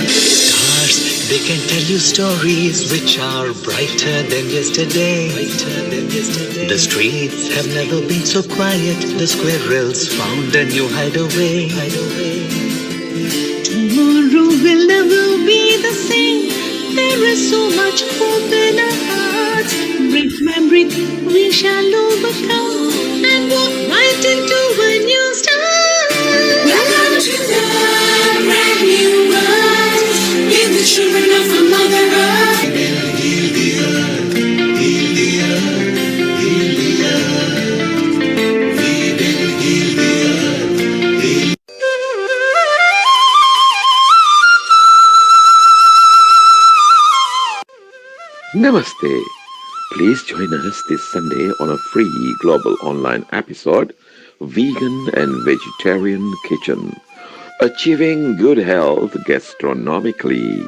Stars, they can tell you stories which are brighter than yesterday. The streets have never been so quiet. The squirrels found a new hideaway. Tomorrow will never be the same. There is so much hope in our hearts. Brick by brick, we shall overcome and walk right into a new start. Welcome to the brand new world. Give the children of our Mother Earth. Heal the earth, heal the earth, heal the earth. We will heal the earth, heal. Namaste. Please join us this Sunday on a free global online episode, Vegan and Vegetarian Kitchen, achieving good health gastronomically.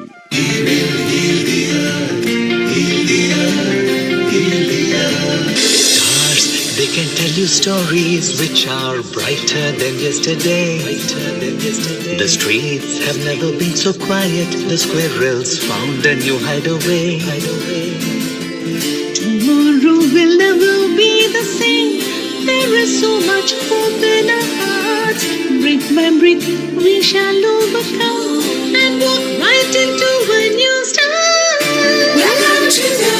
Stars, they can tell you stories which are brighter than yesterday. The streets have never been so quiet. The squirrels found a new hideaway. Tomorrow will never be the same. There is so much hope in our hearts. Brick by brick, we shall overcome and walk right into a new start. Welcome to the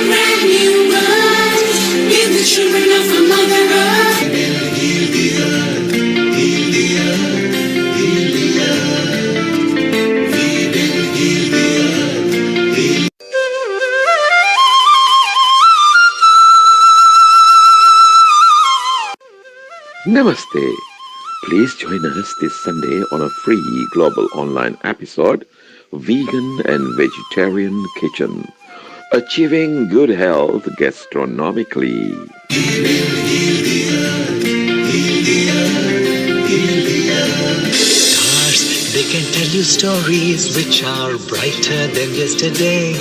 brand new world. Give the children of our Mother Earth. Heal the earth, heal the earth, heal the earth. We will heal the earth, heal. Namaste. Please join us this Sunday on a free global online episode, Vegan and Vegetarian Kitchen, achieving good health gastronomically. Stars, they can tell you stories which are brighter than yesterday.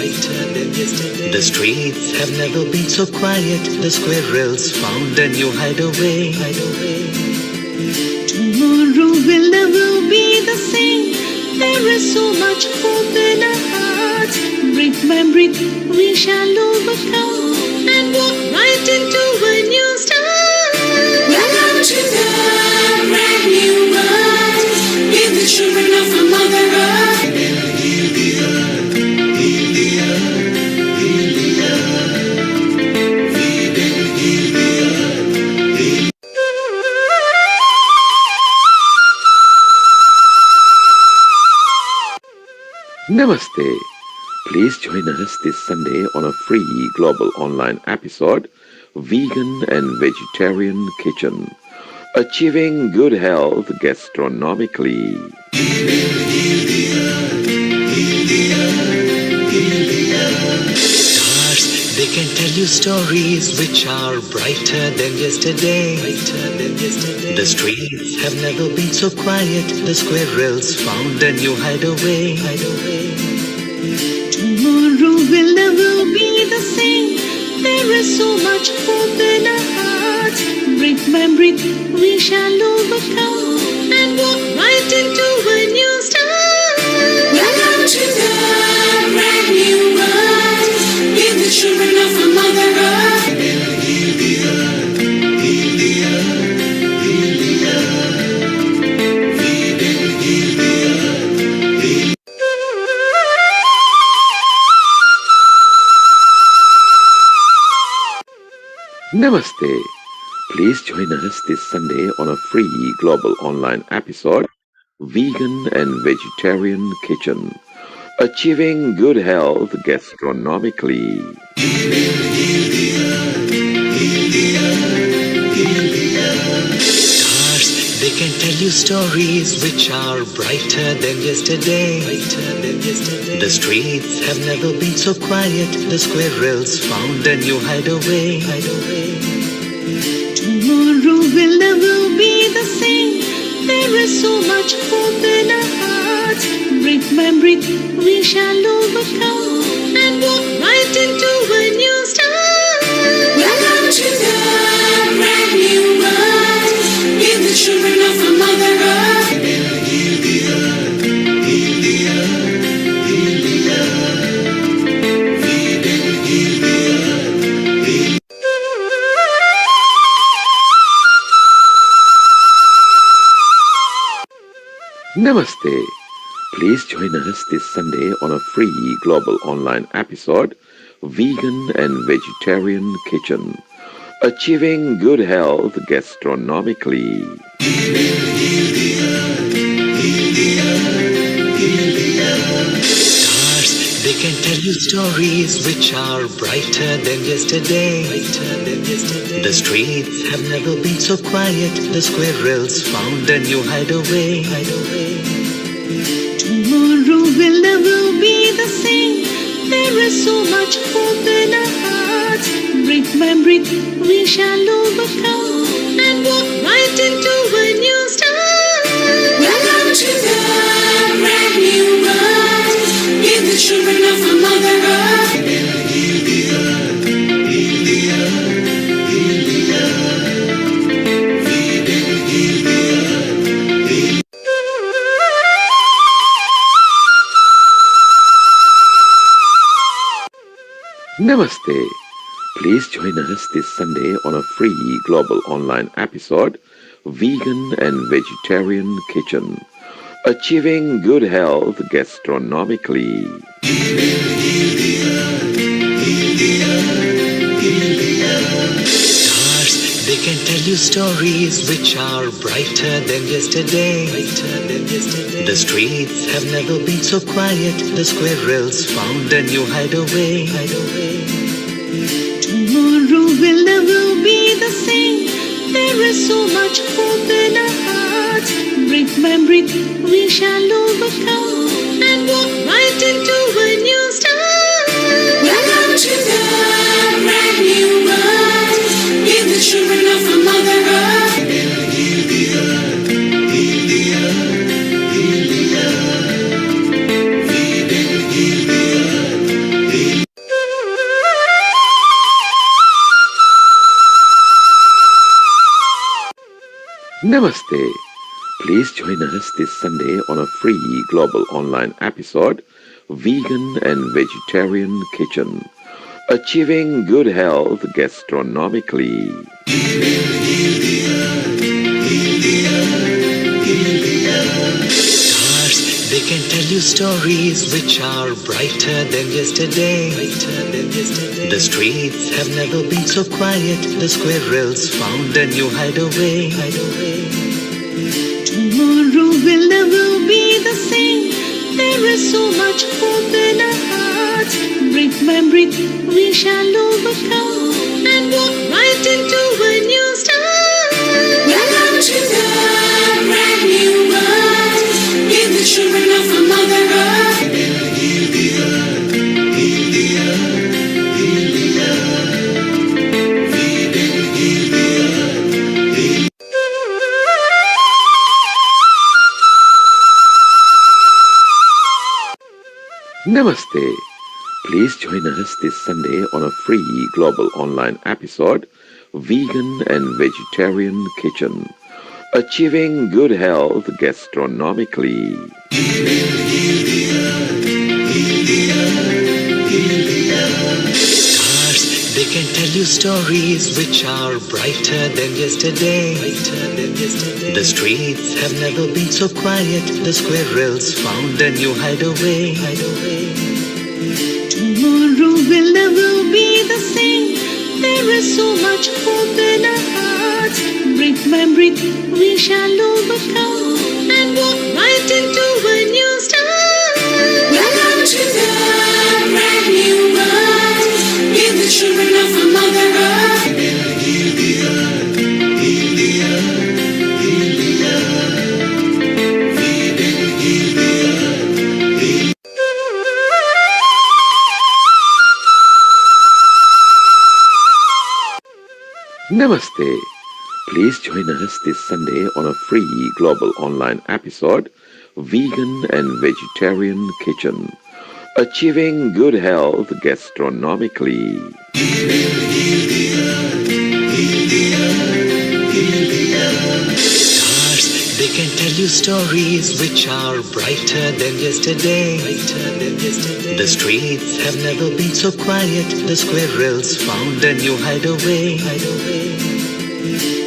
The streets have never been so quiet. The squirrels found a new hideaway. Tomorrow will never be the same. There is so much hope in our hearts. Brick by brick, we shall overcome and walk right into a new start. Welcome to the brand new world. Give the children of our Mother Earth. Heal the earth, heal the earth, heal the earth. We will heal the earth, heal. Namaste. Please join us this Sunday on a free global online episode, Vegan and Vegetarian Kitchen, achieving good health gastronomically. Stars, they can tell you stories which are brighter than yesterday. The streets have never been so quiet. The squirrels found a new hideaway. Tomorrow will never be the same. There is so much hope in our hearts. Brick by brick, we shall overcome and walk right into a new start. Welcome to the brand new world. Give the children of our Mother Earth. Heal the earth, heal the earth, heal the earth. We will heal the earth, heal. Namaste. Please join us this Sunday on a free global online episode, Vegan and Vegetarian Kitchen, achieving good health gastronomically. Stars, they can tell you stories which are brighter than yesterday. The streets have never been so quiet. The squirrels found a new hideaway. Tomorrow will never be the same. There is so much hope in our hearts. Brick by brick, we shall overcome and walk right into a new start. Welcome to the brand new world. Give the children of our Mother Earth. Heal the earth, Namaste. Please join us this Sunday on a free global online episode, Vegan and Vegetarian Kitchen, Achieving Good Health Gastronomically. Stars, they can tell you stories which are brighter than yesterday. The streets have never been so quiet. The squirrels found a new hideaway. Tomorrow will never be the same. There is so much hope in our hearts. Brick by brick, we shall overcome and walk right into a new start. Welcome to the brand new world. Give the children of our Mother Earth. Heal the earth, heal the earth, heal the earth. We will heal the earth. Namaste. Please join us this Sunday on a free global online episode, Vegan and Vegetarian Kitchen, Achieving Good Health Gastronomically. Stars, they can tell you stories which are brighter than yesterday. The streets have never been so quiet. The squirrels found a new hideaway. Tomorrow will never be the same. There is so much hope in our hearts. Brick by brick, we shall overcome and walk right into a new start. Welcome to the brand new world. Give the children of our Mother Earth. Heal the earth, heal the earth, heal the earth. We will heal the earth. Namaste. Please join us this Sunday on a free global online episode, Vegan and Vegetarian Kitchen, Achieving Good Health Gastronomically. Stars, they can tell you stories which are brighter than yesterday. The streets have never been so quiet. The squirrels found a new hideaway. Tomorrow will never be the same. There is so much hope in our hearts. Brick by brick, we shall overcome and walk right into a new start. Welcome to the brand new world. Give the children of our Mother Earth. Heal the earth, heal the earth, heal the earth. We will heal the earth. Namaste. Please join us this Sunday on a free global online episode, Vegan and Vegetarian Kitchen, Achieving Good Health Gastronomically. Stars, they can tell you stories which are brighter than yesterday. The streets have never been so quiet. The squirrels found a new hideaway. Tomorrow will never be the same. There is so much hope in our hearts. Brick by brick, we shall overcome and walk right into a new start. Welcome to the brand new world. Give the children of our Mother Earth. Heal the earth, heal the earth, heal the earth. We will heal the earth. Namaste. Please join us this Sunday on a free global online episode, Vegan and Vegetarian Kitchen, Achieving Good Health Gastronomically. Stars, they can tell you stories which are brighter than yesterday. The streets have never been so quiet. The squirrels found a new hideaway.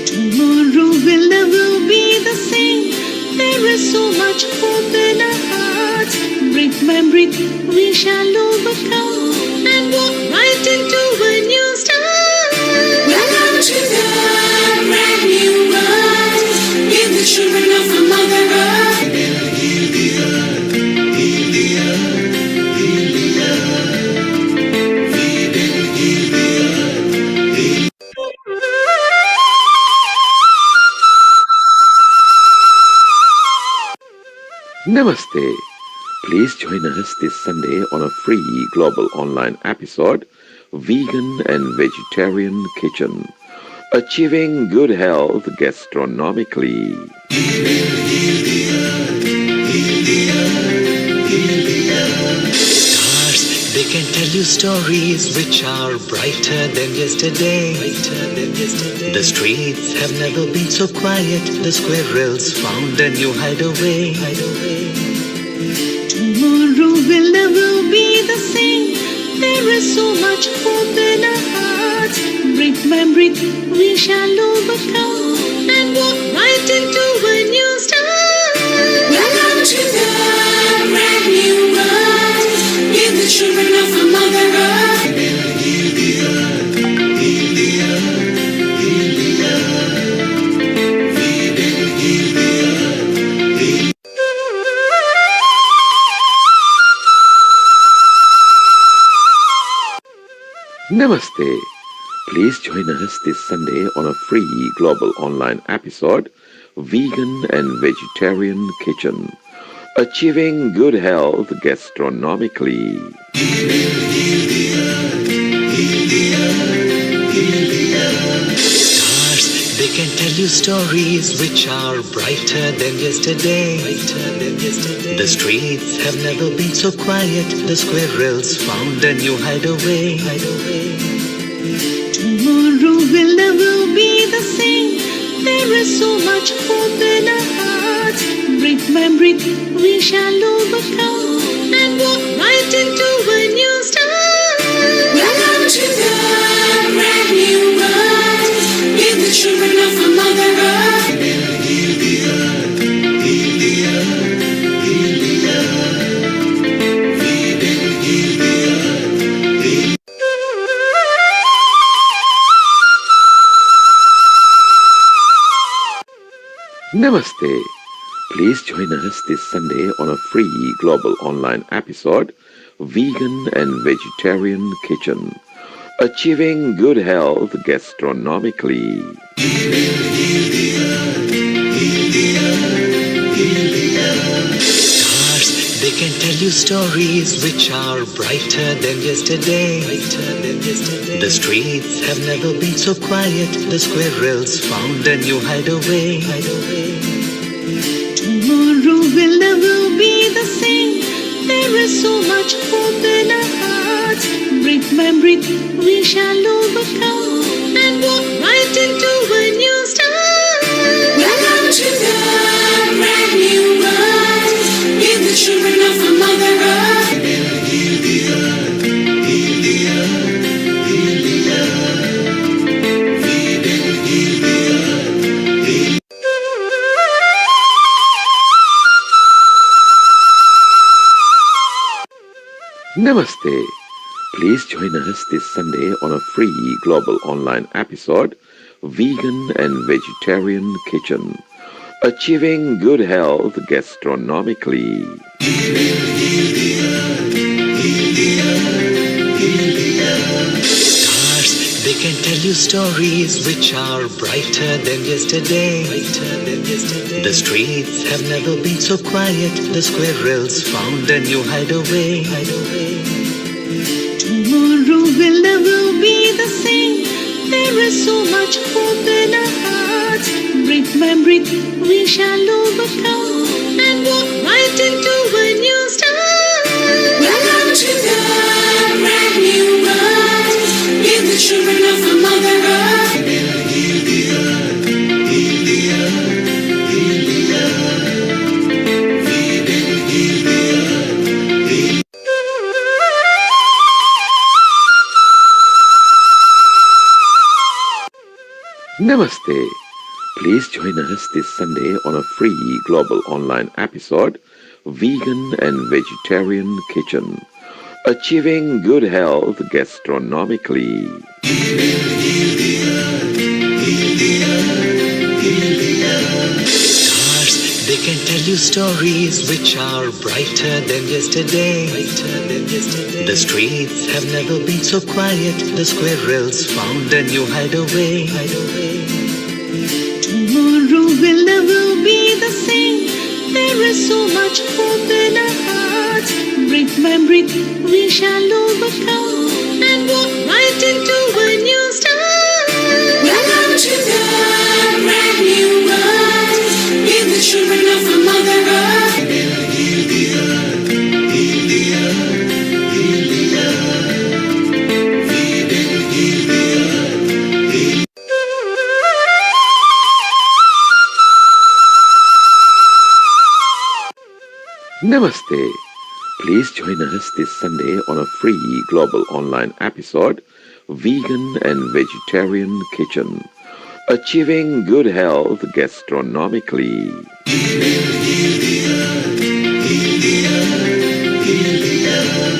Tomorrow will never be the same. There is so much hope in our hearts. Breathe, man, breathe, we shall overcome and walk right into a new start. Welcome to the brand new world. Give the children of the Mother Earth. Heal the earth, heal the earth, heal the earth. We will heal the earth, heal. Namaste. Please join us this Sunday on a free global online episode, Vegan and Vegetarian Kitchen, achieving good health gastronomically. Stars, they can tell you stories which are brighter than yesterday. The streets have never been so quiet. The squirrels found a new hideaway. Tomorrow will never be the same. There is so much hope in our hearts. Breathe, man, breathe, we shall overcome and walk right into a new start. Welcome to the brand new world. Give the children of the Mother Earth. Heal the earth, heal the earth, heal the earth. We will heal the earth, heal. Namaste. Please join us this Sunday on a free global online episode, Vegan and Vegetarian Kitchen, achieving good health gastronomically. Stars, they can tell you stories which are brighter than yesterday. The streets have never been so quiet. The squirrels found a new hideaway. Tomorrow will never be the same. There is so much hope in our hearts. Breathe, man, breathe, we shall overcome and walk right into a new start. Welcome to the brand new world. Give the children of the Mother Earth. Heal the earth, heal the earth, heal the earth. We will heal the earth, heal. Namaste. Please join us this Sunday on a free global online episode, Vegan and Vegetarian Kitchen, achieving good health gastronomically. Stars, they can tell you stories which are brighter than yesterday. The streets have never been so quiet. The squirrels found a new hideaway. Tomorrow will never be the same. There is so much hope in our hearts. Breathe, man, breathe, we shall overcome and walk right into a new start. Welcome to the brand new world. Give the children of the Mother Earth. Heal the earth, heal the earth, heal the earth. We will heal the earth, heal. Namaste. Please join us this Sunday on a free global online episode, Vegan and Vegetarian Kitchen, achieving good health gastronomically. Stars, they can tell you stories which are brighter than yesterday. The streets have never been so quiet. The squirrels found a new hideaway. Tomorrow will never be the same. There is so much hope in our hearts. Breathe, man, breathe, we shall overcome and walk right into a new start. Welcome to the brand new world. Give the children of the Mother Earth. Heal the earth, heal the earth, heal the earth. We will heal the earth, heal. Namaste. Please join us this Sunday on a free global online episode, Vegan and Vegetarian Kitchen, achieving good health gastronomically. Stars, they can tell you stories which are brighter than yesterday. The streets have never been so quiet. The squirrels found a new hideaway. Tomorrow will never be the same. There is so much hope in our hearts. Brick by brick, we shall overcome and walk right into a new start. Welcome to the brand new world. With the children of our Mother Earth. Heal the earth, heal the earth, heal the earth. We will heal the earth, heal. Namaste. Please join us this Sunday on a free global online episode, Vegan and Vegetarian Kitchen, achieving good health gastronomically.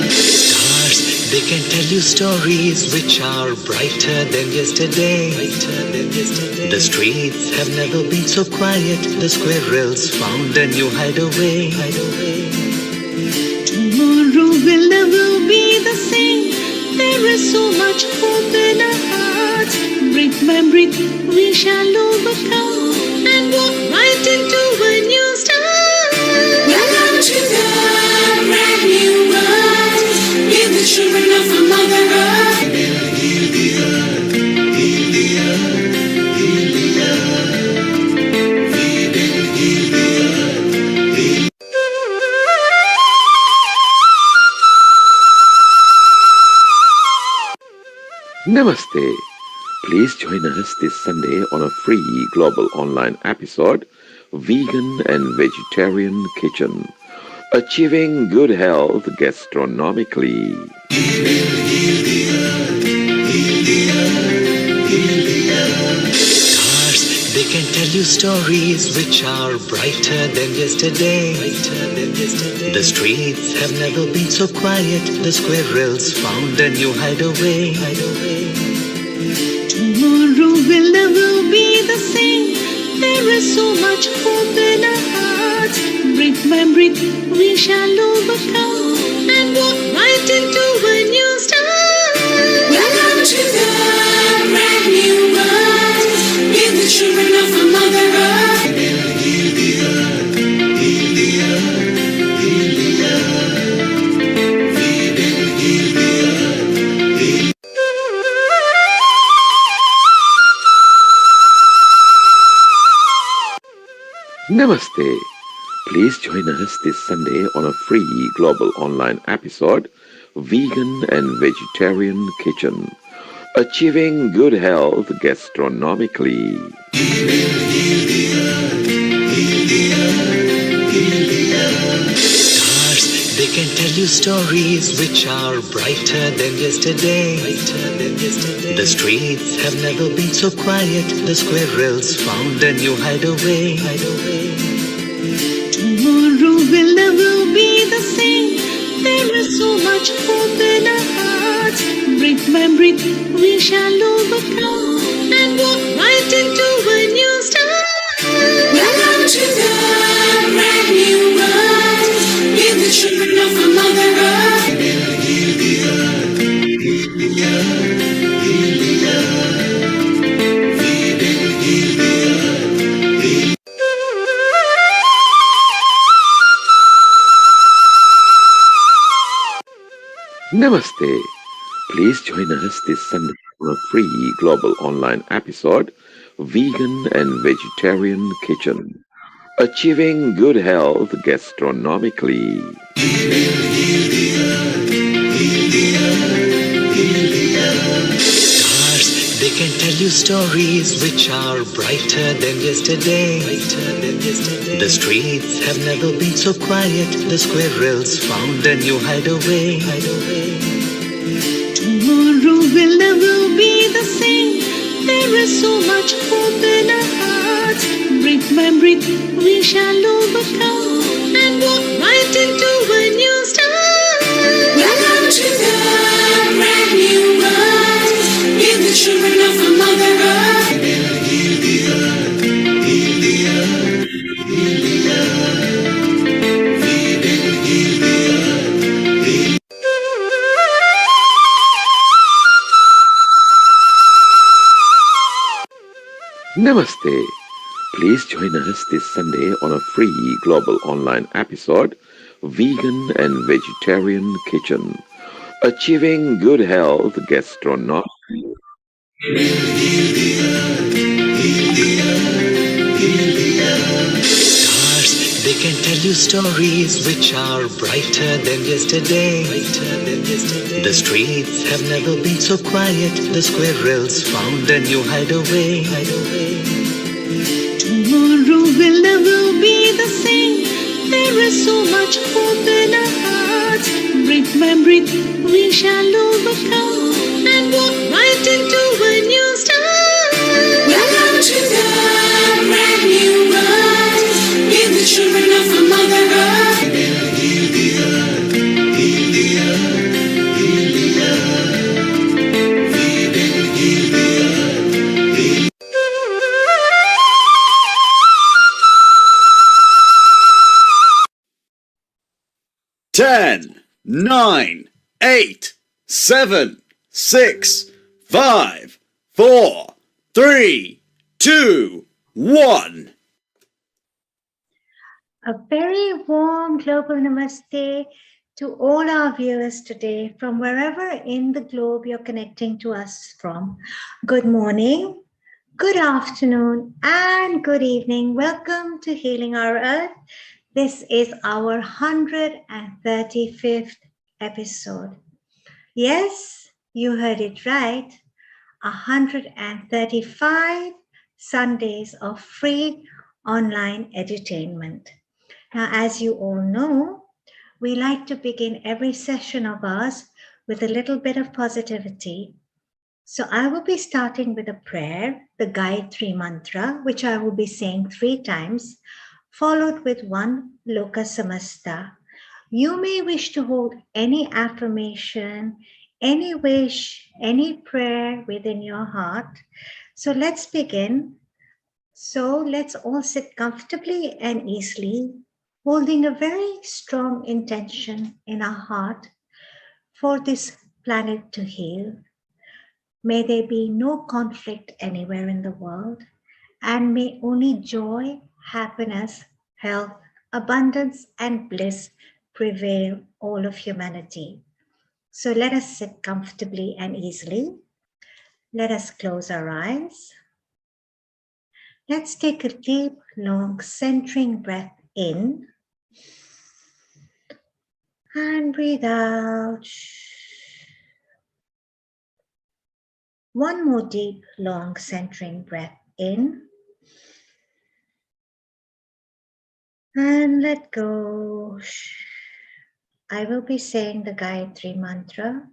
Stars, they can tell you stories which are brighter than yesterday. The streets have never been so quiet. The squirrels found a new hideaway. Tomorrow will never be the same. There is so much hope in our hearts. Brick by brick, we shall overcome and walk right into a new start. Welcome to the brand new world. With the children of our Mother Earth. Heal the earth, heal the earth, heal the earth. We will heal the earth, heal. Namaste. Please join us this Sunday on a free global online episode, Vegan and Vegetarian Kitchen, achieving good health gastronomically. Stars, they can tell you stories which are brighter than yesterday. The streets have never been so quiet. The squirrels found a new hideaway. Tomorrow will never be the same. There is so much hope in our hearts. Brick by brick, we shall overcome and walk right into a new start. Welcome to the brand new world. With the children of our Mother Earth. Heal the earth, heal the earth, heal the earth. We will heal the earth, heal. Namaste. Please join us this Sunday on a free global online episode, Vegan and Vegetarian Kitchen, achieving good health gastronomically. Stars, they can tell you stories which are brighter than yesterday. The streets have never been so quiet. The squirrels found a new hideaway. Tomorrow will never be the same. There is so much hope in our hearts. Brick by brick, we shall overcome and walk right into a new start. Welcome to the brand new world. With the children of our Mother Earth. Heal the earth, heal the earth, heal the earth. We will heal the earth, heal. Namaste. Please join us this Sunday on a free global online episode, Vegan and Vegetarian Kitchen, achieving good health gastronomically. Stars, they can tell you stories which are brighter than yesterday. The streets have never been so quiet. The squirrels found a new hideaway. Tomorrow will never be the same. There is so much hope in our hearts. Breathe by breath, we shall overcome and walk right into a new start. Welcome to the brand new world. We're the children of a Mother Earth. Heal the earth, heal the earth, heal the earth. We will heal the earth, heal. Namaste. Please join us this Sunday on a free global online episode, Vegan and Vegetarian Kitchen. Achieving good health gastronomy. Stars, they can tell you stories which are brighter than yesterday. The streets have never been so quiet. The squirrels found a new hideaway. Tomorrow will never be the same. There is so much hope in our hearts. Breath by breath, we shall overcome and walk right into a new start. Welcome to the brand new world. We're the children of a Mother Earth. Heal the earth, heal the earth, heal the earth. We will heal the earth, heal. 10, 9, 8, 7, 6, 5, 4, 3, 2, 1. A very warm global namaste to all our viewers today from wherever in the globe you're connecting to us from. Good morning, good afternoon, and good evening. Welcome to Healing Our Earth. This is our 135th episode. Yes, you heard it right. 135 Sundays of free online edutainment. Now, as you all know, we like to begin every session of ours with a little bit of positivity. So I will be starting with a prayer, the Gayatri Mantra, which I will be saying 3 times, followed with one Loka Samasta. You may wish to hold any affirmation, any wish, any prayer within your heart. So let's begin. So let's all sit comfortably and easily, holding a very strong intention in our heart for this planet to heal. May there be no conflict anywhere in the world, and may only joy, happiness, health, abundance, and bliss prevail all of humanity. So let us sit comfortably and easily. Let us close our eyes. Let's take a deep, long, centering breath in and breathe out. One more deep, long, centering breath in and let go. I will be saying the Gayatri Mantra.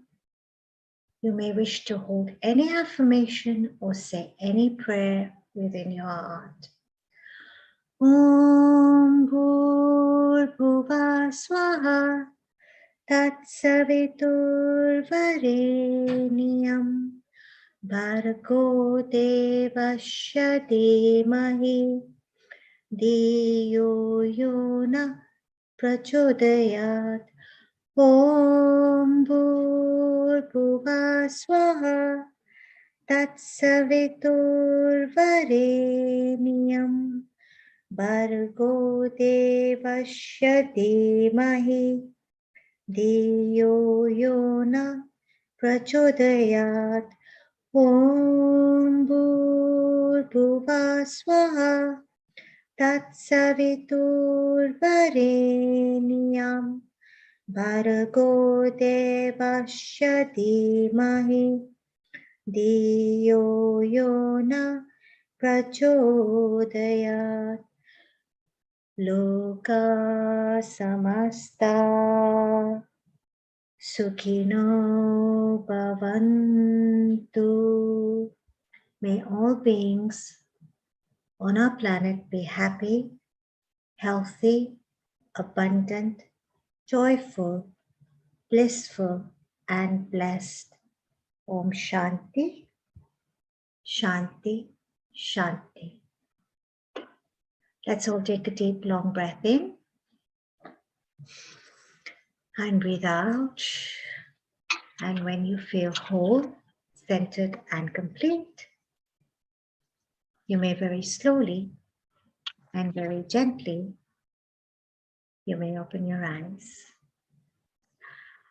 You may wish to hold any affirmation or say any prayer within your heart. Om Bhurбhuva Swaha Tatsavitur Vareniyam Bhargo Devasya Dhimahi Dhiyo Yona Prachodayat. Om Bhurбhuva Swaha Tatsavitur Vareniyam Bhargo Devasya Dhimahi Dhiyo Yona Prachodayat. Om Bhurбhuva Swaha Tatsavitur Vareniyam Bhargo Devasya Dhimahi Dhiyo Yona Prachodayat. Loka Samasta Sukhino Bhavantu. May all beings on our planet be happy, healthy, abundant, joyful, blissful, and blessed. Om Shanti, Shanti, Shanti. Let's all take a deep, long breath in and breathe out. And when you feel whole, centered, and complete, you may very slowly and very gently, you may open your eyes.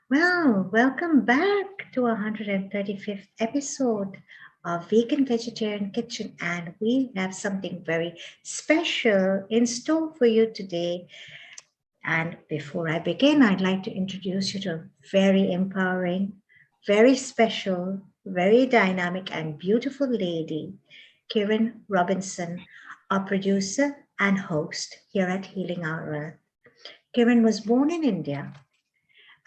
Well, welcome back to our 135th episode of Vegan Vegetarian Kitchen, and we have something very special in store for you today. And before I begin, I'd like to introduce you to a very empowering, very special, very dynamic and beautiful lady, Kiran Robinson, our producer and host here at Healing Our Earth. Kiran was born in India,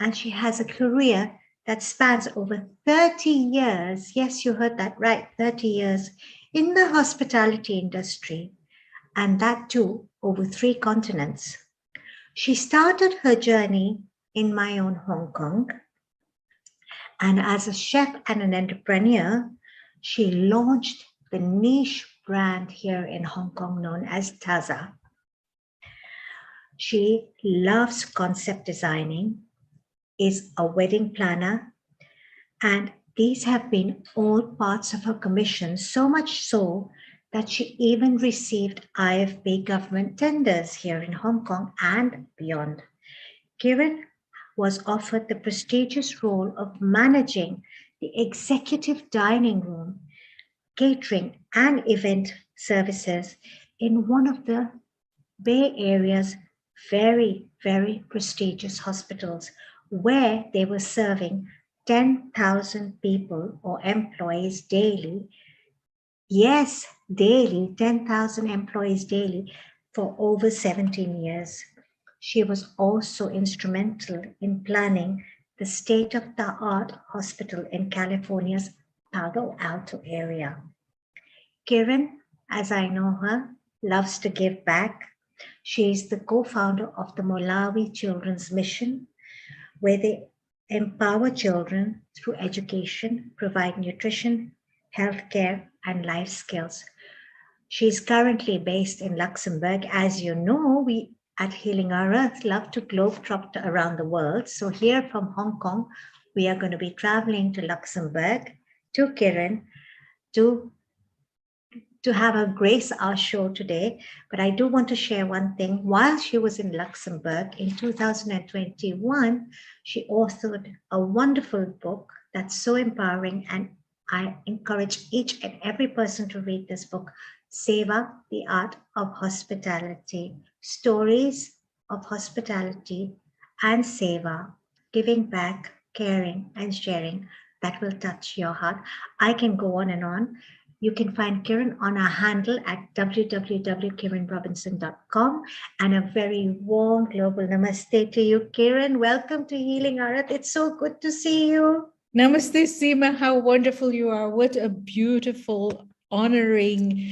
and she has a career that spans over 30 years. Yes, you heard that right, 30 years in the hospitality industry, and that too over 3 continents. She started her journey in my own Hong Kong, and as a chef and an entrepreneur, she launched the niche brand here in Hong Kong known as Taza. She loves concept designing, is a wedding planner, and these have been all parts of her commission, so much so that she even received IFB government tenders here in Hong Kong and beyond. Kiran was offered the prestigious role of managing the executive dining room, catering, and event services in one of the Bay Area's very, very prestigious hospitals, where they were serving 10,000 people or employees daily. Yes, daily, 10,000 employees daily for over 17 years. She was also instrumental in planning the state-of-the-art hospital in California's Palo Alto area. Kiran, as I know her, loves to give back. She is the co-founder of the Malawi Children's Mission, where they empower children through education, provide nutrition, healthcare, and life skills. She's currently based in Luxembourg. As you know, we at Healing Our Earth love to globetrot around the world. So here from Hong Kong, we are going to be traveling to Luxembourg, to Kiran, to have her grace our show today. But I do want to share one thing. While she was in Luxembourg in 2021, she authored a wonderful book that's so empowering, and I encourage each and every person to read this book, Seva, the Art of Hospitality, Stories of Hospitality and Seva, giving back, caring, and sharing that will touch your heart. I can go on and on. You can find Kiran on our handle at www.kiranrobinson.com. And a very warm global namaste to you, Kiran. Welcome to Healing Our Earth. It's so good to see you. Namaste, Seema. How wonderful you are. What a beautiful, honoring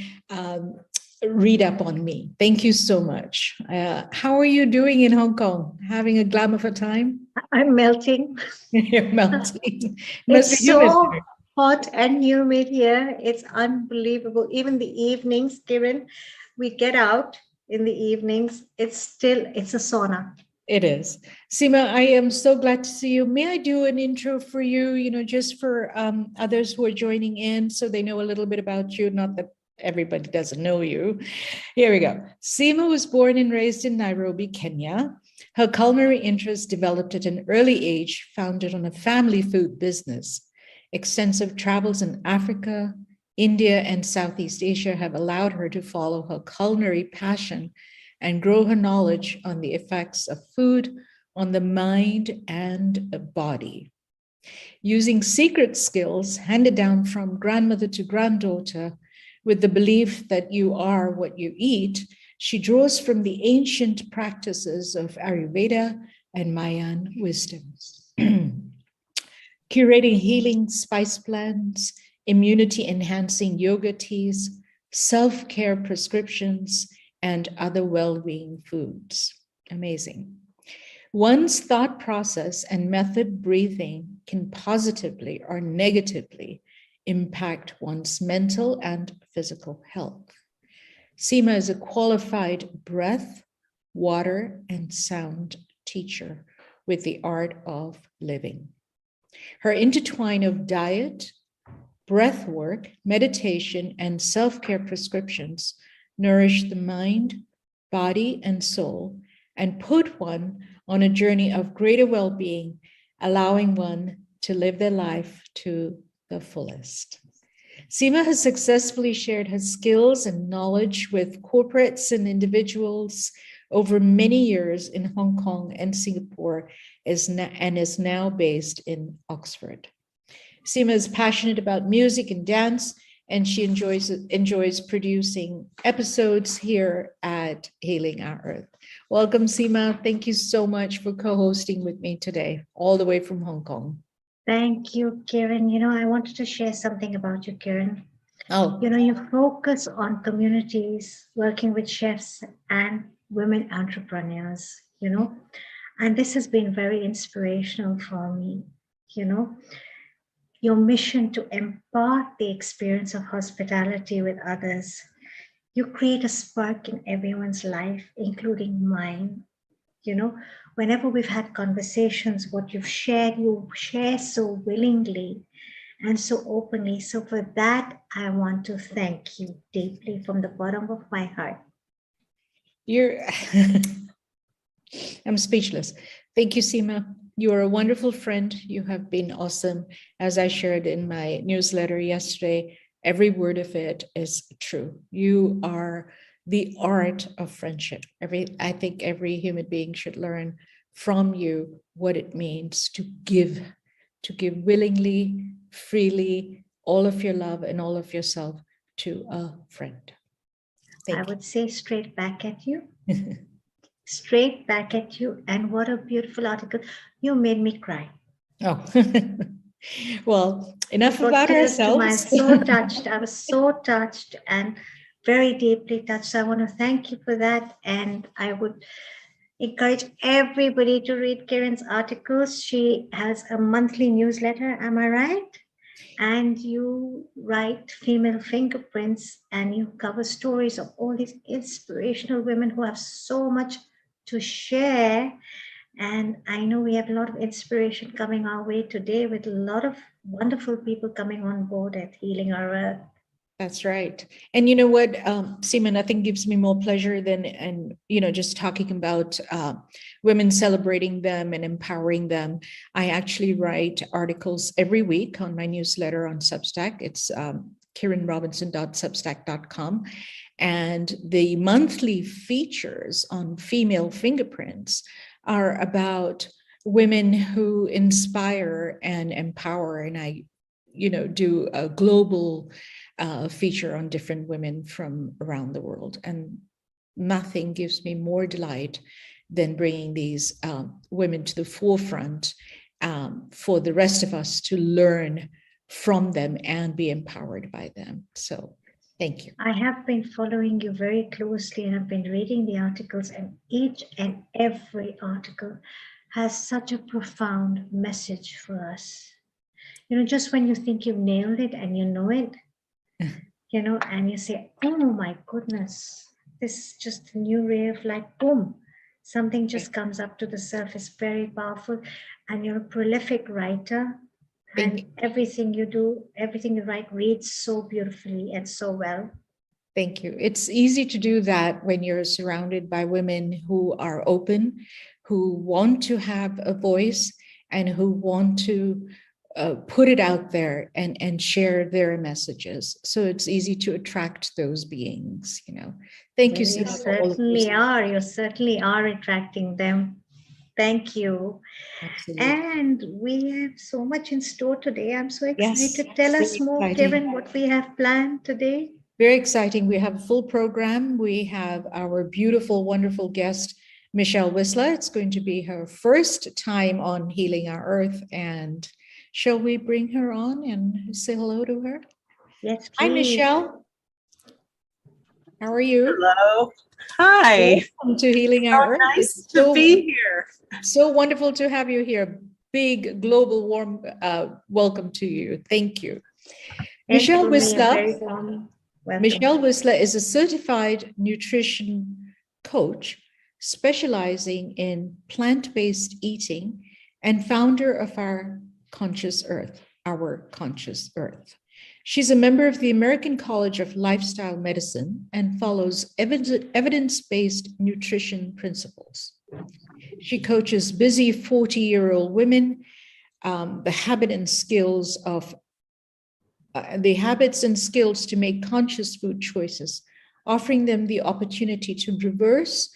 read up on me. Thank you so much. How are you doing in Hong Kong? Having a glam of a time? I'm melting. You're melting. It must It's be humid so there. hot and humid here. It's unbelievable. Even the evenings, Kiran, we get out in the evenings. It's a sauna. It is. Seema, I am so glad to see you. May I do an intro for you, just for others who are joining in so they know a little bit about you, not that everybody doesn't know you. Here we go. Seema was born and raised in Nairobi, Kenya. Her culinary interest developed at an early age, founded on a family food business. Extensive travels in Africa, India, and Southeast Asia have allowed her to follow her culinary passion and grow her knowledge on the effects of food on the mind and body. Using secret skills handed down from grandmother to granddaughter, with the belief that you are what you eat, she draws from the ancient practices of Ayurveda and Mayan wisdoms. Curating healing spice blends, immunity-enhancing yoga teas, self-care prescriptions, and other well-being foods. Amazing. One's thought process and method breathing can positively or negatively impact one's mental and physical health. Seema is a qualified breath, water, and sound teacher with the art of living. Her intertwine of diet, breath work, meditation, and self-care prescriptions nourish the mind, body, and soul, and put one on a journey of greater well-being, allowing one to live their life to the fullest. Seema has successfully shared her skills and knowledge with corporates and individuals over many years in Hong Kong and Singapore, and is now based in Oxford. Seema is passionate about music and dance, and she enjoys producing episodes here at Healing Our Earth. Welcome, Seema. Thank you so much for co-hosting with me today, all the way from Hong Kong. Thank you, Kiran. I wanted to share something about you, Kiran. Oh, You focus on communities, working with chefs and women entrepreneurs, and this has been very inspirational for me, your mission to impart the experience of hospitality with others. You create a spark in everyone's life, including mine. Whenever we've had conversations, what you share so willingly and so openly. So for that, I want to thank you deeply from the bottom of my heart. I'm speechless. Thank you, Seema. You are a wonderful friend. You have been awesome. As I shared in my newsletter yesterday, every word of it is true. You are the art of friendship. I think every human being should learn from you what it means to give willingly, freely, all of your love and all of yourself to a friend. I would say straight back at you. Straight back at you. And what a beautiful article. You made me cry. Oh, well, enough about ourselves. I was so touched. I was so touched and very deeply touched. So I want to thank you for that. And I would encourage everybody to read Kiran's articles. She has a monthly newsletter. Am I right? And you write female fingerprints and you cover stories of all these inspirational women who have so much to share. And I know we have a lot of inspiration coming our way today with a lot of wonderful people coming on board at Healing Our Earth. That's right. And you know what, Seema, nothing gives me more pleasure than, just talking about women, celebrating them and empowering them. I actually write articles every week on my newsletter on Substack. It's kiranrobinson.substack.com. And the monthly features on female fingerprints are about women who inspire and empower. And I, do a global feature on different women from around the world. And nothing gives me more delight than bringing these women to the forefront for the rest of us to learn from them and be empowered by them. So thank you. I have been following you very closely and I've been reading the articles, and each and every article has such a profound message for us. Just when you think you've nailed it and you know it, and you say, oh my goodness, this is just a new ray of light, boom, something just comes up to the surface, very powerful. And you're a prolific writer, and everything you do, everything you write reads so beautifully and so well. Thank you. It's easy to do that when you're surrounded by women who are open, who want to have a voice and who want to put it out there and share their messages. So it's easy to attract those beings, Thank you. You certainly are attracting them. Thank you. Absolutely. And we have so much in store today. I'm so excited. Yes, tell us more, Kevin, what we have planned today. Very exciting. We have a full program. We have our beautiful, wonderful guest, Michelle Whistler. It's going to be her first time on Healing Our Earth. And shall we bring her on and say hello to her? Yes, please. Hi, Michelle. How are you? Hello. Hi. Welcome to Healing Our Earth. Nice It's to be here. so wonderful to have you here. Big global warm welcome to you. Thank you. Michelle Whistler. Michelle Whistler is a certified nutrition coach specializing in plant-based eating and founder of our Conscious Earth. She's a member of the American College of Lifestyle Medicine and follows evidence-based nutrition principles. She coaches busy 40-year-old women, the habits and skills to make conscious food choices, offering them the opportunity to reverse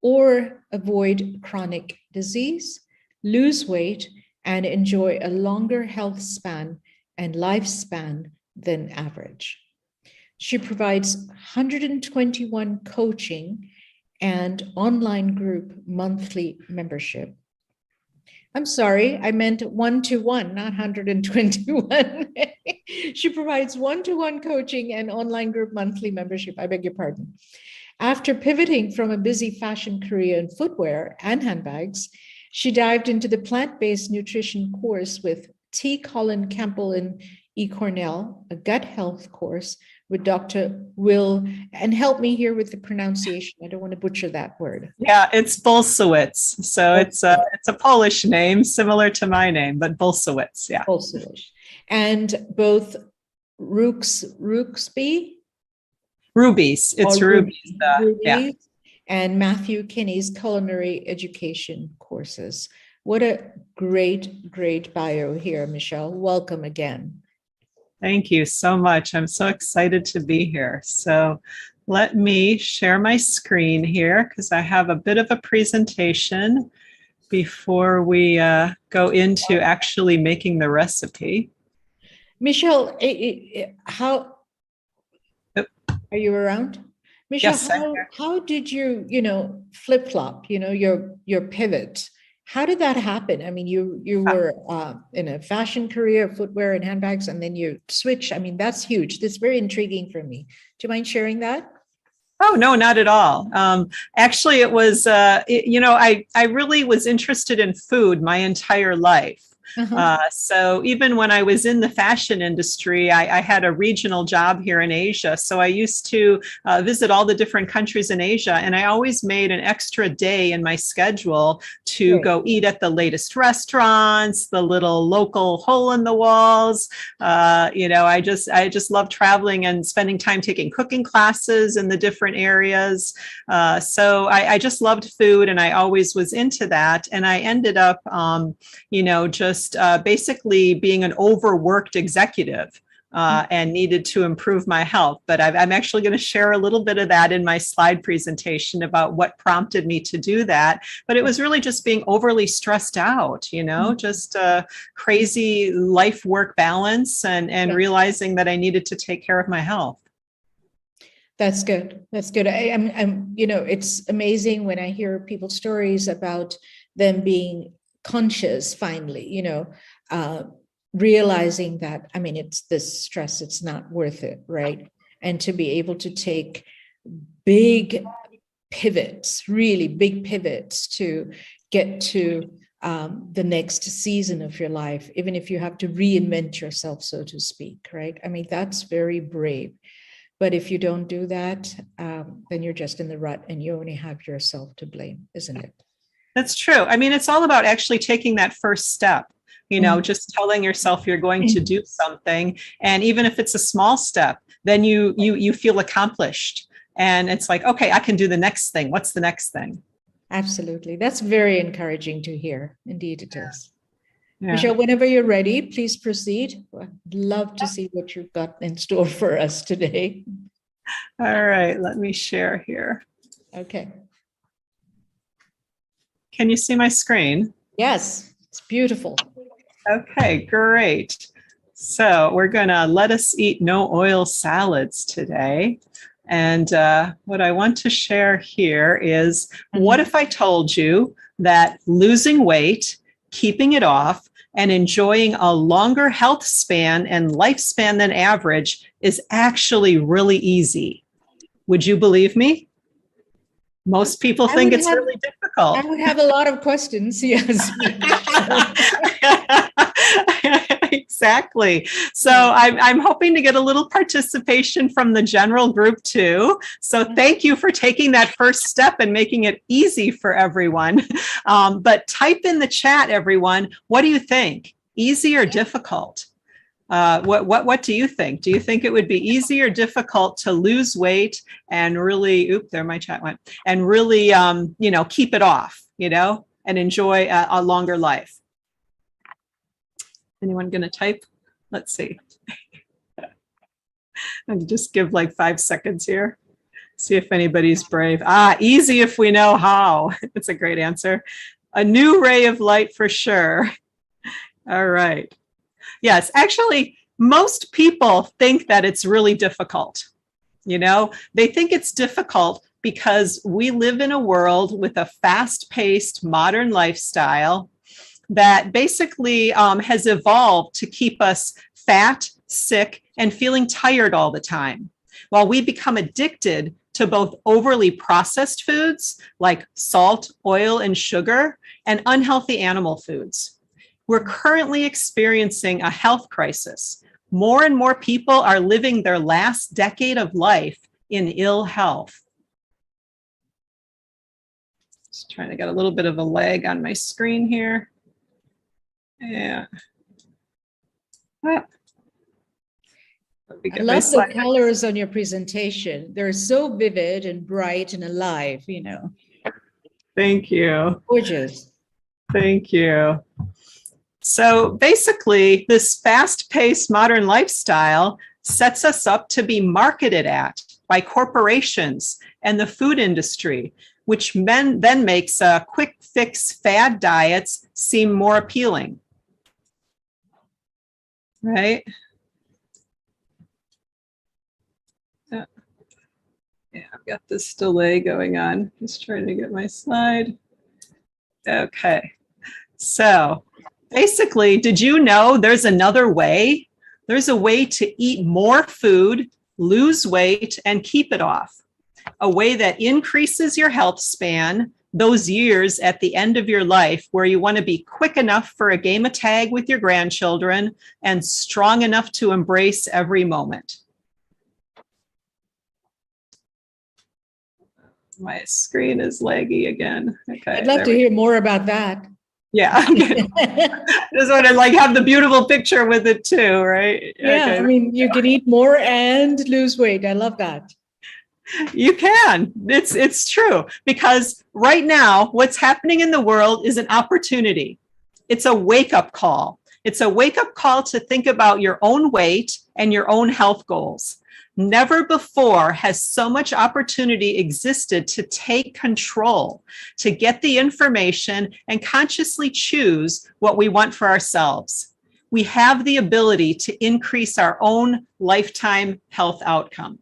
or avoid chronic disease, lose weight, and enjoy a longer health span and lifespan than average. She provides 121 coaching and online group monthly membership. I'm sorry, I meant one-to-one, not 121. She provides one-to-one coaching and online group monthly membership. I beg your pardon. After pivoting from a busy fashion career in footwear and handbags, she dived into the plant-based nutrition course with T. Colin Campbell and E. Cornell, a gut health course with Dr. Will, and help me here with the pronunciation. I don't want to butcher that word. Yeah, it's Bolsewicz. So it's a Polish name, similar to my name, but Bolsewicz, yeah. Bolsewicz. And both Rubies, it's Rubies. Yeah. And Matthew Kinney's culinary education courses. What a great, great bio here, Michelle. Welcome again. Thank you so much. I'm so excited to be here. So let me share my screen here because I have a bit of a presentation before we go into actually making the recipe. Michelle, how are you around? Michelle, Yes, how did you, flip-flop, your pivot? How did that happen? I mean, you were in a fashion career, footwear and handbags, and then you switch. I mean, that's huge. That's very intriguing for me. Do you mind sharing that? Oh, no, not at all. Actually, it was, I really was interested in food my entire life. So even when I was in the fashion industry, I had a regional job here in Asia. So I used to visit all the different countries in Asia. And I always made an extra day in my schedule to go eat at the latest restaurants, the little local hole in the walls. I just love traveling and spending time taking cooking classes in the different areas. So I just loved food and I always was into that. And I ended up, just basically being an overworked executive and needed to improve my health. But I'm actually going to share a little bit of that in my slide presentation about what prompted me to do that. But it was really just being overly stressed out, just crazy life-work balance and realizing that I needed to take care of my health. That's good. That's good. It's amazing when I hear people's stories about them being conscious finally, realizing that, it's this stress, it's not worth it, right? And to be able to take big pivots, really big pivots to get to the next season of your life, even if you have to reinvent yourself, so to speak, right? That's very brave. But if you don't do that, then you're just in the rut and you only have yourself to blame, isn't it? That's true. It's all about actually taking that first step, just telling yourself you're going to do something. And even if it's a small step, then you feel accomplished. And it's like, okay, I can do the next thing. What's the next thing? Absolutely. That's very encouraging to hear. Indeed, it is. Yeah. Michelle, whenever you're ready, please proceed. I'd love to see what you've got in store for us today. All right, let me share here. Okay. Can you see my screen? Yes, it's beautiful. Okay, great. So we're going to let us eat no oil salads today. And what I want to share here is, what if I told you that losing weight, keeping it off, and enjoying a longer health span and lifespan than average is actually really easy? Would you believe me? Most people think it's really difficult. I would have a lot of questions, yes. Exactly. So I'm hoping to get a little participation from the general group too. So thank you for taking that first step and making it easy for everyone. But type in the chat, everyone. What do you think? Easy or difficult? What do you think? Do you think it would be easy or difficult to lose weight and really, there my chat went, and really, keep it off, and enjoy a longer life? Anyone going to type? Let's see. I'll just give like 5 seconds here. See if anybody's brave. Easy if we know how. That's a great answer. A new ray of light for sure. All right. Yes, actually, most people think that it's really difficult. They think it's difficult because we live in a world with a fast-paced modern lifestyle that basically has evolved to keep us fat, sick, and feeling tired all the time, while we become addicted to both overly processed foods like salt, oil, and sugar, and unhealthy animal foods. We're currently experiencing a health crisis. More and more people are living their last decade of life in ill health. Just trying to get a little bit of a lag on my screen here. Yeah. I love the colors on your presentation. They're so vivid and bright and alive, Thank you. Gorgeous. Thank you. So basically, this fast-paced modern lifestyle sets us up to be marketed at by corporations and the food industry, which then makes quick fix fad diets seem more appealing. Right? Yeah, I've got this delay going on. Just trying to get my slide. Okay. So basically, did you know there's another way? There's a way to eat more food, lose weight, and keep it off. A way that increases your health span, those years at the end of your life where you want to be quick enough for a game of tag with your grandchildren and strong enough to embrace every moment. My screen is laggy again. Okay. I'd love to hear more about that. Yeah. Just want to have the beautiful picture with it too, right? Yeah. Okay. I mean, you can eat more and lose weight. I love that. You can. It's true, because right now what's happening in the world is an opportunity. It's a wake-up call. It's a wake-up call to think about your own weight and your own health goals. Never before has so much opportunity existed to take control, to get the information and consciously choose what we want for ourselves. We have the ability to increase our own lifetime health outcome.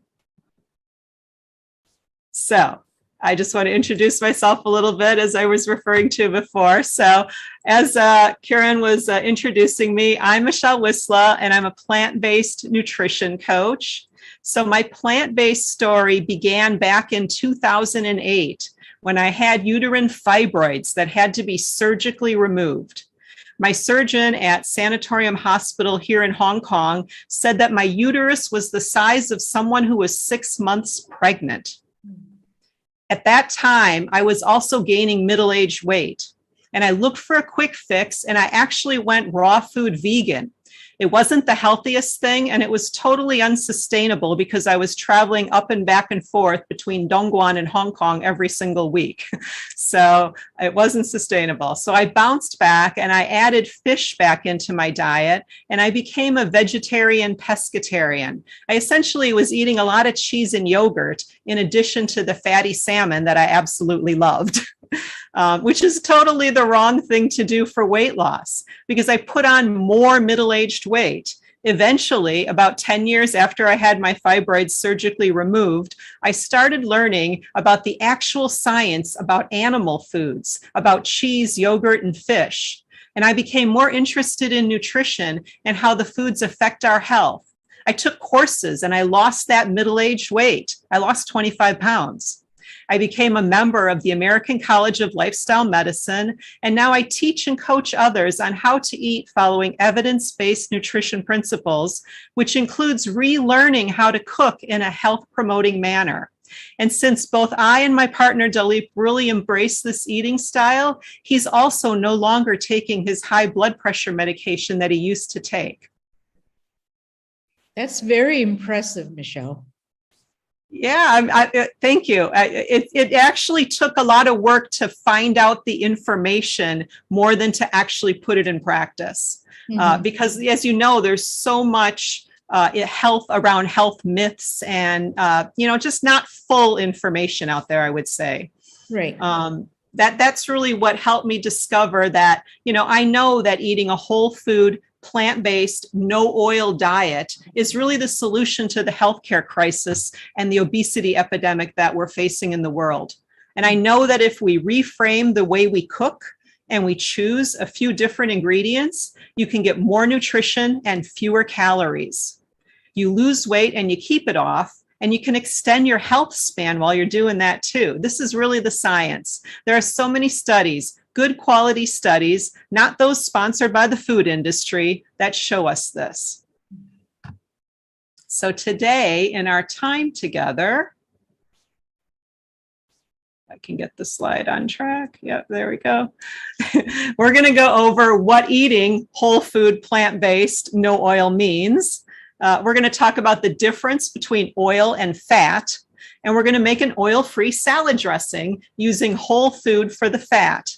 So I just want to introduce myself a little bit, as I was referring to before. So as Karen was introducing me, I'm Michelle Wisla, and I'm a plant-based nutrition coach. So my plant-based story began back in 2008 when I had uterine fibroids that had to be surgically removed. My surgeon at Sanatorium Hospital here in Hong Kong said that my uterus was the size of someone who was 6 months pregnant. At that time, I was also gaining middle-aged weight, and I looked for a quick fix, and I actually went raw food vegan. It wasn't the healthiest thing, and it was totally unsustainable because I was traveling up and back and forth between Dongguan and Hong Kong every single week. So it wasn't sustainable. So I bounced back and I added fish back into my diet, and I became a vegetarian pescatarian. I essentially was eating a lot of cheese and yogurt in addition to the fatty salmon that I absolutely loved. Which is totally the wrong thing to do for weight loss, because I put on more middle-aged weight. Eventually, about 10 years after I had my fibroids surgically removed, I started learning about the actual science about animal foods, about cheese, yogurt, and fish. And I became more interested in nutrition and how the foods affect our health. I took courses and I lost that middle-aged weight. I lost 25 pounds. I became a member of the American College of Lifestyle Medicine, and now I teach and coach others on how to eat following evidence-based nutrition principles, which includes relearning how to cook in a health-promoting manner. And since both I and my partner Dalip really embrace this eating style, he's also no longer taking his high blood pressure medication that he used to take. That's very impressive, Michelle. Yeah, thank you. It actually took a lot of work to find out the information more than to actually put it in practice. Because as you know, there's so much health around health myths and, just not full information out there, I would say. Right. That's really what helped me discover that, I know that eating a whole food, plant-based, no oil diet is really the solution to the healthcare crisis and the obesity epidemic that we're facing in the world. And I know that if we reframe the way we cook and we choose a few different ingredients, you can get more nutrition and fewer calories. You lose weight and you keep it off, and you can extend your health span while you're doing that too. This is really the science. There are so many studies, good quality studies, not those sponsored by the food industry, that show us this. So today in our time together, I can get the slide on track. Yep, there we go. We're going to go over what eating whole food, plant-based, no oil means. We're going to talk about the difference between oil and fat, and we're going to make an oil-free salad dressing using whole food for the fat.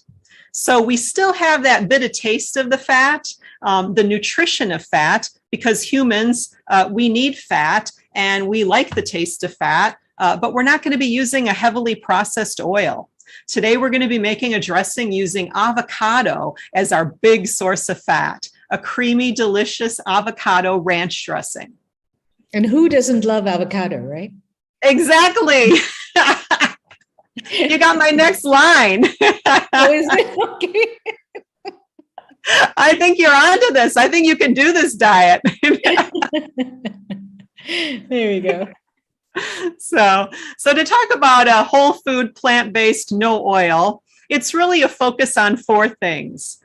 So we still have that bit of taste of the fat, the nutrition of fat, because humans, we need fat and we like the taste of fat, but we're not going to be using a heavily processed oil. Today, we're going to be making a dressing using avocado as our big source of fat, a creamy, delicious avocado ranch dressing. And who doesn't love avocado, right? Exactly. You got my next line. Oh, is it? Okay. I think you're onto this. I think you can do this diet. There we go. So to talk about a whole food, plant-based, no oil, it's really a focus on four things.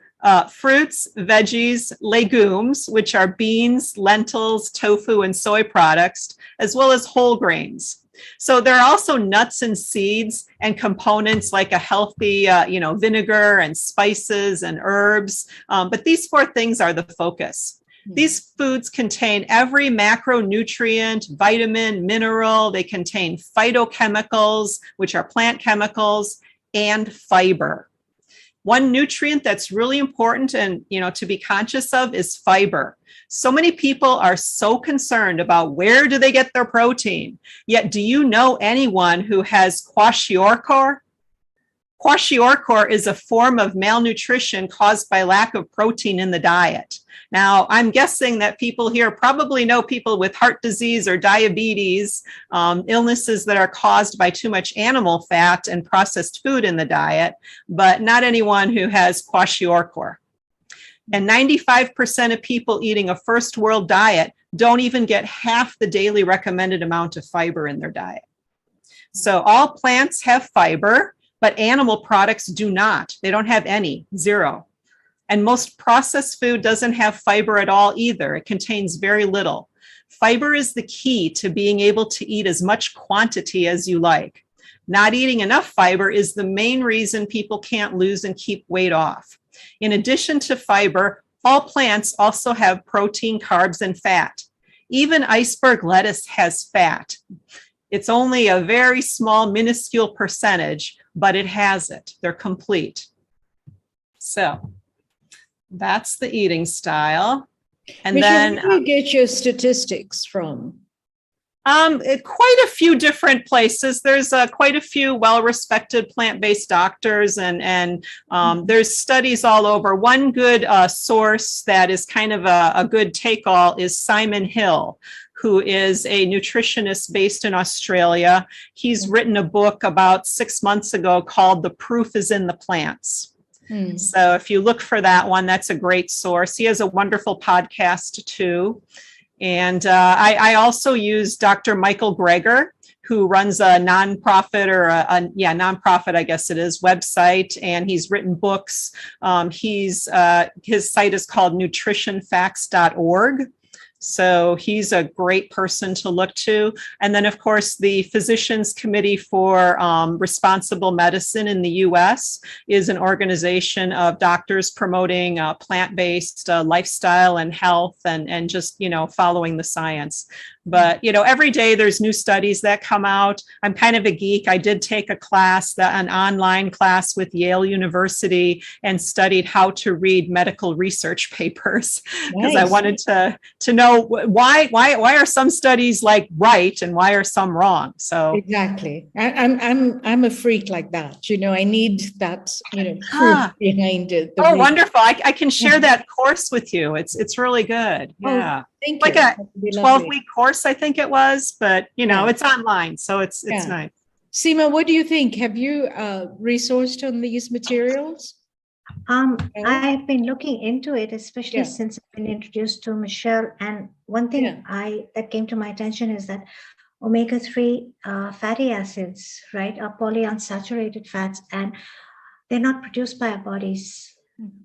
Fruits, veggies, legumes, which are beans, lentils, tofu, and soy products, as well as whole grains. So there are also nuts and seeds and components like a healthy, vinegar and spices and herbs. But these four things are the focus. These foods contain every macronutrient, vitamin, mineral. They contain phytochemicals, which are plant chemicals, and fiber. One nutrient that's really important and, to be conscious of is fiber. So many people are so concerned about where do they get their protein. Yet, do you know anyone who has kwashiorkor? Kwashiorkor is a form of malnutrition caused by lack of protein in the diet. Now, I'm guessing that people here probably know people with heart disease or diabetes, illnesses that are caused by too much animal fat and processed food in the diet, but not anyone who has kwashiorkor. And 95% of people eating a first world diet don't even get half the daily recommended amount of fiber in their diet. So all plants have fiber, but animal products do not. They don't have any, zero. And most processed food doesn't have fiber at all either. It contains very little. Fiber is the key to being able to eat as much quantity as you like. Not eating enough fiber is the main reason people can't lose and keep weight off. In addition to fiber, all plants also have protein, carbs, and fat. Even iceberg lettuce has fat. It's only a very small, minuscule percentage, but it has it. They're complete. So that's the eating style. And Michelle, then where do you get your statistics from? Quite a few different places. There's quite a few well-respected plant-based doctors, and there's studies all over. One good source that is kind of a good take-all is Simon Hill, who is a nutritionist based in Australia. He's written a book about 6 months ago called The Proof is in the Plants. So if you look for that one, that's a great source. He has a wonderful podcast too. And I also use Dr. Michael Greger, who runs a nonprofit or nonprofit, I guess it is, website, and he's written books. His site is called nutritionfacts.org. So he's a great person to look to. And then, of course, the Physicians Committee for Responsible Medicine in the U.S. is an organization of doctors promoting plant-based lifestyle and health and just, following the science. But, every day there's new studies that come out. I'm kind of a geek. I did take a class, an online class with Yale University, and studied how to read medical research papers because I wanted to know why are some studies like right and why are some wrong. So exactly, I'm a freak like that. I need that proof behind it. Oh, wonderful! I can share that course with you. It's really good. Yeah. Thank like you. a 12-week course, I think it was, but it's online, so it's nice. Seema, what do you think? Have you resourced on these materials? I've been looking into it, especially since I've been introduced to Michelle. And one thing that came to my attention is that omega-3 fatty acids, right, are polyunsaturated fats, and they're not produced by our bodies.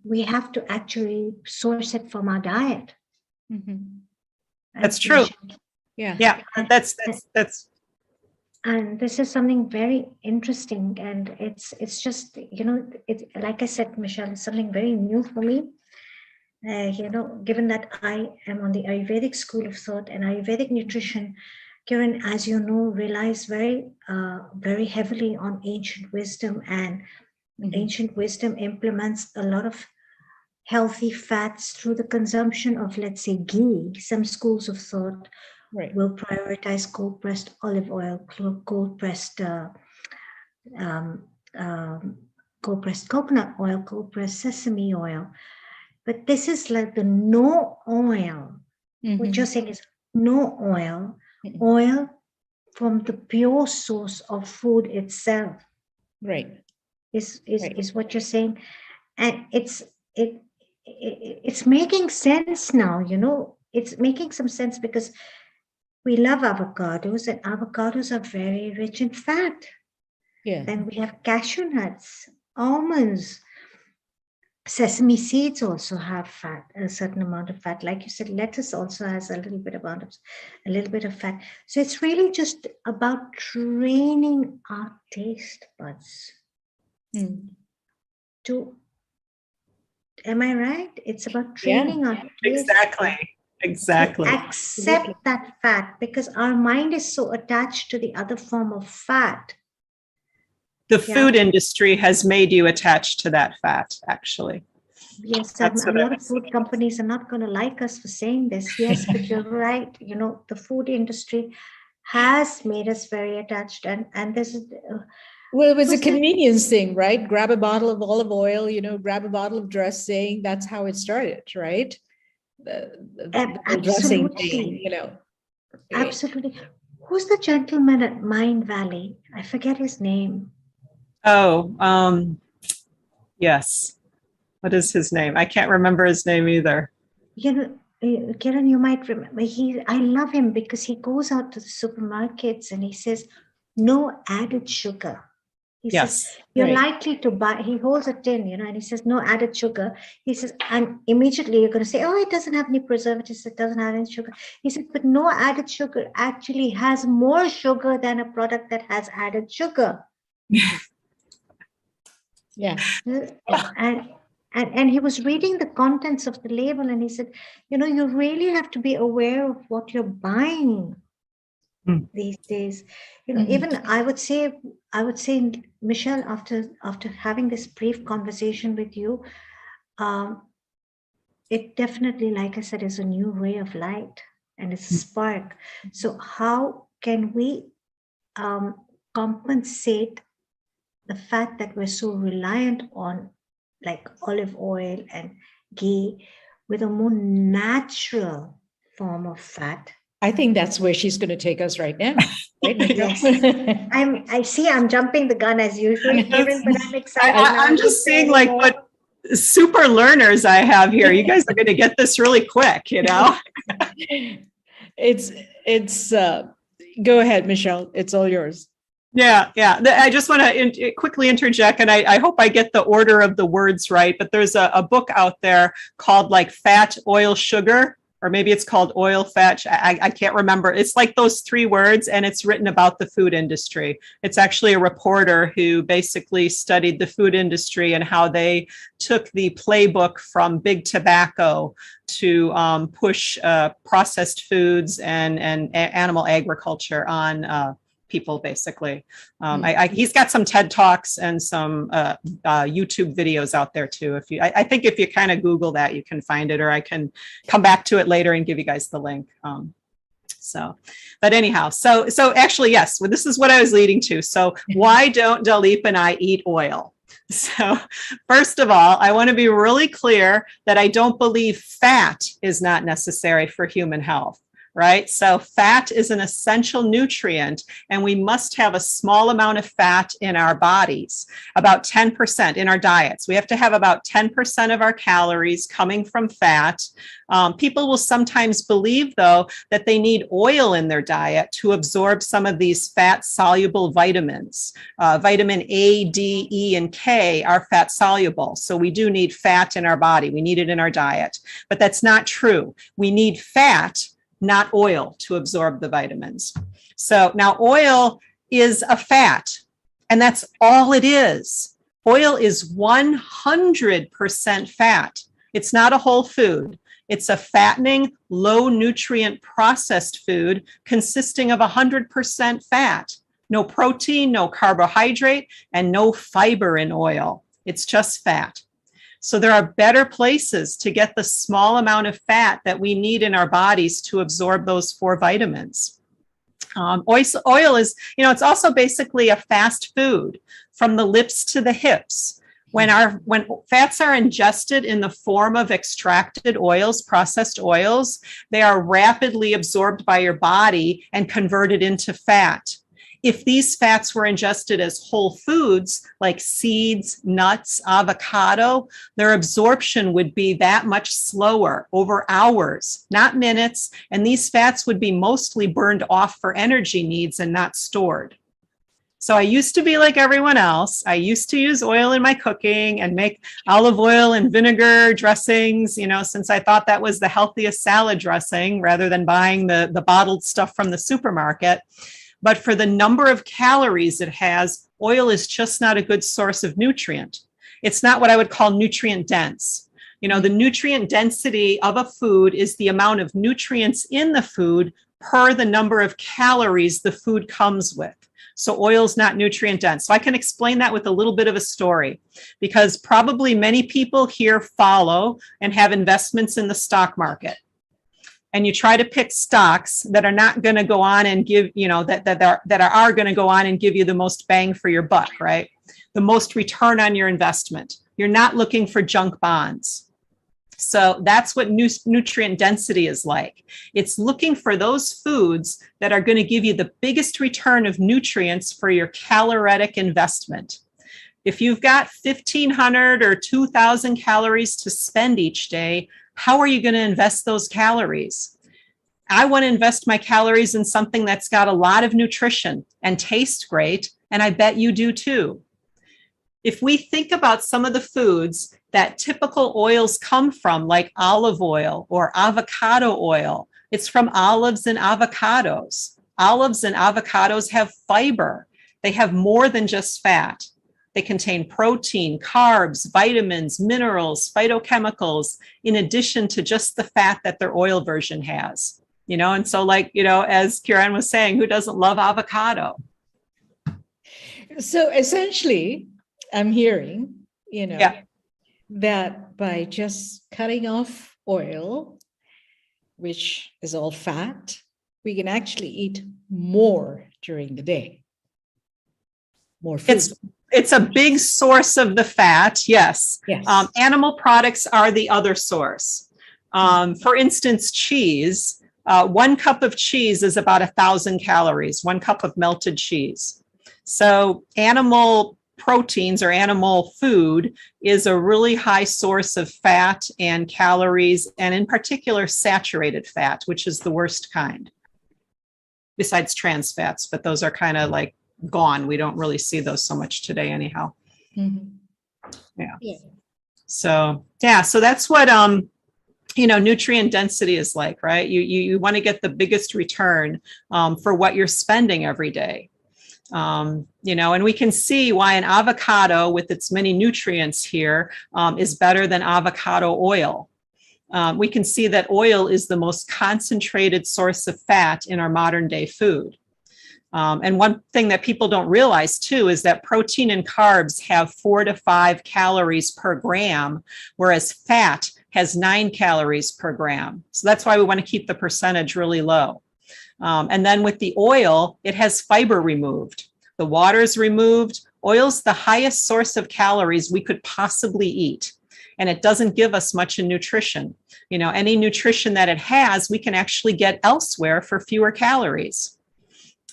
We have to actually source it from our diet. Mm-hmm. That's true. Yeah. That's. And this is something very interesting, and it's just like I said, Michelle, it's something very new for me. Given that I am on the Ayurvedic school of thought, and Ayurvedic nutrition, Kiran, as you know, relies very heavily on ancient wisdom, and ancient wisdom implements a lot of healthy fats through the consumption of, let's say, ghee. Some schools of thought will prioritize cold-pressed olive oil, cold-pressed coconut oil, cold-pressed sesame oil. But this is like the no oil. What you're saying is no oil, oil from the pure source of food itself. Right. Is what you're saying. And it's making sense now, it's making some sense, because we love avocados, and avocados are very rich in fat. Yeah. Then we have cashew nuts, almonds, sesame seeds also have fat, a certain amount of fat. Like you said, lettuce also has a little bit of fat. So it's really just about training our taste buds to. Am I right? It's about training our taste. Exactly. To accept that fat, because our mind is so attached to the other form of fat. The food industry has made you attached to that fat, actually. Yes, a lot of food companies are not going to like us for saying this. Yes, but you're right. The food industry has made us very attached, and this is. Well, it was a convenience thing, right? Grab a bottle of olive oil, grab a bottle of dressing. That's how it started, right? The dressing thing, Absolutely. Who's the gentleman at Mind Valley? I forget his name. Oh, yes. What is his name? I can't remember his name either. Kiran, you might remember. I love him because he goes out to the supermarkets and he says, no added sugar. He says, you're likely to buy, he holds a tin, and he says, no added sugar. He says, and immediately you're going to say, oh, it doesn't have any preservatives, it doesn't have any sugar. He said, but no added sugar actually has more sugar than a product that has added sugar. Yeah. And he was reading the contents of the label, and he said, you really have to be aware of what you're buying these days. Even I would say, Michelle, after having this brief conversation with you, it definitely, like I said, is a new ray of light, and it's a spark. So how can we compensate the fact that we're so reliant on, like, olive oil and ghee, with a more natural form of fat? I think that's where she's going to take us right now. Right? Yes. I'm jumping the gun as usual, Karen, but I'm excited. I'm just seeing like what super learners I have here. You guys are going to get this really quick, it's go ahead, Michelle. It's all yours. Yeah, yeah. I just want to quickly interject, and I hope I get the order of the words right, but there's a book out there called like Fat, Oil, Sugar, or maybe it's called Oil, Fat. I can't remember. It's like those three words, and it's written about the food industry. It's actually a reporter who basically studied the food industry and how they took the playbook from big tobacco to push processed foods and animal agriculture on people, basically. He's got some TED Talks and some YouTube videos out there too. If you, I think if you kind of Google that, you can find it, or I can come back to it later and give you guys the link. But anyhow, so actually, yes, well, this is what I was leading to. So why don't Dalip and I eat oil? So first of all, I want to be really clear that I don't believe fat is not necessary for human health. Right? So fat is an essential nutrient, and we must have a small amount of fat in our bodies, about 10% in our diets. We have to have about 10% of our calories coming from fat. People will sometimes believe, though, that they need oil in their diet to absorb some of these fat-soluble vitamins. Vitamin A, D, E, and K are fat-soluble, so we do need fat in our body. We need it in our diet, but that's not true. We need fat, not oil, to absorb the vitamins. So now oil is a fat, and that's all it is. Oil is 100% fat. It's not a whole food. It's a fattening, low nutrient processed food consisting of 100% fat. No protein, no carbohydrate, and no fiber in oil. It's just fat. So there are better places to get the small amount of fat that we need in our bodies to absorb those 4 vitamins. Oil is, it's also basically a fast food from the lips to the hips. When fats are ingested in the form of extracted oils, processed oils, they are rapidly absorbed by your body and converted into fat. If these fats were ingested as whole foods, like seeds, nuts, avocado, their absorption would be that much slower, over hours, not minutes, and these fats would be mostly burned off for energy needs and not stored. So I used to be like everyone else. I used to use oil in my cooking and make olive oil and vinegar dressings, since I thought that was the healthiest salad dressing rather than buying the bottled stuff from the supermarket. But for the number of calories it has, oil is just not a good source of nutrient. It's not what I would call nutrient dense. The nutrient density of a food is the amount of nutrients in the food per the number of calories the food comes with. So oil is not nutrient dense. So I can explain that with a little bit of a story, because probably many people here follow and have investments in the stock market. And you try to pick stocks that are not going to go on and give, that are going to go on and give you the most bang for your buck, right? The most return on your investment. You're not looking for junk bonds. So that's what nutrient density is like. It's looking for those foods that are going to give you the biggest return of nutrients for your caloric investment. If you've got 1,500 or 2,000 calories to spend each day, how are you going to invest those calories? I want to invest my calories in something that's got a lot of nutrition and tastes great, and I bet you do too. If we think about some of the foods that typical oils come from, like olive oil or avocado oil, it's from olives and avocados. Olives and avocados have fiber. They have more than just fat. They contain protein, carbs, vitamins, minerals, phytochemicals, in addition to just the fat that their oil version has. And so as Kieran was saying, who doesn't love avocado? So essentially, I'm hearing, that by just cutting off oil, which is all fat, we can actually eat more during the day. More food. It's a big source of the fat, yes. Animal products are the other source. For instance, cheese. 1 cup of cheese is about 1,000 calories, 1 cup of melted cheese. So animal proteins or animal food is a really high source of fat and calories, and in particular, saturated fat, which is the worst kind, besides trans fats, but those are kind of like gone. We don't really see those so much today anyhow. Yeah. So that's what, nutrient density is like, right? You want to get the biggest return for what you're spending every day. And we can see why an avocado with its many nutrients here is better than avocado oil. We can see that oil is the most concentrated source of fat in our modern day food. And one thing that people don't realize too is that protein and carbs have 4 to 5 calories per gram, whereas fat has 9 calories per gram. So that's why we want to keep the percentage really low. And then with the oil, it has fiber removed. The water's removed. Oil's the highest source of calories we could possibly eat. And it doesn't give us much in nutrition. Any nutrition that it has, we can actually get elsewhere for fewer calories.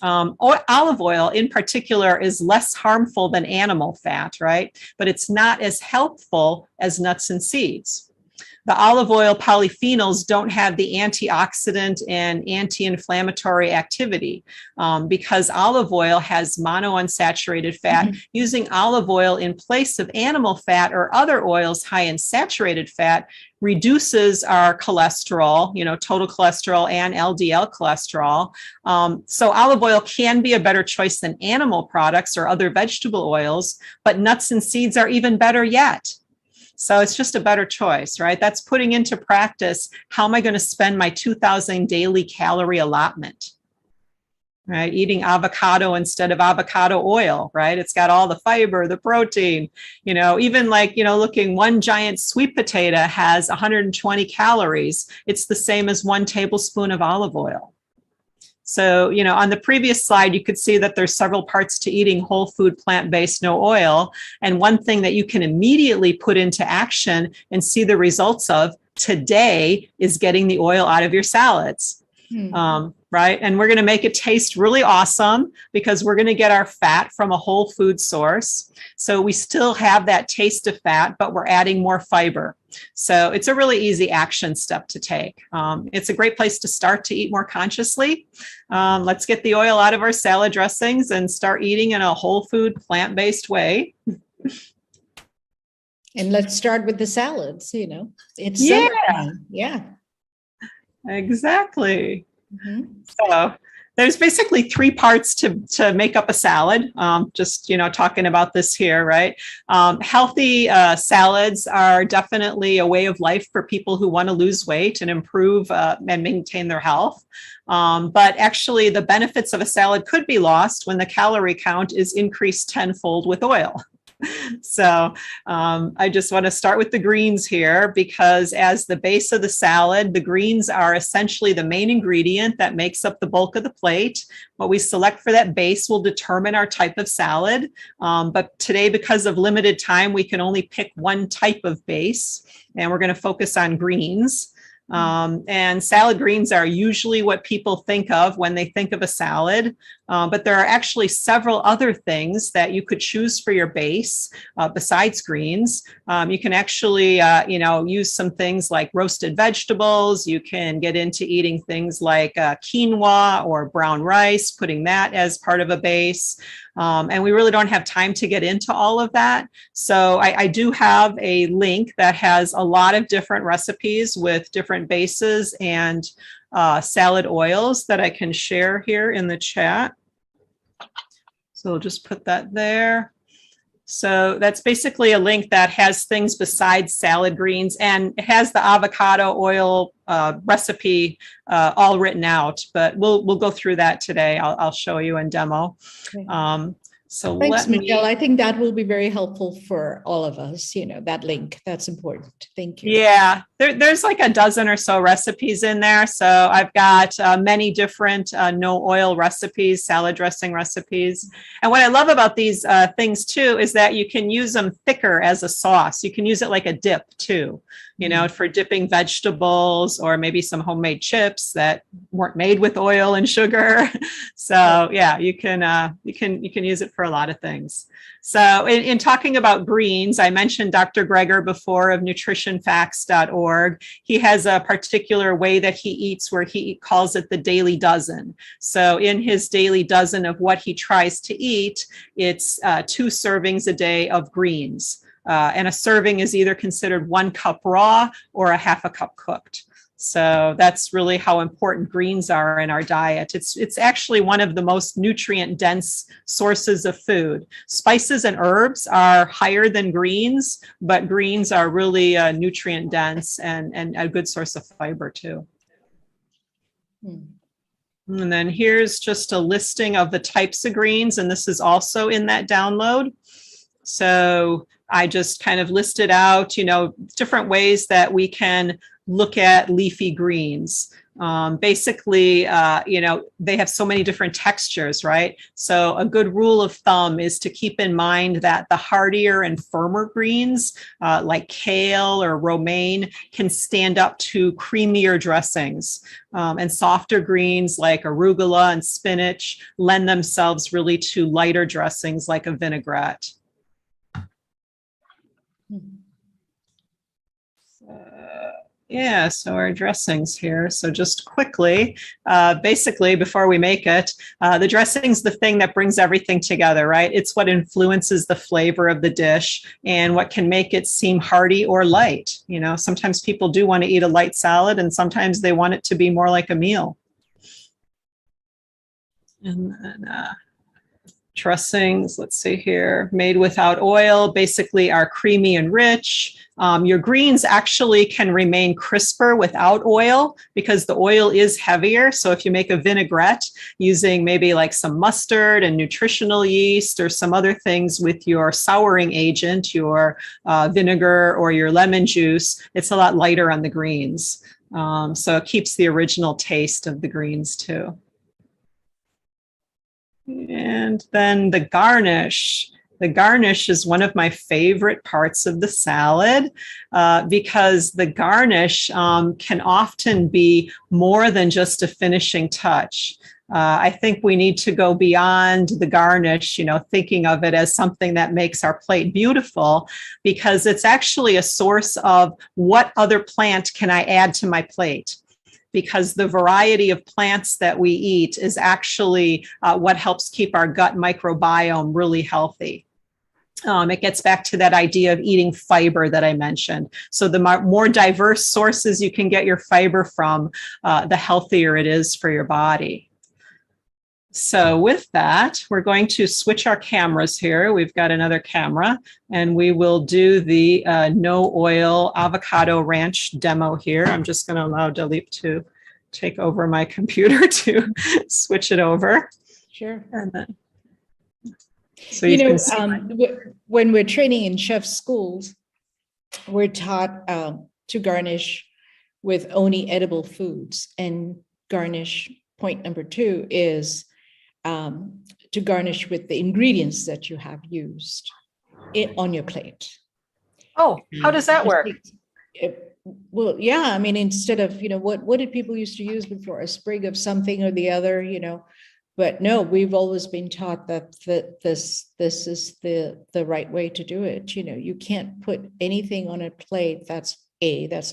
Olive oil in particular is less harmful than animal fat, right? But it's not as helpful as nuts and seeds. The olive oil polyphenols don't have the antioxidant and anti-inflammatory activity because olive oil has monounsaturated fat. Using olive oil in place of animal fat or other oils high in saturated fat reduces our cholesterol, total cholesterol and LDL cholesterol. So olive oil can be a better choice than animal products or other vegetable oils, but nuts and seeds are even better yet. So it's just a better choice, right? That's putting into practice, how am I going to spend my 2,000 daily calorie allotment, right? Eating avocado instead of avocado oil, right? It's got all the fiber, the protein, even looking, one giant sweet potato has 120 calories. It's the same as 1 tablespoon of olive oil. So, on the previous slide, you could see that there's several parts to eating whole food, plant-based, no oil. And one thing that you can immediately put into action and see the results of today is getting the oil out of your salads. Right? And we're going to make it taste really awesome because we're going to get our fat from a whole food source. So we still have that taste of fat, but we're adding more fiber. So it's a really easy action step to take. It's a great place to start to eat more consciously. Let's get the oil out of our salad dressings and start eating in a whole food, plant-based way. And let's start with the salads, It's summertime. Yeah. Exactly. So there's basically 3 parts to make up a salad. Just, talking about this here, right? Healthy salads are definitely a way of life for people who want to lose weight and improve and maintain their health. But actually the benefits of a salad could be lost when the calorie count is increased tenfold with oil. So I just want to start with the greens here because as the base of the salad, the greens are essentially the main ingredient that makes up the bulk of the plate. What we select for that base will determine our type of salad. But today, because of limited time, we can only pick one type of base, and we're going to focus on greens. And salad greens are usually what people think of when they think of a salad, but there are actually several other things that you could choose for your base besides greens. You can actually, use some things like roasted vegetables. You can get into eating things like quinoa or brown rice, putting that as part of a base. And we really don't have time to get into all of that. So I do have a link that has a lot of different recipes with different bases and salad oils that I can share here in the chat. So we'll just put that there. So that's basically a link that has things besides salad greens, and it has the avocado oil recipe all written out, but we'll go through that today. I'll show you in demo. So thanks, Miguel. I think that will be very helpful for all of us, that link. That's important. Thank you. Yeah, there's like a dozen or so recipes in there. So I've got many different no oil recipes, salad dressing recipes. And what I love about these things too is that you can use them thicker as a sauce. You can use it like a dip too. you know, for dipping vegetables, or maybe some homemade chips that weren't made with oil and sugar. So yeah, you can use it for a lot of things. So in talking about greens, I mentioned Dr. Greger before of nutritionfacts.org. He has a particular way that he eats where he calls it the daily dozen. So in his daily dozen of what he tries to eat, it's 2 servings a day of greens. And a serving is either considered 1 cup raw or a half a cup cooked. So that's really how important greens are in our diet. It's actually one of the most nutrient dense sources of food. Spices and herbs are higher than greens, but greens are really nutrient dense and a good source of fiber too. And then here's just a listing of the types of greens, and this is also in that download. So I just kind of listed out, you know, different ways that we can look at leafy greens. Basically, you know, they have so many different textures, right? So a good rule of thumb is to keep in mind that the hardier and firmer greens, like kale or romaine, can stand up to creamier dressings. And softer greens like arugula and spinach lend themselves really to lighter dressings like a vinaigrette. Yeah, so our dressings here. So just quickly, basically, before we make it, the dressing's the thing that brings everything together, right? It's what influences the flavor of the dish and what can make it seem hearty or light. You know, sometimes people do want to eat a light salad, and sometimes they want it to be more like a meal. And then dressings, let's see here, made without oil, basically are creamy and rich. Your greens actually can remain crisper without oil because the oil is heavier. So if you make a vinaigrette using maybe like some mustard and nutritional yeast or some other things with your souring agent, your vinegar or your lemon juice, it's a lot lighter on the greens. So it keeps the original taste of the greens too. And then the garnish. The garnish is one of my favorite parts of the salad because the garnish can often be more than just a finishing touch. I think we need to go beyond the garnish, you know, thinking of it as something that makes our plate beautiful, because it's actually a source of what other plant can I add to my plate. Because the variety of plants that we eat is actually what helps keep our gut microbiome really healthy. It gets back to that idea of eating fiber that I mentioned. So the more diverse sources you can get your fiber from, the healthier it is for your body. So with that, we're going to switch our cameras here. We've got another camera, and we will do the no oil avocado ranch demo here. I'm just going to allow Dalip to take over my computer to switch it over. Sure. And then, so you know, can when we're training in chef schools, we're taught to garnish with only edible foods. And garnish, point number 2 is to garnish with the ingredients that you have used on your plate. Oh, how does that work? Well, yeah, I mean, instead of, you know, what did people used to use before? A sprig of something or the other, you know, but no, we've always been taught that this is the right way to do it. You know, you can't put anything on a plate that's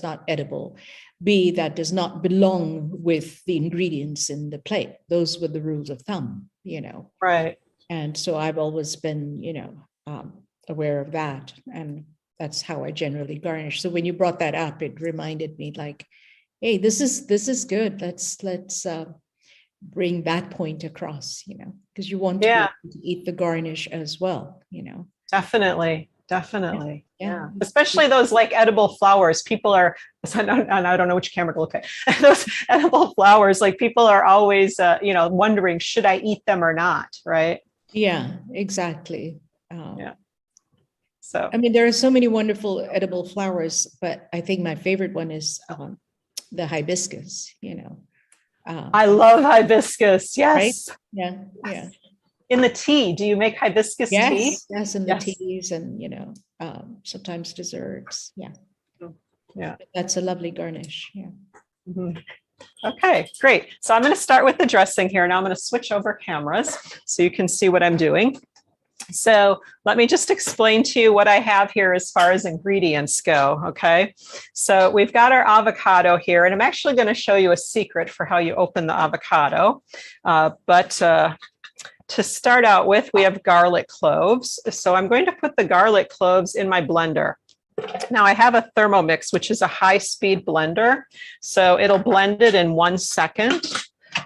not edible, B, that does not belong with the ingredients in the plate. Those were the rules of thumb, you know. Right. And so I've always been, you know, aware of that. And that's how I generally garnish. So when you brought that up, it reminded me like, hey, this is good. Let's bring that point across, you know, because you want to be able to eat the garnish as well, you know. Definitely. Yeah. Especially those like edible flowers. People are, and I don't know which camera to look at. Those edible flowers, like people are always, you know, wondering, should I eat them or not? Right. Yeah, exactly. Yeah. So, I mean, there are so many wonderful edible flowers, but I think my favorite one is the hibiscus, you know. I love hibiscus. Yes. Right? Yeah. In the tea, do you make hibiscus tea? Yes, in the teas and, you know, sometimes desserts. Yeah. Yeah. That's a lovely garnish. Yeah. Mhm. Okay, great. So I'm going to start with the dressing here. Now I'm going to switch over cameras so you can see what I'm doing. So let me just explain to you what I have here as far as ingredients go, okay? So we've got our avocado here, and I'm actually going to show you a secret for how you open the avocado. To start out with, we have garlic cloves. So I'm going to put the garlic cloves in my blender. Now I have a Thermomix, which is a high-speed blender, so it'll blend it in 1 second.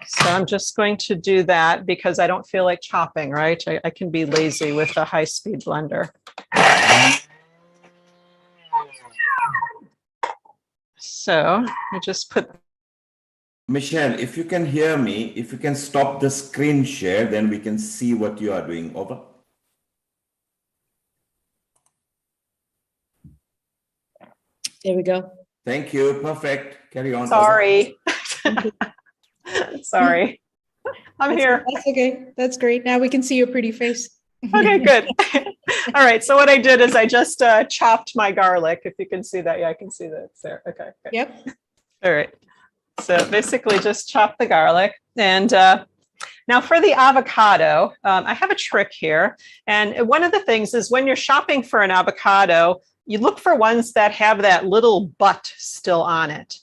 So I'm just going to do that because I don't feel like chopping, right? I can be lazy with a high-speed blender. So I just put... Michelle, if you can hear me, if you can stop the screen share, then we can see what you are doing. Over. There we go. Thank you. Perfect. Carry on. Sorry. Sorry. I'm here. That's okay. That's great. Now we can see your pretty face. Okay, good. All right. So what I did is I just chopped my garlic. If you can see that. Yeah, I can see that it's there. Okay. Good. Yep. All right. So basically just chop the garlic. And now for the avocado, I have a trick here. And one of the things is when you're shopping for an avocado, you look for ones that have that little butt still on it,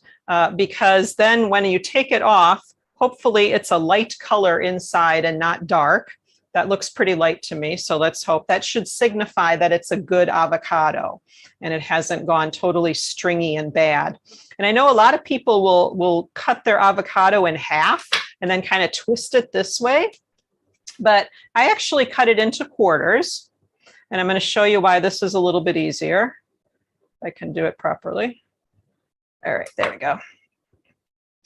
because then when you take it off, hopefully it's a light color inside and not dark. That looks pretty light to me, so let's hope. That should signify that it's a good avocado and it hasn't gone totally stringy and bad. And I know a lot of people will cut their avocado in half and then kind of twist it this way, but I actually cut it into quarters. And I'm going to show you why this is a little bit easier. I can do it properly. All right, there we go.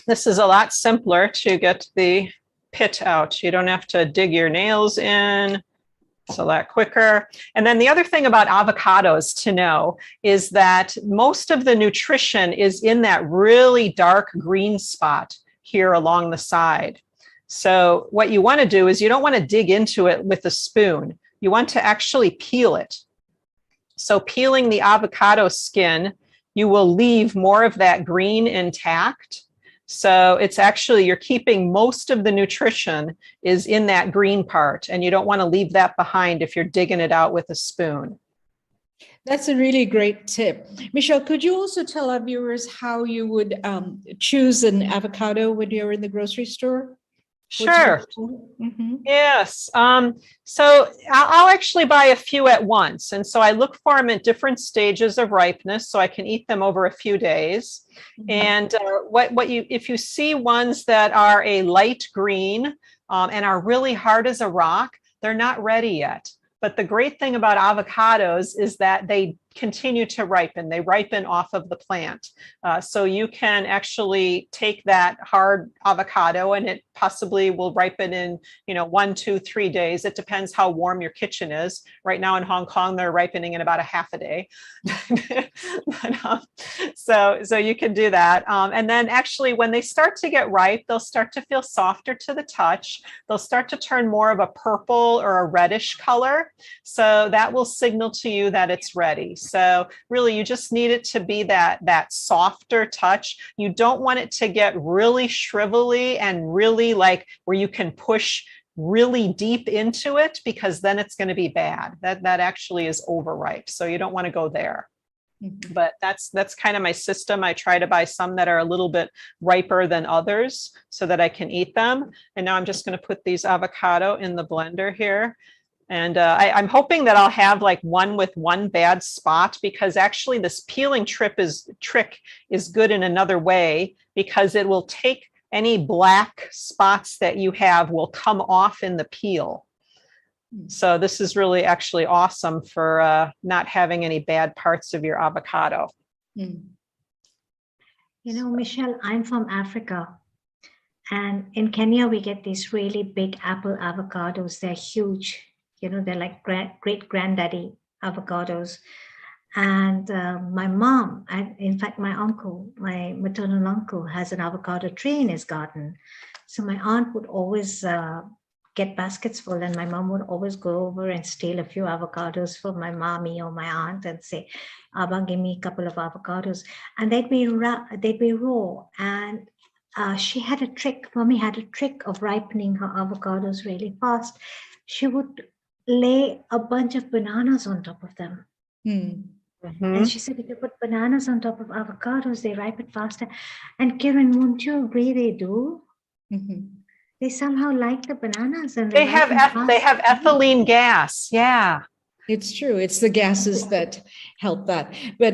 This is a lot simpler to get the pit out. You don't have to dig your nails in. It's a lot quicker. And then the other thing about avocados to know is that most of the nutrition is in that really dark green spot here along the side. So what you want to do is you don't want to dig into it with a spoon. You want to actually peel it. So peeling the avocado skin, you will leave more of that green intact. So it's actually, you're keeping most of the nutrition is in that green part, and you don't want to leave that behind if you're digging it out with a spoon. That's a really great tip. Michelle, could you also tell our viewers how you would choose an avocado when you're in the grocery store? Sure. Mm-hmm. Yes. So I'll actually buy a few at once. And so I look for them at different stages of ripeness so I can eat them over a few days. Mm-hmm. And if you see ones that are a light green and are really hard as a rock, they're not ready yet. But the great thing about avocados is that they continue to ripen. They ripen off of the plant. So you can actually take that hard avocado and it possibly will ripen in, 1, 2, 3 days. It depends how warm your kitchen is. Right now in Hong Kong, they're ripening in about a half a day. So you can do that. And then actually when they start to get ripe, they'll start to feel softer to the touch. They'll start to turn more of a purple or a reddish color. So that will signal to you that it's ready. So really, you just need it to be that softer touch. You don't want it to get really shrivelly and really like where you can push really deep into it, because then it's going to be bad. That actually is overripe. So you don't want to go there. Mm-hmm. But that's kind of my system. I try to buy some that are a little bit riper than others so that I can eat them. And now I'm just going to put these avocado in the blender here. And I'm hoping that I'll have like one with one bad spot, because actually this peeling trick is good in another way, because it will take any black spots that you have will come off in the peel. So this is really actually awesome for not having any bad parts of your avocado. Michelle, I'm from Africa. And in Kenya, we get these really big apple avocados. They're huge. They're like great granddaddy avocados. And my mom, in fact, my uncle, my maternal uncle, has an avocado tree in his garden. So my aunt would always get baskets full, and my mom would always go over and steal a few avocados from my mommy or my aunt and say, Abba, give me a couple of avocados. And they'd be raw. And she had a trick, mommy had a trick of ripening her avocados really fast. She would lay a bunch of bananas on top of them. And she said, if you put bananas on top of avocados, they ripen faster. And Kiran, won't you agree they do? They somehow like the bananas, and they have ethylene gas. Yeah. It's true. It's the gases that help that. But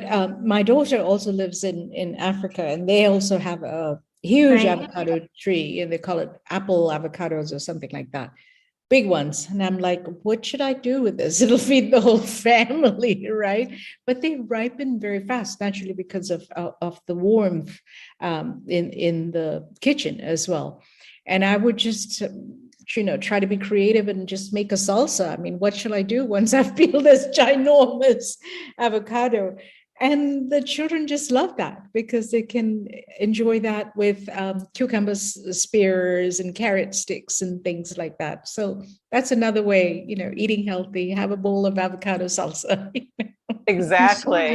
my daughter also lives in Africa, and they also have a huge avocado tree, and they call it apple avocados or something like that. Big ones. And I'm like, what should I do with this? It'll feed the whole family, right? But they ripen very fast, naturally, because of the warmth in the kitchen as well. And I would just, try to be creative and just make a salsa. I mean, what shall I do once I've peeled this ginormous avocado? And the children just love that because they can enjoy that with cucumber spears and carrot sticks and things like that. So that's another way, eating healthy, have a bowl of avocado salsa. Exactly.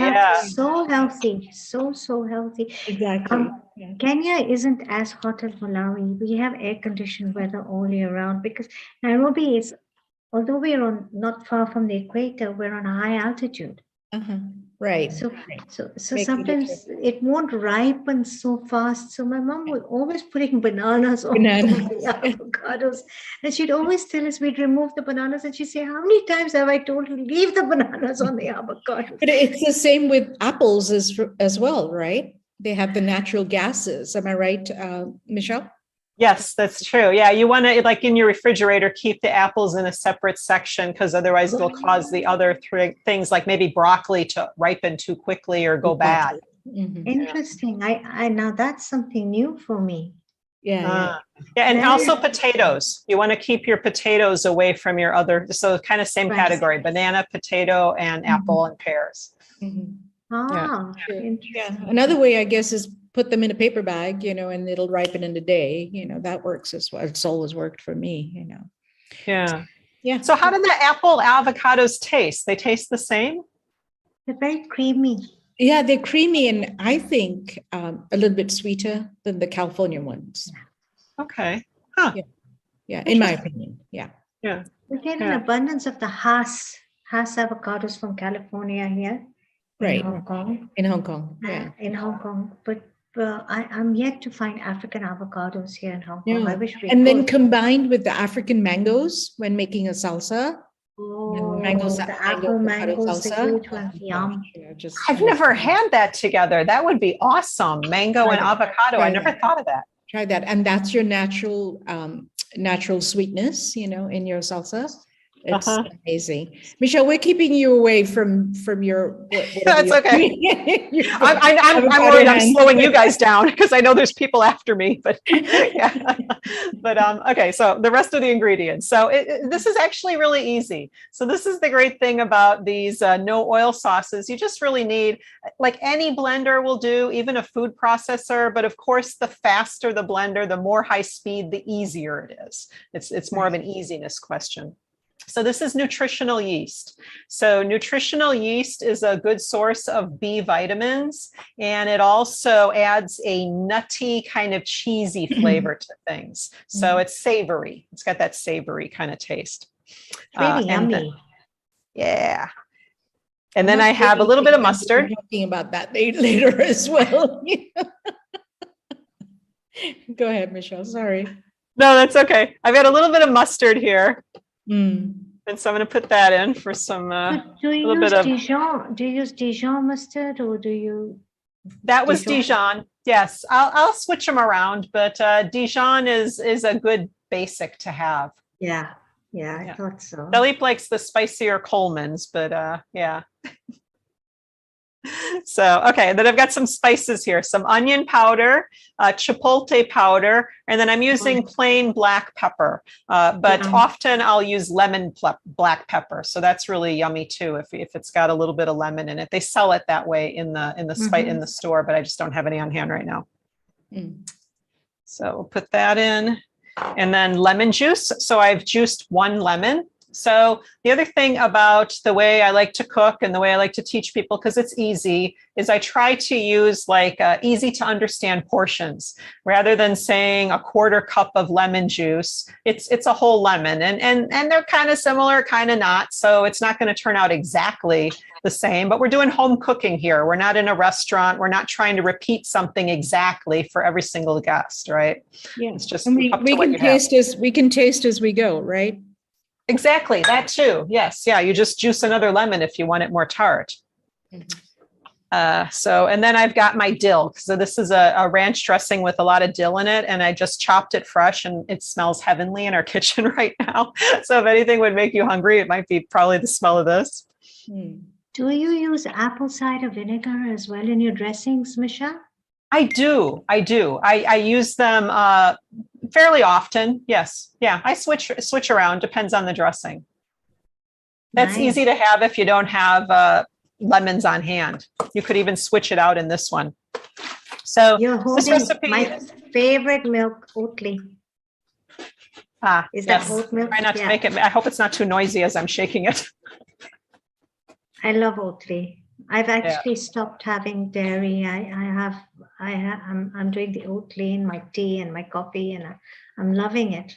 So healthy. So healthy. Exactly. Kenya isn't as hot as Malawi. We have air-conditioned weather all year round because Nairobi is, although we're not far from the equator, we're on a high altitude. Right. So sometimes it won't ripen so fast. So my mom was always putting bananas on the avocados. And she'd always tell us we'd remove the bananas. And she'd say, how many times have I told you to leave the bananas on the avocados? But it's the same with apples as well, right? They have the natural gases. Am I right, Michelle? Yes, that's true. Yeah, you want to, like in your refrigerator, keep the apples in a separate section because otherwise it'll cause the other things like maybe broccoli to ripen too quickly or go bad. Interesting. I now that's something new for me. Yeah, and also potatoes. You want to keep your potatoes away from your other, so kind of same category, banana, potato, and apple and pears. Another way, I guess, is put them in a paper bag, and it'll ripen in a day. That works as well. It's always worked for me, Yeah. So how do the apple avocados taste? They taste the same? They're very creamy. Yeah, they're creamy, and I think a little bit sweeter than the California ones. Okay. Yeah, in my opinion. Yeah. We get an abundance of the Hass avocados from California here. Right. In Hong Kong. In Hong Kong. Yeah. In Hong Kong. But I'm yet to find African avocados here in Hong Kong. I wish we could. Then combined with the African mangoes when making a salsa. The apple mangoes, the huge ones. Yum. I've never had that together. That would be awesome. Mango and avocado. I never thought of that. Try that. And that's your natural sweetness, in your salsa. It's amazing. Michelle, we're keeping you away from your. That's okay. I'm worried I'm slowing you guys down because I know there's people after me. But okay. So the rest of the ingredients. So this is actually really easy. So this is the great thing about these no oil sauces. You just really need, like any blender will do, even a food processor. But of course, the faster the blender, the more high speed, the easier it is. It's more of an easiness question. So this is nutritional yeast. So nutritional yeast is a good source of B vitamins, and it also adds a nutty kind of cheesy flavor to things. So it's savory. It's got that savory kind of taste. Really yummy. And then I have a little bit of mustard. Talking about that later as well. Go ahead, Michelle. Sorry. No, that's okay. I've got a little bit of mustard here. And so I'm going to put that in for some do you use Dijon? Do you use Dijon mustard or do you? That was Dijon. Yes, I'll switch them around, but Dijon is a good basic to have. Yeah, I thought so. Philippe likes the spicier Coleman's, but yeah. So, okay, then I've got some spices here, some onion powder, chipotle powder, and then I'm using plain black pepper, but often I'll use lemon black pepper. So that's really yummy too, if it's got a little bit of lemon in it. They sell it that way in the store, but I just don't have any on hand right now. So we'll put that in. And then lemon juice. So I've juiced 1 lemon. So the other thing about the way I like to cook and the way I like to teach people, because it's easy, is I try to use like easy to understand portions rather than saying a 1/4 cup of lemon juice. It's a whole lemon, and they're kind of similar, kind of not. So it's not going to turn out exactly the same, but we're doing home cooking here. We're not in a restaurant. We're not trying to repeat something exactly for every single guest, right? Yeah. It's just And we up to what can you have. taste as we go, right? Exactly, that too. Yes, yeah. You just juice another lemon if you want it more tart. And then I've got my dill. So this is a ranch dressing with a lot of dill in it, and I just chopped it fresh, and it smells heavenly in our kitchen right now. So if anything would make you hungry, it might be probably the smell of this. Do you use apple cider vinegar as well in your dressings, Michelle? I do. I use them fairly often. Yes. Yeah. I switch around. Depends on the dressing. That's Nice. easy to have if you don't have lemons on hand. You could even switch it out in this one. So You're this holding recipe. my favorite milk, Oatly. Is that Yes. oat milk? Try not to Yeah. make it. I hope it's not too noisy as I'm shaking it. I love Oatly. I've actually stopped having dairy. I'm doing the Oatly in my tea and my coffee, and I'm loving it.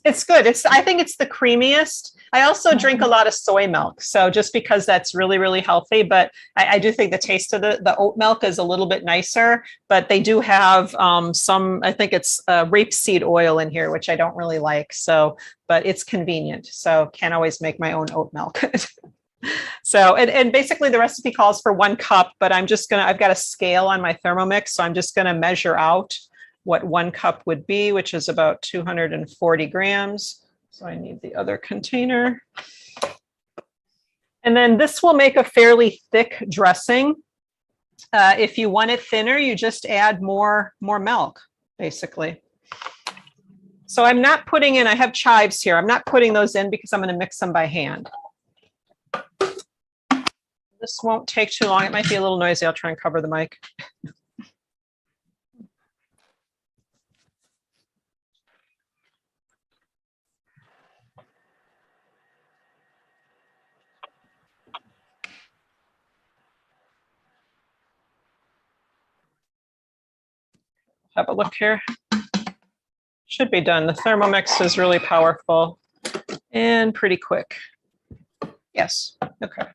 It's good. I think it's the creamiest. I also drink a lot of soy milk. So just because that's really, really healthy, but I do think the taste of the oat milk is a little bit nicer, but they do have some, I think it's rapeseed oil in here, which I don't really like. So, but it's convenient. So can't always make my own oat milk. So, and basically the recipe calls for 1 cup, but I've got a scale on my Thermomix. So I'm just going to measure out what 1 cup would be, which is about 240 grams. So I need the other container. And then this will make a fairly thick dressing. If you want it thinner, you just add more milk, basically. So I'm not putting in, I have chives here. I'm not putting those in because I'm going to mix them by hand. This won't take too long. It might be a little noisy. I'll try and cover the mic. Have a look here. Should be done. The Thermomix is really powerful and pretty quick. Yes. Okay.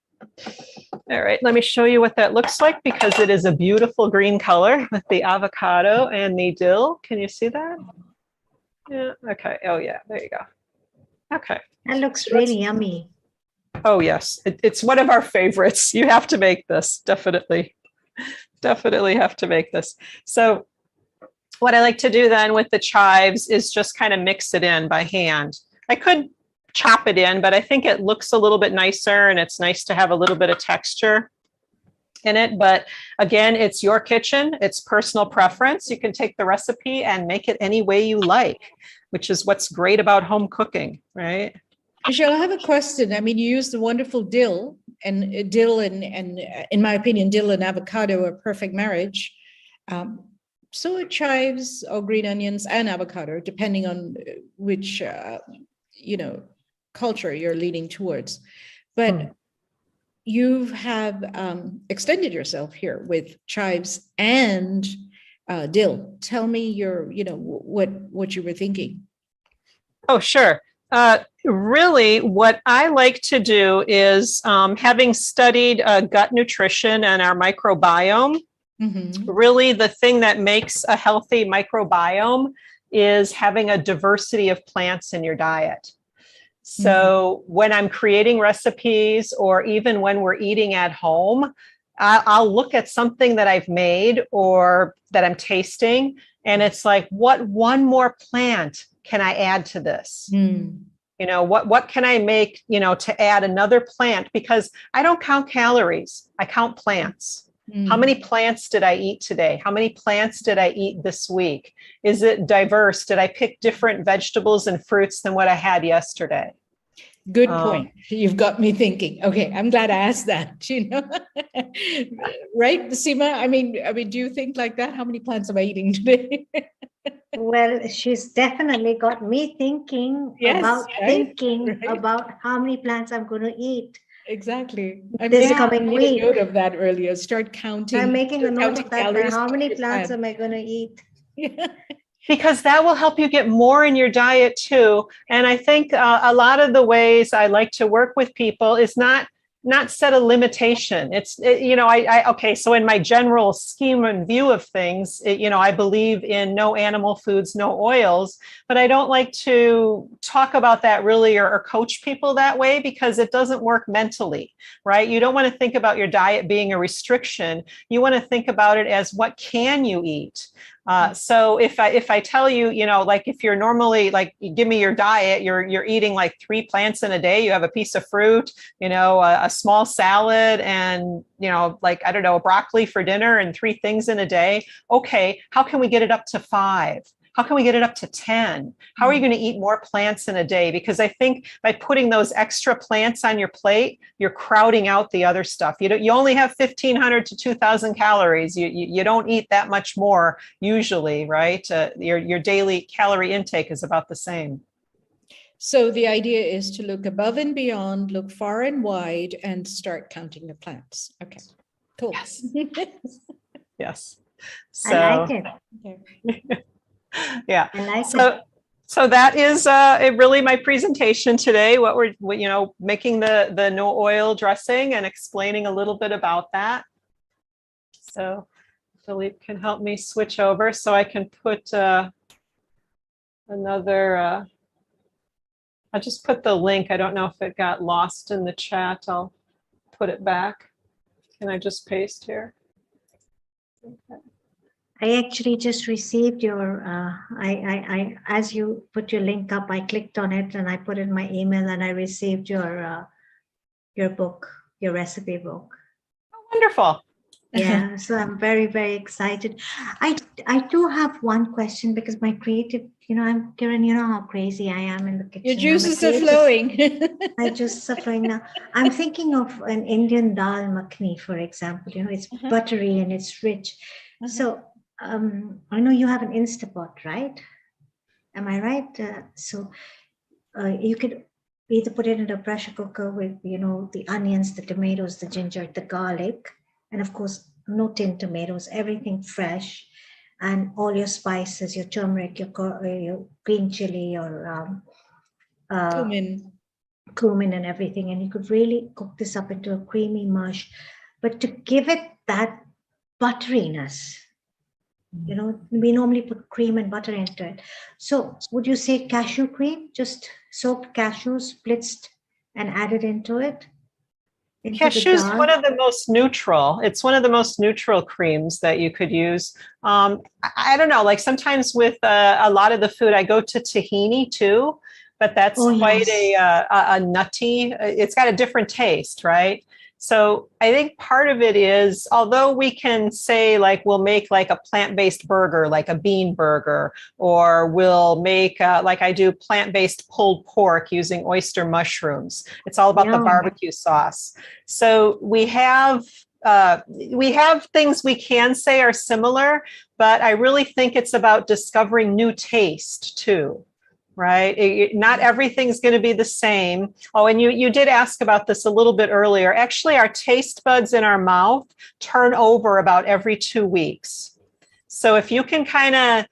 All right. Let me show you what that looks like, because it is a beautiful green color with the avocado and the dill. Can you see that? Yeah. Okay. Oh, yeah. There you go. Okay. That looks really yummy. Oh, yes. It's one of our favorites. You have to make this. Definitely. Definitely have to make this. So what I like to do then with the chives is just kind of mix it in by hand. I could chop it in, but I think it looks a little bit nicer, and it's nice to have a little bit of texture in it. But again, it's your kitchen, it's personal preference. You can take the recipe and make it any way you like, which is what's great about home cooking, right? Michelle, I have a question. I mean, you used the wonderful dill, and in my opinion, dill and avocado are a perfect marriage. So are chives or green onions and avocado, depending on which, culture you're leaning towards. But you have extended yourself here with chives and dill. Tell me what you were thinking. Oh, sure. Really, what I like to do is, having studied gut nutrition and our microbiome, really the thing that makes a healthy microbiome is having a diversity of plants in your diet. So when I'm creating recipes, or even when we're eating at home, I'll look at something that I've made or that I'm tasting, and it's like, what one more plant can I add to this? What can I make, to add another plant? Because I don't count calories. I count plants. How many plants did I eat today? How many plants did I eat this week? Is it diverse? Did I pick different vegetables and fruits than what I had yesterday? Good point. You've got me thinking. Okay, I'm glad I asked that. Right, Seema? I mean, do you think like that? How many plants am I eating today? Well, she's definitely got me thinking Yes, right? Right. about how many plants I'm going to eat Exactly. I this made, coming made a week. note of that earlier. I'm making a note Counting of that. calories, How count many your plants plan. am I going to eat? Yeah. Because that will help you get more in your diet too. And I think a lot of the ways I like to work with people is not set a limitation. Okay, so in my general scheme and view of things, I believe in no animal foods, no oils, but I don't like to talk about that really or coach people that way because it doesn't work mentally, right? You don't want to think about your diet being a restriction. You want to think about it as what can you eat? So if I tell you, like if you're normally like, you give me your diet, you're eating like 3 plants in a day, you have a piece of fruit, a small salad and, like, I don't know, broccoli for dinner and 3 things in a day. Okay, how can we get it up to 5? How can we get it up to 10? How are you going to eat more plants in a day? Because I think by putting those extra plants on your plate, you're crowding out the other stuff. You only have 1,500 to 2,000 calories. You don't eat that much more usually, right? Your daily calorie intake is about the same. So the idea is to look above and beyond, look far and wide, and start counting the plants. Okay, cool. Yes. Yes. I like it. Okay. Yeah. I like So, so that is really my presentation today. What we're making the no oil dressing and explaining a little bit about that. So Philippe can help me switch over so I can put another. I just put the link. I don't know if it got lost in the chat. I'll put it back. Can I just paste here? Okay. I actually just received your, as you put your link up, I clicked on it and I put in my email and I received your book, your recipe book. Oh, wonderful. Yeah, so I'm very, very excited. I do have one question because my creative, I'm Kiran, you know how crazy I am in the kitchen. Your juices are flowing. I'm just suffering now. I'm thinking of an Indian dal makhni, for example. It's buttery and it's rich. So I know you have an Instapot, right? Am I right? So you could either put it in a pressure cooker with, the onions, the tomatoes, the ginger, the garlic, and of course, no tinned tomatoes, everything fresh, and all your spices, your turmeric, your green chili, your cumin and everything. And you could really cook this up into a creamy mush. But to give it that butteriness, we normally put cream and butter into it. So would you say cashew cream, just soaked cashews, blitzed and added into it? Cashew is one of the most neutral. It's one of the most neutral creams that you could use. I don't know, like sometimes with a lot of the food, I go to tahini too, but that's quite a nutty, it's got a different taste, right? So I think part of it is, although we can say like, we'll make like a plant-based burger, like a bean burger, or we'll make, like I do, plant-based pulled pork using oyster mushrooms. It's all about the barbecue sauce. So we have things we can say are similar, but I really think it's about discovering new taste too. Right? Not everything's going to be the same. Oh, and you did ask about this a little bit earlier. Actually, our taste buds in our mouth turn over about every 2 weeks. So if you can kind of,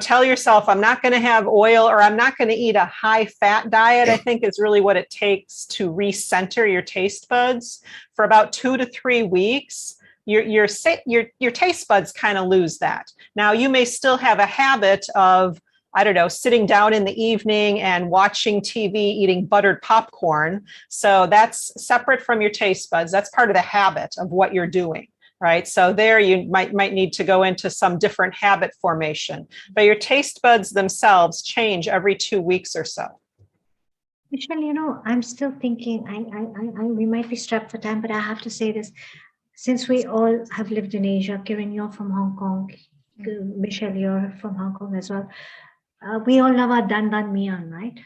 tell yourself, I'm not going to have oil or I'm not going to eat a high fat diet, I think is really what it takes to recenter your taste buds for about 2 to 3 weeks. Your taste buds kind of lose that. Now, you may still have a habit of, I don't know, sitting down in the evening and watching TV, eating buttered popcorn. So that's separate from your taste buds. That's part of the habit of what you're doing, right? So there you might need to go into some different habit formation. But your taste buds themselves change every 2 weeks or so. Michelle, I'm still thinking, we might be strapped for time, but I have to say this. Since we all have lived in Asia, Kiran, you're from Hong Kong, Michelle, you're from Hong Kong as well. We all love our dandan mian, right?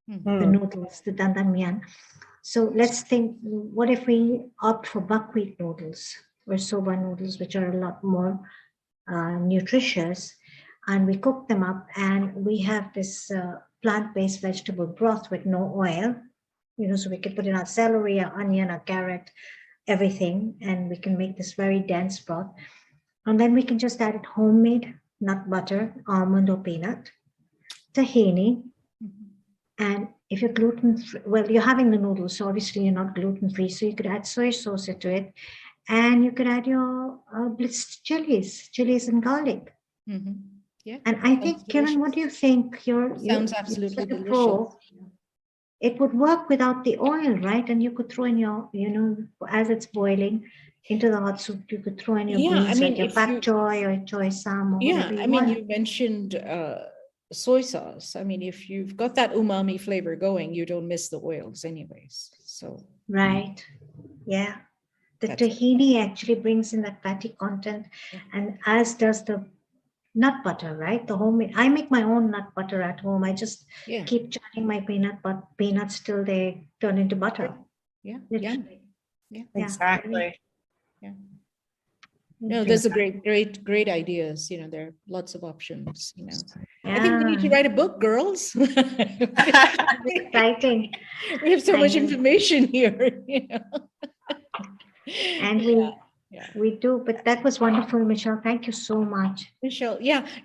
The noodles, the dandan mian. So let's think, what if we opt for buckwheat noodles or soba noodles, which are a lot more nutritious? and we cook them up, and we have this plant-based vegetable broth with no oil. So we can put in our celery, our onion, our carrot, everything, and we can make this very dense broth. And then we can just add it homemade nut butter, almond or peanut, tahini, and if you're gluten-free, well, you're having the noodles, so obviously you're not gluten-free, so you could add soy sauce to it, and you could add your blitzed chilies and garlic. Yeah. And I think, Kiran, what do you think? Sounds absolutely delicious. Pro. It would work without the oil, right? And you could throw in your, as it's boiling into the hot soup, you could throw in your beans, like your pak choy or choy sam or whatever you want. You mentioned soy sauce. I mean, if you've got that umami flavor going, you don't miss the oils anyways. So right. Yeah. The tahini actually brings in that fatty content, and as does the nut butter, right? The homemade. I make my own nut butter at home. I just keep churning my peanuts till they turn into butter. Yeah. Exactly. Yeah. No, those are great ideas. There are lots of options. I think we need to write a book, girls. Exciting. We have so much information here. And we do, but that was wonderful, Michelle. Thank you so much. Michelle,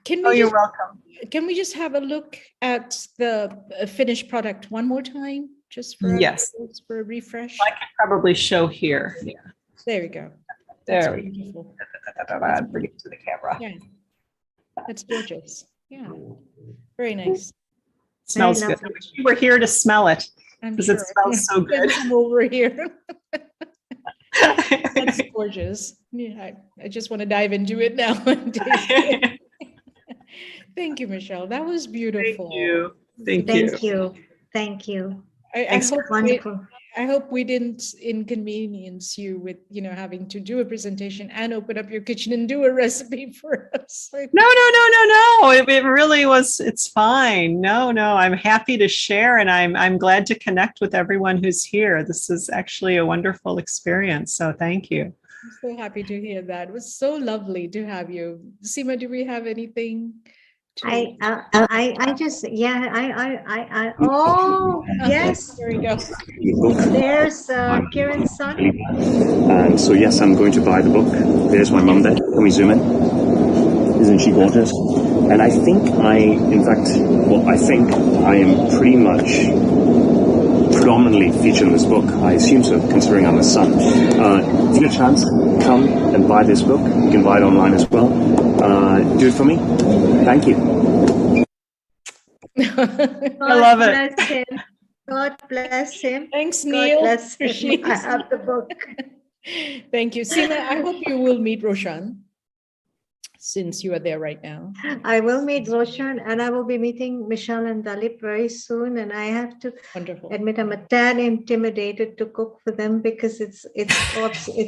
can we you're welcome. Can we just have a look at the finished product one more time, just for for a refresh? I can probably show here. Yeah. There we go. There we go. Bring it to the camera. Yeah. That's gorgeous. Yeah. Very nice. Smells good. I wish you were here to smell it, because it smells so good. I'm over here. That's gorgeous. Yeah, I just want to dive into it now. Thank you, Michelle. That was beautiful. Thank you. I hope we didn't inconvenience you with having to do a presentation and open up your kitchen and do a recipe for us. No. It really was. It's fine. No. I'm happy to share, and I'm glad to connect with everyone who's here. This is actually a wonderful experience. So thank you. I'm so happy to hear that. It was so lovely to have you. Seema, do we have anything? I just oh yes, there we go. There's Kiran's son. And so yes, I'm going to buy the book. There's my mum there. Can we zoom in? Isn't she gorgeous? And I think I am pretty much predominantly featured in this book. I assume so, considering I'm a son. If you get a chance, come and buy this book. You can buy it online as well. Do it for me. Thank you. I love it. God bless him. Thanks, Neil. God bless him. I have the book. Thank you. Seema, I hope you will meet Roshan, since you are there right now. I will meet Roshan, and I will be meeting Michelle and Dalip very soon. And I have to admit, I'm a tad intimidated to cook for them, because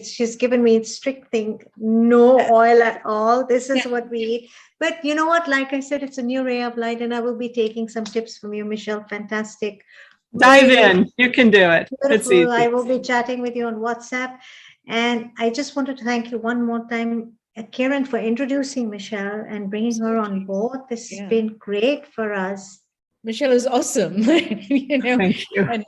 she's given me a strict thing, no oil at all. This is what we eat. But you know what? Like I said, it's a new ray of light, and I will be taking some tips from you, Michelle. Fantastic. Dive in. You can do it. Beautiful. It's easy. I will be chatting with you on WhatsApp. And I just wanted to thank you one more time, Kiran, for introducing Michelle and bringing her on board. This has been great for us. Michelle is awesome. Thank you. And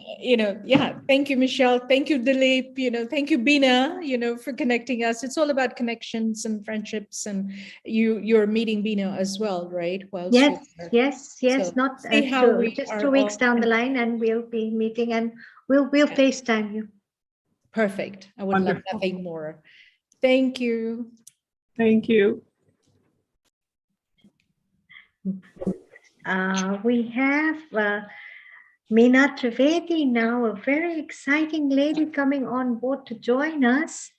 thank you, Michelle. Thank you, Dilip. Thank you, Bina, for connecting us. It's all about connections and friendships, and you're meeting Bina as well, right? Yes. So not just 2 weeks down the line, and we'll be meeting, and we'll FaceTime you. Perfect. I would love nothing more. Thank you. Thank you. We have Meena Trivedi now, a very exciting lady coming on board to join us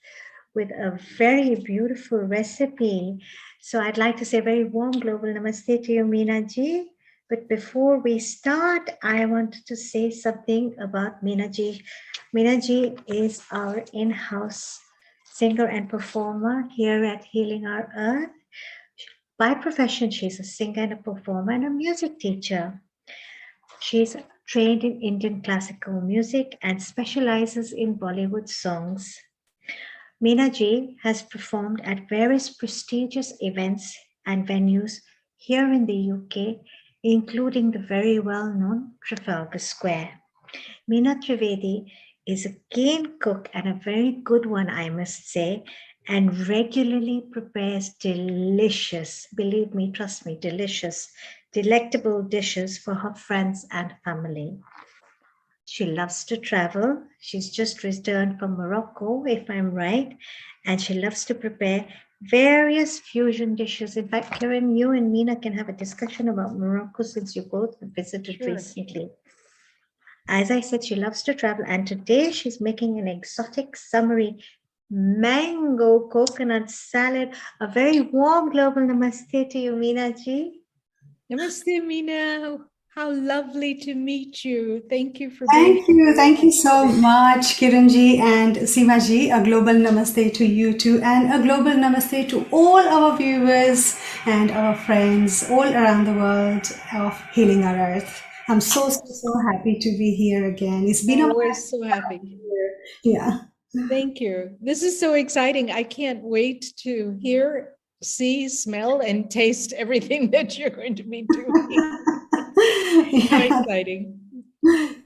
with a very beautiful recipe. So I'd like to say a very warm global namaste to you, Meena ji. But before we start, I wanted to say something about Meena ji. Meena ji is our in-house singer and performer here at Healing Our Earth. By profession, she's a singer and a performer and a music teacher. She's trained in Indian classical music and specializes in Bollywood songs. Meena ji has performed at various prestigious events and venues here in the UK, including the very well-known Trafalgar Square. Meena Trivedi is a keen cook and a very good one, I must say, and regularly prepares delicious, believe me, trust me, delicious, delectable dishes for her friends and family. She loves to travel. She's just returned from Morocco, if I'm right, and she loves to prepare various fusion dishes. In fact, Karen, you and Meena can have a discussion about Morocco since you both visited recently. As I said, she loves to travel, and today she's making an exotic summery mango coconut salad. A very warm global namaste to you, Meena ji. Namaste, Meena. How lovely to meet you. Thank you for being here. Thank you so much, Kiranji and Seemaji. A global namaste to you too, and a global namaste to all our viewers and our friends all around the world of Healing Our Earth. I'm so happy to be here again. It's been We're so happy. Yeah. Thank you. This is so exciting. I can't wait to hear, see, smell, and taste everything that you're going to be doing. So exciting.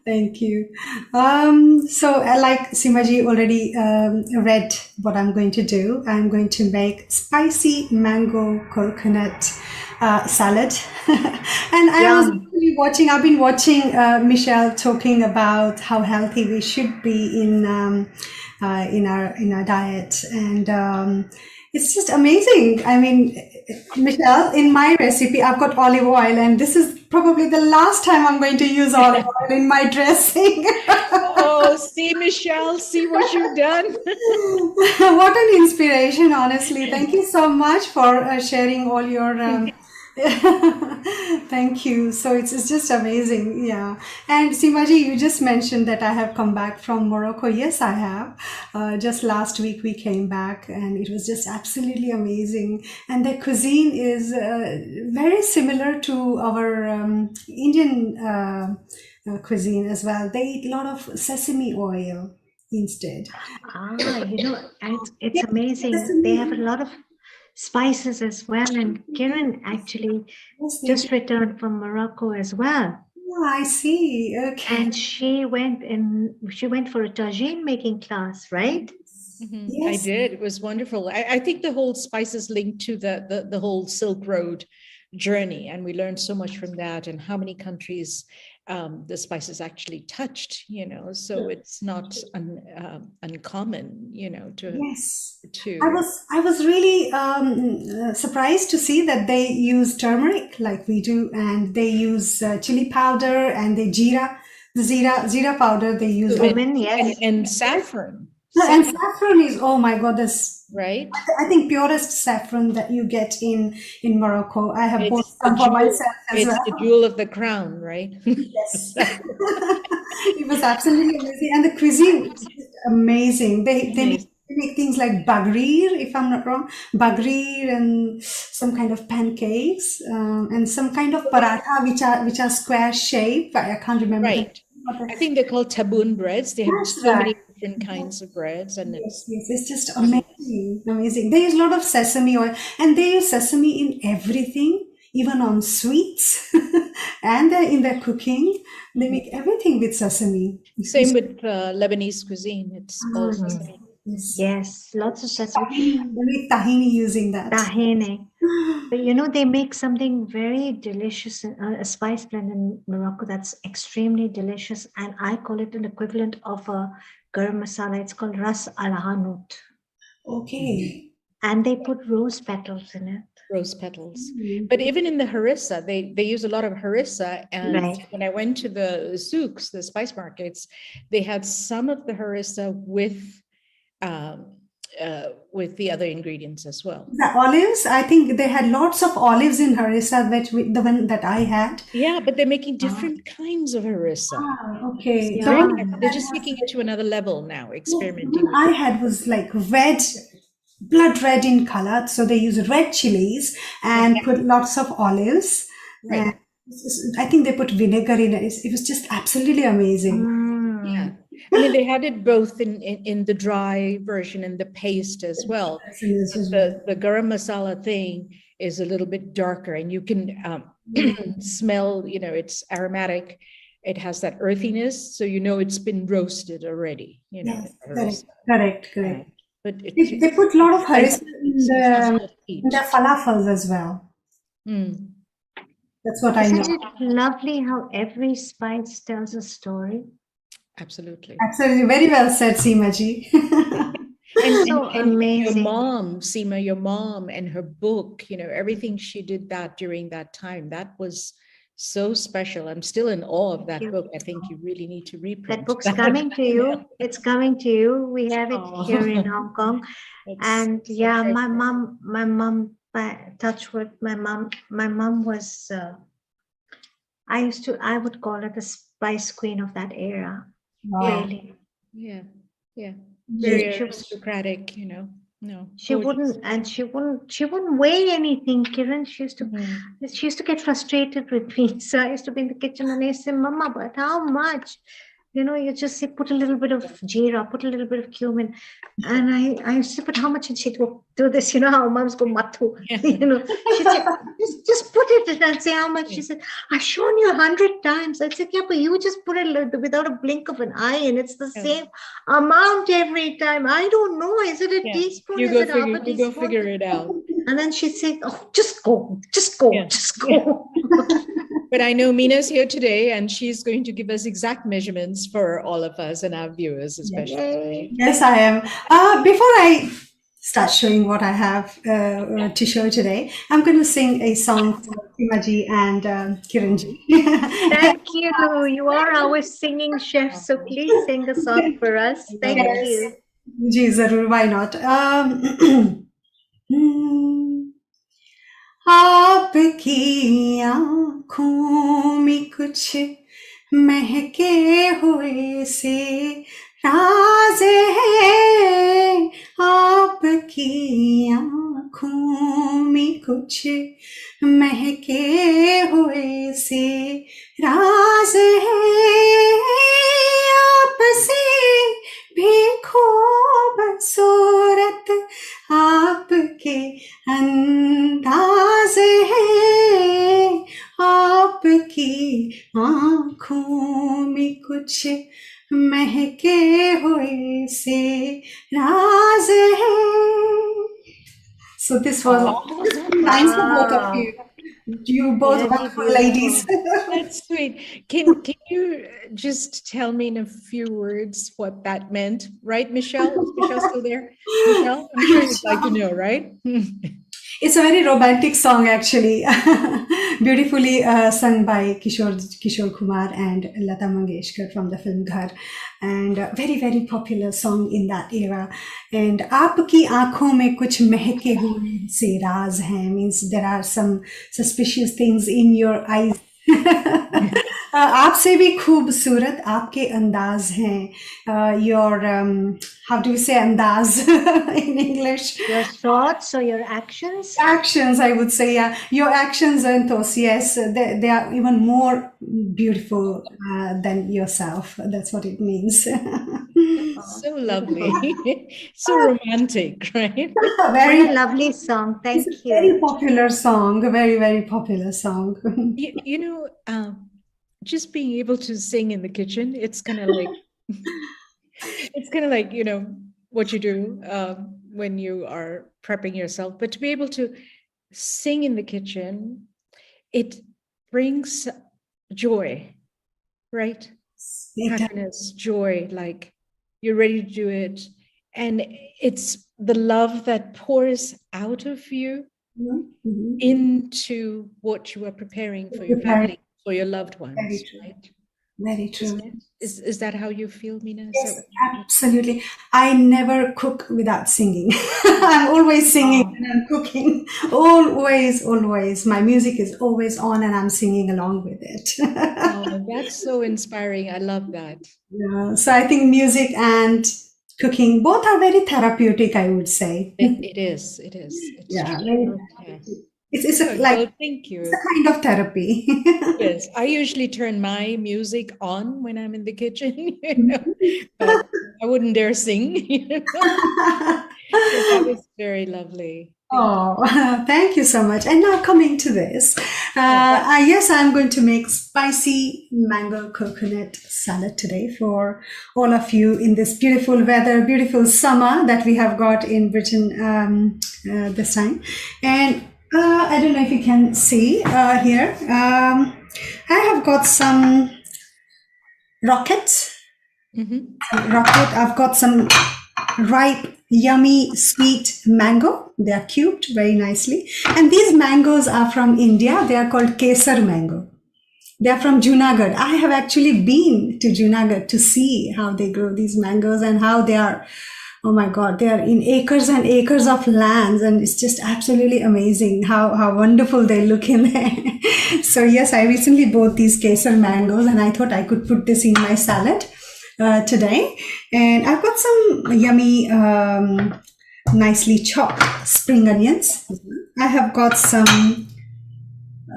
Thank you. So, like Simaji already read what I'm going to do. I'm going to make spicy mango coconut salad. And I was actually watching, I've been watching Michelle talking about how healthy we should be in our diet. And it's just amazing. I mean, Michelle, in my recipe, I've got olive oil, and this is probably the last time I'm going to use olive oil in my dressing. Oh, see, Michelle, see what you've done. What an inspiration, honestly. Thank you so much for sharing all your... Thank you. So it's just amazing. Yeah. And Simaji, you just mentioned that I have come back from Morocco. Yes, I have. Just last week we came back, and it was just absolutely amazing. And the cuisine is very similar to our Indian cuisine as well. They eat a lot of sesame oil instead. It's amazing. They have a lot of spices as well. And Kiran actually just returned from Morocco as well. Oh, I see. Okay. And she went for a tagine making class, right? I did. It was wonderful. I think the whole spices linked to the whole Silk Road journey, and we learned so much from that, and how many countries the spices actually touched, so it's not uncommon, to I was really surprised to see that they use turmeric like we do, and they use chili powder, and the zira powder they use, and saffron. And saffron is, oh my God, this, right? I think purest saffron that you get in Morocco. I have bought some for myself as well. It's the jewel of the crown, right? Yes. It was absolutely amazing. And the cuisine is amazing. They make things like bagrir, if I'm not wrong, bagrir, and some kind of pancakes, and some kind of paratha, which are square shape. I can't remember. Right. I think they're called taboon breads. They have so many different kinds of breads, and it's just amazing. They use a lot of sesame oil, and they use sesame in everything, even on sweets, and in their cooking. They make everything with sesame. Same with Lebanese cuisine. It's all sesame. Yes, lots of sesame. With tahini using that. Tahini. But they make something very delicious, a spice blend in Morocco that's extremely delicious, and I call it an equivalent of a garam masala. It's called ras al hanout. Okay. And they put rose petals in it. Rose petals. But even in the harissa, they use a lot of harissa. And when I went to the souks, the spice markets, they had some of the harissa with the other ingredients as well. The olives, I think they had lots of olives in harissa, the one that I had. Yeah, but they're making different kinds of harissa. Okay. So they're just taking it to another level now, experimenting. What I had was like red, blood red in color. So they use red chilies and put lots of olives. Right. And I think they put vinegar in it. It was just absolutely amazing. Yeah. I mean, they had it both in the dry version and the paste as well. The garam masala thing is a little bit darker, and you can smell, it's aromatic. It has that earthiness, so it's been roasted already. Yes, Harissa. correct. But They put a lot of harissa in heat. the falafels as well. Mm. That's what I know. Isn't it lovely how every spice tells a story? Absolutely. Absolutely, very well said, Seemaji. So amazing. Your mom, Seema, your mom and her book, everything she did that during that time, that was so special. I'm still in awe of that book. I think you really need to reprint That book's coming to you. It's coming to you. We have it here in Hong Kong. And yeah, my mom, touch wood, my mom was, I would call her the spice queen of that era. Wow. Really. Yeah. Very Very aristocratic, No. She wouldn't weigh anything, Kiran. She used to get frustrated with me. So I used to be in the kitchen and I used to say, Mama, but how much? You just say, put a little bit of jeera, put a little bit of cumin. And I used to say, but how much? And she'd go, do this, how moms go, matu. She'd say, just put it in and say how much. She said, I've shown you 100 times. I said, yeah, but you just put it without a blink of an eye, and it's the same amount every time. I don't know. Is it a teaspoon? You Is it half a teaspoon? go figure it out. And then she'd say, oh, just go. But I know Mina's here today, and she's going to give us exact measurements for all of us and our viewers, especially. Yes, I am. Before I start showing what I have to show today, I'm going to sing a song for Seemaji and Kiranji. Thank you. You are our singing chef, so please sing a song for us. Thank you. Ji, zarur, why not? आपकी आँखों में कुछ महके हुए से राज है आपकी आँखों में कुछ महके हुए से राज है आपसे भी खूबसूरत आपके अंदाज है आपकी आँखों में कुछ महके हुए से राज है. So this was nice for both of you. You both wonderful ladies. That's sweet. Can you just tell me in a few words what that meant? Right, Michelle? Is Michelle still there? Michelle? I'm sure you'd like to know, right? It's a very romantic song, actually. Beautifully sung by Kishore Kumar and Lata Mangeshkar from the film Ghar. And a very, very popular song in that era. And Aapki aankhon mein kuch mehke hue se raaz hai, means there are some suspicious things in your eyes. आपसे भी खूबसूरत आपके अंदाज हैं. Your how do you say andaz in English? Your thoughts or your actions? Actions, I would say, yeah. Your actions, Antos, yes, they are even more beautiful than yourself. That's what it means. So lovely. So romantic, right? Very lovely song. Thank you. Very popular song. Very, very popular song. Just being able to sing in the kitchen, it's kind of like what you do when you are prepping yourself, but to be able to sing in the kitchen, it brings joy, right? Happiness, joy, like you're ready to do it, and it's the love that pours out of you into what you are preparing for your family, for your loved ones. Very true. Right? Very true. Is that how you feel, Meena? Yes, absolutely. I never cook without singing. I'm always singing when I'm cooking. Always, always. My music is always on and I'm singing along with it. Oh, that's so inspiring. I love that. Yeah. So I think music and cooking, both are very therapeutic, I would say. It is. It's yeah. true. It's Good. like, well, thank you. it's a kind of therapy. Yes, I usually turn my music on when I'm in the kitchen, but I wouldn't dare sing. That was very lovely. Oh, thank you so much. And now coming to this, yes, I'm going to make spicy mango coconut salad today for all of you in this beautiful weather, beautiful summer that we have got in Britain this time. And I don't know if you can see here. I have got some rocket. Rocket. I've got some ripe, yummy, sweet mango. They are cubed very nicely. And these mangoes are from India. They are called Kesar mango. They are from Junagadh. I have actually been to Junagadh to see how they grow these mangoes and how they are, oh my God, they are in acres and acres of lands. And it's just absolutely amazing how wonderful they look in there. So yes, I recently bought these Kesar mangoes and I thought I could put this in my salad today. And I've got some yummy, nicely chopped spring onions. I have got some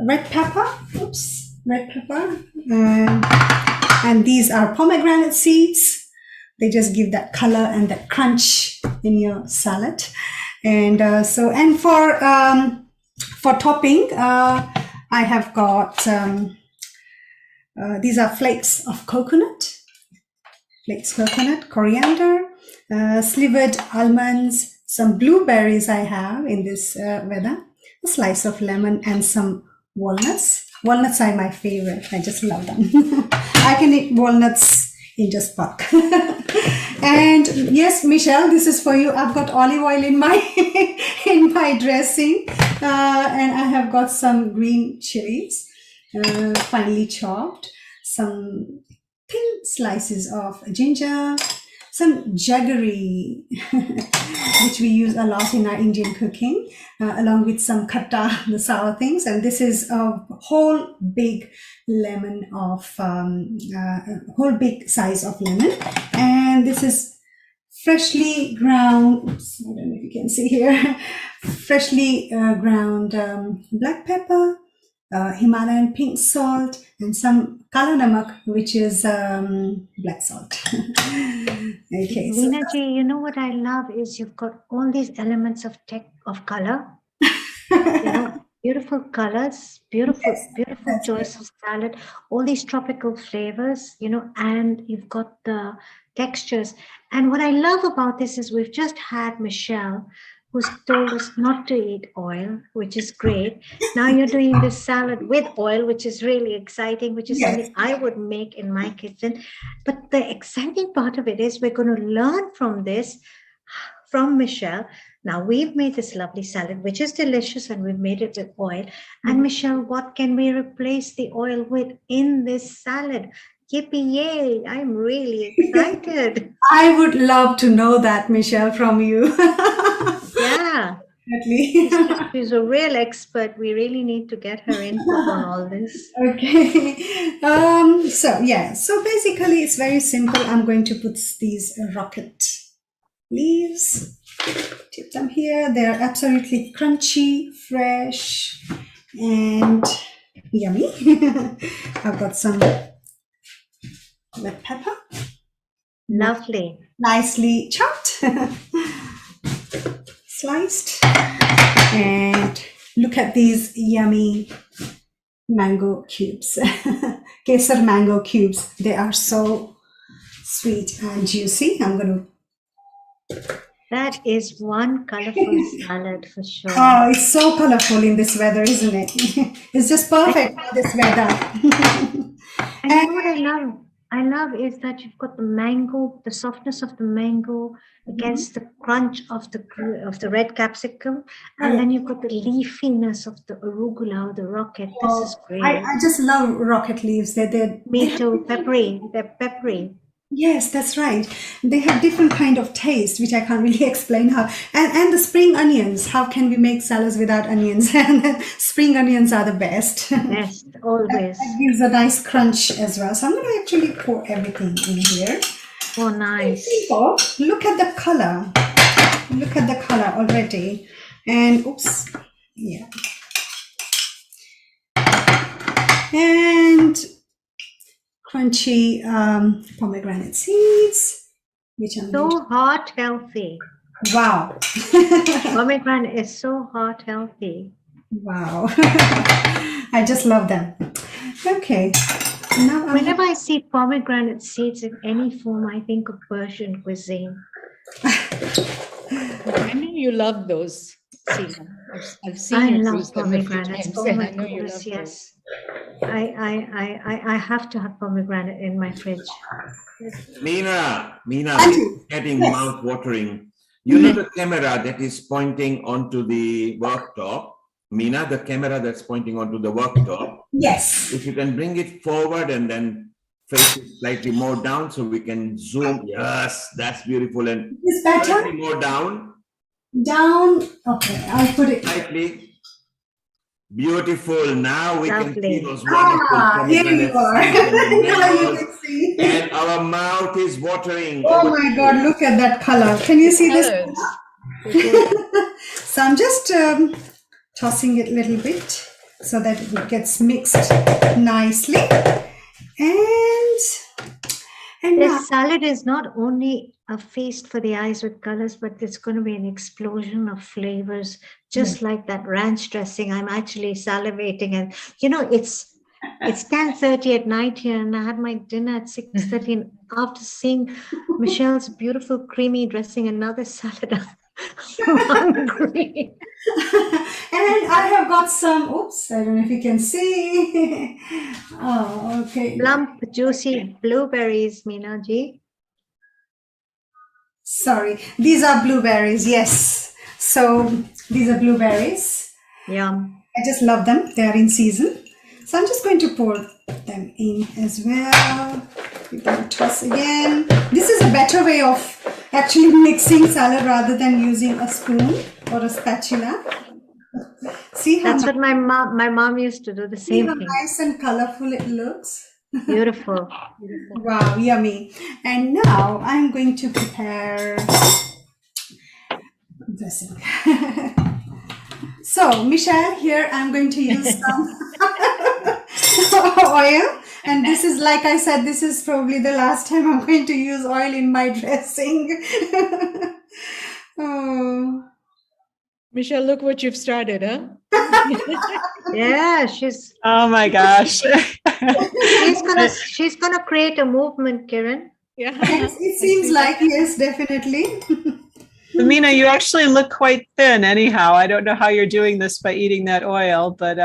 red pepper. Oops, red pepper. And these are pomegranate seeds. They just give that color and that crunch in your salad. And for topping, I have got these are flakes of coconut. Flakes coconut, coriander, slivered almonds, some blueberries I have in this weather, a slice of lemon, and some walnuts. Walnuts are my favorite. I just love them. I can eat walnuts in just bulk. And yes, Michelle, this is for you. I've got olive oil in my in my dressing, and I have got some green chilies, finely chopped, some thin slices of ginger, some jaggery, which we use a lot in our Indian cooking, along with some khatta, the sour things. And this is a whole big lemon of, whole big size of lemon. And this is freshly ground, oops, I don't know if you can see here, freshly ground black pepper, Himalayan pink salt, and some kala namak, which is black salt. Okay, so Veena ji, you know what I love is you've got all these elements of color. Beautiful colors, beautiful choice of salad, all these tropical flavors, and you've got the textures. And what I love about this is we've just had Michelle, who's told us not to eat oil, which is great. Now you're doing this salad with oil, which is really exciting, which is something I would make in my kitchen. But the exciting part of it is we're going to learn from this, from Michelle. Now we've made this lovely salad, which is delicious, and we've made it with oil. And Michelle, what can we replace the oil with in this salad? Yippee yay, I'm really excited. I would love to know that, Michelle, from you. Yeah. She's a real expert. We really need to get her input on all this. Okay. So basically it's very simple. I'm going to put these rocket leaves, tip them here. They're absolutely crunchy, fresh, and yummy. I've got some red pepper. Lovely. Nicely chopped. Sliced. And look at these yummy mango cubes. Kesar mango cubes. They are so sweet and juicy. I'm going to... That is one colorful salad for sure. Oh, it's so colorful in this weather, isn't it? It's just perfect for this weather. And you know what I love is that you've got the mango, the softness of the mango against the crunch of the red capsicum, and then you've got the leafiness of the arugula or the rocket. This is great. I just love rocket leaves. Me too. Peppery. They're peppery. Yes, that's right. They have different kind of taste, which I can't really explain how. And the spring onions. How can we make salads without onions? And spring onions are the best. Best, always. That gives a nice crunch as well. So I'm going to actually pour everything in here. Oh, nice. Look at the color. Look at the color already. And oops, yeah. And crunchy pomegranate seeds, which I'm so heart healthy. Wow. Pomegranate is so heart healthy. Wow. I just love them. Okay. Now Whenever I see pomegranate seeds in any form, I think of Persian cuisine. I know you love those, Seema. I've seen I you love use them a few pomegranates. times, Oh and my I know you goodness, love those. yes. I have to have pomegranate in my fridge. Mina, Thank this you. is getting Yes. mouth-watering. You know the camera that is pointing onto the worktop? Mina, the camera that's pointing onto the worktop. Yes. If you can bring it forward and then face it slightly more down so we can zoom. Yes, that's beautiful. And Is better? slightly more down. Down. Okay, I'll put it. Slightly. Beautiful. Now we can see Lovely. those wonderful Here you pomegranate are. seeds and the Now you mangoes. can see. And our mouth is watering. Oh Over to my you. God, look at that color. Can you see this? Colors. So I'm just tossing it a little bit so that it gets mixed nicely. And now, This salad is not only a feast for the eyes with colors, but it's going to be an explosion of flavors, just like that ranch dressing. I'm actually salivating, and it's 10:30 at night here, and I had my dinner at 6:30. And after seeing Michelle's beautiful creamy dressing, another salad, I'm hungry. and I have got some, oops, I don't know if you can see. Oh, okay. Plump, juicy blueberries, Meena ji. Sorry, these are blueberries, yes. So these are blueberries. Yum. I just love them. They are in season. So I'm just going to pour them in as well. Give them a toss again. This is a better way of actually mixing salad rather than using a spoon or a spatula. See how, That's what my mom used to do, the see same how thing. nice and colorful it looks. Beautiful. Wow, yummy. And now I'm going to prepare dressing. So, Michelle, here I'm going to use some oil. And this is, like I said, this is probably the last time I'm going to use oil in my dressing. Oh. Michelle, look what you've started, huh? Yeah, she's Oh my gosh. she's gonna create a movement, Kiran. Yeah. Yes, it seems like, yes, definitely. Mina, you actually look quite thin anyhow. I don't know how you're doing this by eating that oil, but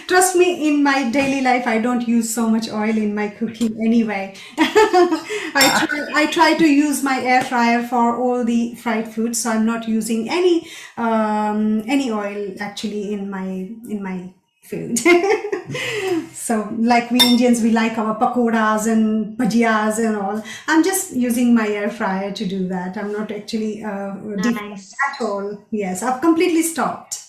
Trust me, in my daily life, I don't use so much oil in my cooking anyway. I try to use my air fryer for all the fried foods, so I'm not using any oil actually in my food. So like we Indians, we like our pakoras and bhajiyas and all. I'm just using my air fryer to do that. I'm not actually deep Nice. at all. Yes, I've completely stopped.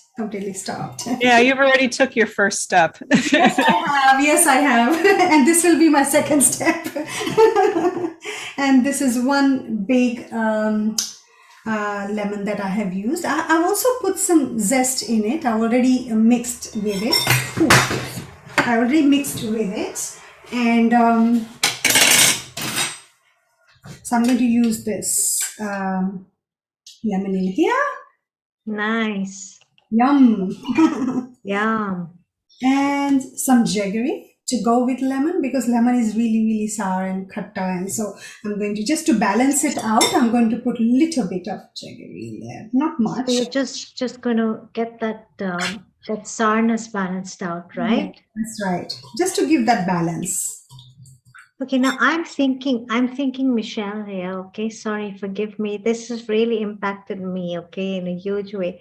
yeah, you've already took your first step. Yes, I have. And this will be my second step. And this is one big lemon that I have used. I've also put some zest in it. I already mixed with it. And so I'm going to use this lemon in here. Nice. Yum. Yum. And some jaggery to go with lemon, because lemon is really, really sour and khatta. And so I'm going to, just to balance it out, I'm going to put a little bit of jaggery in there. Not much. So you're just going to get that that sourness balanced out, right? Yeah, that's right. Just to give that balance. Okay, now I'm thinking Michelle here, okay? Sorry, forgive me. This has really impacted me, okay, in a huge way.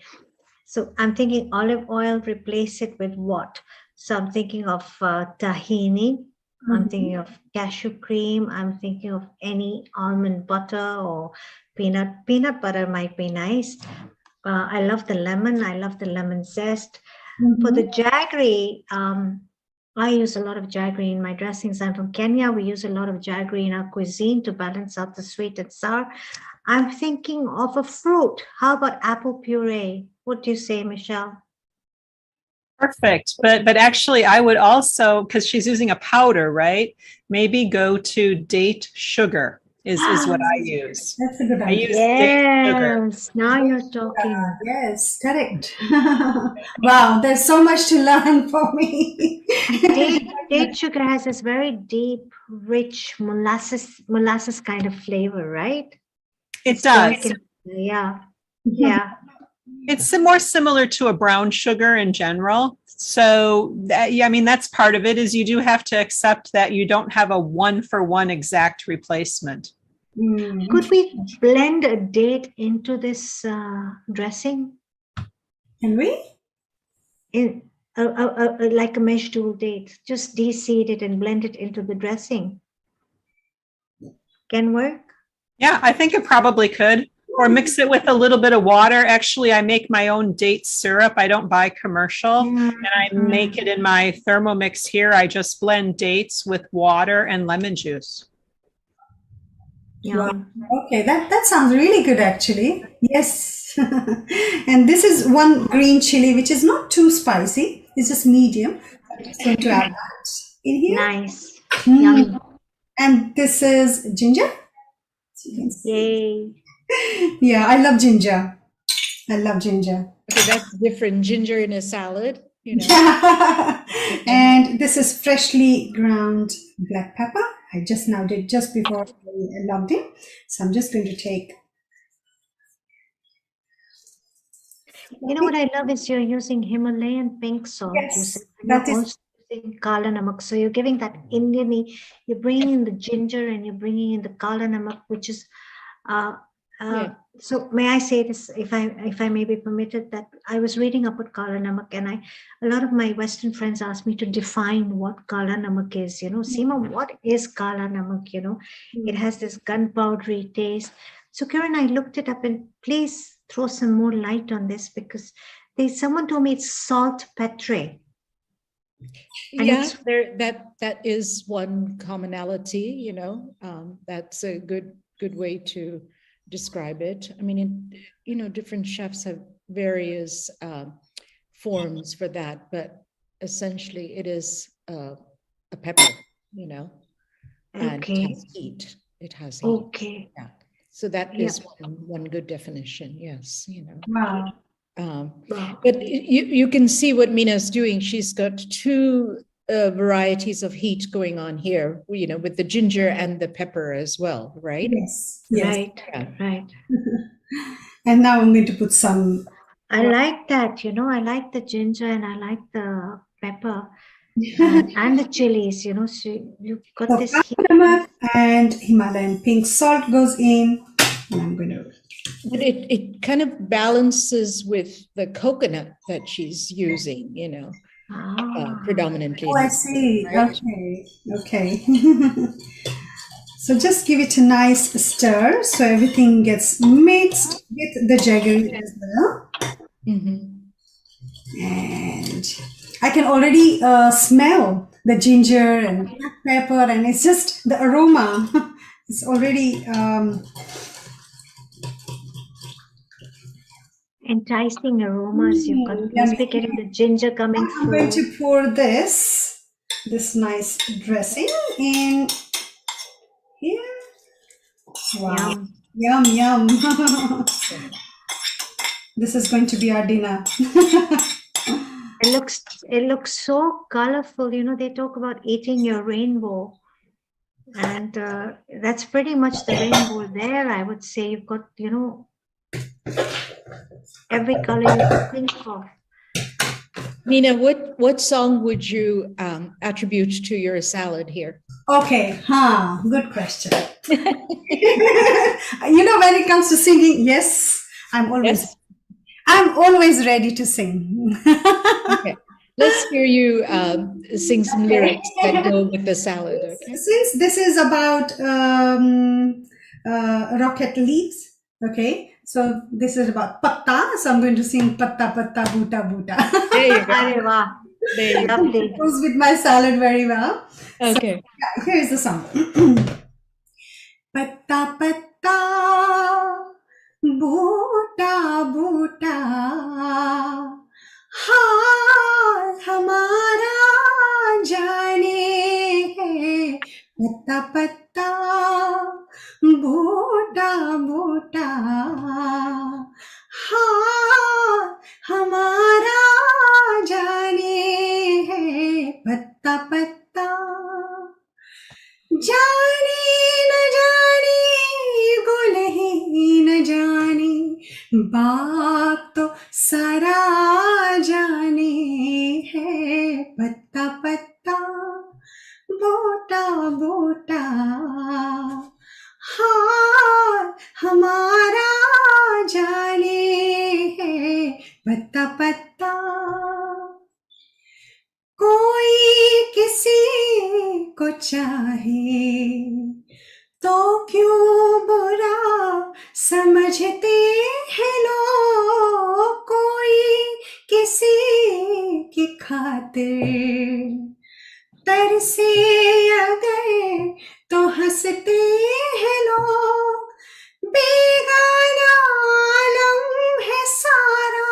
So I'm thinking olive oil, replace it with what? So I'm thinking of tahini. I'm thinking of cashew cream. I'm thinking of any almond butter or peanut butter might be nice. I love the lemon. I love the lemon zest. For the jaggery, I use a lot of jaggery in my dressings. I'm from Kenya. We use a lot of jaggery in our cuisine to balance out the sweet and sour. I'm thinking of a fruit. How about apple puree? What do you say, Michelle? Perfect. But actually, I would also, because she's using a powder, right? Maybe go to date sugar. is what I use. That's a good I idea. use date sugar. Yes, now you're talking. Yes, correct. Wow, there's so much to learn for me. Date sugar has this very deep, rich molasses kind of flavor, right? It does. Yeah, yeah. It's more similar to a brown sugar in general. So that, yeah, I mean, that's part of it is you do have to accept that you don't have a one-for-one exact replacement. Could we blend a date into this dressing? Can we? Like a vegetable date, just de-seed it and blend it into the dressing. Can work? Yeah, I think it probably could. Or mix it with a little bit of water. Actually, I make my own date syrup. I don't buy commercial. And I make it in my Thermomix here. I just blend dates with water and lemon juice. Wow. Okay, that sounds really good actually. Yes. And this is one green chili, which is not too spicy. It's just medium. I'm just going to add that in here. Nice. Yummy. And this is ginger. So you can see. Yay. Yeah, I love ginger. I love ginger. Okay, that's different. Ginger in a salad, you know. And this is freshly ground black pepper. I just now did just before I logged in. So I'm just going to take. You know what I love is you're using Himalayan pink salt. Yes, You said that you're is. also using kala namak. So you're giving that Indian, you're bringing in the ginger and you're bringing in the kala namak, which is Yeah. so may I say this, if I may be permitted, that I was reading about kala namak, and a lot of my Western friends asked me to define what kala namak is. You know, Seema, what is kala namak? You know, it has this gunpowdery taste. So Kiran, I looked it up, and please throw some more light on this, because someone told me it's salt petre. And Yeah, that is one commonality, you know. That's a good way to describe it. I mean, you know, different chefs have various forms for that, but essentially it is a pepper, you know, and it has heat. It has heat. Okay. Yeah. So that is one good definition. Yes, you know. Wow. But you can see what Mina's doing. She's got two varieties of heat going on here, you know, with the ginger and the pepper as well, right? Yes. Yes. Right. Yeah. Right. And now I'm going to put some. I like that, you know, I like the ginger and I like the pepper and the chilies, you know, so you've got So this heat. namak and Himalayan pink salt goes in. And I'm going to. But it kind of balances with the coconut that she's using, you know, predominantly. Oh, I see. Right? Okay. So just give it a nice stir so everything gets mixed with the jaggery as well. And I can already smell the ginger and black pepper, and it's just the aroma. It's already enticing aromas. You've got, must be getting the ginger coming through. I'm going to pour this nice dressing in here. Wow. Yum. This is going to be our dinner. It looks so colorful. You know, they talk about eating your rainbow. And that's pretty much the rainbow there, I would say. You've got, you know, every color you can think of. Nina, what song would you attribute to your salad here? Okay, good question. You know, when it comes to singing, yes, I'm always ready to sing. Okay, let's hear you sing some lyrics that go with the salad. Okay. Since this is about rocket leaves, okay, so this is about patta, so I'm going to sing patta patta boota boota. There you go. There you go. Lovely. Goes with my salad very well. Okay. So, here's the song. Patta patta boota boota, हाल हमारा जाने है पत्ता पत्ता पत्ता पत्ता जाने न जाने गुल ही न जाने बाग तो सारा जाने है पत्ता पत्ता बोटा बोटा हाल हमारा जाने है पत्ता पत्ता कोई किसी को चाहे तो क्यों बुरा समझते हैं लोग कोई किसी की खातिर तरसे अगर तो हंसते हैं लोग बेगाना आलम है सारा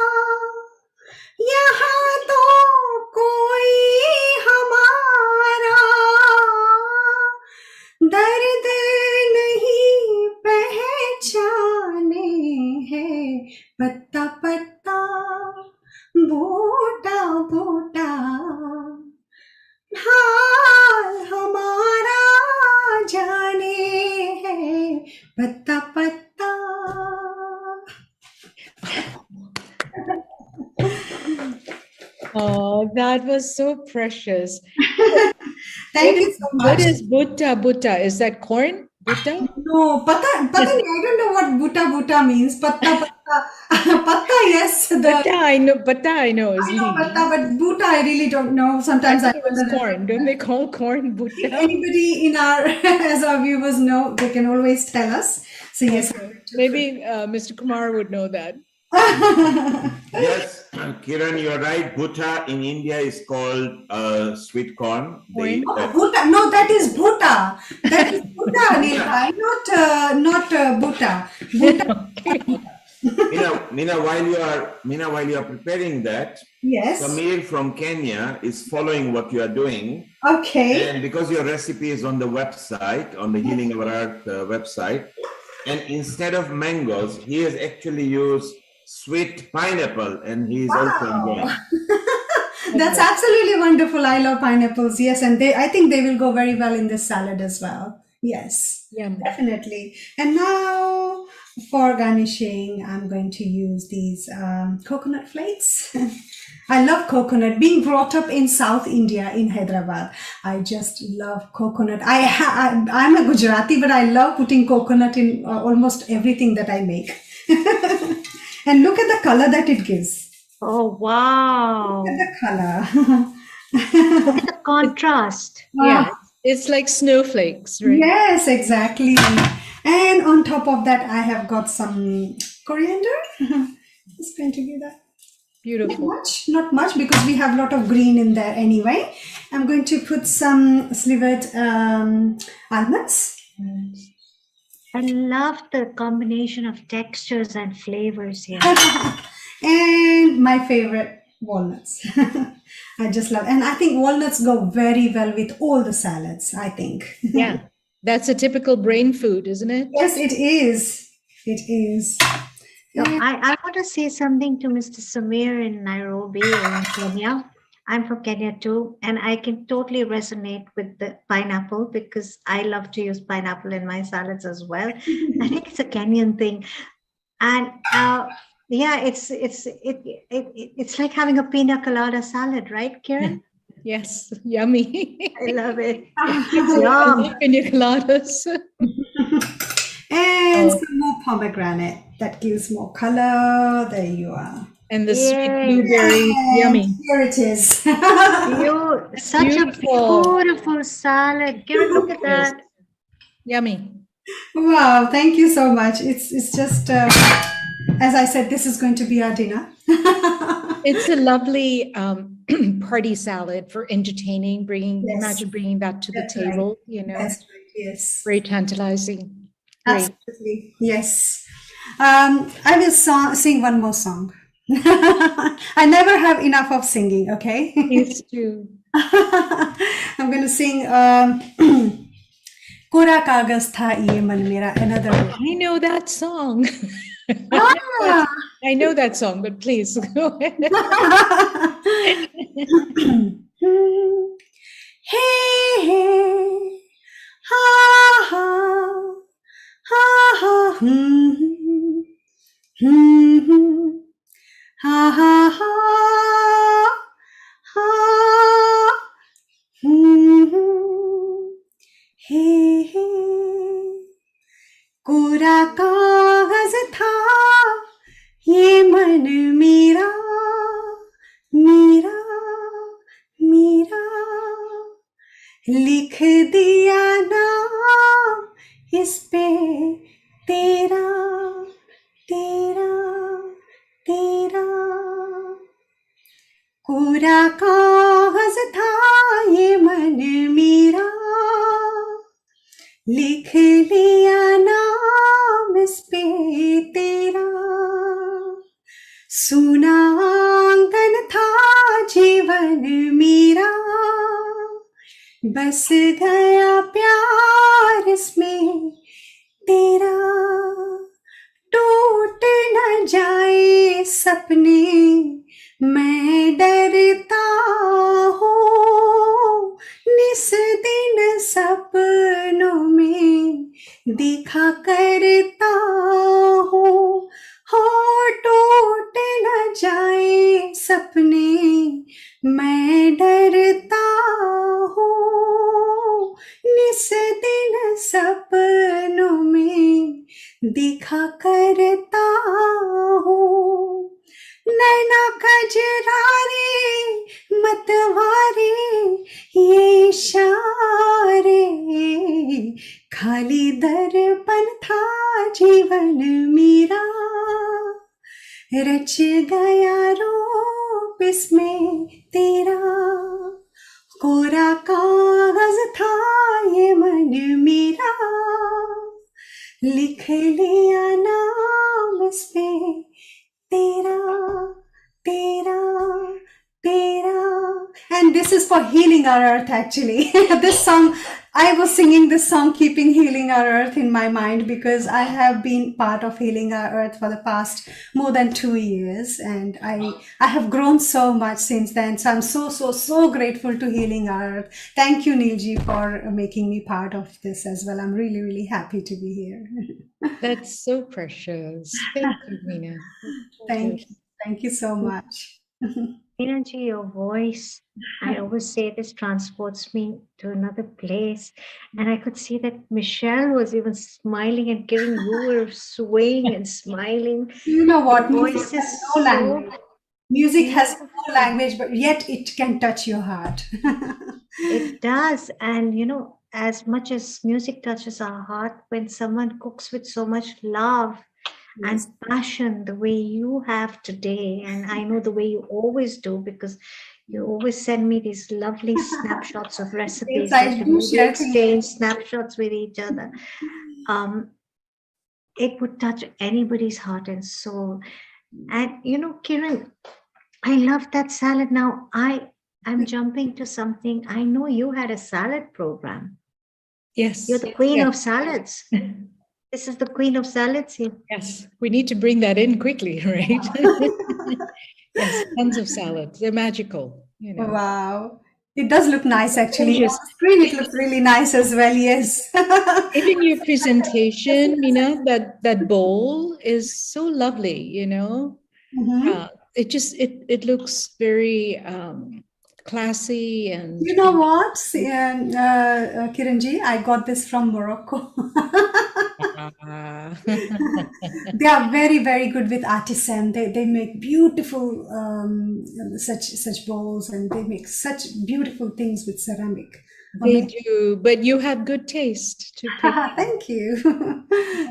यहाँ तो कोई हमारा दर्द नहीं पहचाने है पत्ता पत्ता बूटा बूटा हाल हमारा जाने है पत्ता पत्ता Oh, that was so precious. Thank you so much. What is butta butta? Is that corn? Butta? No, pata I don't know what buta buta means. Patta patta. Patta, yes. Butta, I know. Butta, I know is I know leaf. patta, but buta I really don't know. Sometimes I think it's corn. Don't they call corn If butta? anybody in our as our viewers know, they can always tell us. So yes. Maybe Mr. Kumar would know that. Yes, Kiran, you're right. Bhutta in India is called sweet corn. They, Oh, Bhuta. No, that is Bhuta. That is Bhuta, Nilbhai, not Bhuta. Bhuta. Meena, while you are preparing that, Yes. Samir from Kenya is following what you are doing. Okay. And because your recipe is on the website, on the Healing Our Earth website, and instead of mangoes, he has actually used sweet pineapple, and he is also enjoying. That's absolutely wonderful. I love pineapples. Yes, and I think they will go very well in this salad as well. Yes, Yum. definitely. And now for garnishing, I'm going to use these coconut flakes. I love coconut. Being brought up in South India, in Hyderabad, I just love coconut. I'm a Gujarati, but I love putting coconut in almost everything that I make. And look at the color that it gives. Oh, wow. Look at the color. The contrast. Yeah, it's like snowflakes, right? Yes, exactly. And on top of that, I have got some coriander. Just going to give that. Beautiful. Not much, because we have a lot of green in there anyway. I'm going to put some slivered almonds. I love the combination of textures and flavors here. And my favorite, walnuts. I just love, and I think walnuts go very well with all the salads, I think. Yeah, that's a typical brain food, isn't it? Yes, it is. It is. So I want to say something to Mr. Samir in Nairobi in Kenya. I'm from Kenya too, and I can totally resonate with the pineapple because I love to use pineapple in my salads as well. I think it's a Kenyan thing, and yeah, it's like having a pina colada salad, right, Kiran? Yes, yummy. I love it. Yum. Pina coladas. And some more pomegranate that gives more color. There you are. And the sweet blueberries, yummy. Here it is. Such Beautiful. a beautiful salad. Kiran, look at that. Yummy. Wow, thank you so much. It's just, as I said, this is going to be our dinner. It's a lovely party salad for entertaining. Yes. Imagine bringing that to That's the table. You know, That's right, yes. very tantalizing. Great. Absolutely, yes. I will sing one more song. I never have enough of singing, okay? Please do. I'm going to sing Kora Kagas Tha Ye Man Mera, another one. I know that song. Ah! I know that song, but please go ahead. hmm, hmm, hmm, ha, ha, ha, ha, hmm, hey, hey. कोरा कागज था ये मन मेरा मेरा मेरा लिख दिया नाम इस पे तेरा तेरा तेरा कोरा कागज था ये मन मेरा लिख लिया नाम इस पे तेरा सुना आंगन था जीवन मेरा बस गया प्यार इसमें तेरा टूट न जाए सपने मैं डरता हूँ निस दिन सपनों में देखा करता हूँ हो टूट न जाए सपने मैं डरता हूँ निस दिन सपनों में देखा करता हूँ नैना कजरारे मतवारे ये इशारे खाली दर्पण था जीवन मेरा रच गया रूप इसमें तेरा कोरा कागज था ये मन मेरा लिख लिया नाम इस पे तेरा तेरा तेरा and this is for healing our earth actually this song I was singing this song keeping healing our earth in my mind because I have been part of healing our earth for the past more than 2 years and I have grown so much since then so I'm so grateful to healing our earth. Thank you Neelji for making me part of this as well. I'm really happy to be here. That's so precious. Thank you, Meena. Thank you so much. Energy, your voice, I always say this transports me to another place. And I could see that Michelle was even smiling, and Kiran, you were swaying and smiling. You know what? Your Music voice has is no so language. Music has no beautiful. language, but yet it can touch your heart. It does. And, you know, as much as music touches our heart, when someone cooks with so much love, and passion the way you have today, and I know the way you always do because you always send me these lovely snapshots of recipes Yes, I that do we share exchange snapshots with each other. It would touch anybody's heart and soul. And you know, Kiran, I love that salad. Now I'm jumping to something. I know you had a salad program. Yes. You're the queen yes. of salads. This is the queen of salads here. Yes, we need to bring that in quickly, right? Yes, tons of salads. They're magical, you know. Wow. It does look nice actually. On Gorgeous. the screen it looks really nice as well, yes. Even your presentation, Meena, that bowl is so lovely, you know. It looks very classy and You know what, Kiranji, I got this from Morocco. They are very good with artisan. They make beautiful such bowls and they make such beautiful things with ceramic. They do, but you have good taste to pick. Thank you.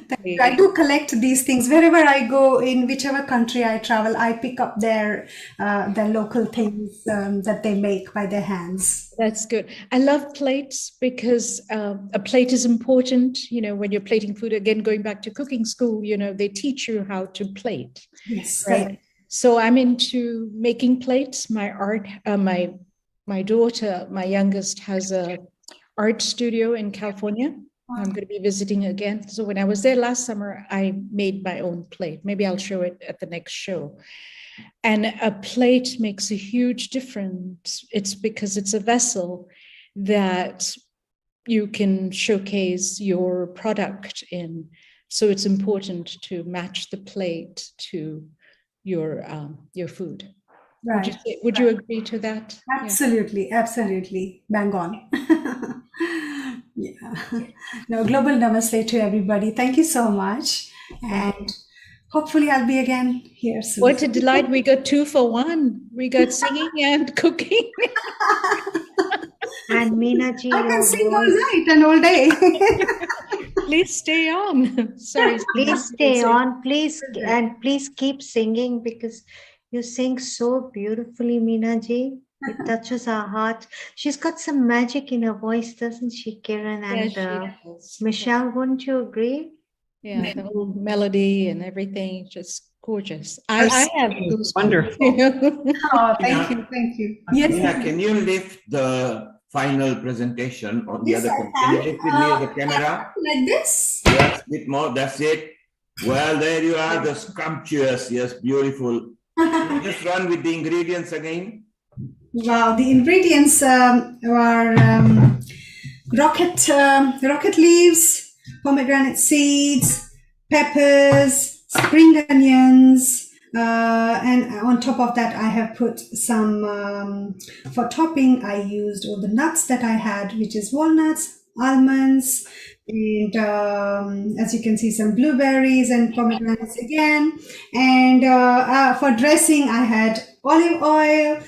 Thank you. I do collect these things wherever I go, in whichever country I travel. I pick up their local things that they make by their hands. That's good. I love plates because a plate is important. You know, when you're plating food, again, going back to cooking school, you know, they teach you how to plate. Yes, right. correct. So I'm into making plates. My daughter, my youngest, has a art studio in California. Wow. I'm going to be visiting again. So when I was there last summer, I made my own plate. Maybe I'll show it at the next show. And a plate makes a huge difference. It's because it's a vessel that you can showcase your product in. So it's important to match the plate to your food. Right. Would you agree to that? Absolutely, absolutely. Bang on. Yeah. No, global namaste to everybody. Thank you so much. And hopefully I'll be again here soon. What a delight. We got 2 for 1. We got singing and cooking. And Meenaji, I can your sing all voice. night and all day. Please stay on. Sorry. Please stay on, please, and please keep singing because you sing so beautifully, Meenaji. It touches our heart. She's got some magic in her voice, doesn't she, Kiran? And does. Michelle, wouldn't you agree? Yeah, the whole melody and everything, just gorgeous. I have those wonderful. Oh, thank you, thank you. Yes, Nina, can you lift the final presentation on the Yes, other? I Can you can. lift it near the camera? like this. Yes, bit more. That's it. Well, there you are, the scrumptious. Yes, beautiful. Just run with the ingredients again. Wow, the ingredients are rocket leaves, pomegranate seeds, peppers, spring onions, and on top of that, I have put some, for topping, I used all the nuts that I had, which is walnuts, almonds, and as you can see, some blueberries and pomegranates again. And for dressing, I had olive oil,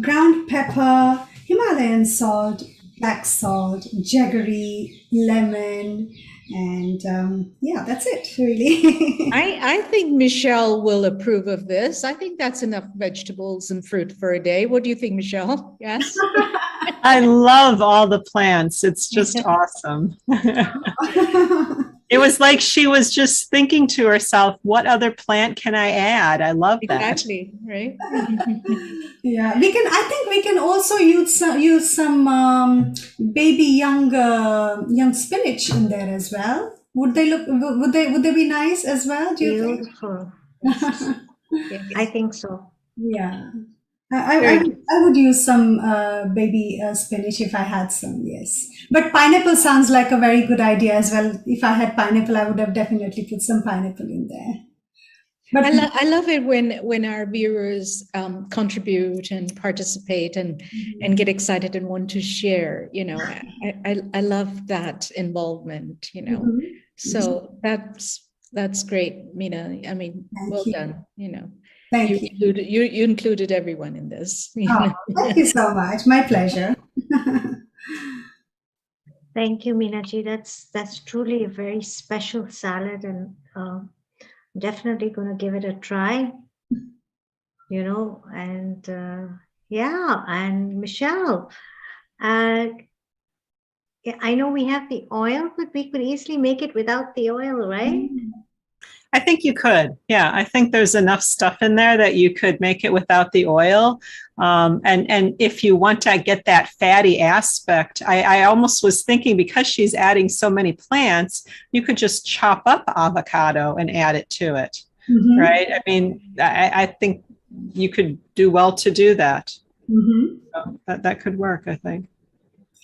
ground pepper, Himalayan salt, black salt, jaggery, lemon, and yeah, that's it, really. I think Michelle will approve of this. I think that's enough vegetables and fruit for a day. What do you think, Michelle? Yes? I love all the plants. It's just awesome. It was like she was just thinking to herself, what other plant can I add? I love that. Exactly, right? Yeah, we can. I think we can also use some baby young spinach in there as well. Would they look? Would they be nice as well? Do you think? Beautiful. Yes. I think so. Yeah, I would use some baby spinach if I had some. Yes, but pineapple sounds like a very good idea as well. If I had pineapple, I would have definitely put some pineapple in there. But I love it when our viewers contribute and participate and get excited and want to share. You know, I love that involvement. You know, so that's great, Meena. I mean, well done. You know, you included everyone in this. Oh, thank you so much. My pleasure. Thank you, Meenaji. That's truly a very special salad, and definitely going to give it a try, you know. And yeah, and Michelle, yeah, I know we have the oil, but we could easily make it without the oil, right? I think you could. Yeah, I think there's enough stuff in there that you could make it without the oil. And if you want to get that fatty aspect, I almost was thinking because she's adding so many plants, you could just chop up avocado and add it to it, right? I mean, I think you could do well to do that. So that could work, I think.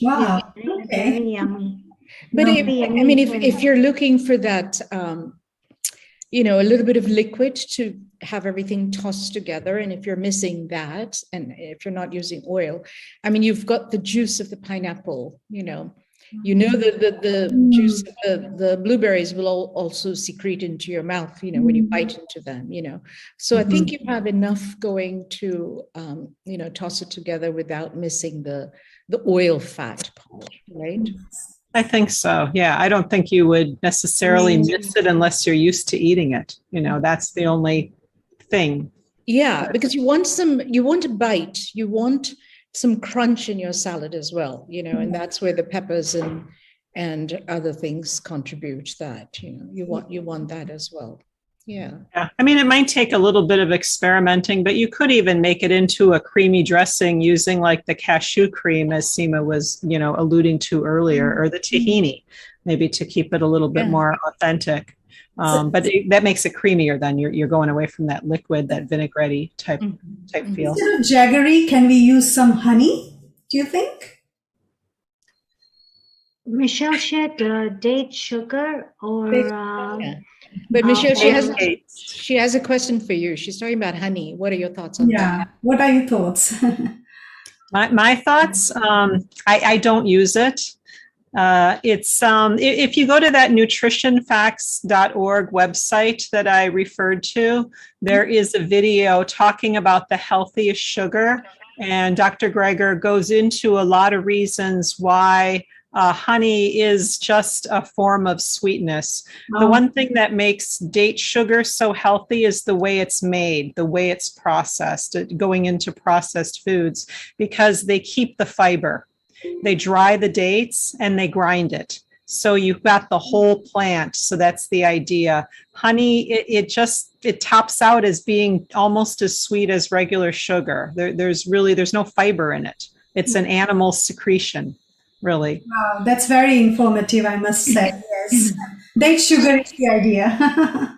Wow. Okay. Very yummy. But if you're looking for that, you know, a little bit of liquid to have everything tossed together. And if you're missing that, and if you're not using oil, I mean, you've got the juice of the pineapple, you know the juice of the blueberries will also secrete into your mouth, you know, when you bite into them, you know. So I think you have enough going to, you know, toss it together without missing the oil fat part, right? I think so. Yeah. I don't think you would necessarily miss it unless you're used to eating it. You know, that's the only thing. Yeah, because you want a bite, you want some crunch in your salad as well, you know, and that's where the peppers and other things contribute that, you know, you want that as well. Yeah. I mean, it might take a little bit of experimenting, but you could even make it into a creamy dressing using like the cashew cream, as Seema was, you know, alluding to earlier, or the tahini, maybe to keep it a little bit more authentic. But that makes it creamier. Then you're going away from that liquid, that vinaigrette type feel. Instead of jaggery, can we use some honey? Do you think? Michelle shared date sugar or Yeah. But Michelle, or- she has a question for you. She's talking about honey. What are your thoughts on that? Yeah. What are your thoughts? My thoughts, I don't use it. It's if you go to that nutritionfacts.org website that I referred to, there is a video talking about the healthiest sugar, and Dr. Greger goes into a lot of reasons why honey is just a form of sweetness. The one thing that makes date sugar so healthy is the way it's made, the way it's processed, going into processed foods, because they keep the fiber. They dry the dates and they grind it. So you've got the whole plant. So that's the idea. Honey, it tops out as being almost as sweet as regular sugar. There's no fiber in it. It's an animal secretion, really. Wow, that's very informative, I must say. Yes. Date sugar is the idea.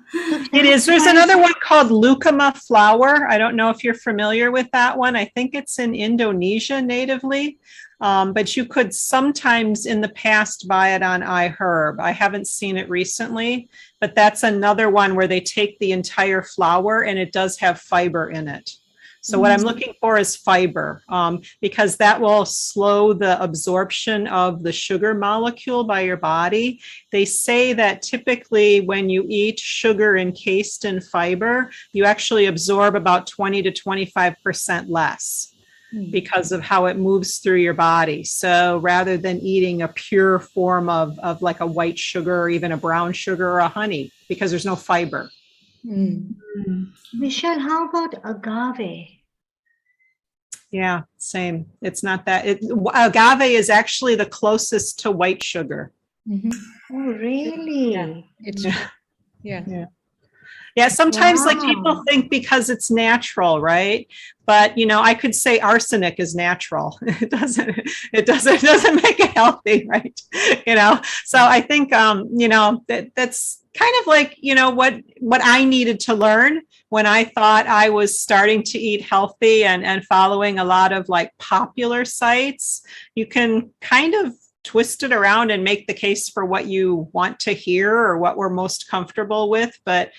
It is. There's another one called lucuma flour. I don't know if you're familiar with that one. I think it's in Indonesia natively. But you could sometimes in the past buy it on iHerb. I haven't seen it recently, but that's another one where they take the entire flour and it does have fiber in it. So what I'm looking for is fiber, because that will slow the absorption of the sugar molecule by your body. They say that typically when you eat sugar encased in fiber, you actually absorb about 20 to 25% less, because of how it moves through your body. So rather than eating a pure form of like a white sugar or even a brown sugar or a honey, because there's no fiber. Michelle, how about agave? Yeah, same. It's not that. Agave is actually the closest to white sugar. Oh, really? Yeah. It's yeah. Yeah, sometimes like Wow. people think because it's natural, right? But I could say arsenic is natural. It doesn't make it healthy, right? So I think that's kind of like, what I needed to learn when I thought I was starting to eat healthy and following a lot of like popular sites. You can kind of twist it around and make the case for what you want to hear or what we're most comfortable with, but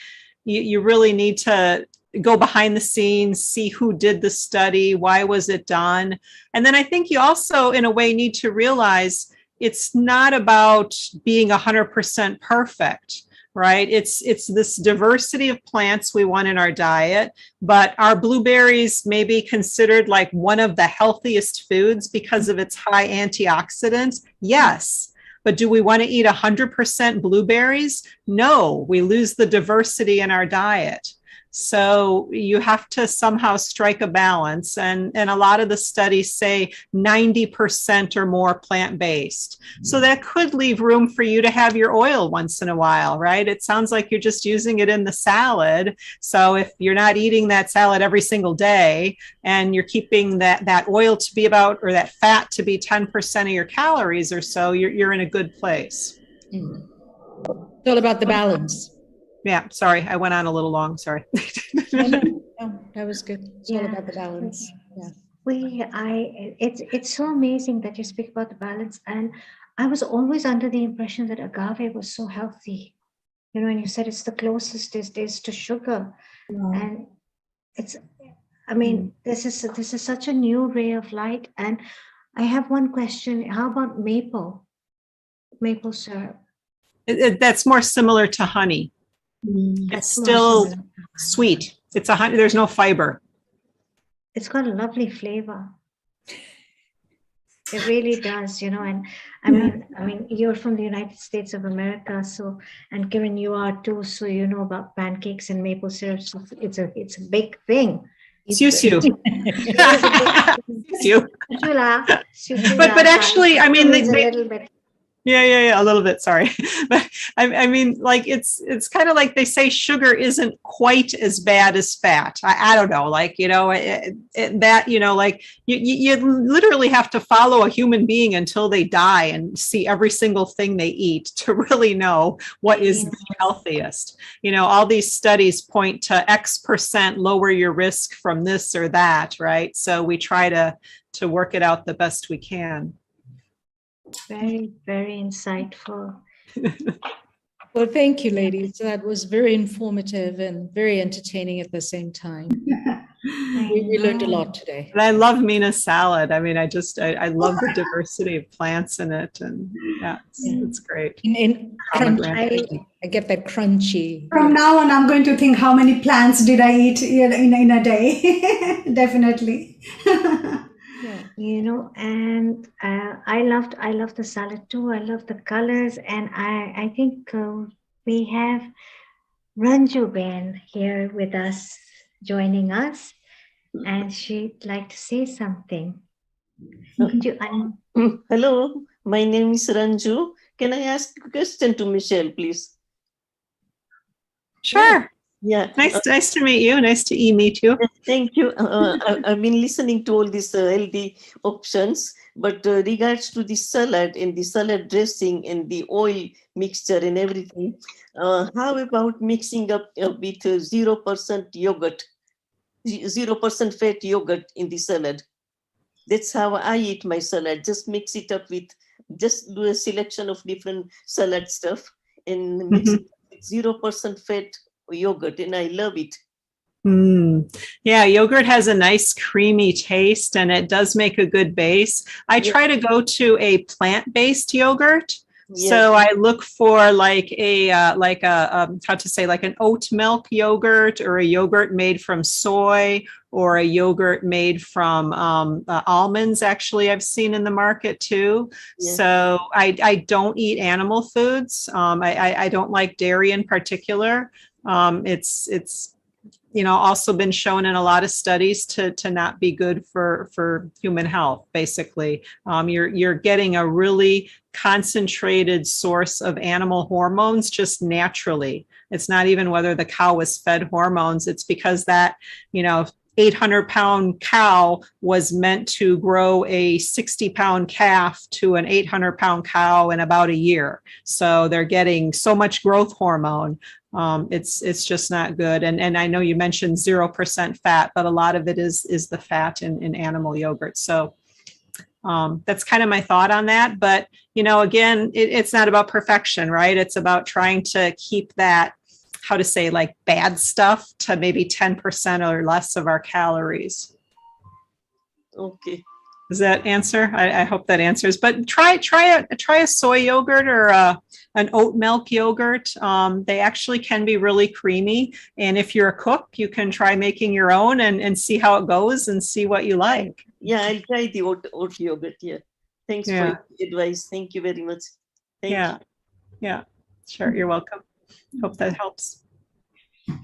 you really need to go behind the scenes, see who did the study, why was it done. And then I think you also, in a way, need to realize it's not about being 100% perfect, right? It's this diversity of plants we want in our diet, but are blueberries may be considered like one of the healthiest foods because of its high antioxidants? Yes. But do we want to eat 100% blueberries? No, we lose the diversity in our diet. So you have to somehow strike a balance. And a lot of the studies say 90% or more plant-based. So that could leave room for you to have your oil once in a while, right? It sounds like you're just using it in the salad. So if you're not eating that salad every single day and you're keeping that oil to be about, or that fat to be 10% of your calories or so, you're in a good place. It's all about the balance. Yeah, sorry, I went on a little long, sorry. No, that was good. It's all Yeah. about the balance. Yeah. It's so amazing that you speak about the balance. And I was always under the impression that agave was so healthy. And you said it's the closest these days to sugar. And this is such a new ray of light. And I have one question. How about maple syrup? That's more similar to honey. It's still sweet. It's a honey. There's no fiber. It's got a lovely flavor. It really does, and I mean, you're from the United States of America, and Kiran, you are too, so you know about pancakes and maple syrup. So it's a big thing. Siu. But actually, I mean, a little bit. Yeah, a little bit. Sorry, but I mean, like it's kind of like they say sugar isn't quite as bad as fat. I don't know, like like you literally have to follow a human being until they die and see every single thing they eat to really know what is the healthiest. All these studies point to X% lower your risk from this or that, right? So we try to work it out the best we can. Very, very insightful. Well, thank you, ladies. That was very informative and very entertaining at the same time. We learned a lot today. And I love Mina's salad. I mean, I love the diversity of plants in it. And yeah, it's great. In Pomegranate. I get that crunchy. From now on, I'm going to think how many plants did I eat in a day? Definitely. Yeah. You know, and I loved the salad too. I love the colors, and I think we have Ranju Ben here with us, joining us, and she'd like to say something. Hello, my name is Ranju. Can I ask a question to Michelle, please? Sure. Yeah. Nice to meet you. Nice to meet you. Thank you. I've been listening to all these healthy options, but regards to the salad and the salad dressing and the oil mixture and everything, how about mixing up with 0% yogurt, 0% fat yogurt in the salad? That's how I eat my salad. Just mix it up with, just do a selection of different salad stuff and mix it with 0% fat yogurt, and I love it. Yeah, yogurt has a nice creamy taste and it does make a good base. I try to go to a plant-based yogurt. So I look for like like an oat milk yogurt, or a yogurt made from soy, or a yogurt made from almonds. Actually, I've seen in the market too. So I don't eat animal foods. I don't like dairy in particular. It's also been shown in a lot of studies to not be good for human health. Basically, you're getting a really concentrated source of animal hormones just naturally. It's not even whether the cow was fed hormones. It's because that 800-pound cow was meant to grow a 60-pound calf to an 800-pound cow in about a year. So they're getting so much growth hormone. It's just not good. And I know you mentioned 0% fat, but a lot of it is the fat in animal yogurt. So that's kind of my thought on that. But, again, it's not about perfection, right? It's about trying to keep that, like bad stuff to maybe 10% or less of our calories. Okay. Does that answer? I hope that answers. But try a soy yogurt or an oat milk yogurt. They actually can be really creamy. And if you're a cook, you can try making your own and see how it goes and see what you like. Yeah, I'll try the oat yogurt. Yeah. Thanks for your advice. Thank you very much. Thank you. Yeah, sure. You're welcome. Hope that helps.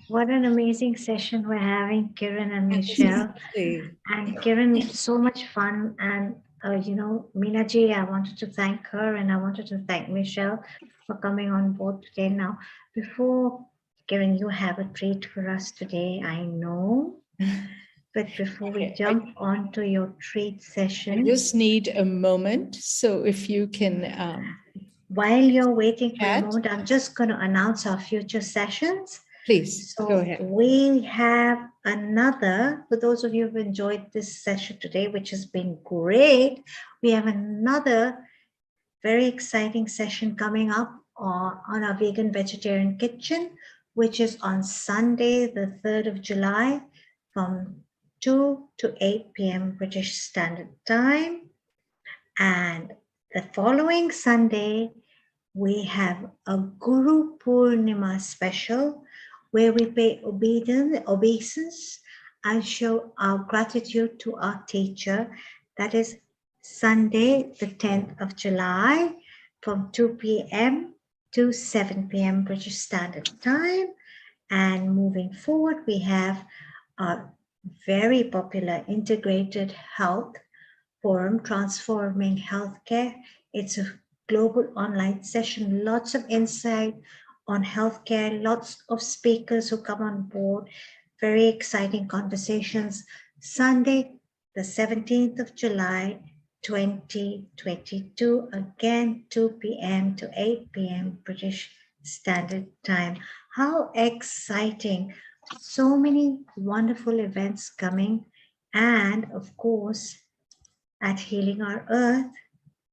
What an amazing session we're having, Kiran and Michelle. And Kiran, it's so much fun. And, Meena ji, I wanted to thank her, and I wanted to thank Michelle for coming on board today. Now, before, Kiran, you have a treat for us today, I know. But before we jump on to your treat session. I just need a moment. So if you can... while you're waiting for a moment, I'm just going to announce our future sessions. Please, go ahead. We have another, for those of you who've enjoyed this session today, which has been great, we have another very exciting session coming up on our Vegan Vegetarian Kitchen, which is on Sunday, the 3rd of July, from 2 to 8 p.m. British Standard Time. And the following Sunday, we have a Guru Purnima special, where we pay obeisance and show our gratitude to our teacher. That is Sunday, the 10th of July, from 2 p.m. to 7 p.m. British Standard Time. And moving forward, we have a very popular integrated health forum, Transforming Healthcare. It's a global online session, lots of insight on healthcare, lots of speakers who come on board, very exciting conversations. Sunday, the 17th of July, 2022, again, 2 p.m. to 8 p.m. British Standard Time. How exciting. So many wonderful events coming. And of course, at Healing Our Earth,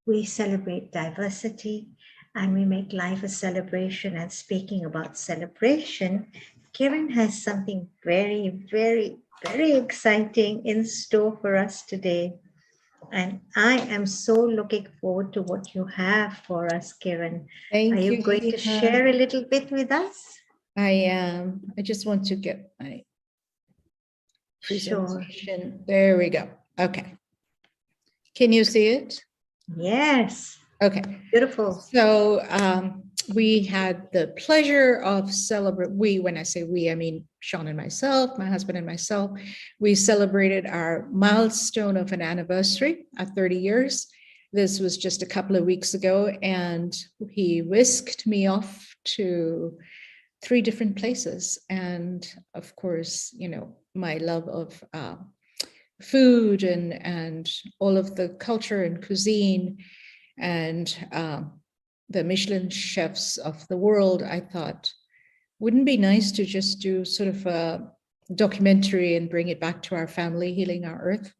we celebrate diversity, and we make life a celebration. And speaking about celebration, Kiran has something very, very, very exciting in store for us today. And I am so looking forward to what you have for us, Kiran. Are Thank you you, going to share a little bit with us? I am. I just want to get my Sure. presentation. There we go. Okay. Can you see it? Yes. Okay. Beautiful. So we had the pleasure of when I say we, I mean Sean and myself, my husband and myself. We celebrated our milestone of an anniversary at 30 years. This was just a couple of weeks ago, and he whisked me off to 3 different places. And of course, you know, my love of food and all of the culture and cuisine and the Michelin chefs of the world, I thought, wouldn't it be nice to just do sort of a documentary and bring it back to our family, Healing Our Earth.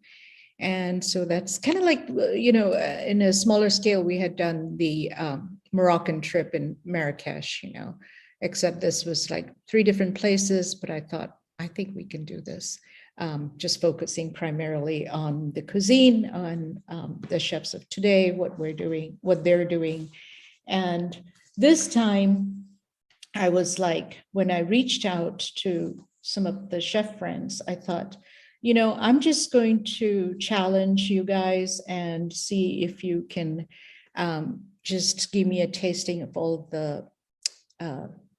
And so that's kind of like, you know, in a smaller scale, we had done the Moroccan trip in Marrakesh, you know, except this was like 3 different places, but I thought, I think we can do this. Just focusing primarily on the cuisine, on the chefs of today, what we're doing, what they're doing. And this time I was like, when I reached out to some of the chef friends, I thought, you know, I'm just going to challenge you guys and see if you can just give me a tasting of all the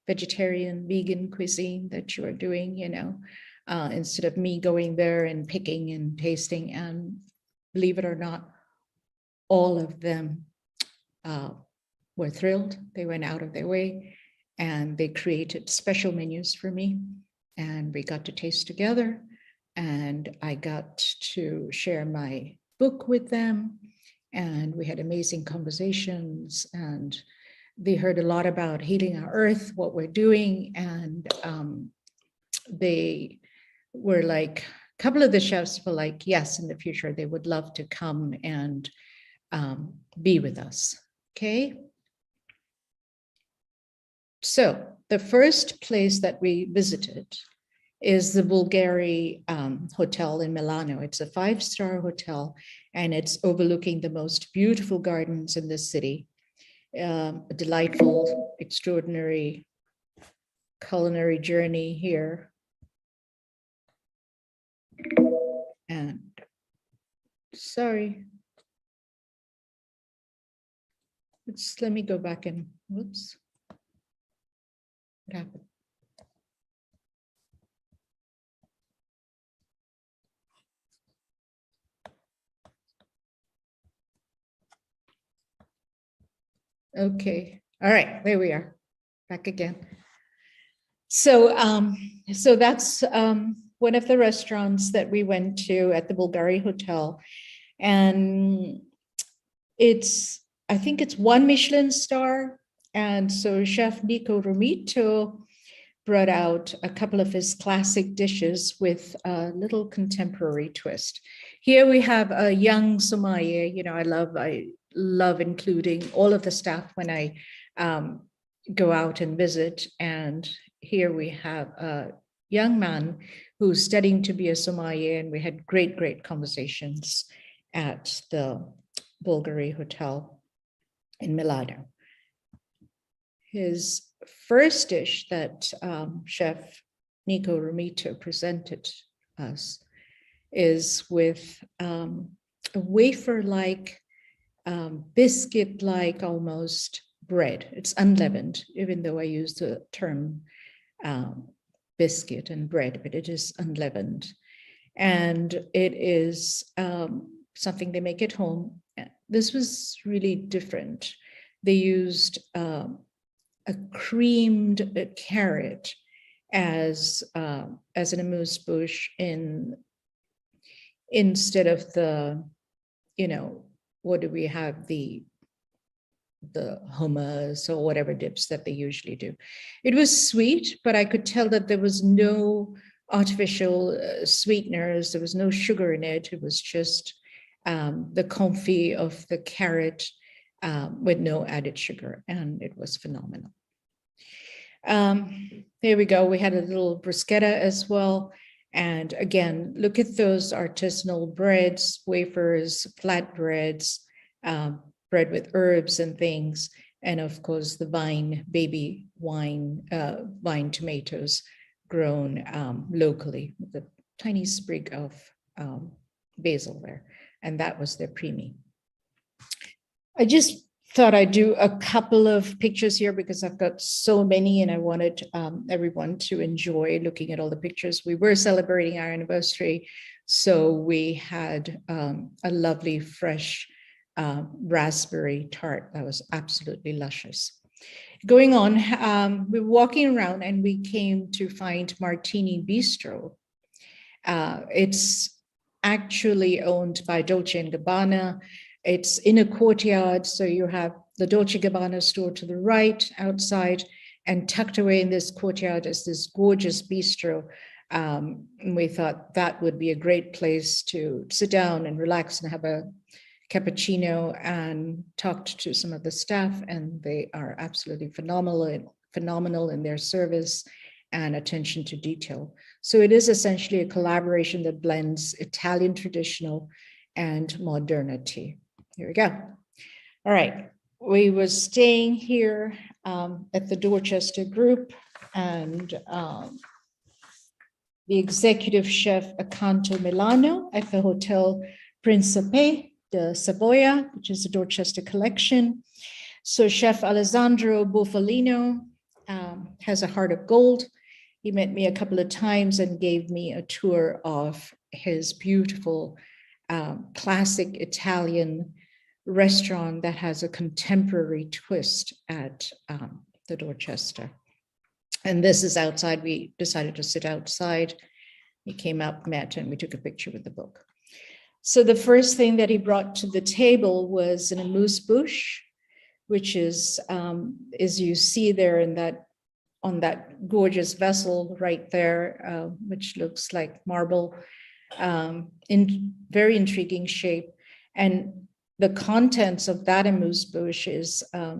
vegetarian, vegan cuisine that you are doing, you know, instead of me going there and picking and tasting. And believe it or not, all of them were thrilled. They went out of their way and they created special menus for me. And we got to taste together. And I got to share my book with them. And we had amazing conversations. And they heard a lot about Healing Our Earth, what we're doing. And they were like, a couple of the chefs were like, yes, in the future, they would love to come and be with us. Okay. So the first place that we visited is the Bulgari Hotel in Milano. It's a 5-star hotel, and it's overlooking the most beautiful gardens in the city. A delightful, extraordinary culinary journey here. And sorry. Let me go back and, whoops. What happened? Okay, all right, there we are, back again. So, so that's one of the restaurants that we went to at the Bulgari Hotel, and I think it's 1 Michelin star, and so Chef Nico Romito brought out a couple of his classic dishes with a little contemporary twist. Here we have a young sommelier. You know, I love including all of the staff when I go out and visit. And here we have a young man who's studying to be a sommelier, and we had great conversations at the Bulgari Hotel in Milano. His first dish that Chef Nico Romito presented us is with a wafer-like, biscuit-like almost bread. It's unleavened, even though I use the term biscuit and bread, but it is unleavened. And it is something they make at home. This was really different. They used a creamed carrot as an amuse-bouche instead of the, you know, what do we have, the hummus or whatever dips that they usually do. It was sweet, but I could tell that there was no artificial sweeteners. There was no sugar in it. It was just the confit of the carrot with no added sugar, and it was phenomenal. There we go. We had a little bruschetta as well. And again, look at those artisanal breads, wafers, flatbreads, bread with herbs and things. And of course, the baby vine tomatoes grown locally with a tiny sprig of basil there. And that was their preemie. I just thought I'd do a couple of pictures here because I've got so many and I wanted everyone to enjoy looking at all the pictures. We were celebrating our anniversary, so we had a lovely fresh raspberry tart that was absolutely luscious. Going on, we were walking around and we came to find Martini Bistro. It's actually owned by Dolce & Gabbana. It's in a courtyard, so you have the Dolce & Gabbana store to the right outside, and tucked away in this courtyard is this gorgeous bistro. And we thought that would be a great place to sit down and relax and have a cappuccino, and talked to some of the staff, and they are absolutely phenomenal in their service and attention to detail. So it is essentially a collaboration that blends Italian traditional and modernity. Here we go. All right, we were staying here at the Dorchester Group, and the executive chef Acanto Milano at the Hotel Principe de Savoia, which is a Dorchester collection. So Chef Alessandro Bufalino has a heart of gold. He met me a couple of times and gave me a tour of his beautiful classic Italian restaurant that has a contemporary twist at the Dorchester. And this is outside. We decided to sit outside. He came up, met, and we took a picture with the book. So the first thing that he brought to the table was an amuse-bouche, which is, as you see there in that, on that gorgeous vessel right there, which looks like marble, in very intriguing shape. And the contents of that amuse-bouche is a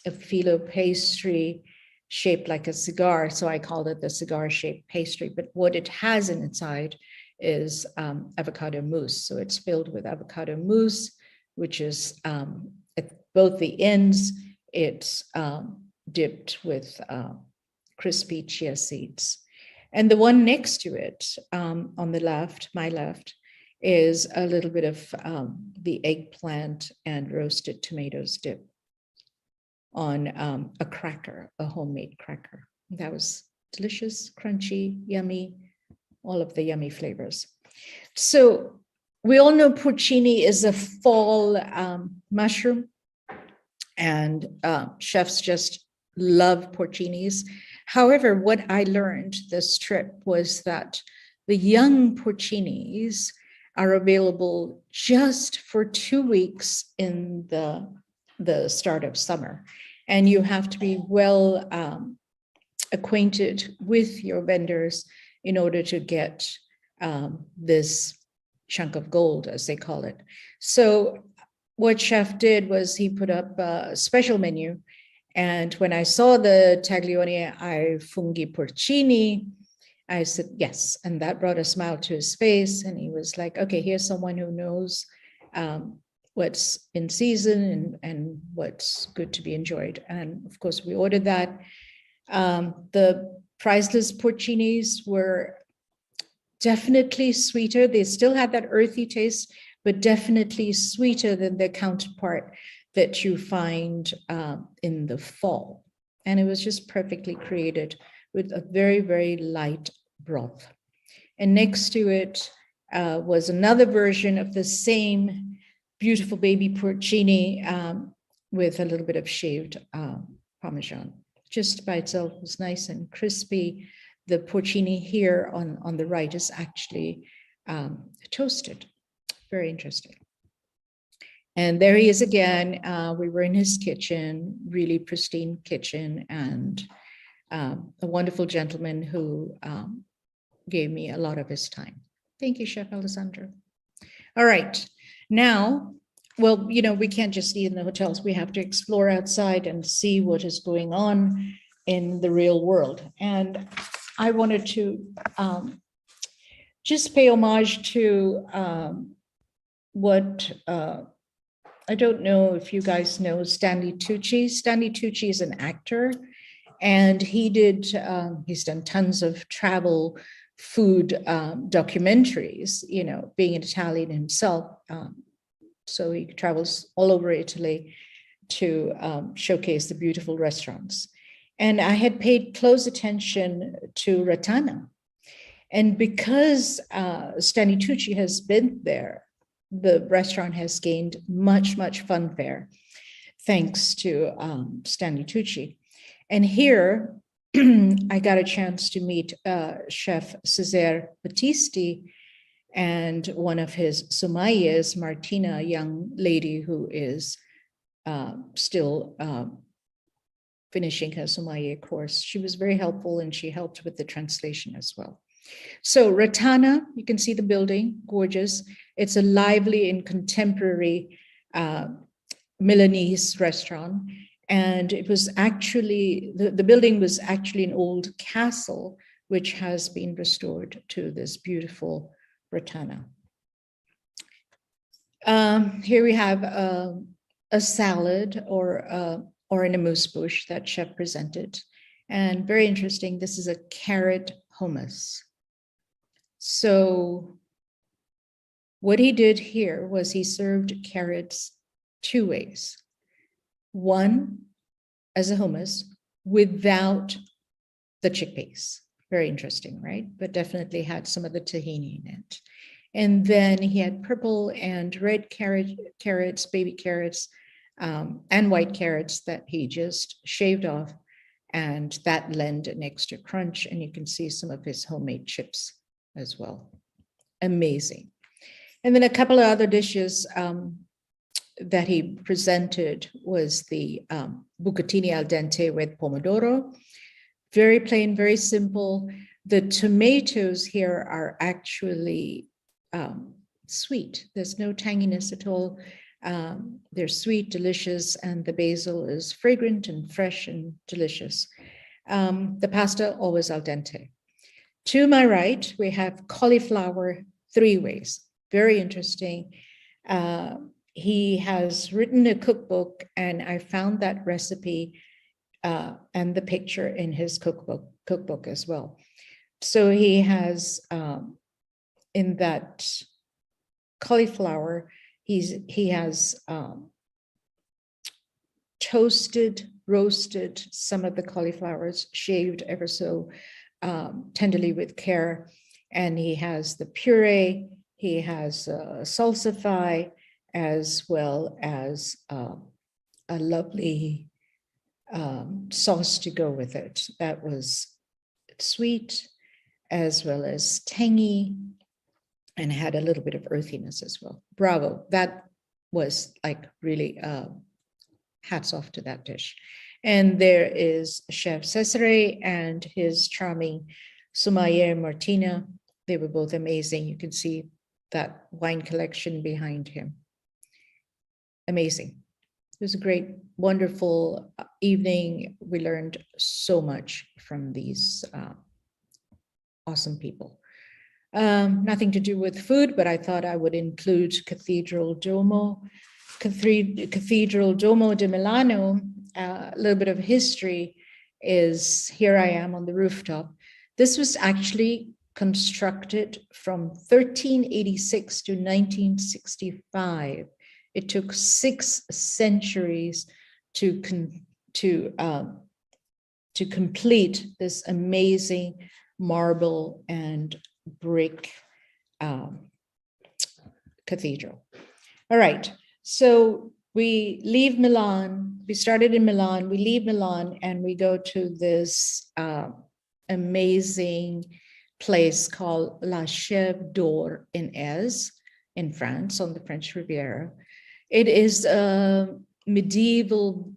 phyllo pastry shaped like a cigar. So I called it the cigar-shaped pastry. But what it has inside is avocado mousse. So it's filled with avocado mousse, which is at both the ends, it's dipped with crispy chia seeds. And the one next to it on the left, my left, is a little bit of the eggplant and roasted tomatoes dip on a cracker, a homemade cracker. That was delicious, crunchy, yummy, all of the yummy flavors. So we all know porcini is a fall mushroom, and chefs just love porcinis. However, what I learned this trip was that the young porcinis are available just for 2 weeks in the start of summer. And you have to be well acquainted with your vendors in order to get this chunk of gold, as they call it. So what chef did was he put up a special menu. And when I saw the taglione ai funghi porcini, I said, yes. And that brought a smile to his face. And he was like, okay, here's someone who knows what's in season and what's good to be enjoyed. And of course, we ordered that. The priceless porcinis were definitely sweeter. They still had that earthy taste, but definitely sweeter than their counterpart that you find in the fall. And it was just perfectly created with a very, very light broth. And next to it was another version of the same beautiful baby porcini with a little bit of shaved Parmesan. Just by itself was nice and crispy. The porcini here on the right is actually toasted. Very interesting. And there he is again. We were in his kitchen, really pristine kitchen, and a wonderful gentleman who gave me a lot of his time. Thank you, Chef Alessandro. All right, Now, well, you know, we can't just eat in the hotels. We have to explore outside and see what is going on in the real world. And I wanted to just pay homage to what I don't know if you guys know Stanley Tucci. Stanley Tucci is an actor, and he's done tons of travel food documentaries, you know, being an Italian himself. So he travels all over Italy to showcase the beautiful restaurants. And I had paid close attention to Ratana. And because Stanley Tucci has been there, the restaurant has gained much, much funfare, thanks to Stanley Tucci. And here, I got a chance to meet Chef Cesare Battisti and one of his sommeliers, Martina, a young lady who is still finishing her sommelier course. She was very helpful, and she helped with the translation as well. So Ratana, you can see the building, gorgeous. It's a lively and contemporary Milanese restaurant. And it was actually, the building was actually an old castle, which has been restored to this beautiful Ratana. Here we have a salad or an amuse bouche that chef presented. And very interesting, this is a carrot hummus. So what he did here was he served carrots two ways. One, as a hummus without the chickpeas. Very interesting, right? But definitely had some of the tahini in it. And then he had purple and red carrots, baby carrots, and white carrots that he just shaved off. And that lent an extra crunch. And you can see some of his homemade chips as well. Amazing. And then a couple of other dishes that he presented was the bucatini al dente with pomodoro. Very plain, very simple. The tomatoes here are actually sweet. There's no tanginess at all. They're sweet, delicious, and the basil is fragrant and fresh and delicious. The pasta always al dente. To my right, we have cauliflower three ways. Very interesting. He has written a cookbook, and I found that recipe and the picture in his cookbook as well. So he has in that cauliflower, he has toasted, roasted some of the cauliflowers, shaved ever so tenderly with care, and he has the puree. He has salsify, as well as a lovely sauce to go with it that was sweet as well as tangy and had a little bit of earthiness as well. Bravo. That was like really hats off to that dish. And there is Chef Cesare and his charming sommelier Martina. They were both amazing. You can see that wine collection behind him. Amazing. It was a great, wonderful evening. We learned so much from these awesome people. Nothing to do with food, but I thought I would include Cathedral Duomo de Milano. A little bit of history is, here I am on the rooftop. This was actually constructed from 1386 to 1965. It took 6 centuries to complete this amazing marble and brick cathedral. All right, so we leave Milan. We started in Milan. We leave Milan and we go to this amazing place called La Chèvre d'Or in Èze, in France, on the French Riviera. It is a medieval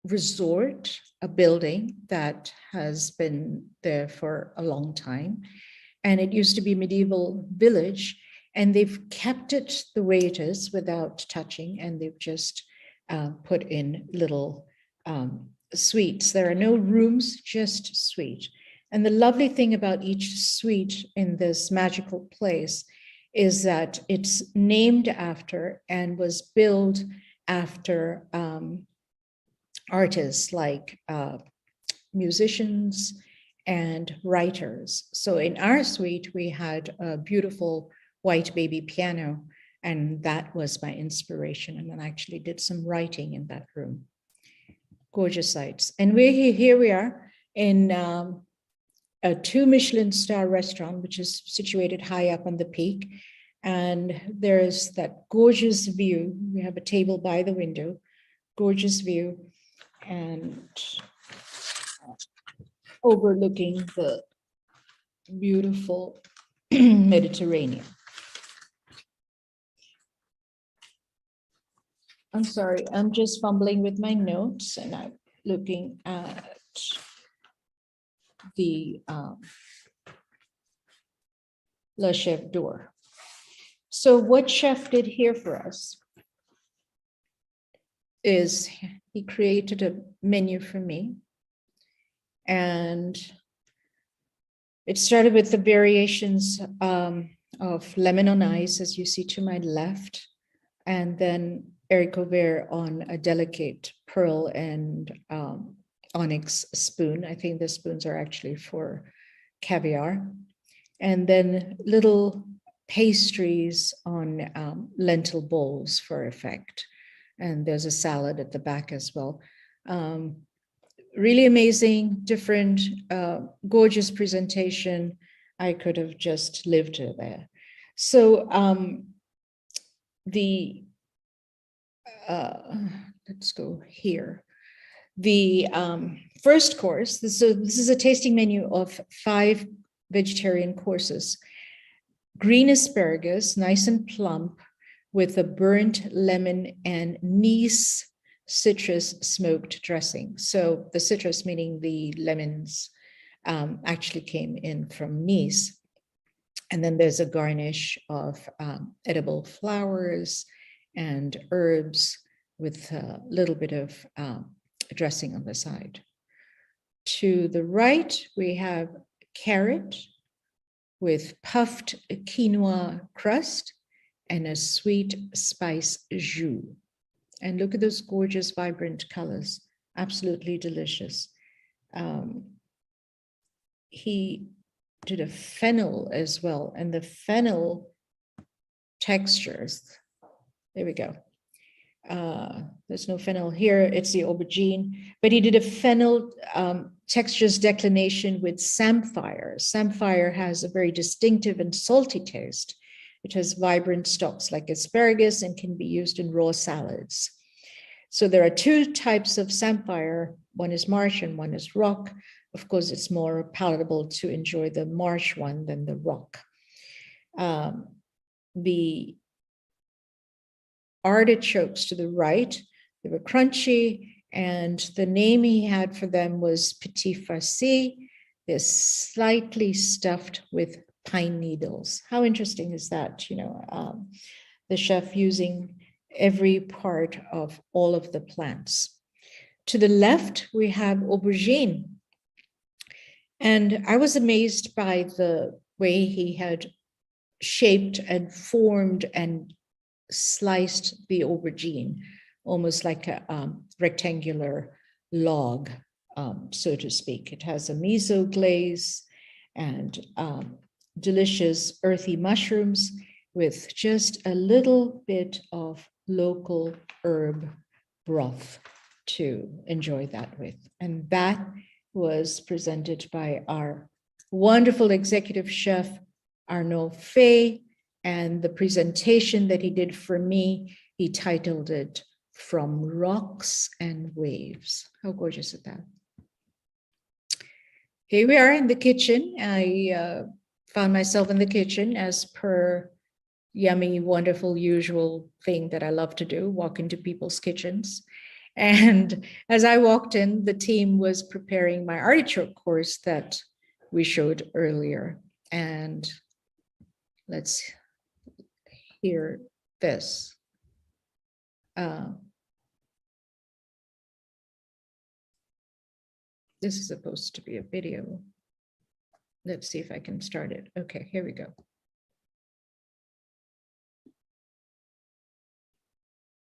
resort, a building that has been there for a long time. And it used to be a medieval village. And they've kept it the way it is without touching, and they've just put in little suites. There are no rooms, just suite. And the lovely thing about each suite in this magical place is that it's named after and was built after artists like musicians and writers. So in our suite, we had a beautiful white baby piano, and that was my inspiration. And then I actually did some writing in that room. Gorgeous sights. And here we are in a 2 Michelin star restaurant, which is situated high up on the peak. And there's that gorgeous view. We have a table by the window, gorgeous view, and overlooking the beautiful Mediterranean. I'm sorry, I'm just fumbling with my notes and I'm looking at the Le Chef d'Or. So what chef did here for us is he created a menu for me. And it started with the variations of lemon on ice, as you see to my left, and then Eric Auvert on a delicate pearl and onyx spoon. I think the spoons are actually for caviar. And then little pastries on lentil bowls for effect. And there's a salad at the back as well. Really amazing, different, gorgeous presentation. I could have just lived there. So let's go here. The first course, so this is a tasting menu of 5 vegetarian courses. Green asparagus, nice and plump, with a burnt lemon and Nice citrus smoked dressing. So the citrus, meaning the lemons, actually came in from Nice. And then there's a garnish of edible flowers and herbs with a little bit of dressing on the side. To the right, we have carrot with puffed quinoa crust and a sweet spice jus. And look at those gorgeous, vibrant colors, absolutely delicious. He did a fennel as well, and the fennel textures, there we go. There's no fennel here, it's the aubergine, but he did a fennel textures declination with samphire. Samphire has a very distinctive and salty taste. It has vibrant stalks like asparagus and can be used in raw salads. So there are 2 types of samphire. One is marsh and one is rock. Of course, it's more palatable to enjoy the marsh one than the rock. The artichokes to the right, they were crunchy, and the name he had for them was petit farci. They're slightly stuffed with pine needles. How interesting is that? You know, the chef using every part of all of the plants. To the left, we have aubergine. And I was amazed by the way he had shaped and formed and sliced the aubergine, almost like a rectangular log, so to speak. It has a miso glaze and delicious earthy mushrooms with just a little bit of local herb broth to enjoy that with. And that was presented by our wonderful executive chef, Arnaud Fay, and the presentation that he did for me, he titled it From Rocks and Waves. How gorgeous is that? Here we are in the kitchen. I found myself in the kitchen as per yummy, wonderful, usual thing that I love to do, walk into people's kitchens. And as I walked in, the team was preparing my artichoke course that we showed earlier. And let's hear this. This is supposed to be a video. Let's see if I can start it. Okay, here we go.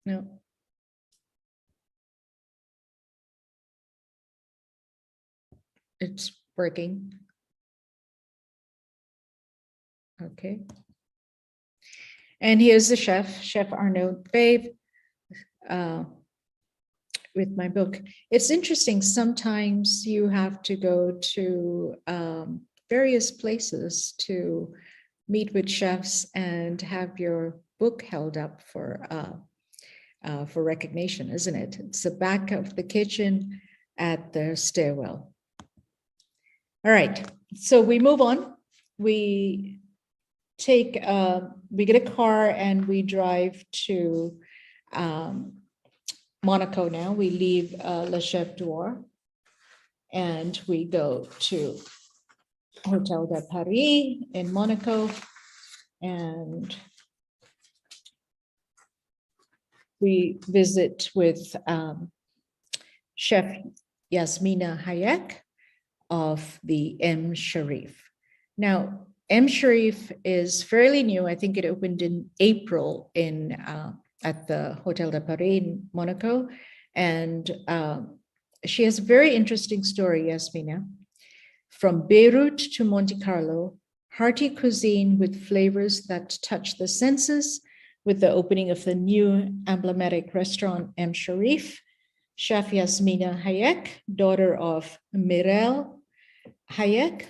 No. It's working. Okay. And here's the chef, Chef Arnaud Babe, with my book. It's interesting, sometimes you have to go to various places to meet with chefs and have your book held up for recognition, isn't it? It's the back of the kitchen at the stairwell. All right, so we move on. We take, we get a car and we drive to Monaco now. We leave Le Chef d'Or and we go to Hotel de Paris in Monaco, and we visit with Chef Yasmina Hayek of the M. Sharif. Now, M. Sharif is fairly new. I think it opened in April in at the Hotel de Paris in Monaco. And she has a very interesting story, Yasmina. From Beirut to Monte Carlo, hearty cuisine with flavors that touch the senses, with the opening of the new emblematic restaurant M. Sharif, Chef Yasmina Hayek, daughter of Mirel Hayek,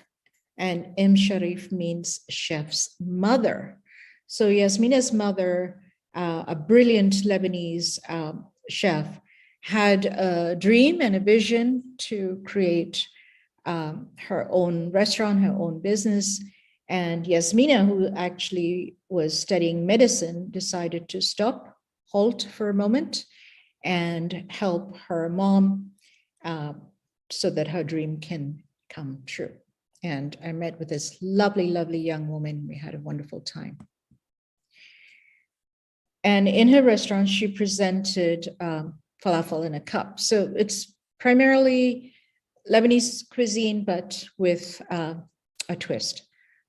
and M. Sharif means chef's mother. So Yasmina's mother, a brilliant Lebanese chef, had a dream and a vision to create her own restaurant, her own business. And Yasmina, who actually was studying medicine, decided to stop, halt for a moment, and help her mom so that her dream can come true. And I met with this lovely, lovely young woman. We had a wonderful time. And in her restaurant, she presented falafel in a cup. So it's primarily Lebanese cuisine, but with a twist.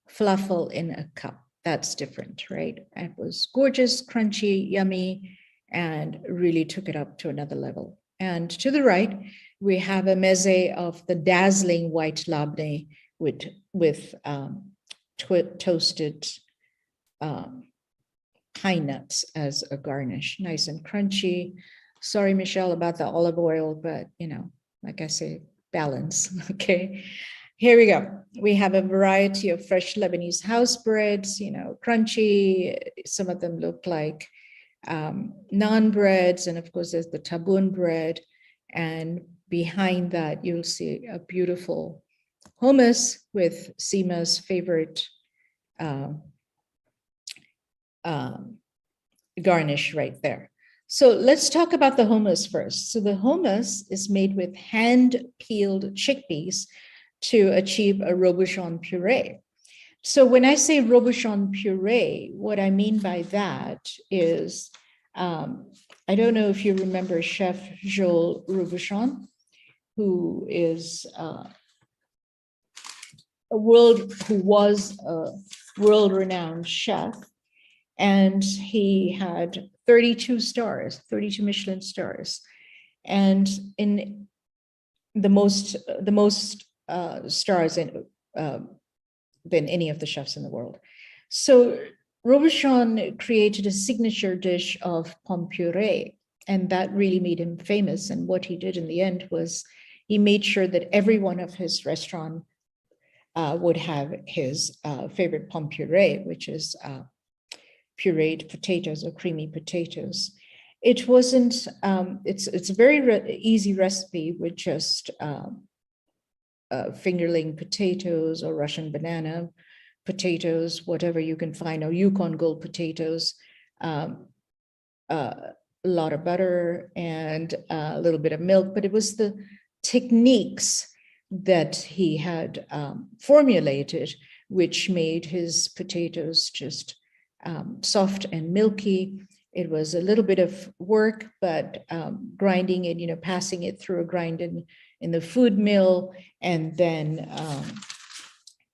Falafel in a cup. That's different, right? It was gorgeous, crunchy, yummy, and really took it up to another level. And to the right, we have a meze of the dazzling white labneh with toasted pine nuts as a garnish, nice and crunchy. Sorry, Michelle, about the olive oil, but you know, like I say, balance, okay? Here we go. We have a variety of fresh Lebanese house breads, you know, crunchy. Some of them look like naan breads. And of course, there's the taboon bread. And behind that, you'll see a beautiful hummus with Seema's favorite garnish right there. So let's talk about the hummus first. So the hummus is made with hand-peeled chickpeas to achieve a Robuchon puree. So when I say Robuchon puree, what I mean by that is, I don't know if you remember Chef Joel Robuchon, who is was a world-renowned chef, and he had 32 stars, 32 Michelin stars, and in the most stars than any of the chefs in the world. So Robuchon created a signature dish of pomme puree, and that really made him famous. And what he did in the end was he made sure that every one of his restaurant would have his favorite pomme puree, which is pureed potatoes or creamy potatoes. It wasn't, it's a very easy recipe with just fingerling potatoes or Russian banana potatoes, whatever you can find, or Yukon Gold potatoes, a lot of butter and a little bit of milk, but it was the techniques that he had formulated which made his potatoes just soft and milky. It was a little bit of work, but grinding it, passing it through a grind in the food mill, and then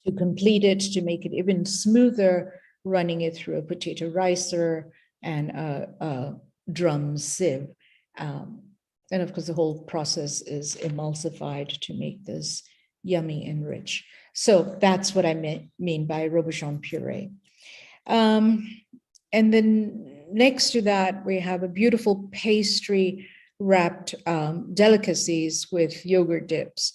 to complete it, to make it even smoother, running it through a potato ricer and a drum sieve. And of course, the whole process is emulsified to make this yummy and rich. So that's what I mean by Robuchon puree. And then next to that, we have a beautiful pastry wrapped delicacies with yogurt dips.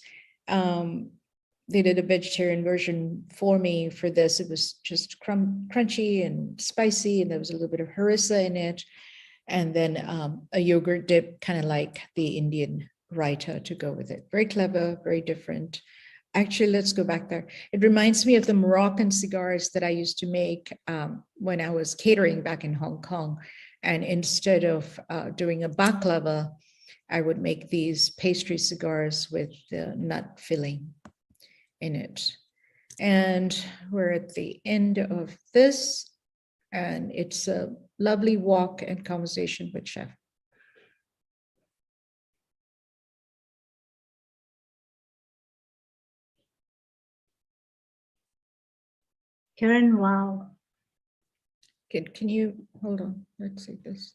They did a vegetarian version for me for this. It was just crunchy and spicy, and there was a little bit of harissa in it. And then a yogurt dip, kind of like the Indian raita to go with it. Very clever, very different. Actually, let's go back there. It reminds me of the Moroccan cigars that I used to make when I was catering back in Hong Kong. And instead of doing a baklava, I would make these pastry cigars with the nut filling in it. And we're at the end of this, and it's a lovely walk and conversation with Chef. Karen, wow. Can you hold on? Let's see this.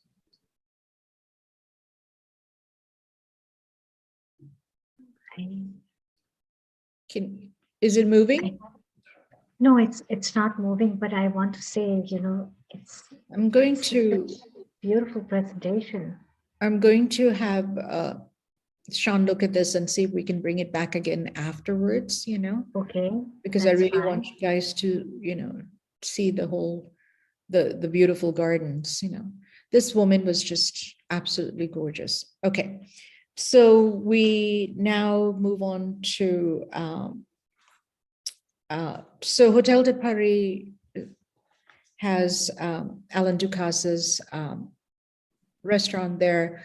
Is it moving? No, it's not moving, but I want to say, I'm going to beautiful presentation. I'm going to have Sean look at this and see if we can bring it back again afterwards, Okay. Because I really want you guys to, see the whole, the beautiful gardens, This woman was just absolutely gorgeous. Okay. So we now move on to, so Hotel de Paris has Alan Ducasse's restaurant there.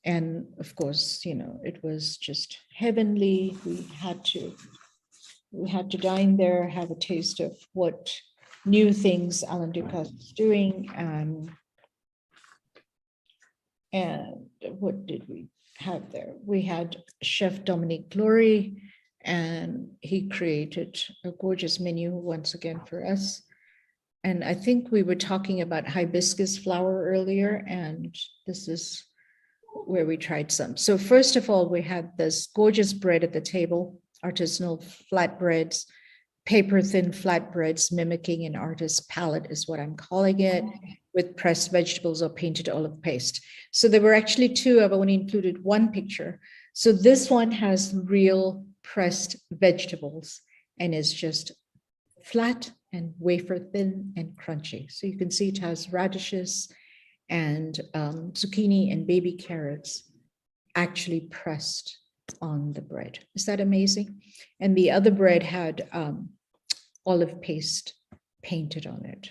And of course, it was just heavenly. We had to dine there, have a taste of what new things Alan Ducasse is doing. And what did we have there? We had Chef Dominique Glory, and he created a gorgeous menu once again for us. And I think we were talking about hibiscus flower earlier, and this is where we tried some. So first of all, we had this gorgeous bread at the table, artisanal flatbreads, paper thin flatbreads, mimicking an artist's palette is what I'm calling it, with pressed vegetables or painted olive paste. So there were actually two. I've only included one picture. So this one has real pressed vegetables and is just flat and wafer thin and crunchy. So you can see it has radishes and zucchini and baby carrots actually pressed on the bread. Is that amazing? And the other bread had olive paste painted on it.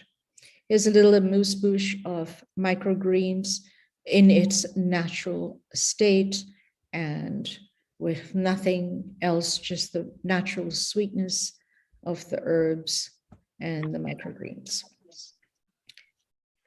Here's a little amuse bouche of microgreens in its natural state and with nothing else, just the natural sweetness of the herbs and the microgreens.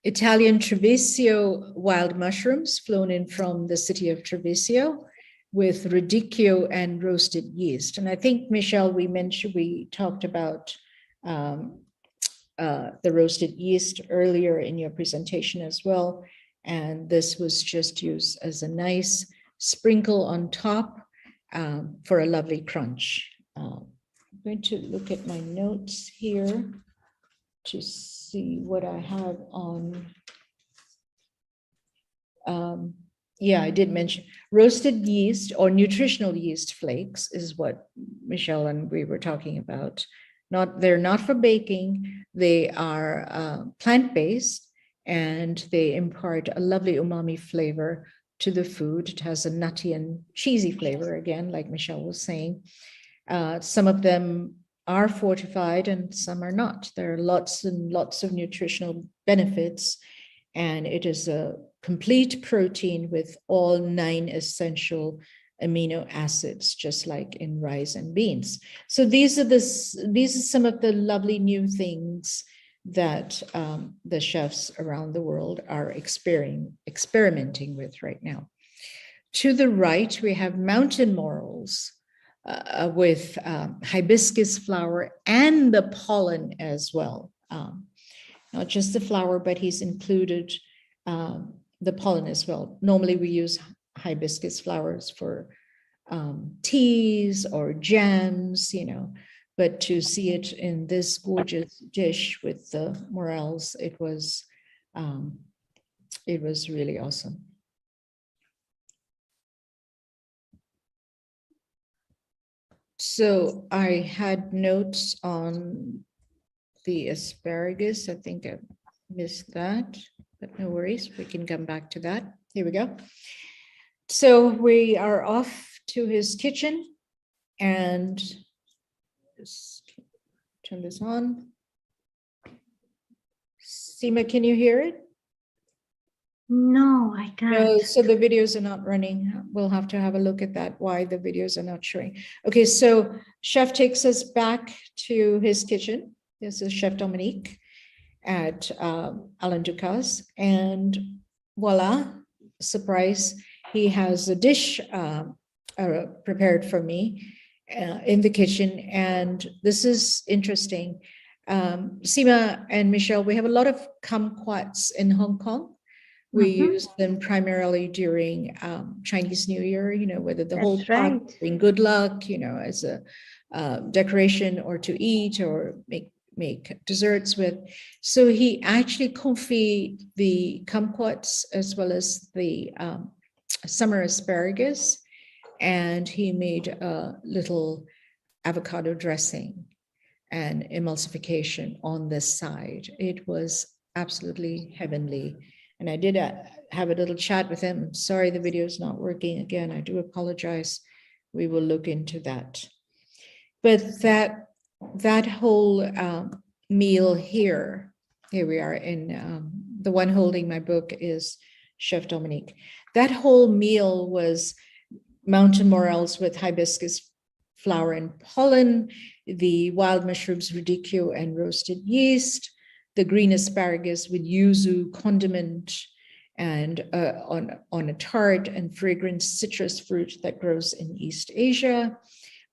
Italian Treviso wild mushrooms flown in from the city of Treviso with radicchio and roasted yeast. And I think, Michelle, we talked about the roasted yeast earlier in your presentation as well. And this was just used as a nice sprinkle on top for a lovely crunch. I'm going to look at my notes here to see what I have on. Yeah, I did mention roasted yeast or nutritional yeast flakes is what Michelle and we were talking about. They're not for baking. They are plant-based and they impart a lovely umami flavor to the food. It has a nutty and cheesy flavor, again, like Michelle was saying. Some of them are fortified and some are not. There are lots and lots of nutritional benefits, and it is a complete protein with all 9 essential amino acids, just like in rice and beans. So these are some of the lovely new things that the chefs around the world are experimenting with right now. To the right, we have mountain morels with hibiscus flower and the pollen as well. Not just the flower, but he's included the pollen as well. Normally we use hibiscus flowers for teas or jams, but to see it in this gorgeous dish with the morels, it was really awesome. So I had notes on the asparagus. I think I missed that, but no worries. We can come back to that. Here we go. So we are off to his kitchen, and just turn this on. Seema, can you hear it? No, I can't. No, so the videos are not running. We'll have to have a look at that, why the videos are not showing. Okay, so Chef takes us back to his kitchen. This is Chef Dominique at Alain Ducasse, and voila, surprise, he has a dish prepared for me in the kitchen. And this is interesting. Seema and Michelle, we have a lot of kumquats in Hong Kong. We use them primarily during Chinese New Year, whether the whole pot bring good luck, as a decoration or to eat or make desserts with. So he actually confit the kumquats as well as the summer asparagus, and he made a little avocado dressing and emulsification on this side. It was absolutely heavenly. And I did have a little chat with him. Sorry, the video is not working again. I do apologize. We will look into that. But that whole meal here we are in, the one holding my book is Chef Dominique. That whole meal was mountain morels with hibiscus flower and pollen, the wild mushrooms radicchio and roasted yeast, the green asparagus with yuzu condiment, and on a tart and fragrant citrus fruit that grows in East Asia.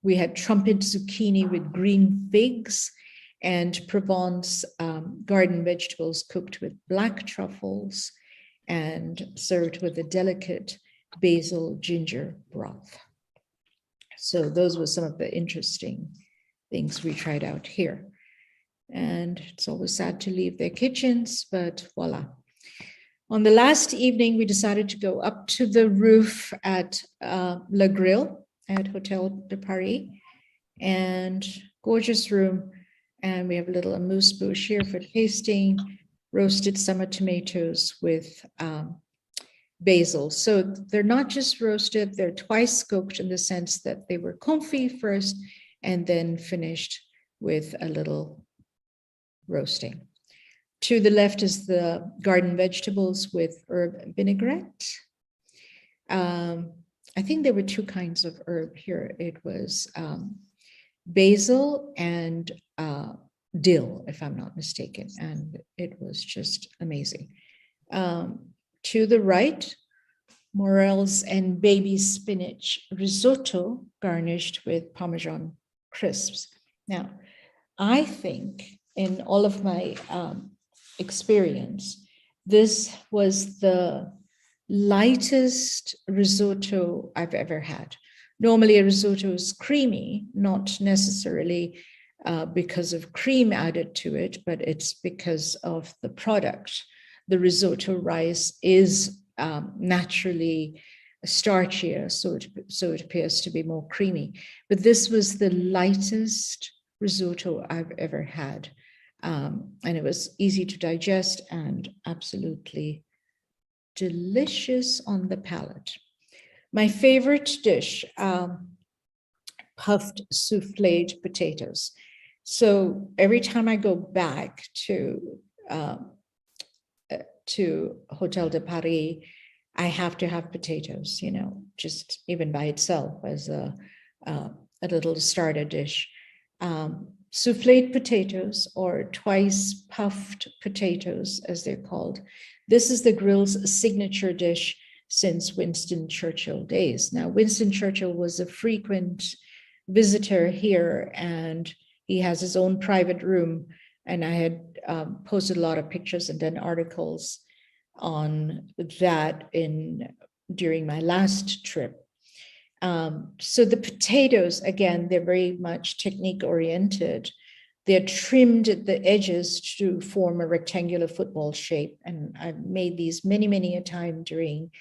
We had trumpet zucchini with green figs and Provence garden vegetables cooked with black truffles and served with a delicate basil ginger broth. So those were some of the interesting things we tried out here. And it's always sad to leave their kitchens, but voila. On the last evening, we decided to go up to the roof at Le Grill at Hotel de Paris, and gorgeous room. And we have a little amuse bouche here for tasting, roasted summer tomatoes with basil. So they're not just roasted, they're twice cooked in the sense that they were confit first and then finished with a little roasting. To the left is the garden vegetables with herb vinaigrette. I think there were two kinds of herb here. It was basil and dill, if I'm not mistaken, and it was just amazing. To the right, morels and baby spinach risotto garnished with Parmesan crisps. Now, I think in all of my experience, this was the lightest risotto I've ever had. Normally a risotto is creamy, not necessarily because of cream added to it, but it's because of the product. The risotto rice is naturally starchier, so it appears to be more creamy. But this was the lightest risotto I've ever had. And it was easy to digest and absolutely delicious on the palate. My favorite dish, puffed souffled potatoes. So every time I go back to Hotel de Paris, I have to have potatoes, just even by itself as a little starter dish. souffled potatoes, or twice puffed potatoes, as they're called. This is the grill's signature dish since Winston Churchill days. Now, Winston Churchill was a frequent visitor here, and he has his own private room. And I had posted a lot of pictures and done articles on that during my last trip. So the potatoes, again, they're very much technique oriented. They're trimmed at the edges to form a rectangular football shape. And I've made these many, many a time during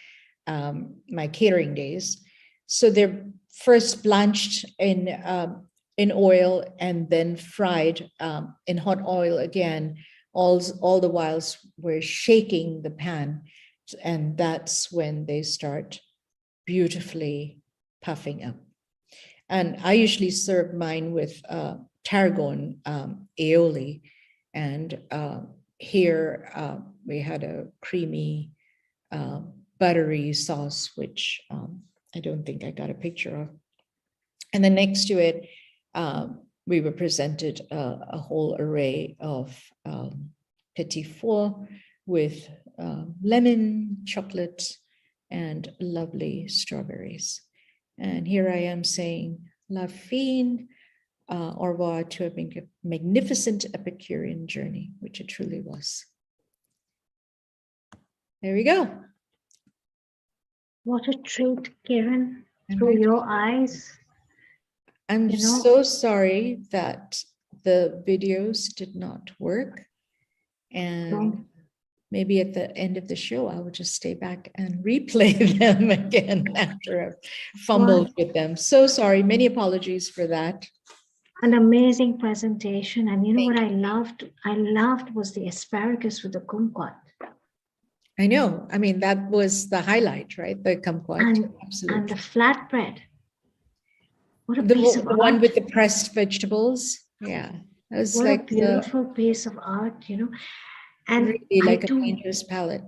my catering days. So they're first blanched in oil and then fried in hot oil again, all the whiles we're shaking the pan. And that's when they start beautifully puffing up. And I usually serve mine with tarragon aioli. And here we had a creamy, buttery sauce, which I don't think I got a picture of. And then next to it, we were presented a whole array of petit four with lemon, chocolate, and lovely strawberries. And here I am saying La Fine, au revoir to a magnificent Epicurean journey, which it truly was. There we go. What a treat, Kiran, through your eyes. I'm so sorry that the videos did not work. And maybe at the end of the show, I will just stay back and replay them again after I've fumbled with them. So sorry, many apologies for that. An amazing presentation. And you know what I loved? I loved was the asparagus with the kumquat. I know. I mean, that was the highlight, right? The kumquat. Absolutely. And the flatbread. What a the piece of art. one with the pressed vegetables. Yeah. That was what like a beautiful piece of art, you know. And really like a painter's palette.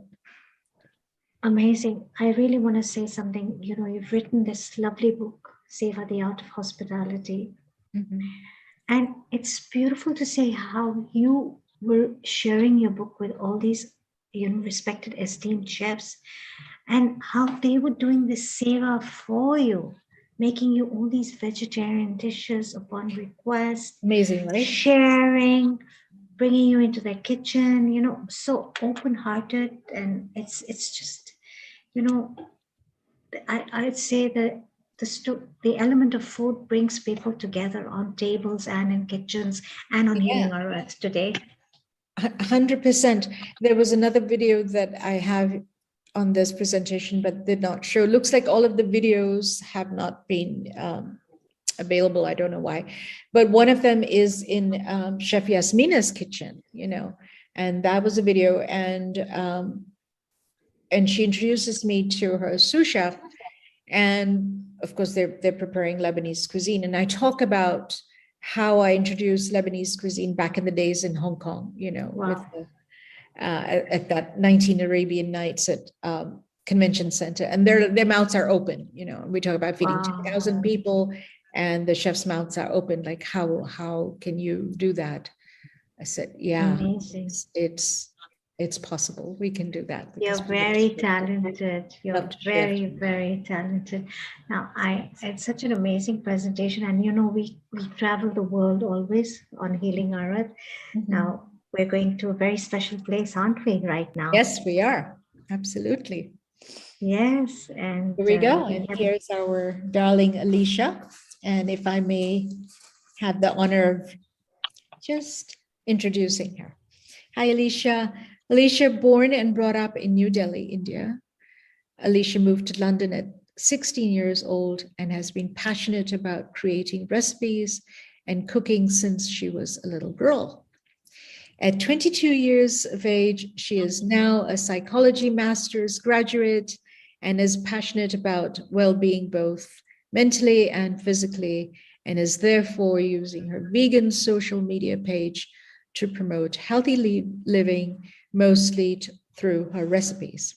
Amazing. I really want to say something. You know, you've written this lovely book, Seva, the Art of Hospitality. Mm-hmm. And it's beautiful to say how you were sharing your book with all these, you know, respected, esteemed chefs, and how they were doing this seva for you, making you all these vegetarian dishes upon request. Amazing, right? Sharing, bringing you into their kitchen, you know, so open-hearted. And it's just, you know, I'd say that the element of food brings people together on tables and in kitchens and on Healing Our Earth today. 100%. There was another video that I have on this presentation, but did not show. Looks like all of the videos have not been available. I don't know why, but one of them is in Chef Yasmina's kitchen, you know, and that was a video. And she introduces me to her sous chef, and of course they're preparing Lebanese cuisine. And I talk about how I introduced Lebanese cuisine back in the days in Hong Kong, you know, with the, at that 19 Arabian Nights at Convention Center, and their mouths are open, you know. We talk about feeding 10,000 people, and the chef's mouths are open. Like, how can you do that? I said, yeah, it's possible. We can do that. You're very talented. You're very, very talented. Now, it's such an amazing presentation. And, you know, we travel the world always on Healing Our Earth. Mm-hmm. Now, we're going to a very special place, aren't we, right now? Yes, we are. Absolutely. Yes. And here we go. And here's our darling Alicia. And if I may have the honor of just introducing her. Hi, Alicia. Alicia, born and brought up in New Delhi, India. Alicia moved to London at 16 years old and has been passionate about creating recipes and cooking since she was a little girl. At 22 years of age, she is now a psychology master's graduate and is passionate about well-being both mentally and physically, and is therefore using her vegan social media page to promote healthy living, mostly through her recipes.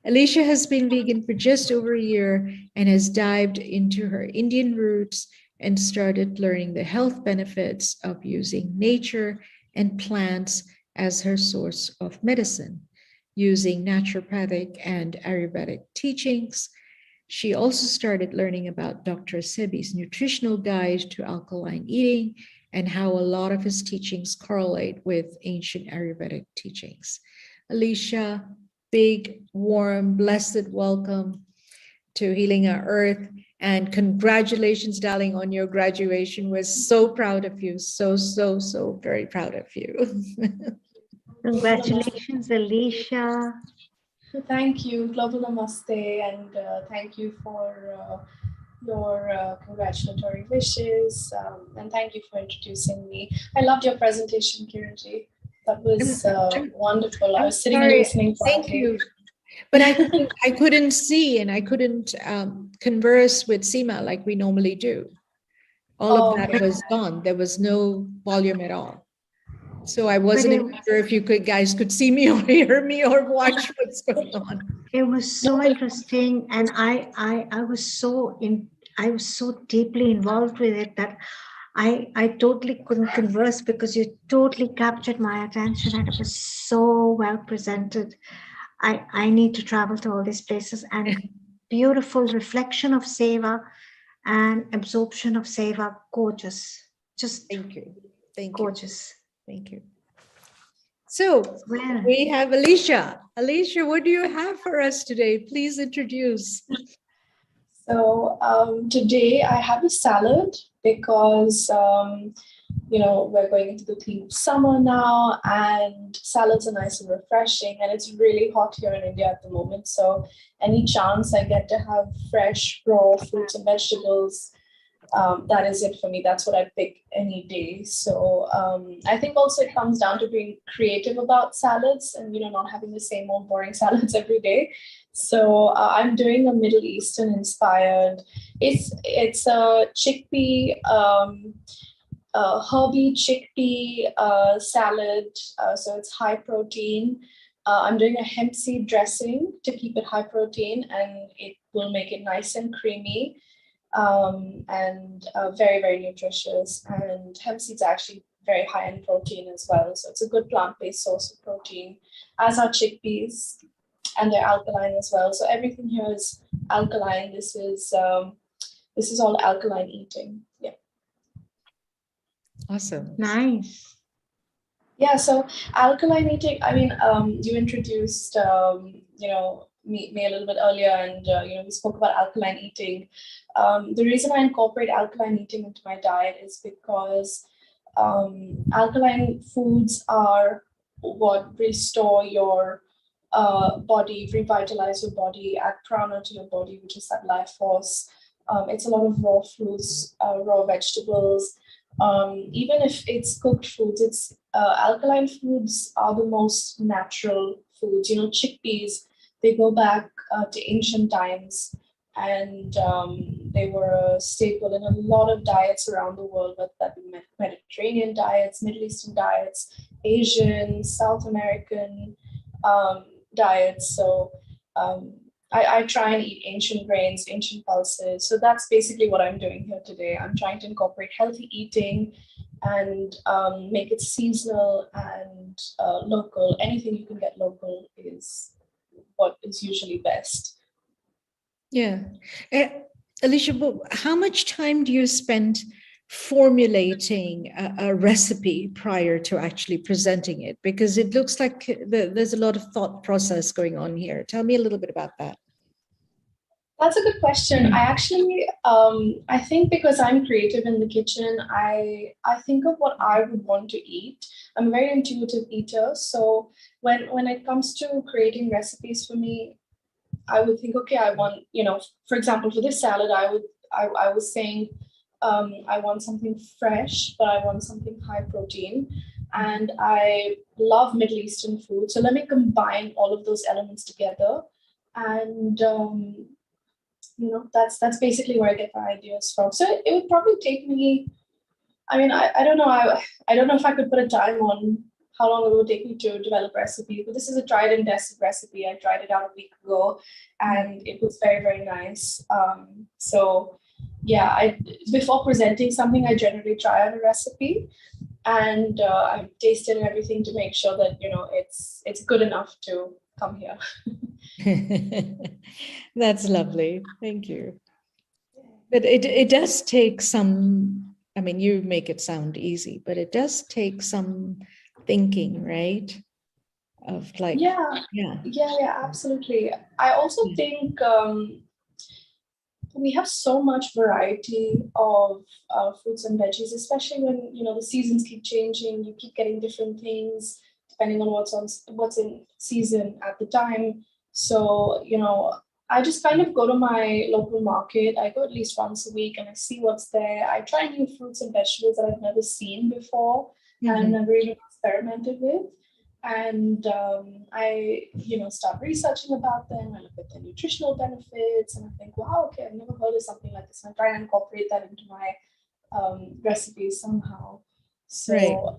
Alicia has been vegan for just over a year and has dived into her Indian roots and started learning the health benefits of using nature and plants as her source of medicine, using naturopathic and Ayurvedic teachings. She also started learning about Dr. Sebi's nutritional guide to alkaline eating and how a lot of his teachings correlate with ancient Ayurvedic teachings. Alicia, big, warm, blessed welcome to Healing Our Earth. And congratulations, darling, on your graduation. We're so proud of you. So very proud of you. Congratulations, Alicia. Thank you, Global Namaste, and thank you for your congratulatory wishes, and thank you for introducing me. I loved your presentation, Kiranji. That was wonderful. I was sitting and listening quietly. Thank you. But I couldn't see and I couldn't converse with Seema like we normally do. All of that was gone. There was no volume at all. So I wasn't even sure if you guys could see me or hear me or watch what's going on. It was so interesting, and I was so deeply involved with it that I totally couldn't converse because you totally captured my attention, and it was so well presented. I need to travel to all these places, and beautiful reflection of seva and absorption of seva, gorgeous. Just thank you. Gorgeous. Thank you. So we have Alicia. Alicia, what do you have for us today? Please introduce. So today I have a salad because, we're going into the theme of summer now, and salads are nice and refreshing, and it's really hot here in India at the moment. So any chance I get to have fresh, raw fruits and vegetables, that is it for me. That's what I pick any day. So I think also it comes down to being creative about salads and, not having the same old boring salads every day. So I'm doing a Middle Eastern inspired, it's a chickpea, herby chickpea salad. So it's high protein. I'm doing a hemp seed dressing to keep it high protein, and it will make it nice and creamy. And very, very nutritious. And hemp seeds are actually very high in protein as well. So it's a good plant-based source of protein, as are chickpeas, and they're alkaline as well. So everything here is alkaline. This is all alkaline eating. Yeah. Awesome. Nice. Yeah. So alkaline eating. I mean, you introduced, me a little bit earlier, and we spoke about alkaline eating. The reason I incorporate alkaline eating into my diet is because alkaline foods are what restore your body, revitalize your body, add prana to your body, which is that life force. It's a lot of raw fruits, raw vegetables. Even if it's cooked foods, it's alkaline foods are the most natural foods. Chickpeas, they go back to ancient times, and they were a staple in a lot of diets around the world, whether that be Mediterranean diets, Middle Eastern diets, Asian, South American diets. So I try and eat ancient grains, ancient pulses. So that's basically what I'm doing here today. I'm trying to incorporate healthy eating and make it seasonal and local. Anything you can get local is what is usually best. Yeah. Alicia, how much time do you spend formulating a recipe prior to actually presenting it? Because it looks like there's a lot of thought process going on here. Tell me a little bit about that. That's a good question. I actually, I think because I'm creative in the kitchen, I think of what I would want to eat. I'm a very intuitive eater. So when it comes to creating recipes for me, I would think, okay, I want, for example, for this salad, I was saying, I want something fresh, but I want something high protein. And I love Middle Eastern food. So let me combine all of those elements together. And, that's basically where I get my ideas from. So it would probably take me, I mean, I don't know. I don't know if I could put a time on how long it would take me to develop recipe, but this is a tried and tested recipe. I tried it out a week ago and it was very, very nice. So yeah, I before presenting something, I generally try on a recipe, and I taste it and everything to make sure that it's good enough to come here. That's lovely. Thank you. But it does take some, I mean, you make it sound easy, but it does take some thinking, right? Of like, Yeah, absolutely. I also think we have so much variety of fruits and veggies, especially when the seasons keep changing. You keep getting different things depending on what's in season at the time. So I just kind of go to my local market. I go at least once a week and I see what's there. I try new fruits and vegetables that I've never seen before and never even experimented with. And I start researching about them. I look at their nutritional benefits and I think, wow, okay, I've never heard of something like this, and I try and incorporate that into my recipes somehow. So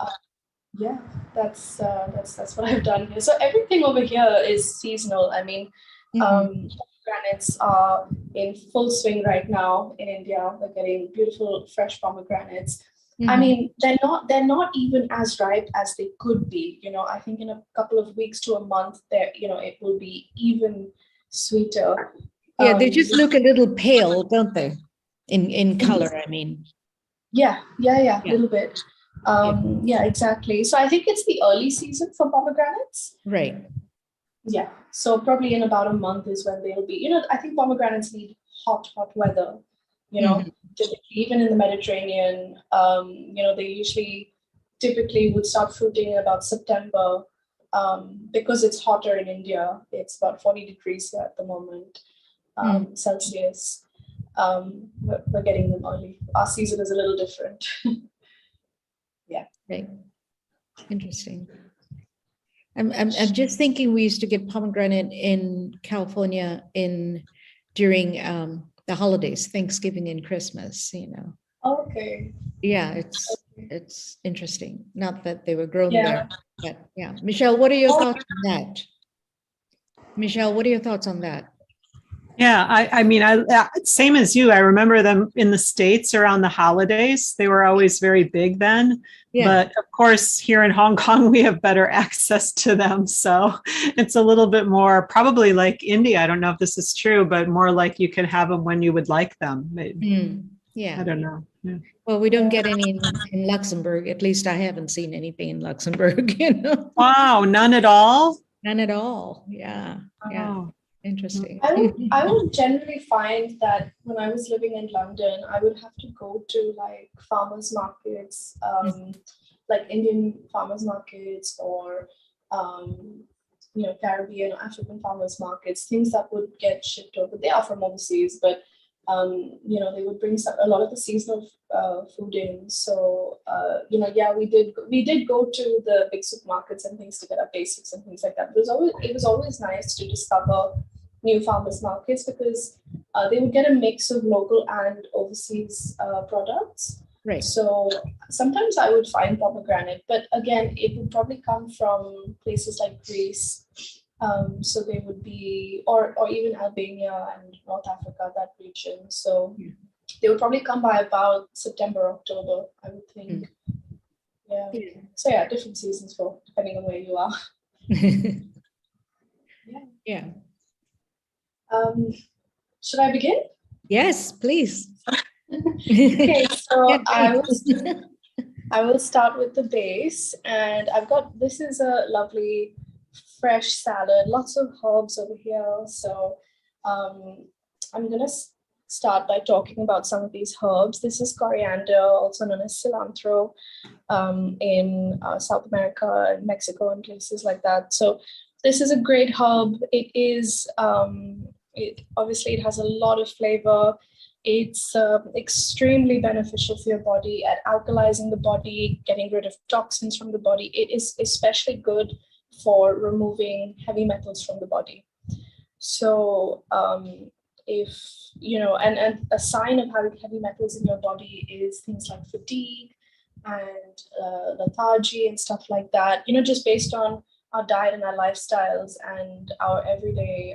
yeah, that's what I've done here. So everything over here is seasonal. I mean, pomegranates are in full swing right now in India. We're getting beautiful fresh pomegranates. I mean, they're not even as ripe as they could be. I think in a couple of weeks to a month, it will be even sweeter. Yeah, they just look a little pale, don't they? In color, I mean. Yeah, a little bit. Yeah, exactly. So I think it's the early season for pomegranates. Right. Yeah. So probably in about a month is when they'll be, I think pomegranates need hot weather, typically, even in the Mediterranean, they usually typically would start fruiting in about September, because it's hotter in India. It's about 40 degrees here at the moment, Celsius. We're getting them early. Our season is a little different. Yeah. Right. Interesting. I'm just thinking we used to get pomegranate in California during the holidays, Thanksgiving and Christmas, Okay. Yeah, it's interesting. Not that they were grown there, but yeah. Michelle, what are your thoughts on that? Michelle, what are your thoughts on that? Yeah, I mean, same as you. I remember them in the States around the holidays. They were always very big then. Yeah. But of course, here in Hong Kong, we have better access to them. So it's a little bit more probably like India. I don't know if this is true, but more like you could have them when you would like them. Yeah. I don't know. Yeah. Well, we don't get any in Luxembourg. At least I haven't seen anything in Luxembourg, Wow, none at all? None at all. Yeah. Yeah. Oh. Interesting. I would generally find that when I was living in London, I would have to go to like farmers markets, like Indian farmers markets or Caribbean or African farmers markets, things that would get shipped over. They are from overseas, but they would bring a lot of the seasonal food in. So we did go to the big supermarkets and things to get our basics and things like that. It was always nice to discover new farmers markets because they would get a mix of local and overseas products. Right. So sometimes I would find pomegranate, but again, it would probably come from places like Greece. So they would be, or even Albania and North Africa, that region. So they would probably come by about September, October, I would think. Yeah. So yeah, different seasons depending on where you are. Yeah. Should I begin? Yes, please. Okay, so I will start with the base, and this is a lovely fresh salad, lots of herbs over here. So I'm gonna start by talking about some of these herbs. This is coriander, also known as cilantro, in South America and Mexico and places like that. So this is a great herb. It is obviously it has a lot of flavor. It's extremely beneficial for your body at alkalizing the body, getting rid of toxins from the body. It is especially good for removing heavy metals from the body. So if and a sign of having heavy metals in your body is things like fatigue and lethargy and stuff like that, just based on our diet and our lifestyles and our everyday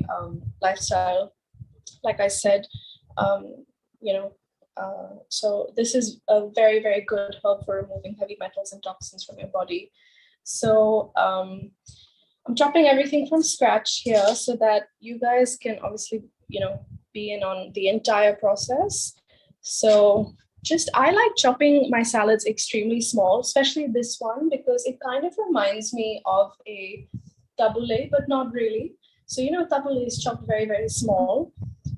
lifestyle. Like I said, So this is a very, very good herb for removing heavy metals and toxins from your body. So I'm chopping everything from scratch here so that you guys can obviously, be in on the entire process. So I like chopping my salads extremely small, especially this one, because it kind of reminds me of a tabbouleh, but not really. So, tabbouleh is chopped very, very small.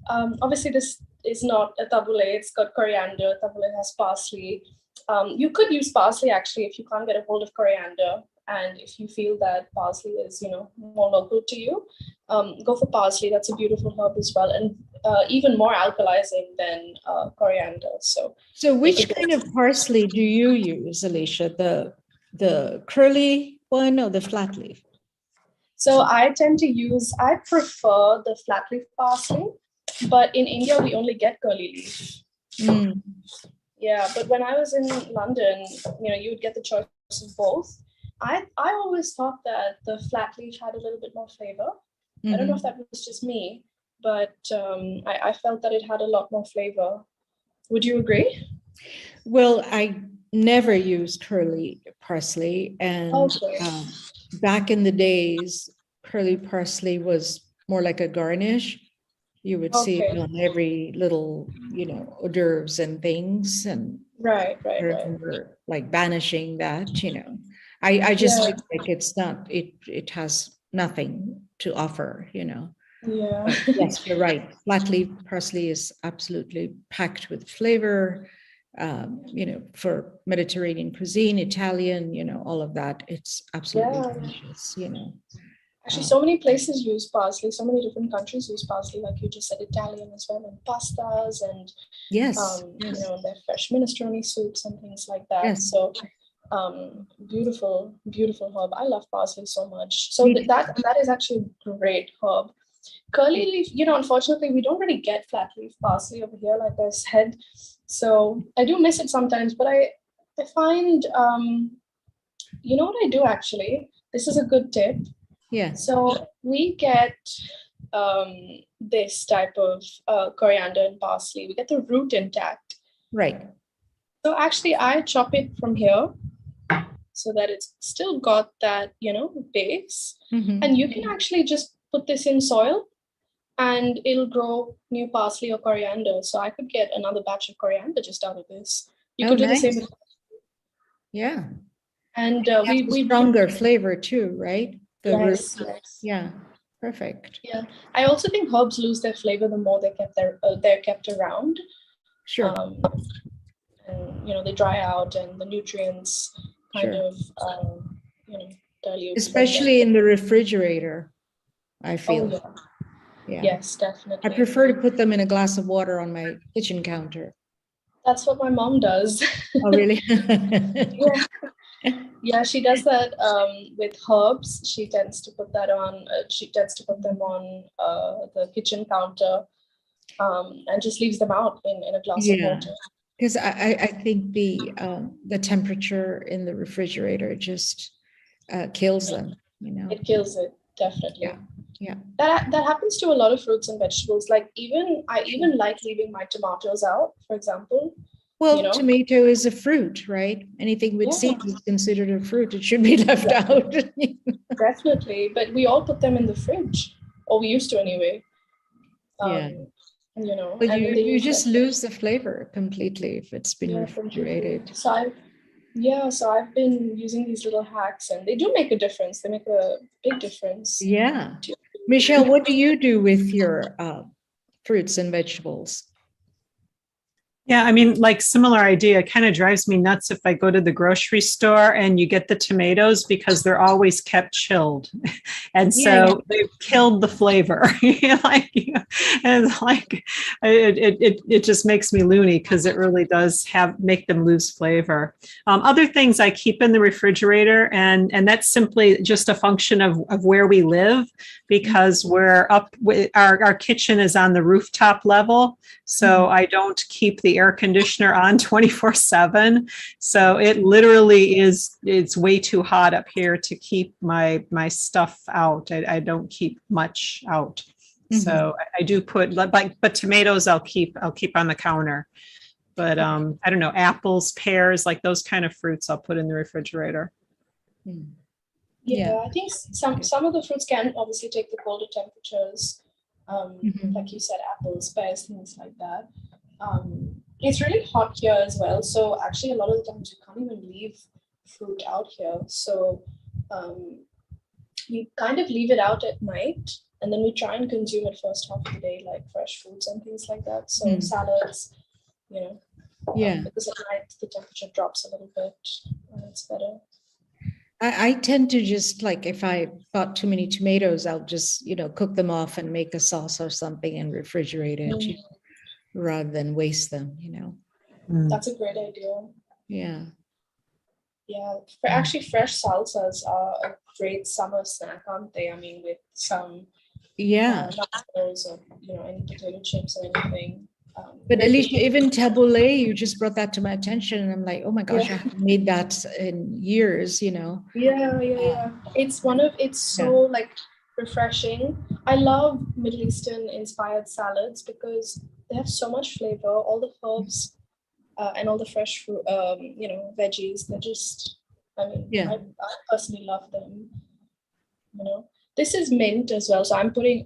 Obviously, this is not a tabbouleh. It's got coriander. Tabbouleh has parsley. You could use parsley, actually, if you can't get a hold of coriander. And if you feel that parsley is, more local to you, go for parsley. That's a beautiful herb as well. And even more alkalizing than coriander. So which kind of parsley do you use, Alicia? The curly one or the flat leaf? So I prefer the flat leaf parsley, but in India we only get curly leaf. Yeah, but when I was in London, you would get the choice of both. I always thought that the flat leaf had a little bit more flavor. I don't know if that was just me, but I felt that it had a lot more flavor. Would you agree? Well, I never used curly parsley, and back in the days, curly parsley was more like a garnish. You would see it on every little, hors d'oeuvres and things, and right. I remember like banishing that. I just feel like it's not. It has nothing to offer. Yeah. But yes, you're right. Flat leaf parsley is absolutely packed with flavor. For Mediterranean cuisine, Italian, all of that. It's absolutely delicious, Actually, so many places use parsley. So many different countries use parsley, like you just said, Italian as well, and pastas, and their fresh minestrone soups and things like that. Yes. So, beautiful, beautiful herb. I love parsley so much. So that is actually a great herb. Curly leaf, unfortunately, we don't really get flat leaf parsley over here, like I said. So I do miss it sometimes, but I find, what I do actually? This is a good tip. Yeah. So we get this type of coriander and parsley. We get the root intact. Right. So actually, I chop it from here so that it's still got that, base. And you can actually just put this in soil and it'll grow new parsley or coriander. So I could get another batch of coriander just out of this. You could do the same. Yeah. And we stronger flavor too, right? Yes. Yeah. Perfect. Yeah. I also think herbs lose their flavor the more they're kept around. Sure. And they dry out and the nutrients kind of dilute. Especially in the refrigerator, I feel. Oh, yeah. Yes, definitely. I prefer to put them in a glass of water on my kitchen counter. That's what my mom does. Oh, really? Yeah, she does that with herbs. She tends to put that on. She tends to put them on the kitchen counter, and just leaves them out in a glass of water. Because I think the temperature in the refrigerator just kills them. It kills it, definitely. Yeah. That happens to a lot of fruits and vegetables. Like I even like leaving my tomatoes out, for example. Well, tomato is a fruit, right? Anything with seeds is considered a fruit. It should be left out. Definitely, but we all put them in the fridge, or we used to anyway. But you just lose the flavor completely if it's been refrigerated. So I've been using these little hacks, and they do make a difference. They make a big difference. Yeah. Michelle, what do you do with your fruits and vegetables? Yeah, I mean, like similar idea. It kind of drives me nuts if I go to the grocery store and you get the tomatoes because they're always kept chilled, and so they've killed the flavor. And it's like it just makes me loony because it really does make them lose flavor. Other things I keep in the refrigerator, and that's simply just a function of where we live, because we're up. Our kitchen is on the rooftop level, so I don't keep the air conditioner on 24/7. So it literally it's way too hot up here to keep my stuff out. I don't keep much out. So I do put but tomatoes I'll keep on the counter. But I don't know, apples, pears, like those kind of fruits I'll put in the refrigerator. Yeah, I think some of the fruits can obviously take the colder temperatures. Like you said, apples, pears, things like that. It's really hot here as well. So actually a lot of the times you can't even leave fruit out here. So we kind of leave it out at night, and then we try and consume it first half of the day, like fresh fruits and things like that. So salads, you know, because at night the temperature drops a little bit and it's better. I tend to just like, if I bought too many tomatoes, I'll just, cook them off and make a sauce or something and refrigerate it rather than waste them, That's a great idea. Yeah. Yeah, actually fresh salsas are a great summer snack, aren't they? I mean, with some nachos or any potato chips or anything. But Alicia, even tabbouleh, you just brought that to my attention, and I'm like, oh my gosh, I haven't made that in years, Yeah. It's so like refreshing. I love Middle Eastern inspired salads because they have so much flavor, all the herbs and all the fresh fruit, veggies. They're just, I personally love them. This is mint as well, so I'm putting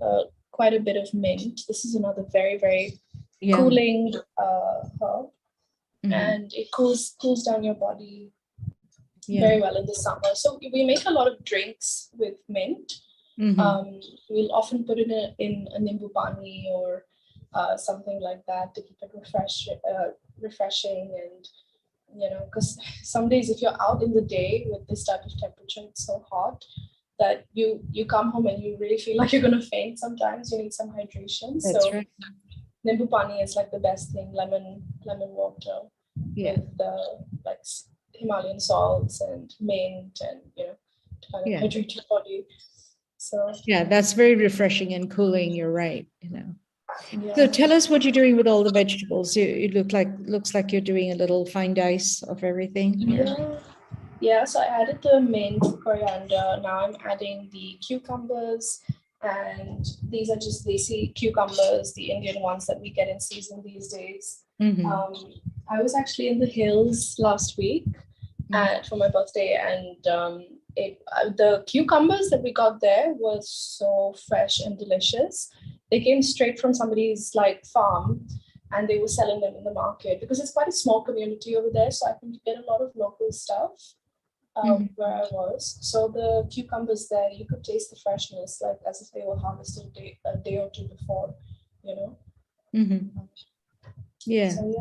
quite a bit of mint. This is another very, very cooling herb, and it cools down your body very well in the summer. So we make a lot of drinks with mint. We'll often put it in a nimbu pani or something like that to keep it refreshing, and because some days if you're out in the day with this type of temperature, it's so hot that you come home and you really feel like you're going to faint. Sometimes you need some hydration. That's right. Nimbu pani is like the best thing. Lemon water with like Himalayan salts and mint, and to kind of hydrate your body. So that's very refreshing and cooling. You're right. So tell us what you're doing with all the vegetables. It looks like you're doing a little fine dice of everything. Yeah. So I added the mint, coriander. Now I'm adding the cucumbers, and these are just desi cucumbers, the Indian ones that we get in season these days. I was actually in the hills last week for my birthday, and the cucumbers that we got there was so fresh and delicious. They came straight from somebody's farm, and they were selling them in the market because it's quite a small community over there. So I can get a lot of local stuff where I was. So the cucumbers there, you could taste the freshness, like as if they were harvested a day or two before, Yeah. So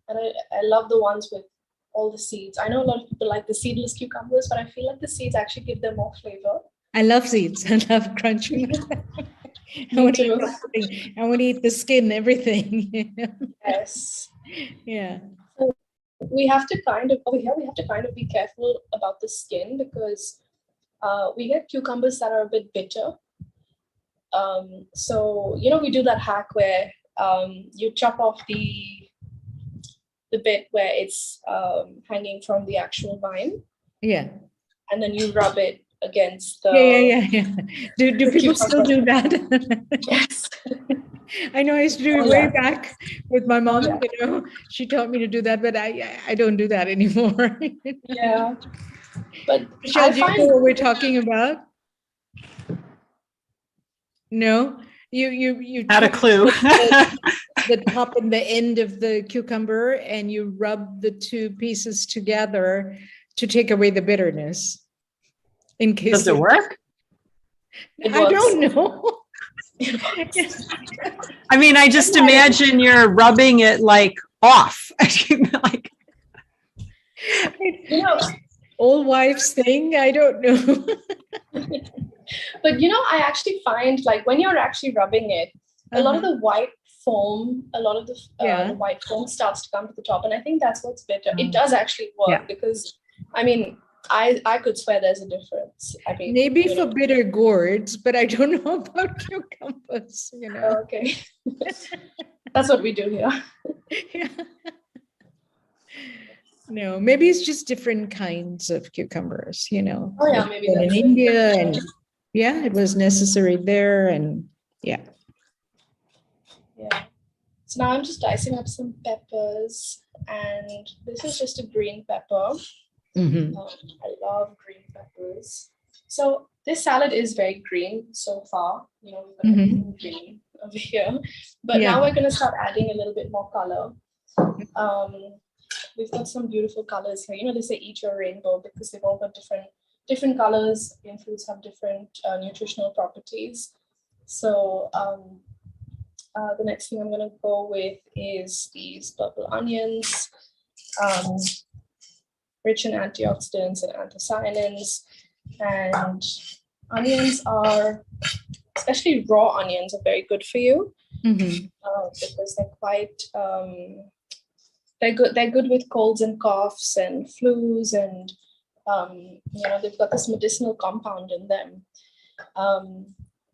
and I love the ones with all the seeds. I know a lot of people like the seedless cucumbers, but I feel like the seeds actually give them more flavor. I love seeds. I love crunching. I want to eat the skin, everything. Yes. Yeah. So we have to kind of be careful about the skin because we get cucumbers that are a bit bitter. So we do that hack where you chop off the bit where it's hanging from the actual vine. Yeah. And then you rub it against the Do people still do that? Yes. I know I used to do it way back with my mom. She taught me to do that, but I don't do that anymore. Yeah. But Michelle, do you know what we're talking about? No? You not a clue. The top and the end of the cucumber, and you rub the two pieces together to take away the bitterness. In case does it work? I don't know. I mean, I just imagine you're rubbing it off. Old wives thing. I don't know. But I actually find when you're actually rubbing it, a lot of the white foam, the white foam starts to come to the top, and I think that's what's bitter. It does actually work because, I mean, I could swear there's a difference. I mean, maybe for bitter gourds, but I don't know about cucumbers. Okay, that's what we do here. Yeah. No, maybe it's just different kinds of cucumbers. Oh yeah, maybe in India, and it was necessary there, and yeah. So now I'm just dicing up some peppers, and this is just a green pepper. I love green peppers. So this salad is very green so far. We've got everything green over here. But now we're going to start adding a little bit more color. We've got some beautiful colors here. They say eat your rainbow because they've all got different colors. And fruits have different nutritional properties. So the next thing I'm going to go with is these purple onions, rich in antioxidants and anthocyanins. And onions are, especially raw onions, are very good for you because they're quite, they're good with colds and coughs and flus, and they've got this medicinal compound in them.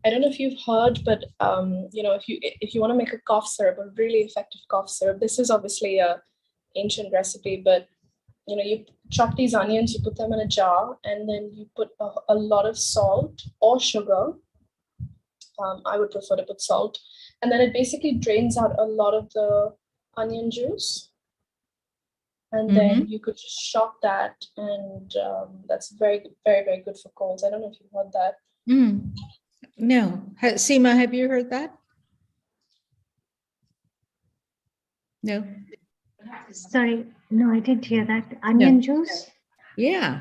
I don't know if you've heard, but if you want to make a cough syrup, a really effective cough syrup, this is obviously a ancient recipe, but you chop these onions, you put them in a jar, and then you put a lot of salt or sugar. I would prefer to put salt, and then it basically drains out a lot of the onion juice. And then you could just shot that, and that's very, very, very good for colds. I don't know if you've heard that. No. Seema, have you heard that? No. Sorry, no, I didn't hear that. Onion juice? Yeah.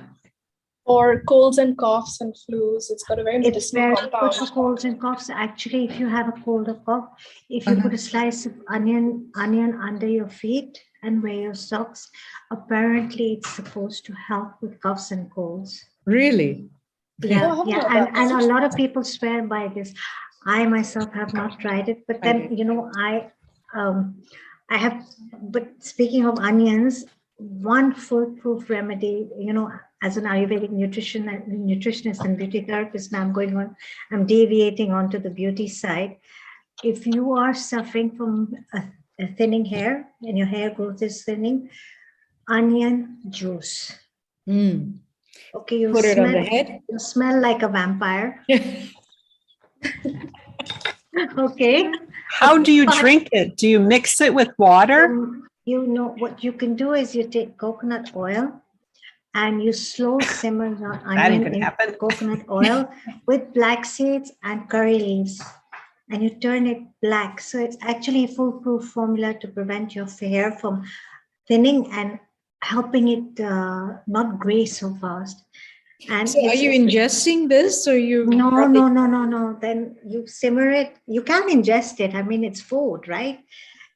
Or colds and coughs and flus. It's got a very medicinal compound. Good for colds and coughs. Actually, if you have a cold or cough, if you put a slice of onion under your feet and wear your socks, apparently it's supposed to help with coughs and colds. Really? Yeah. And a lot of people swear by this. I myself have not tried it, but then I have. But speaking of onions, one foolproof remedy, as an Ayurvedic nutritionist and beauty therapist, now I'm deviating onto the beauty side. If you are suffering from a thinning hair and your hair growth is thinning, onion juice. Okay, you put it on the head. You smell like a vampire. Okay. How do you drink it? Do you mix it with water? What you can do is you take coconut oil and you slow simmer your That ain't onion gonna happen. coconut oil with black seeds and curry leaves, and you turn it black. So it's actually a foolproof formula to prevent your hair from thinning and helping it not gray so fast. And so are you ingesting this, or you? No. Then you simmer it. You can ingest it. I mean, it's food, right?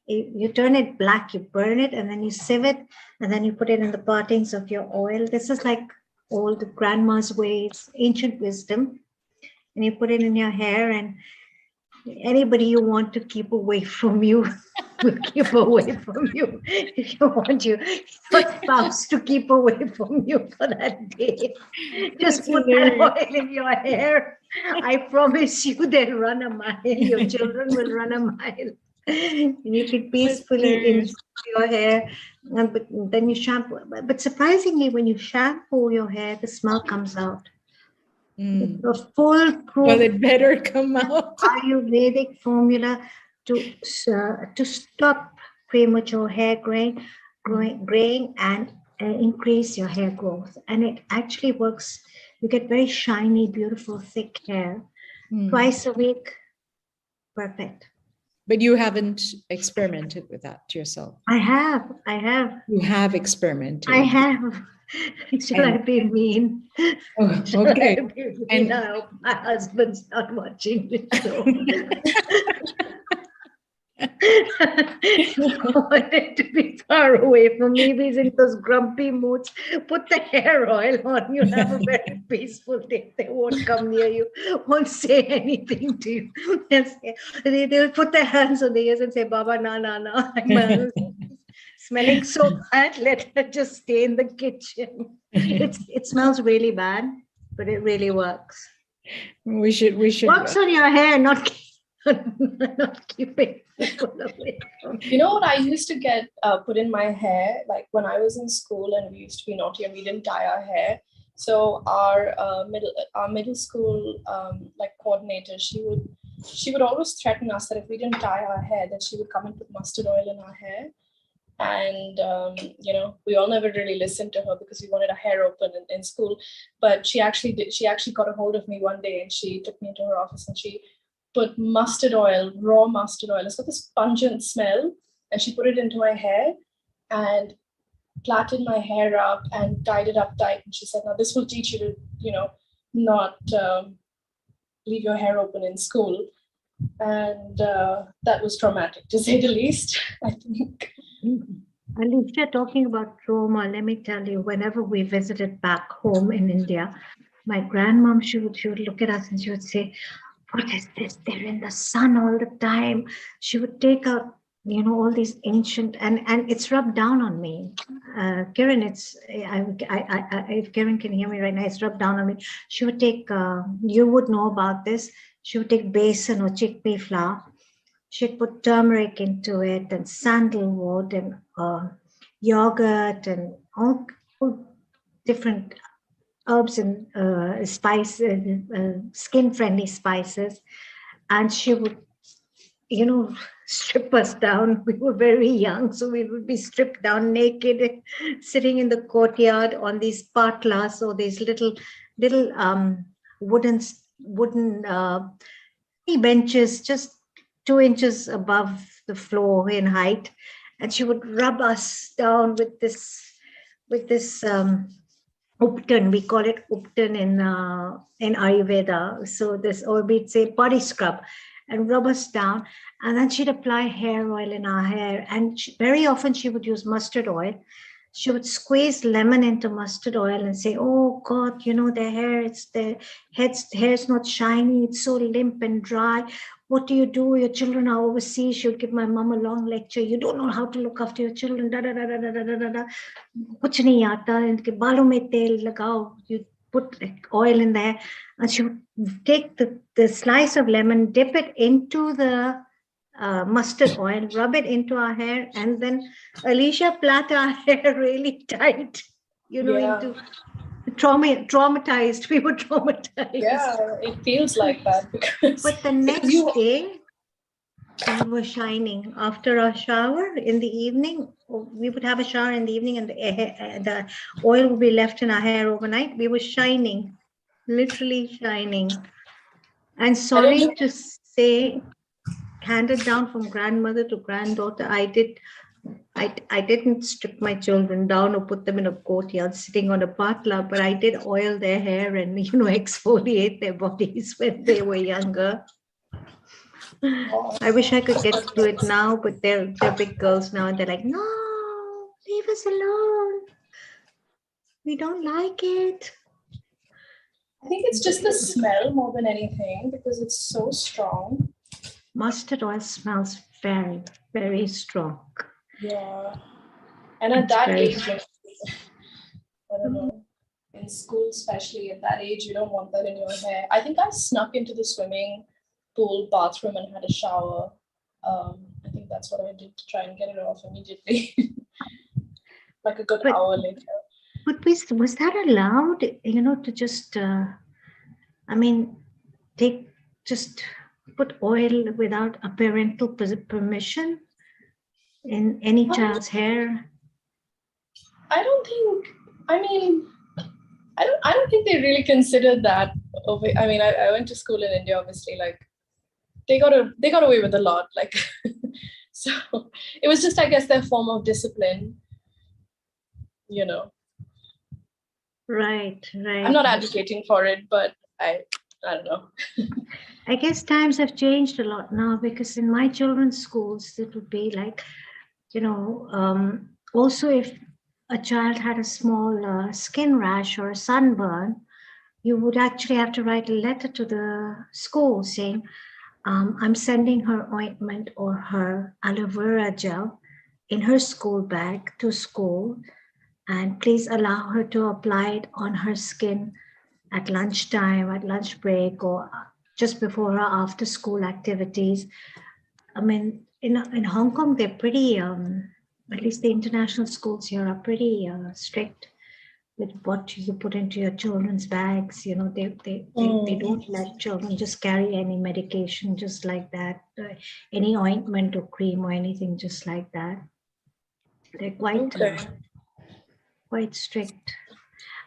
You turn it black, you burn it, and then you sieve it, and then you put it in the partings of your oil. This is like old grandma's ways, ancient wisdom. And you put it in your hair, and anybody you want to keep away from you will keep away from you. If you want your spouse to keep away from you for that day, just put that oil in your hair. I promise you they'll run a mile. Your children will run a mile. And you can peacefully enjoy your hair, but then you shampoo. But surprisingly, when you shampoo your hair, the smell comes out. The foolproof. Well, it better come out. Ayurvedic formula to stop premature hair graying and increase your hair growth, and it actually works. You get very shiny, beautiful, thick hair twice a week. Perfect. But you haven't experimented with that yourself. I have. You have experimented. I have. Shall I be mean? Oh, okay. And now my husband's not watching the show. I wanted to be far away from me. He's in those grumpy moods. Put the hair oil on. You'll have a very peaceful day. They won't come near you, won't say anything to you. They'll put their hands on their ears and say, Baba, no. Smelling so bad, let her just stay in the kitchen. It smells really bad, but it really works. We should works on your hair, not keeping people away from you. Know what I used to get put in my hair, like when I was in school and we used to be naughty and we didn't dye our hair. So our middle school like coordinator, she would she would always threaten us that if we didn't tie our hair, that she would come and put mustard oil in our hair. And we all never really listened to her because we wanted our hair open in school. But she actually did. She actually got a hold of me one day, and she took me into her office, and she put mustard oil, raw mustard oil. It's got this pungent smell, and she put it into my hair and plaited my hair up and tied it up tight. And she said, "Now this will teach you to, not leave your hair open in school." And that was traumatic, to say the least, I think. And if you're talking about trauma, let me tell you, whenever we visited back home in India, my grandmom, she would look at us and she would say, "What is this? They're in the sun all the time." She would take out, all these ancient, and it's rubbed down on me. Kiran, if Kiran can hear me right now, it's rubbed down on me. She would take, you would know about this, she would take besan or chickpea flour. She'd put turmeric into it and sandalwood and yogurt and all different herbs and spices, skin-friendly spices. And she would, strip us down. We were very young, so we would be stripped down naked, sitting in the courtyard on these patlas or these little wooden benches, just 2 inches above the floor in height, and she would rub us down with this upton. We call it upton in Ayurveda. So this, or we'd say body scrub, and rub us down, and then she'd apply hair oil in our hair, and very often she would use mustard oil. She would squeeze lemon into mustard oil and say, "Oh God, their hair's not shiny, it's so limp and dry. What do? Your children are overseas." She would give my mom a long lecture. "You don't know how to look after your children. Da da da da da da da da. Kuch nahi aata. Inke balon mein tel lagao." You put oil in there, and she would take the slice of lemon, dip it into the mustard oil, rub it into our hair, and then Alicia plait our hair really tight, into traumatized. We were traumatized. Yeah, it feels like that. But the next day, we were shining. After our shower in the evening, we would have a shower in the evening, and the oil would be left in our hair overnight. We were shining, literally shining. And sorry to say, handed down from grandmother to granddaughter, I didn't strip my children down or put them in a courtyard sitting on a patla, but I did oil their hair and exfoliate their bodies when they were younger. I wish I could get to do it now, but they're big girls now, and they're like, "No, leave us alone. We don't like it." I think it's just the smell more than anything, because it's so strong. Mustard oil smells very, very strong. Yeah. And at that age, I don't know, in school especially, at that age, you don't want that in your hair. I think I snuck into the swimming pool bathroom and had a shower. I think that's what I did to try and get it off immediately. Like a good hour later. But was that allowed, to just, put oil without a parental permission in any child's hair? I don't think they really considered that. I mean, I went to school in India, obviously, like they got away with a lot, like so it was just, I guess, their form of discipline, Right. I'm not advocating for it, but I don't know. I guess times have changed a lot now, because in my children's schools, it would be like, also if a child had a small skin rash or a sunburn, you would actually have to write a letter to the school saying, "I'm sending her ointment or her aloe vera gel in her school bag to school, and please allow her to apply it on her skin at lunchtime, at lunch break, or just before or after school activities." I mean, in Hong Kong, they're pretty, at least the international schools here are pretty strict with what you put into your children's bags. You know, they don't let children just carry any medication just like that, any ointment or cream or anything just like that. They're quite strict.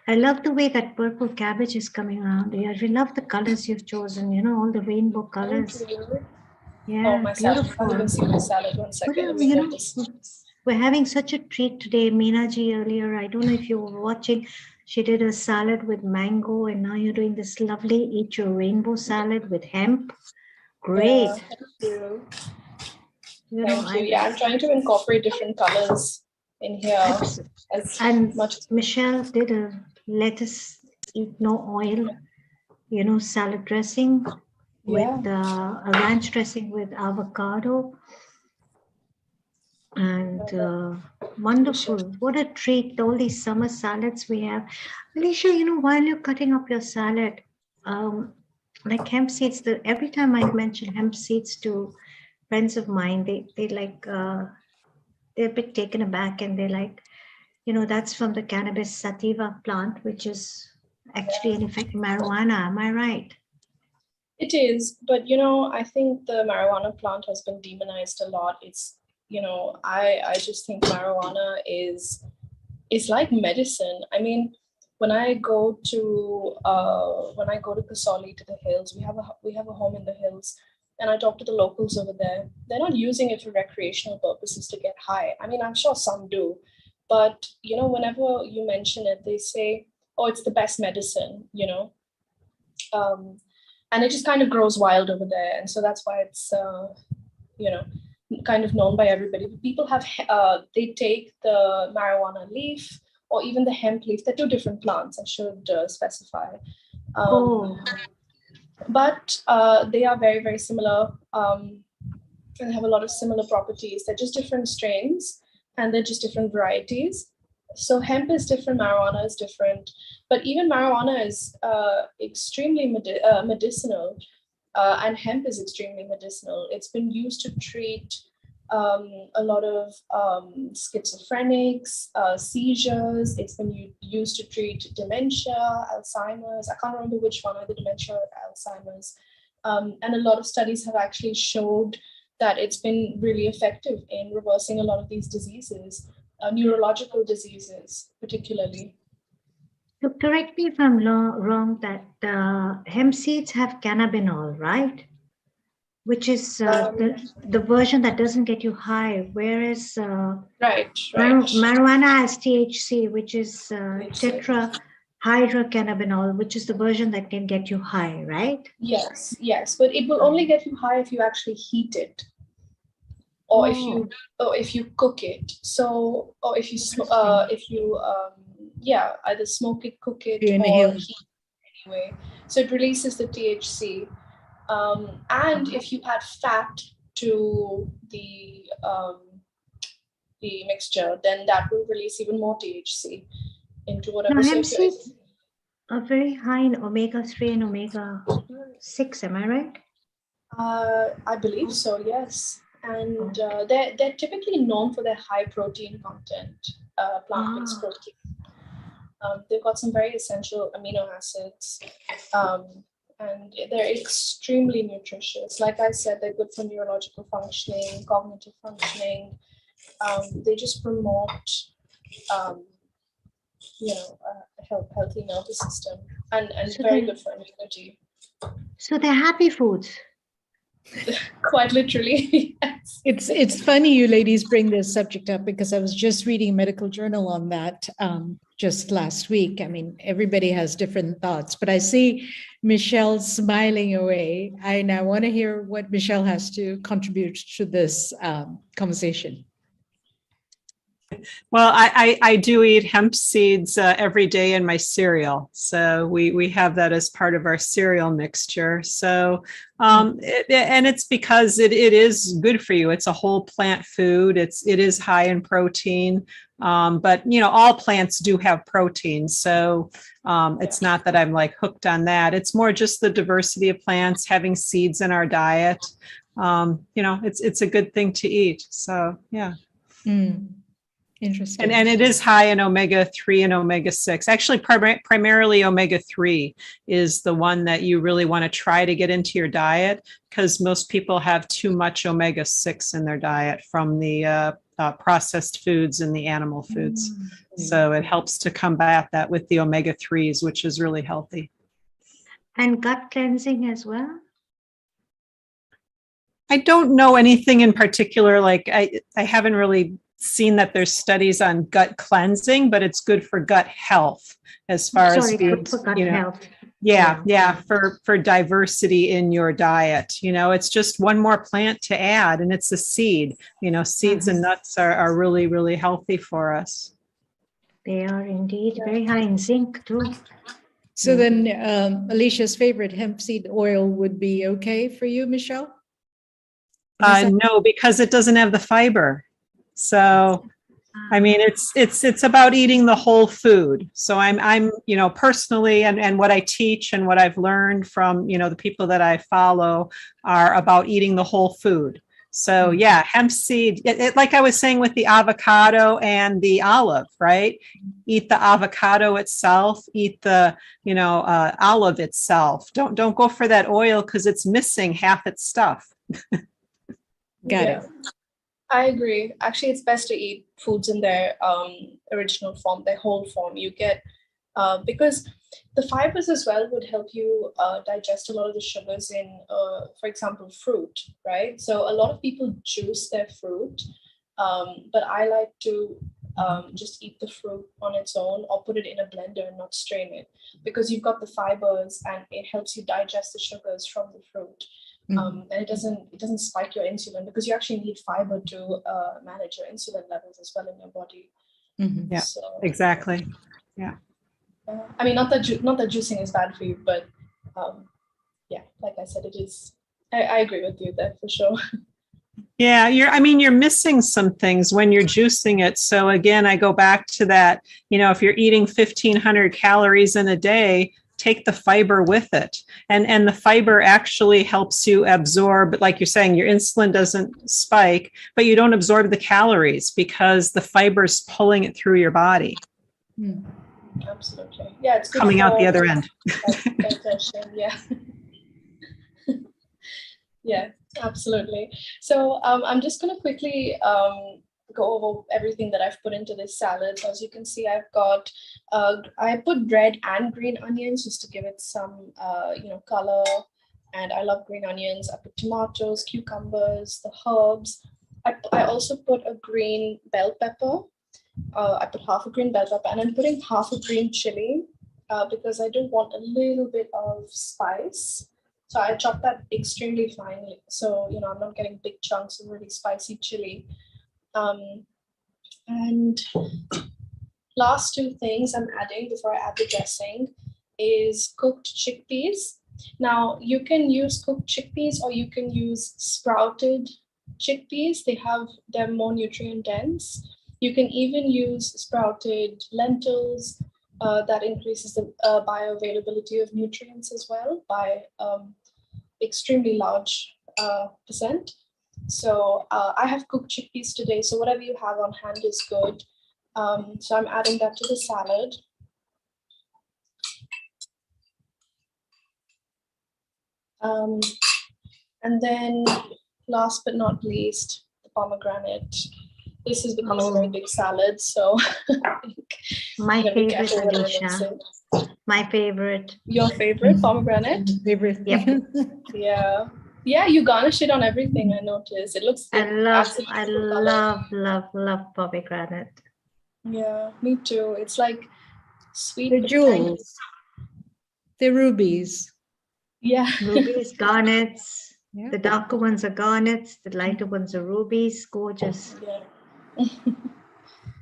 I love the way that purple cabbage is coming around here. I love the colors you've chosen, you know, all the rainbow colors. Yeah, oh, my salad. beautiful. I can't even see my salad. 1 second. Let me You get know, this. we're having such a treat today. Meena ji earlier, I don't know if you were watching, she did a salad with mango, and now you're doing this lovely eat your rainbow salad with hemp. Great. Yeah, thank you. You Thank know, you. Yeah, I'm trying to incorporate different colors in here as and much as Michelle did a lettuce eat no oil, you know, salad dressing with a ranch dressing with avocado. And wonderful. What a treat, all these summer salads we have. Alicia, you know, while you're cutting up your salad, like hemp seeds, every time I mention hemp seeds to friends of mine, they like, they're a bit taken aback, and they're like, you know, that's from the cannabis sativa plant, which is actually in effect marijuana. Am I right? It is, but you know, I think the marijuana plant has been demonized a lot. It's, you know, I just think marijuana is like medicine. I mean, when I go to Kasoli, to the hills, we have a home in the hills, and I talk to the locals over there. They're not using it for recreational purposes to get high. I mean, I'm sure some do, but you know, whenever you mention it, they say, "Oh, it's the best medicine," you know. And it just kind of grows wild over there, and so that's why it's you know, kind of known by everybody. People have they take the marijuana leaf or even the hemp leaf. They're two different plants, I should specify. But they are very, very similar, and they have a lot of similar properties. They're just different strains, and they're just different varieties. So hemp is different, marijuana is different, but even marijuana is extremely medicinal, and hemp is extremely medicinal. It's been used to treat a lot of schizophrenics, seizures. It's been used to treat dementia, Alzheimer's. I can't remember which one, either dementia or Alzheimer's. And a lot of studies have actually showed that it's been really effective in reversing a lot of these diseases, neurological diseases particularly. So correct me if I'm wrong, that hemp seeds have cannabinol, right? Which is the version that doesn't get you high, whereas marijuana has THC, which is tetrahydrocannabinol, which is the version that can get you high, right? Yes, yes, but it will only get you high if you actually heat it, or if you cook it. So, or if you either smoke it, cook it, or heat it anyway. So it releases the THC. And if you add fat to the mixture, then that will release even more THC into whatever. Now, hemp seeds are very high in omega-3 and omega-6, am I right? I believe so, yes. And they're typically known for their high protein content, plant-based protein. They've got some very essential amino acids. And they're extremely nutritious. Like I said, they're good for neurological functioning, cognitive functioning. They just promote, a healthy nervous system, and very good for immunity. So they're happy foods. Quite literally, yes. It's funny you ladies bring this subject up, because I was just reading a medical journal on that just last week. I mean, everybody has different thoughts, but I see Michelle smiling away, and I want to hear what Michelle has to contribute to this conversation. Well, I do eat hemp seeds every day in my cereal. So we have that as part of our cereal mixture. So, and it's because it is good for you. It's a whole plant food. It is high in protein. But, you know, all plants do have protein. So it's not that I'm like hooked on that. It's more just the diversity of plants, having seeds in our diet. You know, it's a good thing to eat. So, yeah. Mm. Interesting. And it is high in omega-3 and omega-6. Actually, primarily omega-3 is the one that you really want to try to get into your diet, because most people have too much omega-6 in their diet from the processed foods and the animal foods. So it helps to combat that with the omega-3s, which is really healthy. And gut cleansing as well? I don't know anything in particular. Like I haven't really seen that there's studies on gut cleansing, but it's good for gut health as far as being, for gut you know, health. yeah, for diversity in your diet. You know, it's just one more plant to add, and it's a seed. You know, seeds and nuts are really, really healthy for us. They are indeed very high in zinc too. So then Alicia's favorite hemp seed oil would be okay for you, Michelle? No, because it doesn't have the fiber. So, I mean, it's about eating the whole food. So I'm, you know, personally, and what I teach and what I've learned from, you know, the people that I follow are about eating the whole food. So yeah, hemp seed, like I was saying with the avocado and the olive, right? Eat the avocado itself, eat the, you know, olive itself. Don't go for that oil because it's missing half its stuff. Got it. I agree. Actually, it's best to eat foods in their original form, their whole form. You get, because the fibers as well would help you digest a lot of the sugars in, for example, fruit, right? So a lot of people juice their fruit, but I like to just eat the fruit on its own or put it in a blender and not strain it, because you've got the fibers and it helps you digest the sugars from the fruit. And it doesn't spike your insulin, because you actually need fiber to manage your insulin levels as well in your body. Yeah, so, exactly. Yeah. I mean, not that juicing is bad for you, but yeah, like I said, it is. I agree with you there for sure. Yeah, you're missing some things when you're juicing it. So again, I go back to that, you know, if you're eating 1,500 calories in a day, take the fiber with it. And the fiber actually helps you absorb, like you're saying, your insulin doesn't spike, but you don't absorb the calories because the fiber's pulling it through your body. Absolutely. Yeah, it's good coming out the other end. digestion, yeah. Yeah, absolutely. So I'm just going to quickly go over everything that I've put into this salad. So as you can see, I've got, I put red and green onions just to give it some, you know, color. And I love green onions. I put tomatoes, cucumbers, the herbs. I also put a green bell pepper. I put half a green bell pepper, and I'm putting half a green chili because I do want a little bit of spice. So I chopped that extremely finely. So, you know, I'm not getting big chunks of really spicy chili. And last two things I'm adding before I add the dressing is cooked chickpeas. Now you can use cooked chickpeas or you can use sprouted chickpeas. They're more nutrient dense. You can even use sprouted lentils. That increases the bioavailability of nutrients as well by extremely large percent. So I have cooked chickpeas today, so whatever you have on hand is good. So I'm adding that to the salad. And then last but not least, the pomegranate. This has become a very big salad, so I think my favorite, Alicia. My favorite. Your favorite pomegranate? Favorite. Yep. Yeah. Yeah, you garnish it on everything, I noticed. It looks I love pomegranate. Yeah, me too. It's like sweet. They're jewels. They're rubies. Yeah. Rubies, garnets. Yeah. The darker ones are garnets, the lighter ones are rubies. Gorgeous. Yeah.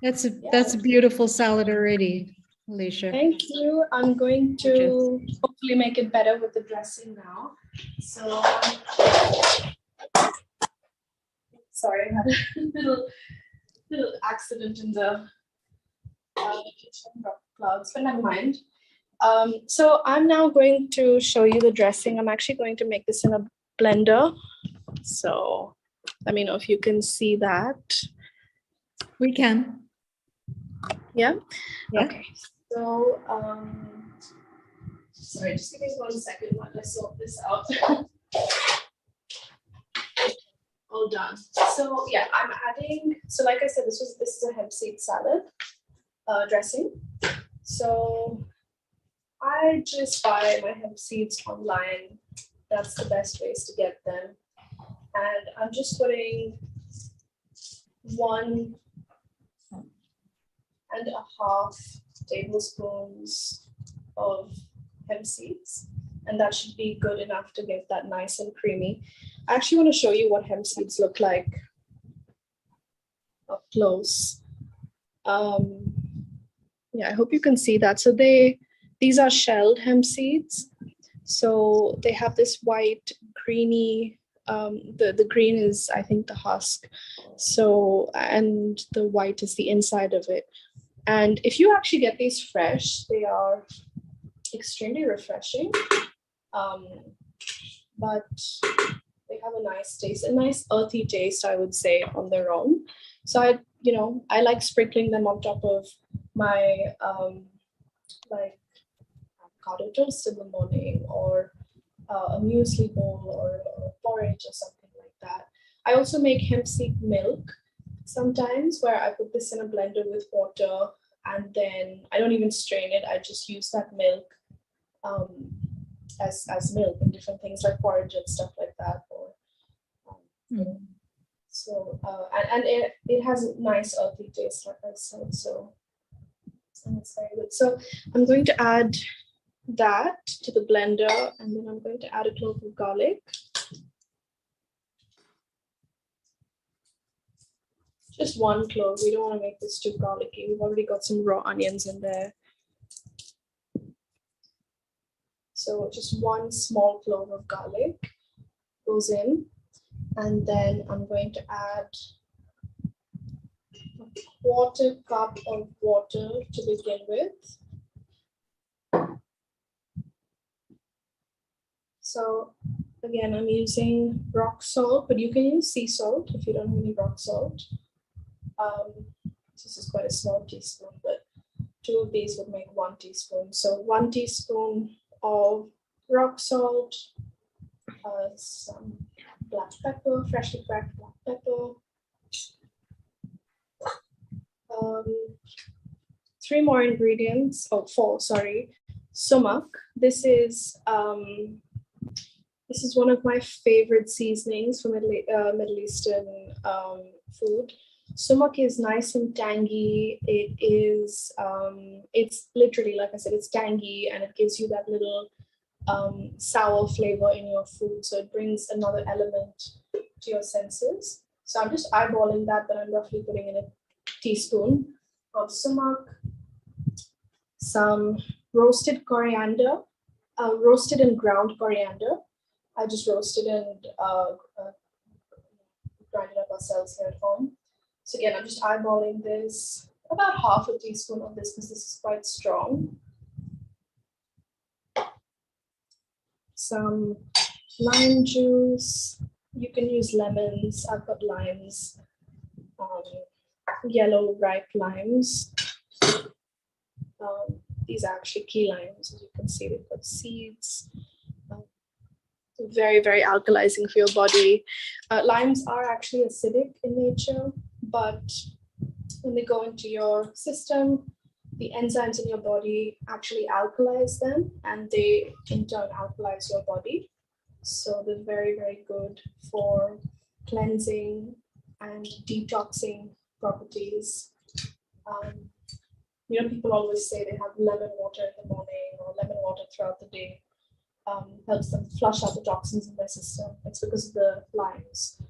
That's a beautiful salad already, Alicia. Thank you. I'm going to hopefully make it better with the dressing now. So sorry, I had a little accident in the kitchen clouds, but never mind. So I'm now going to show you the dressing. I'm actually going to make this in a blender. So let me know if you can see that. We can. Yeah? Yeah. Okay. So, sorry, just give me 1 second while I sort this out. All done. So yeah, I'm adding, so like I said, this is a hemp seed salad dressing. So I just buy my hemp seeds online. That's the best ways to get them. And I'm just putting 1.5 tablespoons of hemp seeds, and that should be good enough to get that nice and creamy. I actually want to show you what hemp seeds look like up close. Yeah, I hope you can see that. So these are shelled hemp seeds. So they have this white, greeny, the green is, I think, the husk. So, and the white is the inside of it. And if you actually get these fresh, they are extremely refreshing. But they have a nice taste, a nice earthy taste, I would say, on their own. So I like sprinkling them on top of my like avocado toast in the morning, or a muesli bowl, or porridge or something like that. I also make hemp seed milk sometimes, where I put this in a blender with water, and then I don't even strain it. I just use that milk as milk in different things like porridge and stuff like that. Or so and it has a nice earthy taste, like I said. So and it's very good. So I'm going to add that to the blender, and then I'm going to add a clove of garlic. Just 1 clove. We don't want to make this too garlicky. We've already got some raw onions in there. So just 1 small clove of garlic goes in, and then I'm going to add a 1/4 cup of water to begin with. So again, I'm using rock salt, but you can use sea salt if you don't have any rock salt. This is quite a small teaspoon, but 2 of these would make 1 teaspoon. So 1 teaspoon of rock salt, some black pepper, freshly cracked black pepper, 3 more ingredients, 4, sorry, sumac. This is one of my favorite seasonings for Middle Eastern food. Sumac is nice and tangy. It is, it's literally, like I said, it's tangy, and it gives you that little sour flavor in your food. So it brings another element to your senses. So I'm just eyeballing that, but I'm roughly putting in a teaspoon of sumac, some roasted coriander, roasted and ground coriander. I just roasted and grind it up ourselves here at home. So again, I'm just eyeballing this, about 1/2 teaspoon of this, because this is quite strong. Some lime juice. You can use lemons. I've got limes, yellow ripe limes. These are actually key limes, as you can see. They've got seeds. Very, very alkalizing for your body. Limes are actually acidic in nature, but when they go into your system, the enzymes in your body actually alkalize them, and they in turn alkalize your body. So they're very, very good for cleansing and detoxing properties. People always say they have lemon water in the morning or lemon water throughout the day. Helps them flush out the toxins in their system. It's because of the limes.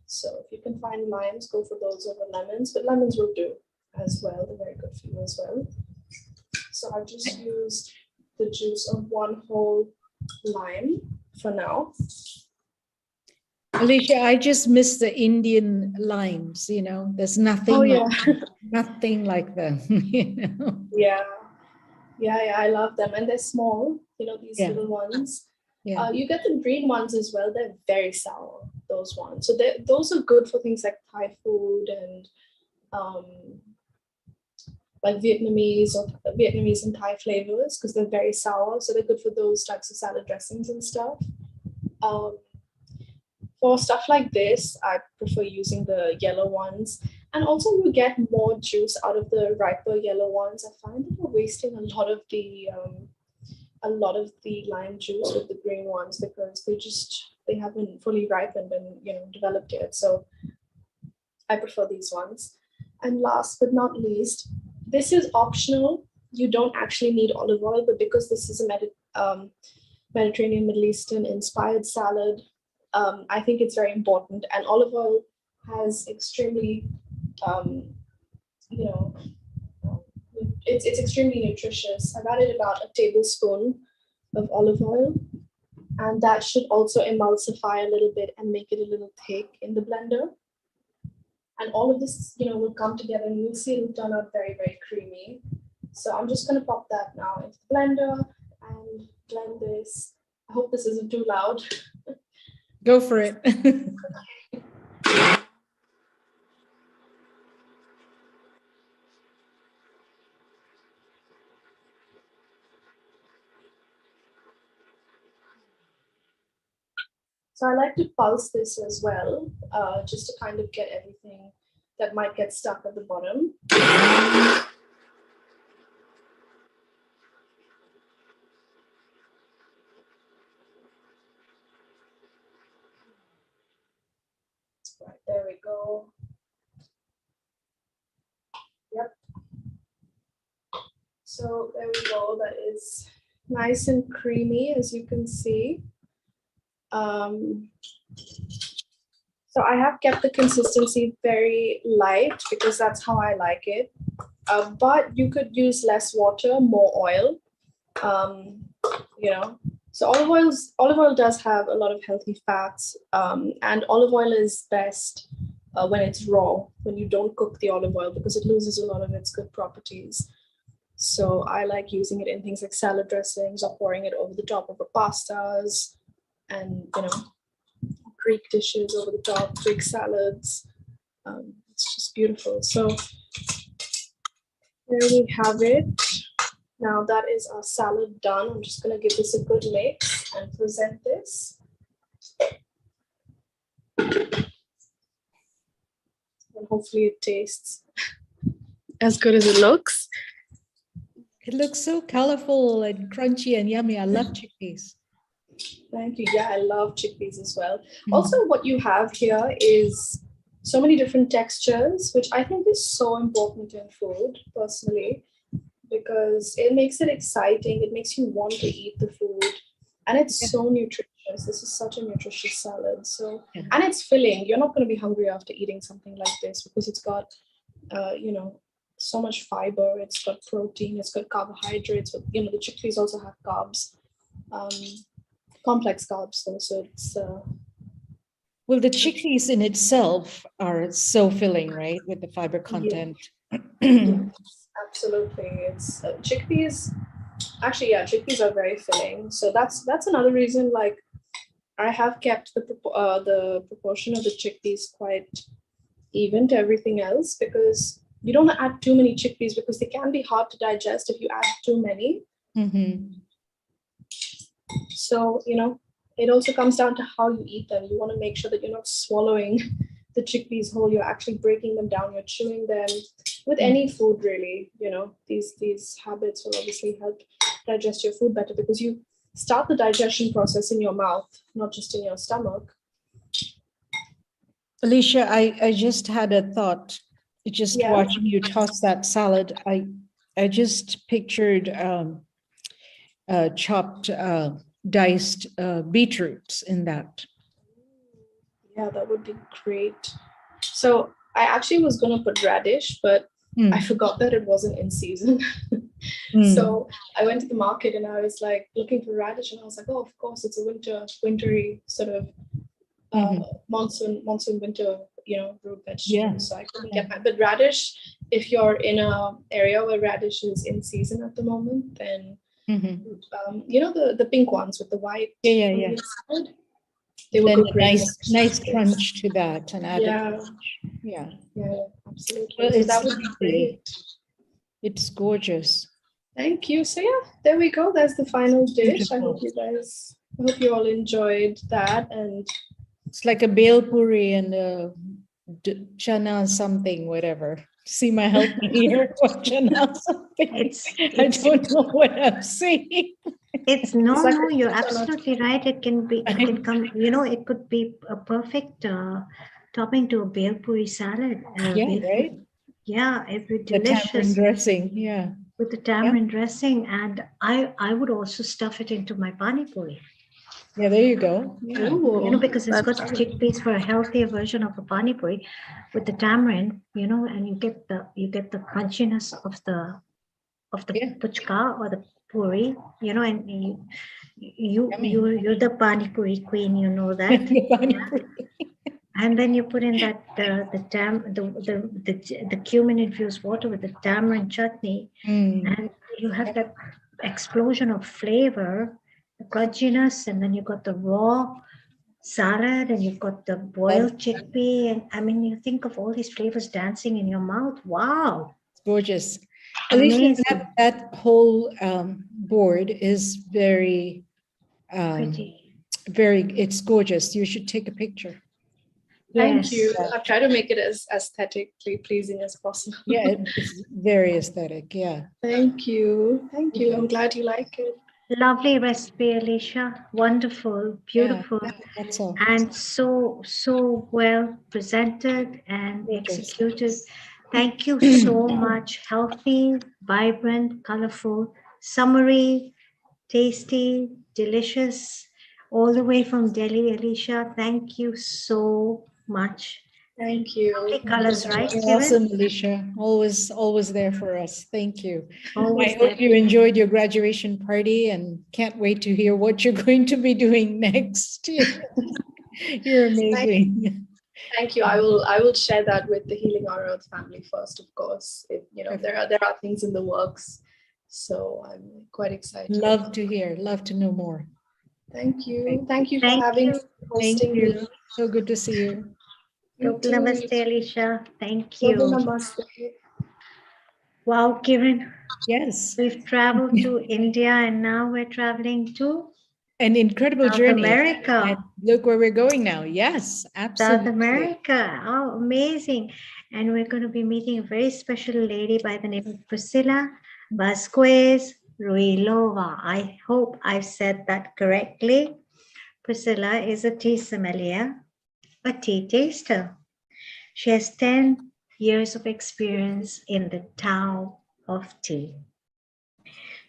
So if you can find limes, go for those over lemons, but lemons will do as well. They're very good for you as well. So I've just used the juice of 1 whole lime for now. Alicia, I just miss the Indian limes, there's nothing, nothing like them. Yeah, I love them. And they're small, these little ones. Yeah. You get the green ones as well. They're very sour, those ones. So those are good for things like Thai food and like Vietnamese and Thai flavors because they're very sour, so they're good for those types of salad dressings and stuff. For stuff like this, I prefer using the yellow ones. And also you get more juice out of the riper yellow ones. I find that we're wasting a lot of the lime juice with the green ones because they haven't fully ripened and developed yet. So I prefer these ones. And last but not least, this is optional. You don't actually need olive oil, but because this is a Mediterranean, Middle Eastern inspired salad, I think it's very important. And olive oil has extremely, it's extremely nutritious. I've added about a tablespoon of olive oil, and that should also emulsify a little bit and make it a little thick in the blender. And all of this, will come together and you'll see it'll turn out very, very creamy. So I'm just going to pop that now into the blender and blend this. I hope this isn't too loud. Go for it. So I like to pulse this as well, just to kind of get everything that might get stuck at the bottom. Right, there we go. Yep. So there we go. That is nice and creamy, as you can see. So I have kept the consistency very light because that's how I like it. But you could use less water, more oil. So olive oil does have a lot of healthy fats, and olive oil is best when it's raw, when you don't cook the olive oil, because it loses a lot of its good properties. So I like using it in things like salad dressings or pouring it over the top of the pastas and, Greek dishes over the top, Greek salads. It's just beautiful. So there we have it. Now that is our salad done. I'm just going to give this a good mix and present this. And hopefully it tastes as good as it looks. It looks so colorful and crunchy and yummy. I love chickpeas. Thank you. Yeah, I love chickpeas as well. Also, what you have here is so many different textures, which I think is so important in food, personally, because it makes it exciting. It makes you want to eat the food. And it's so nutritious. This is such a nutritious salad. So, and it's filling. You're not going to be hungry after eating something like this because it's got, so much fiber. It's got protein. It's got carbohydrates. But, the chickpeas also have carbs. Complex carbs though, so it's well, the chickpeas in itself are so filling, right, with the fiber content. Yes, absolutely. It's chickpeas. Actually, yeah, chickpeas are very filling. So that's another reason. Like, I have kept the proportion of the chickpeas quite even to everything else because you don't add too many chickpeas because they can be hard to digest if you add too many. Mm-hmm. So, it also comes down to how you eat them. You want to make sure that you're not swallowing the chickpeas whole. You're actually breaking them down. You're chewing them with any food, really. These habits will obviously help digest your food better because you start the digestion process in your mouth, not just in your stomach. Alicia, I just had a thought. Just watching you toss that salad, I just pictured chopped, diced beetroots in that. Yeah, that would be great. So I actually was going to put radish, but I forgot that it wasn't in season. So I went to the market and I was like looking for radish and I was like, oh, of course, it's a wintry sort of monsoon winter, root vegetable. So I couldn't get that. But radish, if you're in a area where radish is in season at the moment, then the pink ones with the white. Yeah. They will then go great. Nice crunch to that and add Yeah, absolutely. Well, So that would be great. It's gorgeous. Thank you. So yeah, there we go. That's the final dish. I hope Beautiful. you all enjoyed that. And It's like a bale puri and a chana something, whatever. Seema, help me here. What chana something? I don't know what I'm saying. It's no, you're absolutely right. It can come, it could be a perfect topping to a bale puri salad. Yeah, right? Yeah, it would be The tamarind delicious dressing, yeah. with the tamarind dressing. And I would also stuff it into my pani puri. Yeah, there you go. Yeah. Because it's got the chickpeas for a healthier version of a pani puri with the tamarind, and you get the crunchiness of the puchka or the puri, and you're the pani puri queen, you know that. And then you put in that the cumin infused water with the tamarind chutney, and you have that explosion of flavor, the crunchiness, and then you got the raw salad, and you've got the boiled chickpea, and I mean, you think of all these flavors dancing in your mouth. Wow, it's gorgeous. Alicia, that whole board is very pretty. It's gorgeous. You should take a picture. Thank you. I've tried to make it as aesthetically pleasing as possible. Yeah, it's very aesthetic. Yeah. Thank you. Thank you. I'm glad you like it. Lovely recipe, Alicia. Wonderful, beautiful, that's all. And so well presented and executed. Thank you so much. Healthy, vibrant, colorful, summery, tasty, delicious, all the way from Delhi, Alicia. Thank you so much. Thank you. Lovely colors, right? You're awesome, Alicia. Always there for us. Thank you. Always I hope there. you enjoyed your graduation party and can't wait to hear what you're going to be doing next. You're amazing. Thank you. I will share that with the Healing Our Earth family first, of course. There are things in the works, so I'm quite excited. Love to hear. Love to know more. Thank you. Thank you for hosting me. So good to see you. Namaste, Alicia. Thank you. Namaste. Wow, Kiran. Yes. We've traveled to India and now we're traveling to an incredible journey. America. And look where we're going now. Yes, absolutely. South America. Oh, amazing. And we're going to be meeting a very special lady by the name of Priscilla Vasquez Ruilova. I hope I've said that correctly. Priscilla is a tea sommelier, a tea taster. She has 10 years of experience in the Tao of tea.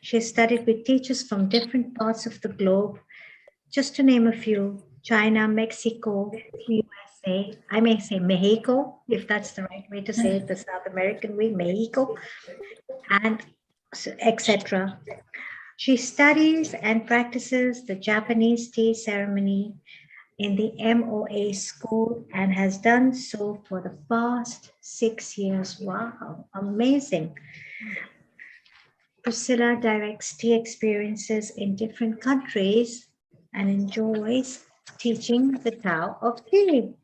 She studied with teachers from different parts of the globe, just to name a few: China, Mexico, USA, I may say Mexico, if that's the right way to say it, the South American way, Mexico, and etc. She studies and practices the Japanese tea ceremony in the MOA school and has done so for the past 6 years. Wow, amazing. Priscilla directs tea experiences in different countries and enjoys teaching the Tao of tea.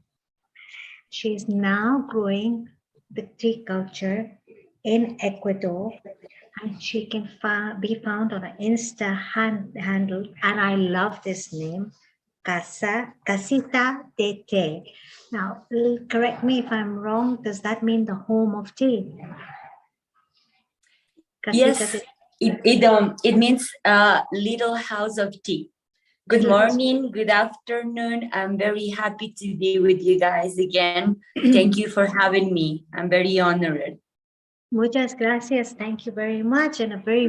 She is now growing the tea culture in Ecuador, and she can be found on an Insta handle, and I love this name, Casita de Té. Now, correct me if I'm wrong, does that mean the home of tea? Yes, it means little house of tea. Good morning, good afternoon. I'm very happy to be with you guys again. Thank you for having me. I'm very honored. Muchas gracias. Thank you very much. And a very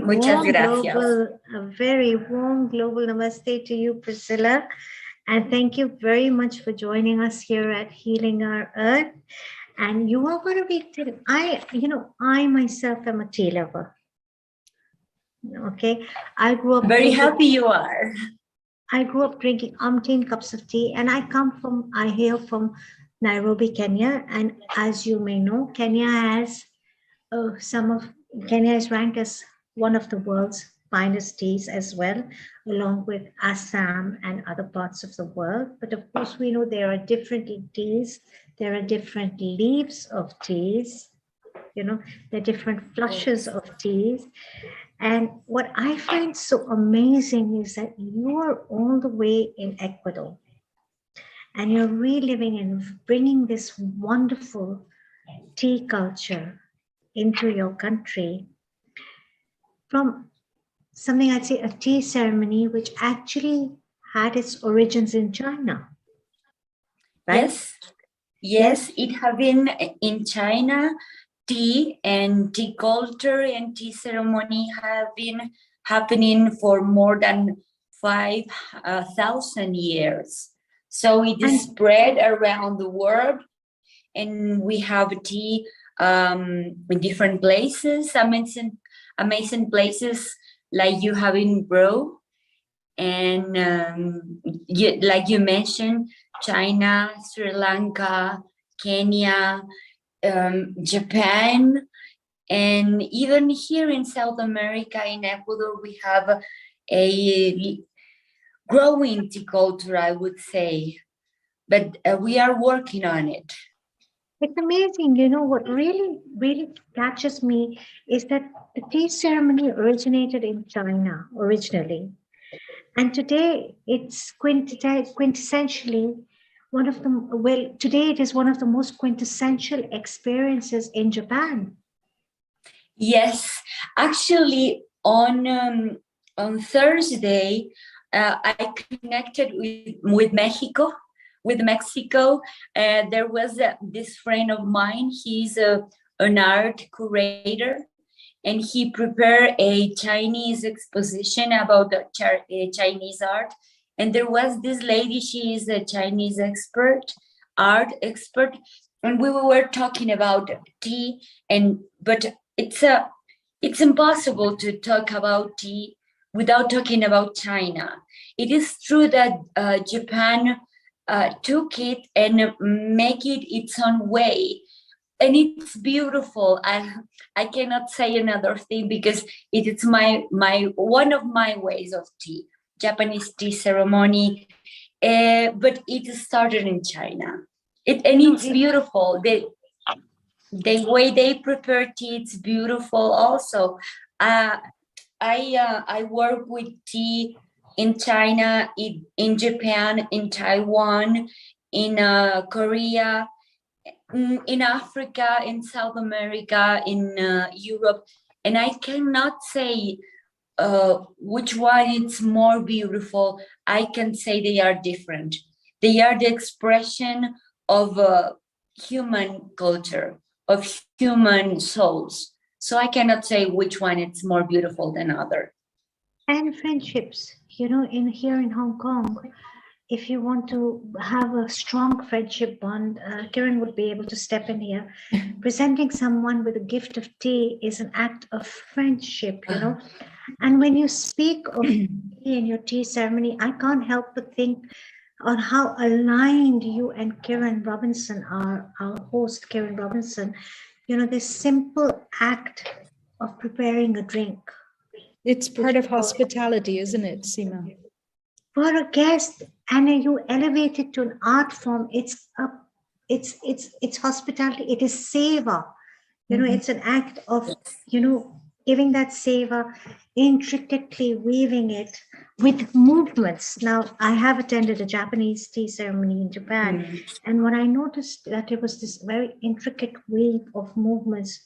warm global namaste to you, Priscilla. And thank you very much for joining us here at Healing Our Earth. And you are going to be, I myself am a tea lover. Okay. I grew up very happy you are. I grew up drinking umpteen cups of tea, and I hail from Nairobi, Kenya. And as you may know, Kenya has Kenya is ranked as one of the world's finest teas as well, along with Assam and other parts of the world. But of course, we know there are different teas. There are different leaves of teas. the different flushes of teas. And what I find so amazing is that you are all the way in Ecuador and you're reliving and bringing this wonderful tea culture into your country from something I'd say a tea ceremony which actually had its origins in China. Right? Yes, it have been in China. Tea and tea culture and tea ceremony have been happening for more than 5,000 years. So it is spread around the world, and we have tea in different places, amazing places like you have in Bro, and like you mentioned, China, Sri Lanka, Kenya, Japan, and even here in South America, in Ecuador, we have a growing tea culture, I would say, but we are working on it. It's amazing, what really catches me is that the tea ceremony originated in China originally. And today it's quintessentially one of the, today it is one of the most quintessential experiences in Japan. Yes, actually on Thursday, I connected with Mexico. There was this friend of mine. He's an art curator, and he prepared a Chinese exposition about the Chinese art. And there was this lady, she is a Chinese art expert, and we were talking about tea. But it's impossible to talk about tea without talking about China. It is true that Japan took it and make it its own way. And it's beautiful. I cannot say another thing because it is my one of my ways of tea, Japanese tea ceremony. But it started in China. It's beautiful. The way they prepare tea, it's beautiful also. I work with tea in China, in Japan, in Taiwan, in Korea, in Africa, in South America, in Europe, and I cannot say which one is more beautiful. I can say they are different. They are the expression of human culture, of human souls. So I cannot say which one is more beautiful than other. And friendships, here in Hong Kong, if you want to have a strong friendship bond, Kiran would be able to step in here. Presenting someone with a gift of tea is an act of friendship, And when you speak of tea in your tea ceremony, I can't help but think on how aligned you and Kiran Robinson are, our host, Kiran Robinson, this simple act of preparing a drink. It's part of hospitality, isn't it, Seema? For a guest, and you elevate it to an art form, it's hospitality, it is savor. It's an act of, giving that savor, intricately weaving it with movements. Now, I have attended a Japanese tea ceremony in Japan, and what I noticed that it was this very intricate weave of movements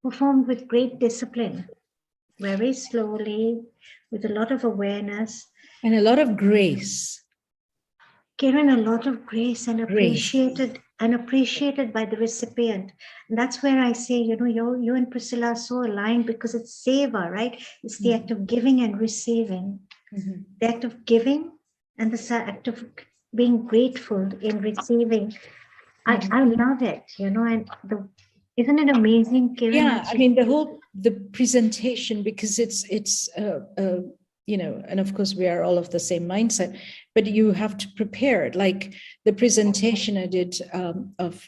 performed with great discipline, very slowly, with a lot of awareness. And a lot of grace. Given a lot of grace and appreciated by the recipient. And that's where I say, you and Priscilla are so aligned because it's savor, right? It's the act of giving and receiving. The act of giving and the act of being grateful in receiving. I love it, and isn't it amazing, Kiran? Yeah, I mean, the presentation, because it's and of course we are all of the same mindset, but you have to prepare it. Like the presentation I did of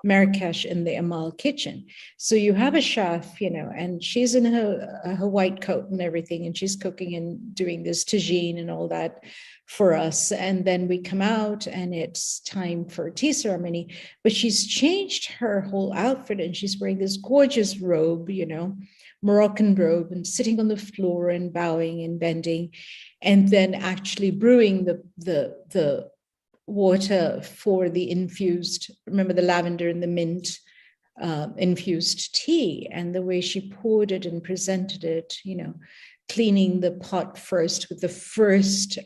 Marrakesh in the Amal kitchen. So you have a chef, and she's in her white coat and everything, and she's cooking and doing this tagine and all that for us. And then we come out and it's time for a tea ceremony, but she's changed her whole outfit and she's wearing this gorgeous robe, you know, Moroccan robe, and sitting on the floor and bowing and bending, and then actually brewing the water for the infused, remember the lavender and the mint infused tea, and the way she poured it and presented it, you know, cleaning the pot first with the first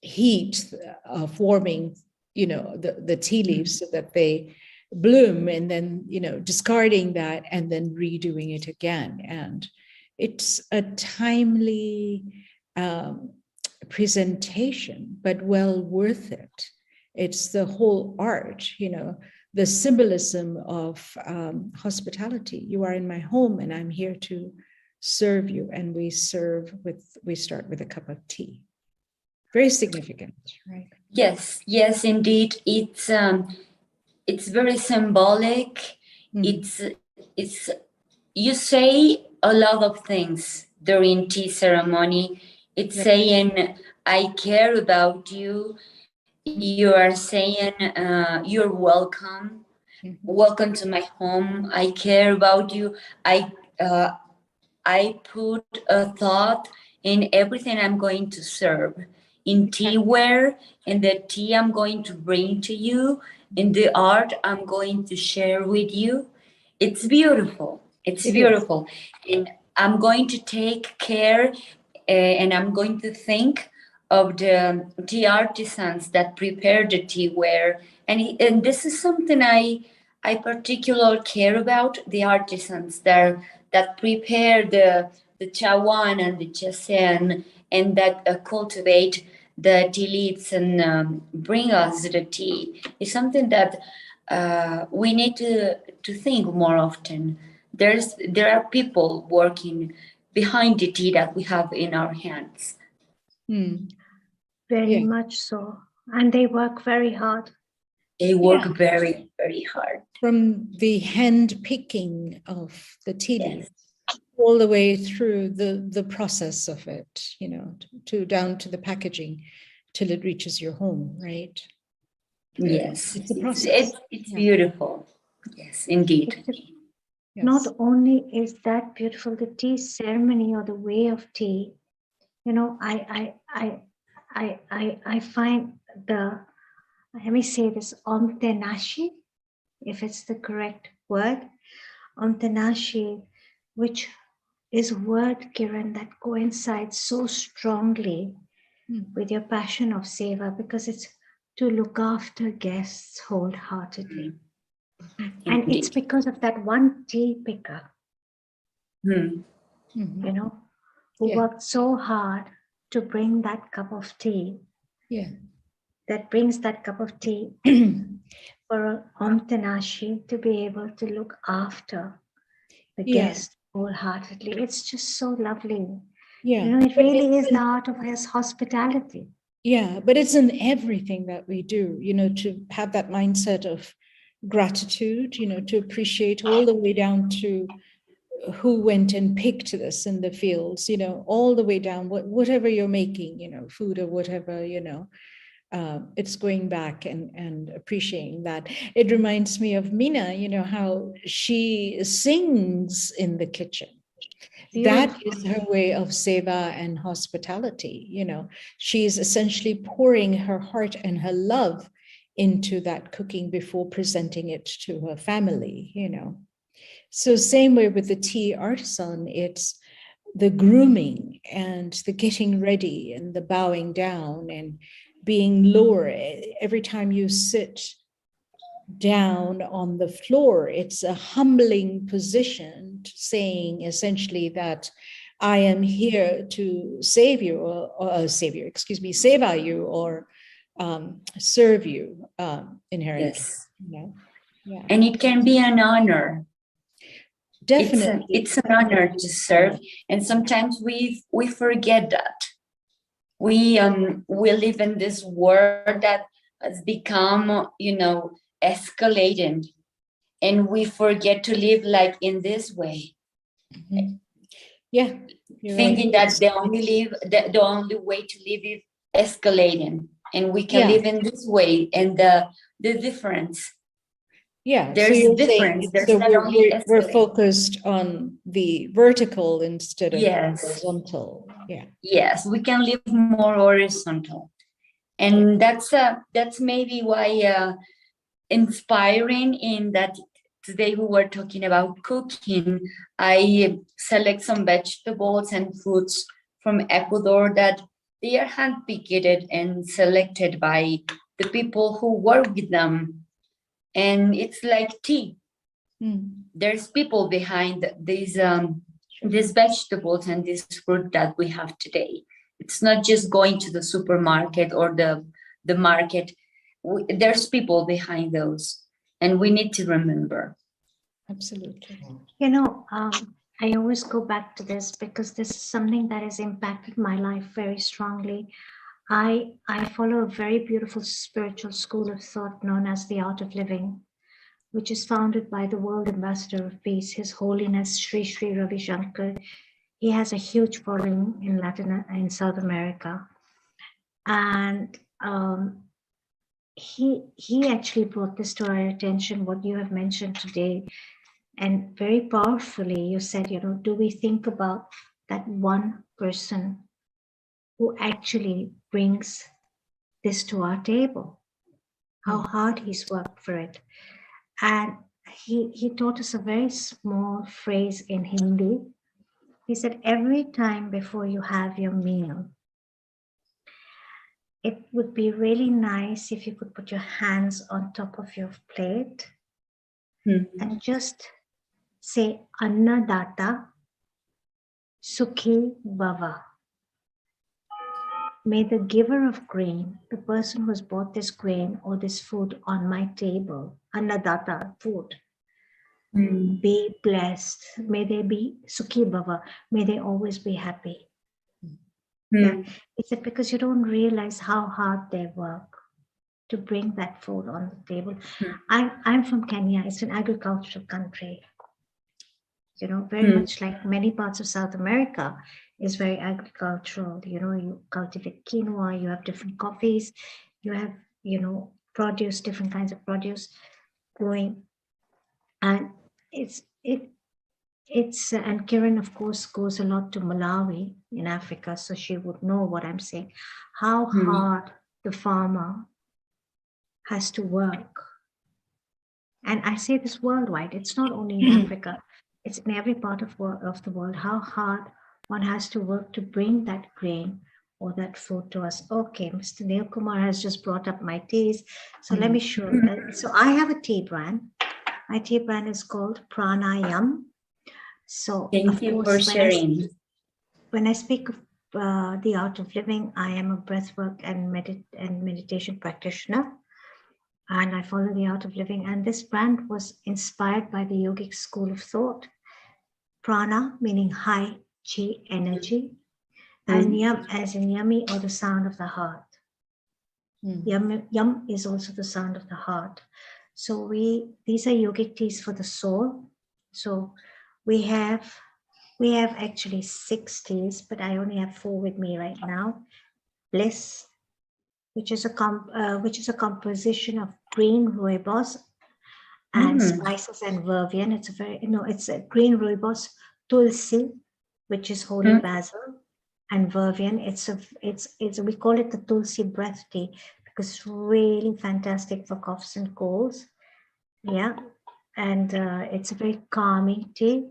heat of warming, you know, the tea leaves so that they bloom, and then, you know, discarding that and then redoing it again. And it's a timely presentation, but well worth it. It's the whole art, you know, the symbolism of hospitality. You are in my home and I'm here to serve you. And we start with a cup of tea. Very significant, right? Yes, yes, indeed. It's very symbolic. It's you say a lot of things during tea ceremony. It's saying, I care about you. You are saying, you're welcome. Welcome to my home. I care about you. I put a thought in everything I'm going to serve, in teaware, in the tea I'm going to bring to you, in the art I'm going to share with you. It's beautiful. It's beautiful. And I'm going to take care and I'm going to think of the tea artisans that prepare the teaware. And this is something I particularly care about, the artisans that prepare the chawan and the chasen, and that cultivate the tea leaves and bring us the tea. Is something that we need to think more often. There are people working behind the tea that we have in our hands. Very much so. And they work very hard. They work very, very hard. From the hand picking of the tea leaves all the way through the process of it, you know, to down to the packaging till it reaches your home, right? Yes, it's a process. It's beautiful. Yes, indeed. Not only is that beautiful, the tea ceremony or the way of tea, you know, I find let me say this, omtenashi, if it's the correct word, omtenashi, which is a word, Kiran, that coincides so strongly with your passion of seva, because it's to look after guests wholeheartedly. And it's because of that one tea picker, you know, who worked so hard to bring that cup of tea. That brings that cup of tea for Omtanashi to be able to look after the guest wholeheartedly. It's just so lovely. You know, it really is the art of his hospitality. Yeah, but it's in everything that we do, you know, to have that mindset of gratitude, you know, to appreciate all the way down to who went and picked this in the fields, you know, all the way down, whatever you're making, you know, food or whatever, you know, it's going back and appreciating that. It reminds me of Mina, you know, how she sings in the kitchen. That is her way of seva and hospitality. You know, she's essentially pouring her heart and her love into that cooking before presenting it to her family, you know. So same way with the tea artisan, it's the grooming and the getting ready and the bowing down and being lower. Every time you sit down on the floor, it's a humbling position, saying essentially that I am here to save you, or seva you, or serve you inherently. Yes. You know? Yeah. And it can be an honor. Definitely. It's an honor to serve. And sometimes we forget that. We live in this world that has become, you know, escalating, and we forget to live like in this way. Yeah, you're thinking right. that the only way to live is escalating, and we can Yeah. live in this way. And the difference, Yeah, so there's you're difference. saying There's so not only we're escalating. focused on the vertical instead of Yes. horizontal. Yeah. Yes, we can live more horizontal, and that's maybe why inspiring in that today we were talking about cooking. I select some vegetables and fruits from Ecuador that they are handpicked and selected by the people who work with them, and it's like tea. There's people behind these vegetables and this fruit that we have today. It's not just going to the supermarket or the market. There's people behind those, and we need to remember. Absolutely. You know, I always go back to this because this is something that has impacted my life very strongly. I follow a very beautiful spiritual school of thought known as the Art of Living, which is founded by the World Ambassador of Peace, His Holiness Sri Sri Ravi Shankar. He has a huge following in South America, and he actually brought this to our attention, what you have mentioned today, and very powerfully you said, you know, do we think about that one person who actually brings this to our table, how hard he's worked for it. And he taught us a very small phrase in Hindi. He said, every time before you have your meal, it would be really nice if you could put your hands on top of your plate and just say, Annadata Sukhi Bhava. May the giver of grain, the person who has bought this grain or this food on my table, Annadata, food, be blessed. May they be Sukhi Bhava. May they always be happy. Yeah. It's because you don't realize how hard they work to bring that food on the table. I'm from Kenya. It's an agricultural country. You know, very much like many parts of South America is very agricultural. You know, you cultivate quinoa, you have different coffees, you have, you know, produce, different kinds of produce growing. And and Kiran, of course, goes a lot to Malawi in Africa, so she would know what I'm saying, how hard the farmer has to work. And I say this worldwide, it's not only in Africa, it's in every part of the world, how hard one has to work to bring that grain or that food to us. Okay, Mr. Neil Kumar has just brought up my teas. So let me show you. So I have a tea brand. My tea brand is called Pranayam. So Thank you for sharing. When I speak of the art of living, I am a breathwork and meditation practitioner. And I follow the art of living. And this brand was inspired by the yogic school of thought. Prana, meaning high chi energy, and yam as in yummy or the sound of the heart. Yum is also the sound of the heart. So these are yogic teas for the soul. So we have actually 6 teas, but I only have 4 with me right now. Bliss, which is a composition of green rooibos and spices and vervain. It's a green rooibos, tulsi, which is holy basil, and vervain. We call it the tulsi breath tea because it's really fantastic for coughs and colds. Yeah, and it's a very calming tea.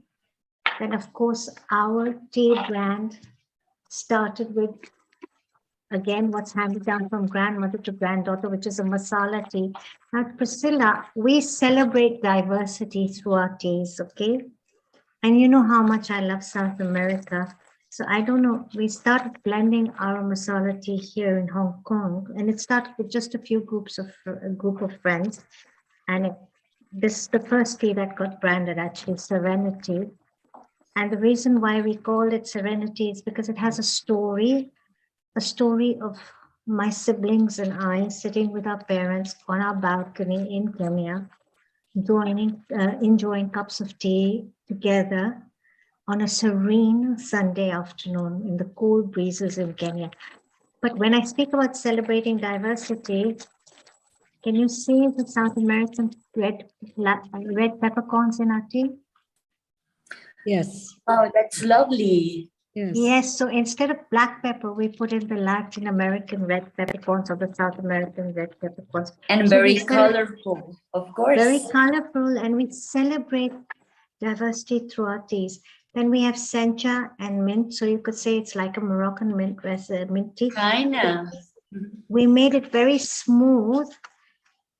Then of course our tea brand started with, again, what's handed down from grandmother to granddaughter, which is a masala tea. Now, Priscilla, we celebrate diversity through our teas, okay? And you know how much I love South America. So I don't know, we started blending our masala tea here in Hong Kong, and it started with just a group of friends. And this is the first tea that got branded, actually, Serenity. And the reason why we call it Serenity is because it has a story of my siblings and I sitting with our parents on our balcony in Kenya, enjoying cups of tea together on a serene Sunday afternoon in the cool breezes in Kenya. But when I speak about celebrating diversity, can you see the South American red peppercorns in our tea? Yes. Oh, that's lovely. Yes, so instead of black pepper, we put in the Latin American red peppercorns or the South American red peppercorns. And So very colorful, of course. very colorful, and we celebrate diversity through our teas. Then we have sencha and mint, so you could say it's like a Moroccan mint tea. Kinda. We made it very smooth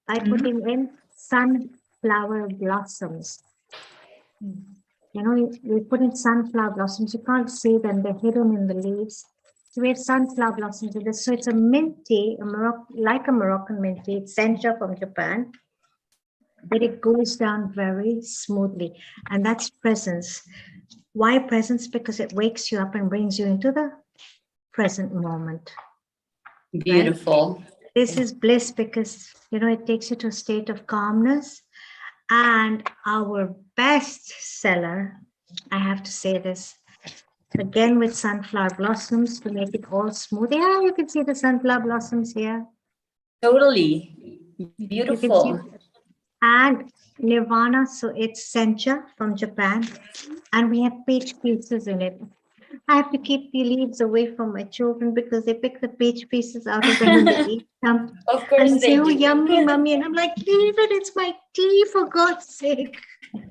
by putting in sunflower blossoms. You know, we put in sunflower blossoms. You can't see them; they're hidden in the leaves. So we have sunflower blossoms in this. So it's a mint tea, like a Moroccan mint tea. It's sencha from Japan, but it goes down very smoothly, and that's presence. Why presence? Because it wakes you up and brings you into the present moment. Beautiful. Right? This is bliss because, you know, it takes you to a state of calmness. And our best seller, I have to say this, again with sunflower blossoms to make it all smooth. Yeah, you can see the sunflower blossoms here. Totally. Beautiful. And Nirvana, so it's sencha from Japan, and we have peach pieces in it. I have to keep the leaves away from my children because they pick the peach pieces out of them and they eat them. Of course and they say, oh, do. yummy, mommy. And I'm like, leave it, it's my tea, for God's sake.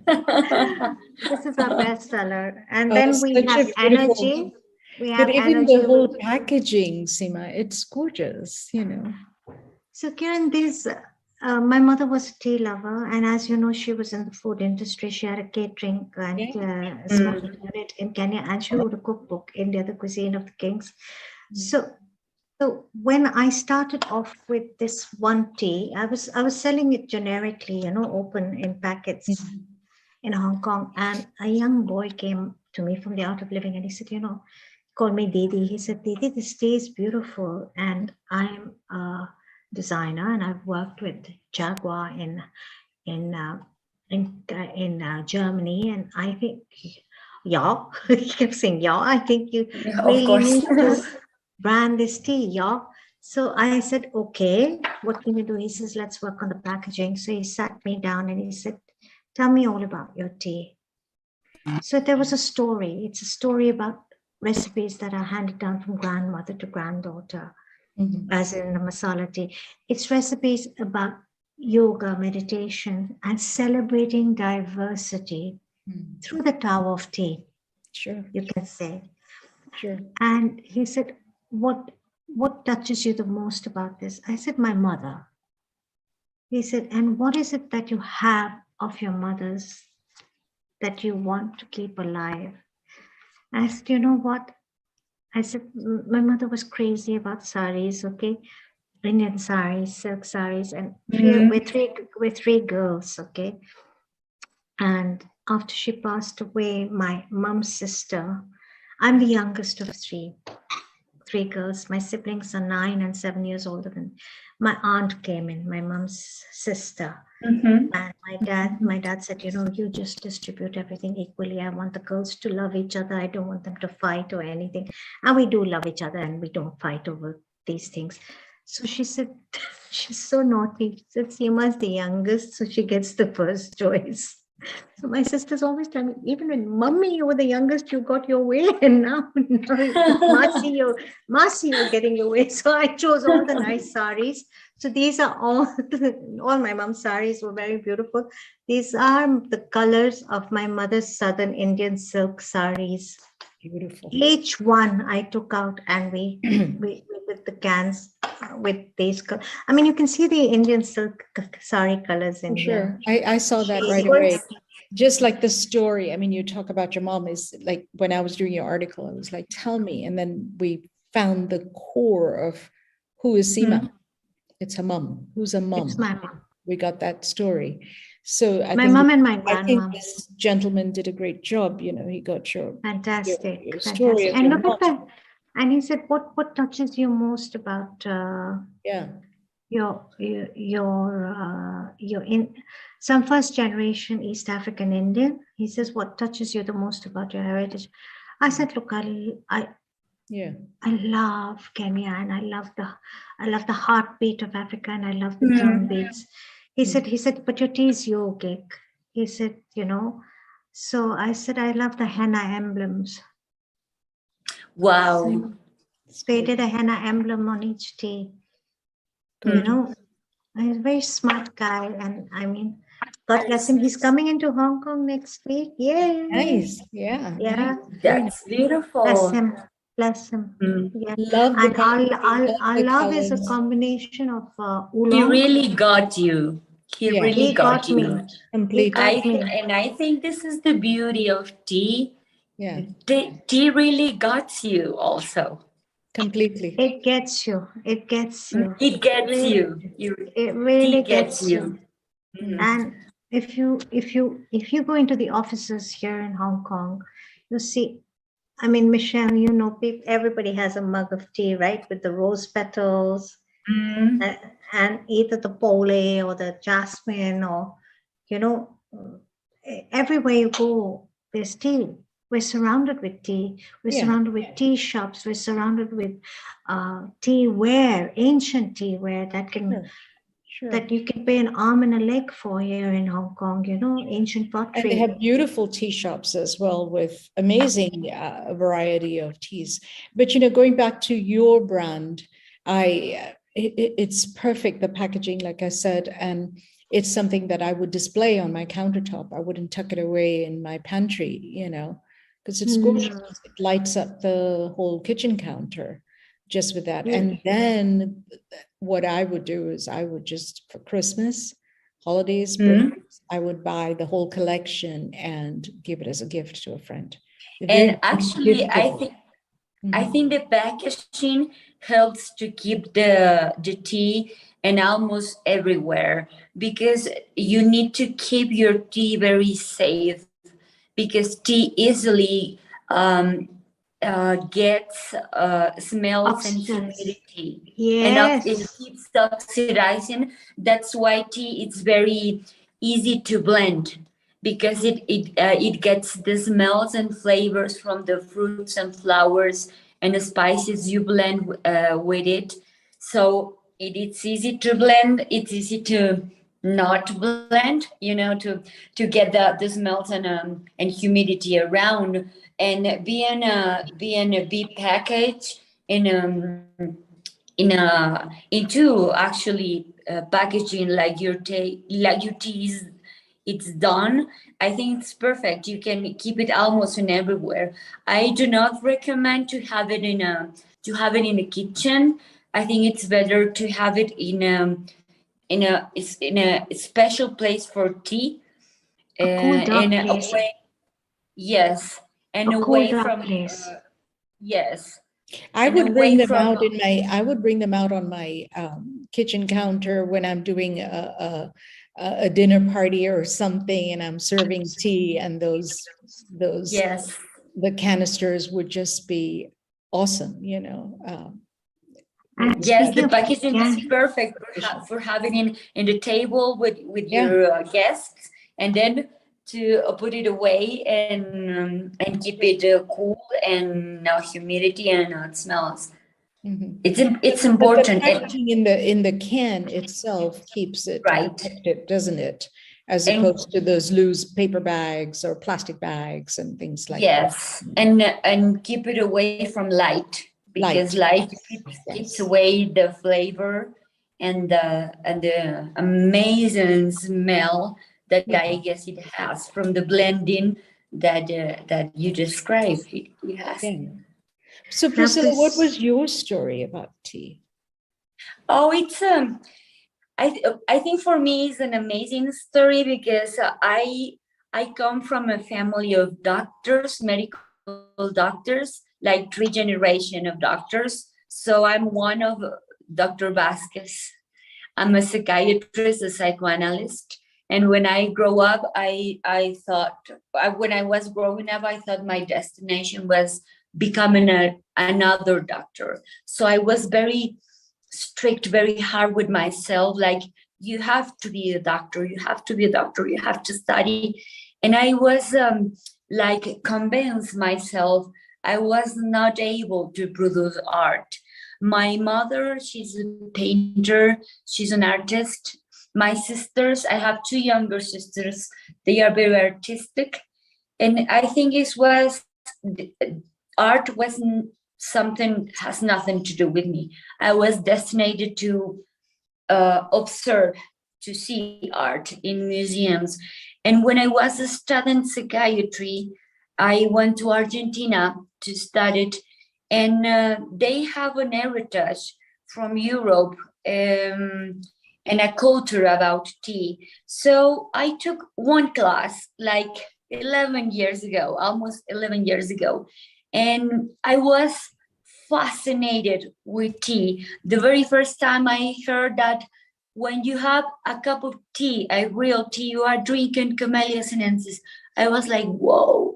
This is our bestseller. And then we have energy. We have but even energy. the whole packaging, Seema, it's gorgeous, you know. So Karen, this my mother was a tea lover, and as you know, she was in the food industry. She had a catering and smoking unit in Kenya, and she wrote a cookbook, India, the Cuisine of the Kings. So when I started off with this one tea, I was selling it generically, you know, open in packets in Hong Kong, and a young boy came to me from the Art of Living, and he said, you know, called me Didi. He said, Didi, this tea is beautiful, and I'm designer, and I've worked with Jaguar in Germany, and I think he kept saying I think you really need to brand this tea, So I said, okay, what can you do? He says, let's work on the packaging. So he sat me down and he said, tell me all about your tea. So there was a story. It's a story about recipes that are handed down from grandmother to granddaughter. As in the masala tea. It's recipes about yoga, meditation, and celebrating diversity through the Tao of tea. Sure. You can say. Sure. And he said, what touches you the most about this? I said, my mother. He said, and what is it that you have of your mother's that you want to keep alive? I said, you know what? I said, my mother was crazy about saris, okay? Indian saris, silk saris, and we're three girls, okay? And after she passed away, my mom's sister, I'm the youngest of three girls. My siblings are 9 and 7 years older than my aunt came in, my mom's sister. And my dad said, you know, you just distribute everything equally. I want the girls to love each other. I don't want them to fight or anything. And we do love each other and we don't fight over these things. So she said, she's so naughty. She said, Seema's the youngest, so she gets the first choice. So my sisters always tell me, even when mommy, you were the youngest, you got your way, and now Masi, you're getting your way. So I chose all the nice saris. So these are all my mom's saris were very beautiful. These are the colors of my mother's southern Indian silk saris. Beautiful. Each one I took out and we with the cans with these. I mean, you can see the Indian silk sari colors in here. I saw that right away. Just like the story. I mean, you talk about your mom is like when I was doing your article, I was like, tell me. And then we found the core of who is Seema. It's her mom. Who's a mom? It's my mom. We got that story. So my mom and my grandma. I think this gentleman did a great job. You know, he got your fantastic, your story. And look at that. And he said, "What touches you most about you're in some first generation East African Indian. He says, what touches you the most about your heritage? I said, look, Yeah. I love Kenya, and I love the heartbeat of Africa, and I love the drum beats. He said, but your tea is yogic. He said, so I said, I love the henna emblems. Wow. So they did a henna emblem on each tea. He's a very smart guy, and I mean, God bless him. He's coming into Hong Kong next week. Yay! Nice. Yeah. Yeah. Nice. That's beautiful. Bless him. Bless him. Yeah. Love the And poetry, love our the love is a colors. combination of He oolong. really got you. He Yeah. really He got got you. me. Completely. I think this is the beauty of tea. Yeah. Tea really got you also. Completely. It gets you. It gets you. It gets really, you. It really Tea gets you. And if you go into the offices here in Hong Kong, you see, I mean, Michelle, everybody has a mug of tea, right, with the rose petals, and either the pole or the jasmine, or everywhere you go, there's tea. We're surrounded with tea. We're surrounded with tea shops. We're surrounded with tea ware, ancient tea ware that can. Sure. That you can pay an arm and a leg for here in Hong Kong, ancient pottery. And they have beautiful tea shops as well with amazing variety of teas. But, going back to your brand, it's perfect, the packaging, like I said, and it's something that I would display on my countertop. I wouldn't tuck it away in my pantry, because it's gorgeous. It lights up the whole kitchen counter just with that. And then what I would do is I would just, for Christmas, holidays, birthdays, I would buy the whole collection and give it as a gift to a friend. And actually, I think the packaging helps to keep the tea and almost everywhere, because you need to keep your tea very safe, because tea easily gets smells and humidity. Yes. And it keeps oxidizing. That's why tea is very easy to blend, because it gets the smells and flavors from the fruits and flowers and the spices you blend with it. So it's easy to blend. It's easy to not blend, to get the smells and humidity around, and being a big package into actually packaging like your teas, it's done. I think it's perfect. You can keep it almost in everywhere. I do not recommend to have it in a kitchen. I think it's better to have it in a special place for tea, A cool, dark and place. away, yes, and A away cool, dark from place. yes. I And would bring away them from- out I would bring them out on my kitchen counter when I'm doing a dinner party or something, and I'm serving tea, and those Yes. the canisters would just be awesome, Yes, the packaging is perfect for having in the table with your guests, and then to put it away and keep it cool and no humidity and no smells. It's important. But the packaging in the can itself keeps it protected, doesn't it? As opposed to those loose paper bags or plastic bags and things like that. Yes, and keep it away from light, because light keeps away the flavor and the amazing smell that I guess it has from the blending that you described. It has. So Priscilla, what was your story about tea? Oh, it's I think for me it's an amazing story, because I come from a family of doctors, medical doctors, like 3 generations of doctors. So I'm one of Dr. Vasquez. I'm a psychiatrist, a psychoanalyst. And when I grow up, I thought, when I was growing up, I thought my destination was becoming another doctor. So I was very strict, very hard with myself. Like, you have to be a doctor, you have to be a doctor, you have to study. And I was like convinced myself I was not able to produce art. My mother, she's a painter, she's an artist. My sisters, I have two younger sisters, they are very artistic. And I think art wasn't something, has nothing to do with me. I was destined to observe, to see art in museums. And when I was studying psychiatry, I went to Argentina to study it, and they have an heritage from Europe and a culture about tea. So I took one class like 11 years ago, almost 11 years ago, and I was fascinated with tea. The very first time I heard that when you have a cup of tea, a real tea, you are drinking Camellia sinensis, I was like, whoa,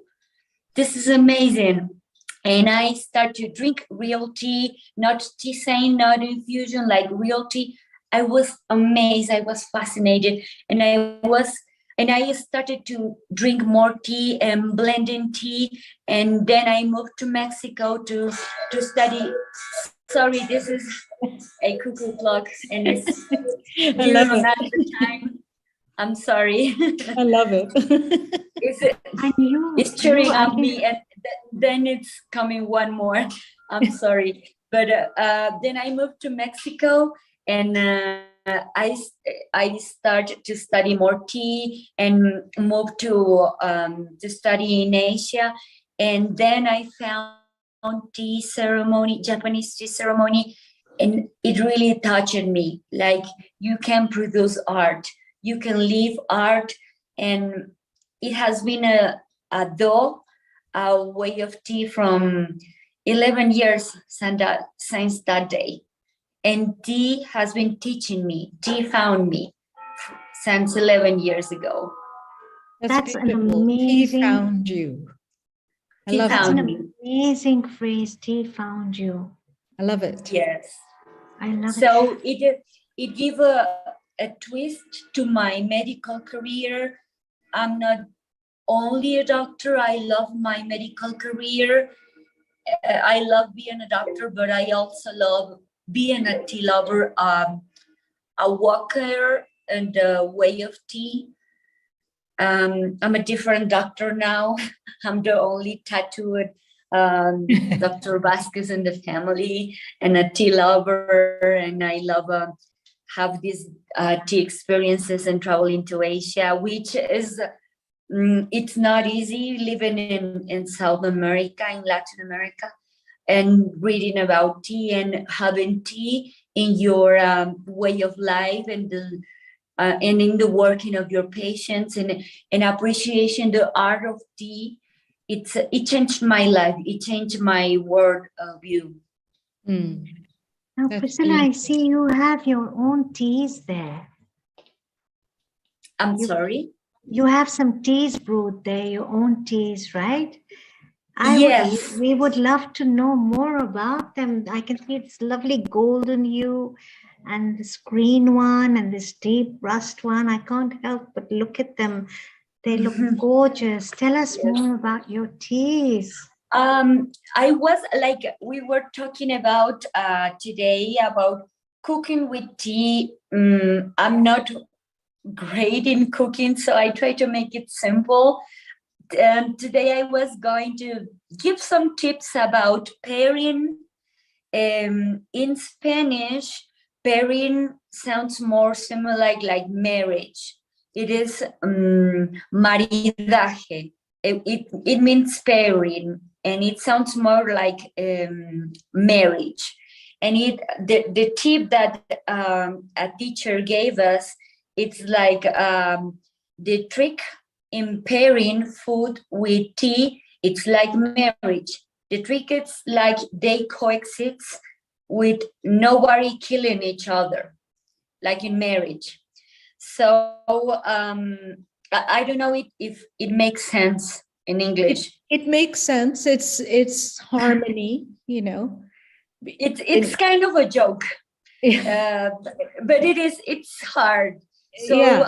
this is amazing. And I started to drink real tea, not tisane, not infusion, like real tea. I was amazed, I was fascinated, and I started to drink more tea and blending tea. And then I moved to Mexico to study. Sorry, this is a cuckoo clock, and it's I love it. at the time. I'm sorry. I love it. It's cheering on me, and then it's coming one more. I'm sorry. But then I moved to Mexico, and I started to study more tea and moved to study in Asia. And then I found tea ceremony, Japanese tea ceremony, and it really touched me. Like, you can produce art, you can live art, and it has been a way of tea from 11 years since that day. And tea has been teaching me, tea found me since 11 years ago. That's an beautiful. amazing. He found you. I He love That's it. an amazing phrase. He found you. I love it. Yes. I love it. So it gave a twist to my medical career. I'm not only a doctor, I love my medical career. I love being a doctor, but I also love being a tea lover, a walker, and a way of tea. I'm a different doctor now. I'm the only tattooed Dr. Vasquez in the family, and a tea lover, and I love have these tea experiences and traveling to Asia, which is it's not easy living in South America, in Latin America, and reading about tea and having tea in your way of life, and in the working of your patients, and appreciation the art of tea. It changed my life. It changed my world view. Now, That's Priscilla, I beautiful. see you have your own teas there. I'm sorry? You have some teas brewed there, your own teas, right? Yes. We would love to know more about them. I can see it's lovely golden hue, and this green one, and this deep rust one. I can't help but look at them. They look gorgeous. Tell us more about your teas. I was like, we were talking about today about cooking with tea. I'm not great in cooking, so I try to make it simple. And today I was going to give some tips about pairing. In Spanish, pairing sounds more similar like marriage. It is maridaje. It means pairing, and it sounds more like marriage. And the tip that a teacher gave us, it's like the trick in pairing food with tea, it's like marriage. The trick is like they coexist with nobody killing each other, like in marriage. So I don't know if it makes sense in English. It makes sense. It's harmony, you know. It's kind of a joke. But it's hard. So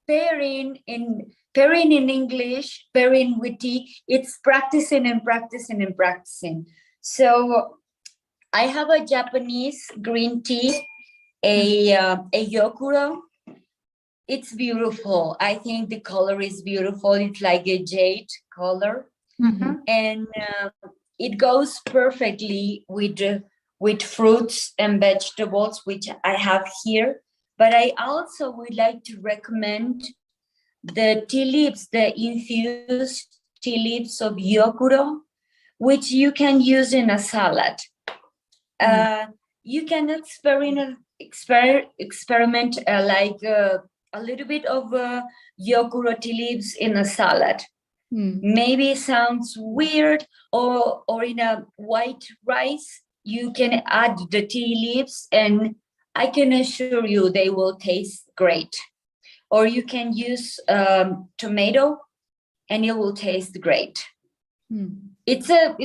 pairing in English, pairing with tea, it's practicing and practicing and practicing. So I have a Japanese green tea, a yokuro. It's beautiful. I think the color is beautiful. It's like a jade color, and it goes perfectly with fruits and vegetables, which I have here. But I also would like to recommend the tea leaves, the infused tea leaves of yokuro, which you can use in a salad. You can experiment like a little bit of yokuro tea leaves in a salad. Maybe it sounds weird, or in a white rice, you can add the tea leaves, and I can assure you they will taste great. Or you can use tomato, and it will taste great. It's a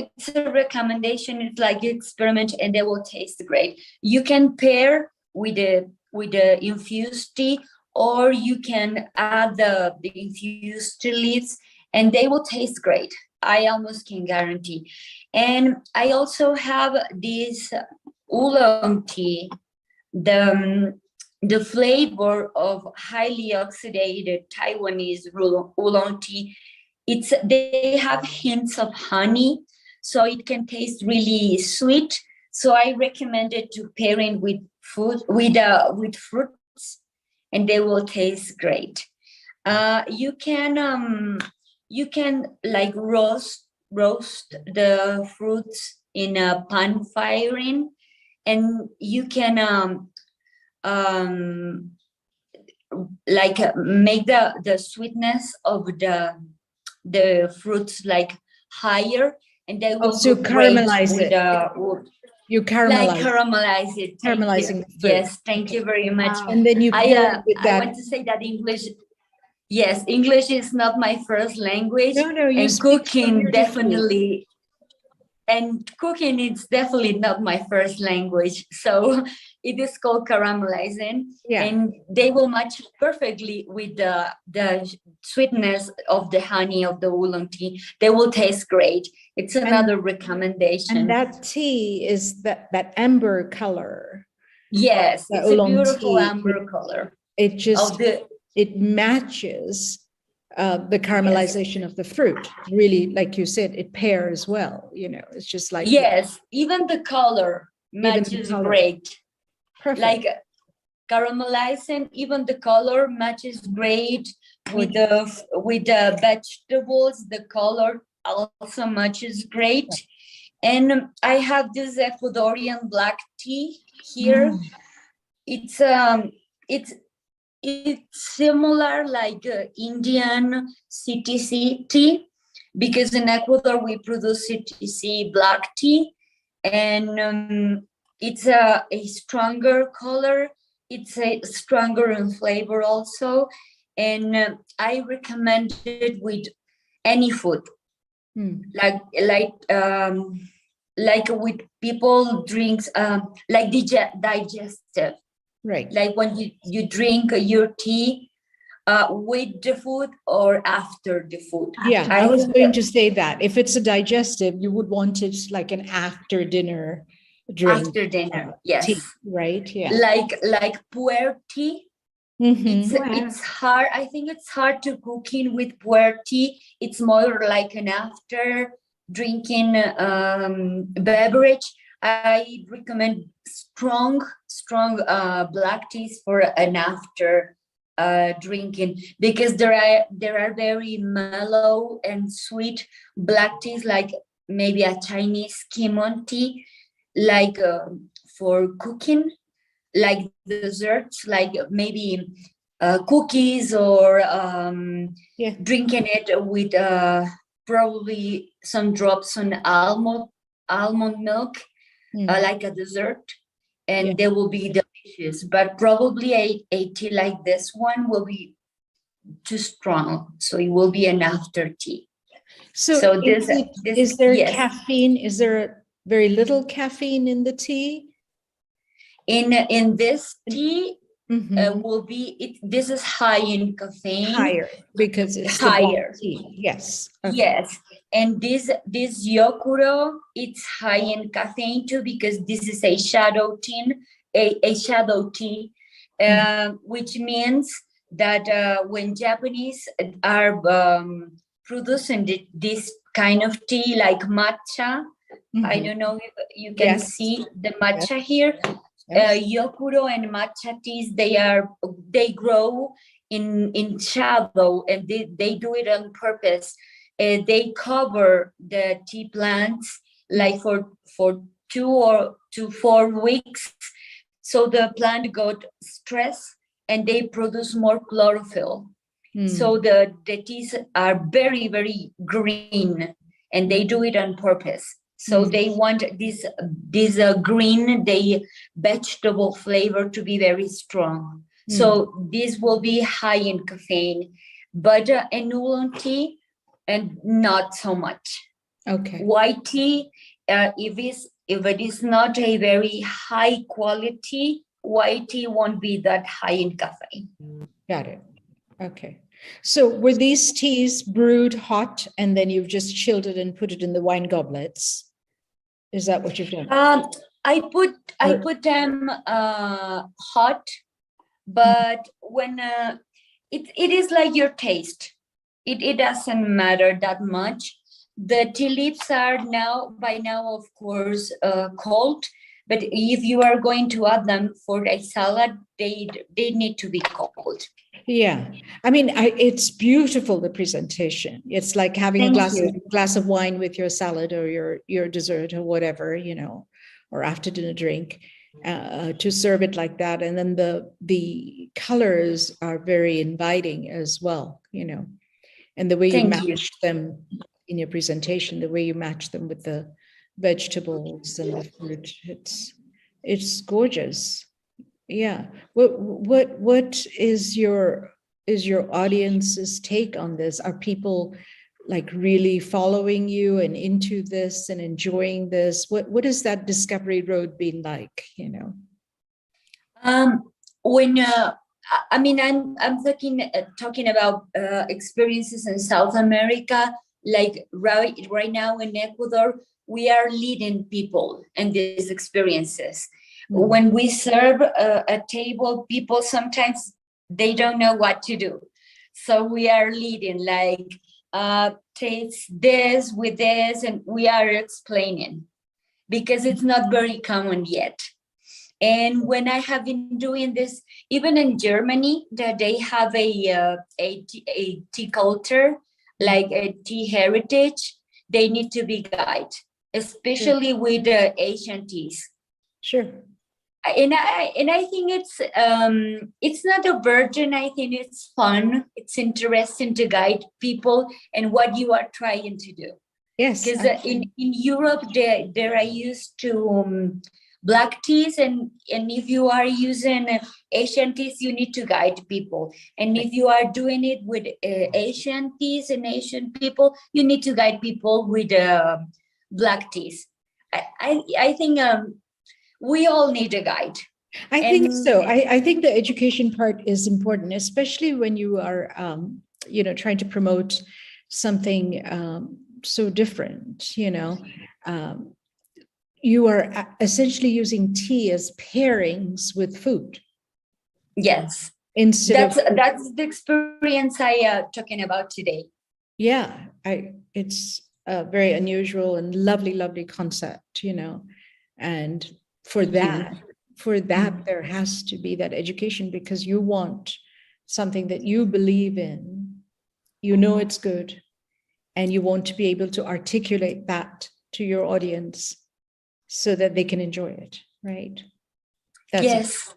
recommendation. It's like experiment, and they will taste great. You can pair with the infused tea, or you can add the infused tea leaves, and they will taste great. I almost can guarantee. And I also have this oolong tea, the flavor of highly oxidated Taiwanese oolong tea. They have hints of honey, so it can taste really sweet. So I recommend it to pairing with fruits, and they will taste great. You can like roast the fruits in a pan firing, and you can like make the sweetness of the fruits like higher, and they will caramelize it. You caramelize it. Caramelizing the fruit. Yes, thank you very much. And then you pair with that. I want to say that English. Yes, English is not my first language. No, you and speak cooking definitely. And cooking is definitely not my first language. So it is called caramelizing. Yeah. And they will match perfectly with the sweetness of the honey of the oolong tea. They will taste great. It's another recommendation. And that tea is that amber color. Yes, it's a beautiful amber color. It just, it matches the caramelization of the fruit. Really, like you said, it pairs well, it's just like. Yes, even the color matches great. Perfect. Like caramelizing, even the color matches great with the vegetables. The color also matches great. And I have this Ecuadorian black tea here. It's similar like Indian CTC tea, because in Ecuador we produce CTC black tea, and it's a stronger color. It's a stronger in flavor also, and I recommend it with any food, like with people drinks like digestive. Right. Like when you drink your tea with the food or after the food. Yeah, I was going to say that. If it's a digestive, you would want it like an after dinner drink. After dinner, yes. Tea, right? Yeah. Like puer tea. It's hard. I think it's hard to cook in with puer tea. It's more like an after drinking beverage. I recommend strong black teas for an after drinking, because there are very mellow and sweet black teas, like maybe a Chinese kimon tea, like for cooking, like desserts, like maybe cookies, or drinking it with probably some drops on almond milk. Like a dessert, and they will be delicious. But probably a tea like this one will be too strong, so it will be an after tea. So is there caffeine? Is there very little caffeine in the tea? In this tea will be it. This is high in caffeine. Higher because it's higher. The tea. Yes. Okay. Yes, and this yokuro, it's high in caffeine too because this is a shadow tea, a shadow tea, which means that when Japanese are producing this kind of tea like matcha, I don't know if you can see the matcha here. Yokuro and matcha teas, they grow in shadow, and they do it on purpose. They cover the tea plants like for 2 to 4 weeks, so the plant got stressed and they produce more chlorophyll. So the teas are very, very green, and they do it on purpose. So they want this green, vegetable flavor to be very strong. So this will be high in caffeine, but in oolong tea, and not so much. Okay. White tea, if it is not a very high quality, white tea won't be that high in caffeine. Got it. Okay. So were these teas brewed hot and then you've just chilled it and put it in the wine goblets? Is that what you've done? I put them hot, but when it is like your taste. It doesn't matter that much. The tea leaves are by now, of course, cold. But if you are going to add them for a salad, they need to be cold. Yeah, I mean, it's beautiful, the presentation. It's like having a glass of wine with your salad or your dessert or whatever, or after dinner drink, to serve it like that. And then the colors are very inviting as well, and the way you match them in your presentation, the way you match them with the vegetables and the fruit, it's gorgeous. Yeah. What is your audience's take on this? Are people like really following you and into this and enjoying this? What has that discovery road been like? When I mean, I'm talking about experiences in South America. Like right now in Ecuador, we are leading people in these experiences. When we serve a table, people sometimes they don't know what to do. So we are leading, like, taste this with this, and we are explaining because it's not very common yet. And when I have been doing this, even in Germany, that they have a tea culture, like a tea heritage, they need to be guided, especially with the Asian teas. Sure. And I think it's not a burden. I think it's fun. It's interesting to guide people and what you are trying to do. Yes. Because in Europe, there are used to black teas, and if you are using Asian teas, you need to guide people. And if you are doing it with Asian teas and Asian people, you need to guide people with black teas. I think we all need a guide. I think so. I think the education part is important, especially when you are, trying to promote something so different. You are essentially using tea as pairings with food. Yes, that's the experience I talking about today. Yeah, it's a very unusual and lovely concept, and for that, there has to be that education, because you want something that you believe in, it's good, and you want to be able to articulate that to your audience so that they can enjoy it, right? Yes.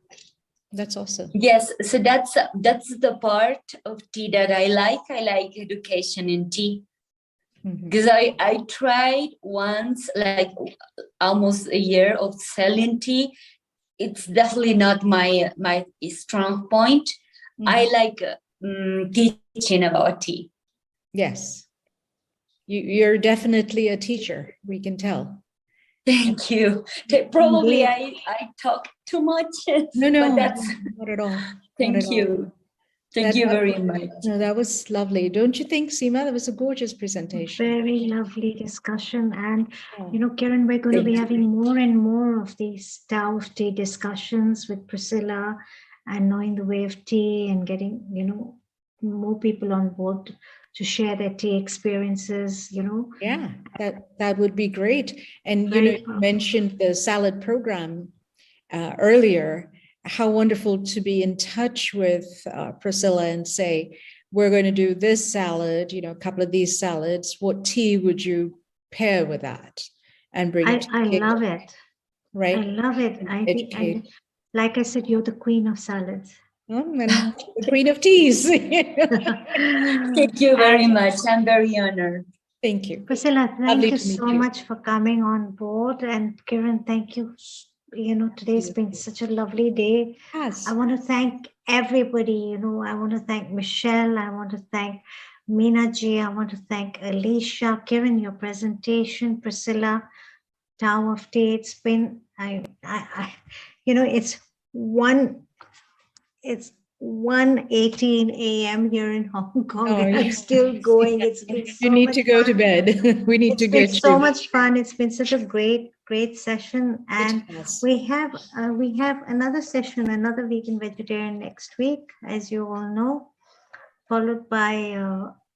That's awesome. Yes, so that's the part of tea that I like. I like education in tea. Because I tried once, like almost a year of selling tea. It's definitely not my strong point. I like teaching about tea. Yes. You're definitely a teacher, we can tell. Thank you. Probably Indeed. I talk too much, No, but no, that's not at all. Not thank at all. you. Thank you very much. No, that was lovely. Don't you think, Seema? That was a gorgeous presentation. Very lovely discussion. And, you know, Kiran, we're going to be having more and more of these Tao of Tea discussions with Priscilla and knowing the way of tea and getting, you know, more people on board to share their tea experiences, you know. Yeah, that would be great. And, you know, you mentioned the salad program earlier. How wonderful to be in touch with Priscilla and say, we're going to do this salad, you know, a couple of these salads. What tea would you pair with that? And bring it to I the love table, it. right? I love it. I think, like I said, you're the queen of salads. And the queen of teas. Thank you very much. I'm very honored. Thank you. Priscilla, thank Lovely you to meet so you. much for coming on board. And Kiran, thank you. You know, today's been such a lovely day. Yes. I want to thank everybody. You know, I want to thank Michelle. I want to thank Meena ji. I want to thank Alicia, Kiran, your presentation, Priscilla, Tower of Tea. It's been, you know, it's 1:18 a.m. here in Hong Kong. Oh, I'm yes. still going. It's been so You need much to go to fun. bed. We need to It's get so you. much fun. It's been such a great session. And we have another session, another vegan vegetarian next week, as you all know, followed by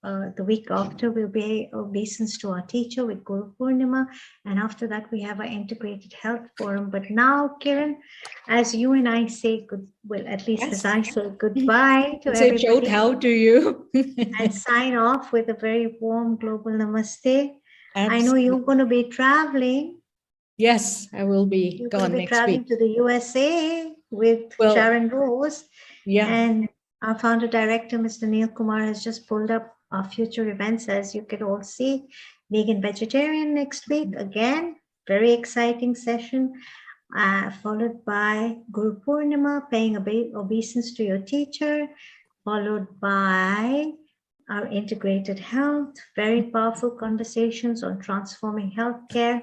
the week after will be obeisance to our teacher with Guru Purnima. And after that, we have our integrated health forum. But now, Kiran, as you and I say good, well, at least as I say goodbye to Say everybody. how do you? And sign off with a very warm global namaste. I know Absolutely. you're going to be traveling. Yes, I will be You're gone going to be next traveling week. to the USA with Sharon Rose. Yeah. And our founder director, Mr. Neil Kumar, has just pulled up our future events, as you can all see. Vegan Vegetarian next week. Again, very exciting session. Followed by Guru Purnima, paying obeisance to your teacher. Followed by our integrated health, very powerful conversations on transforming healthcare.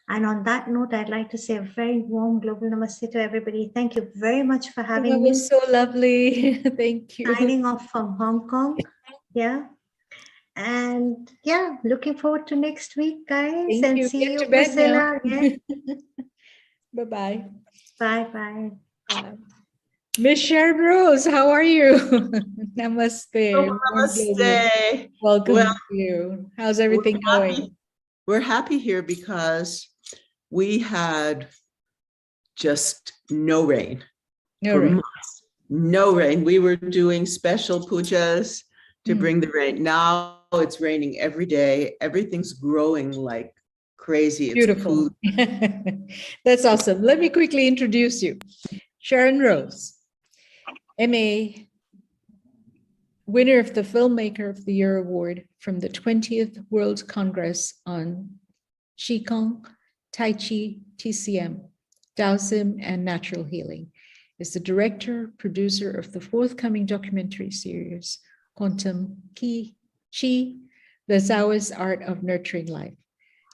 And on that note, I'd like to say a very warm global namaste to everybody. Thank you very much for having me. That was so lovely. Thank you. Signing off from Hong Kong. Yeah. And yeah, looking forward to next week, guys. Thank and you. see Get you, to bed now. Priscilla. Again. Bye-bye. Bye-bye. Miss Sharon Rose, how are you? Namaste. Namaste. Welcome Well, to you. How's everything going? We're happy here because we had just no rain for months. No rain. We were doing special pujas to bring the rain. Now it's raining every day. Everything's growing like crazy. It's Beautiful. That's awesome. Let me quickly introduce you. Sharon Rose, MA, winner of the Filmmaker of the Year Award from the 20th World Congress on Qigong, Tai Chi, TCM, Taoism, and Natural Healing, is the director, producer of the forthcoming documentary series, Quantum Qi, The Taoist Art of Nurturing Life.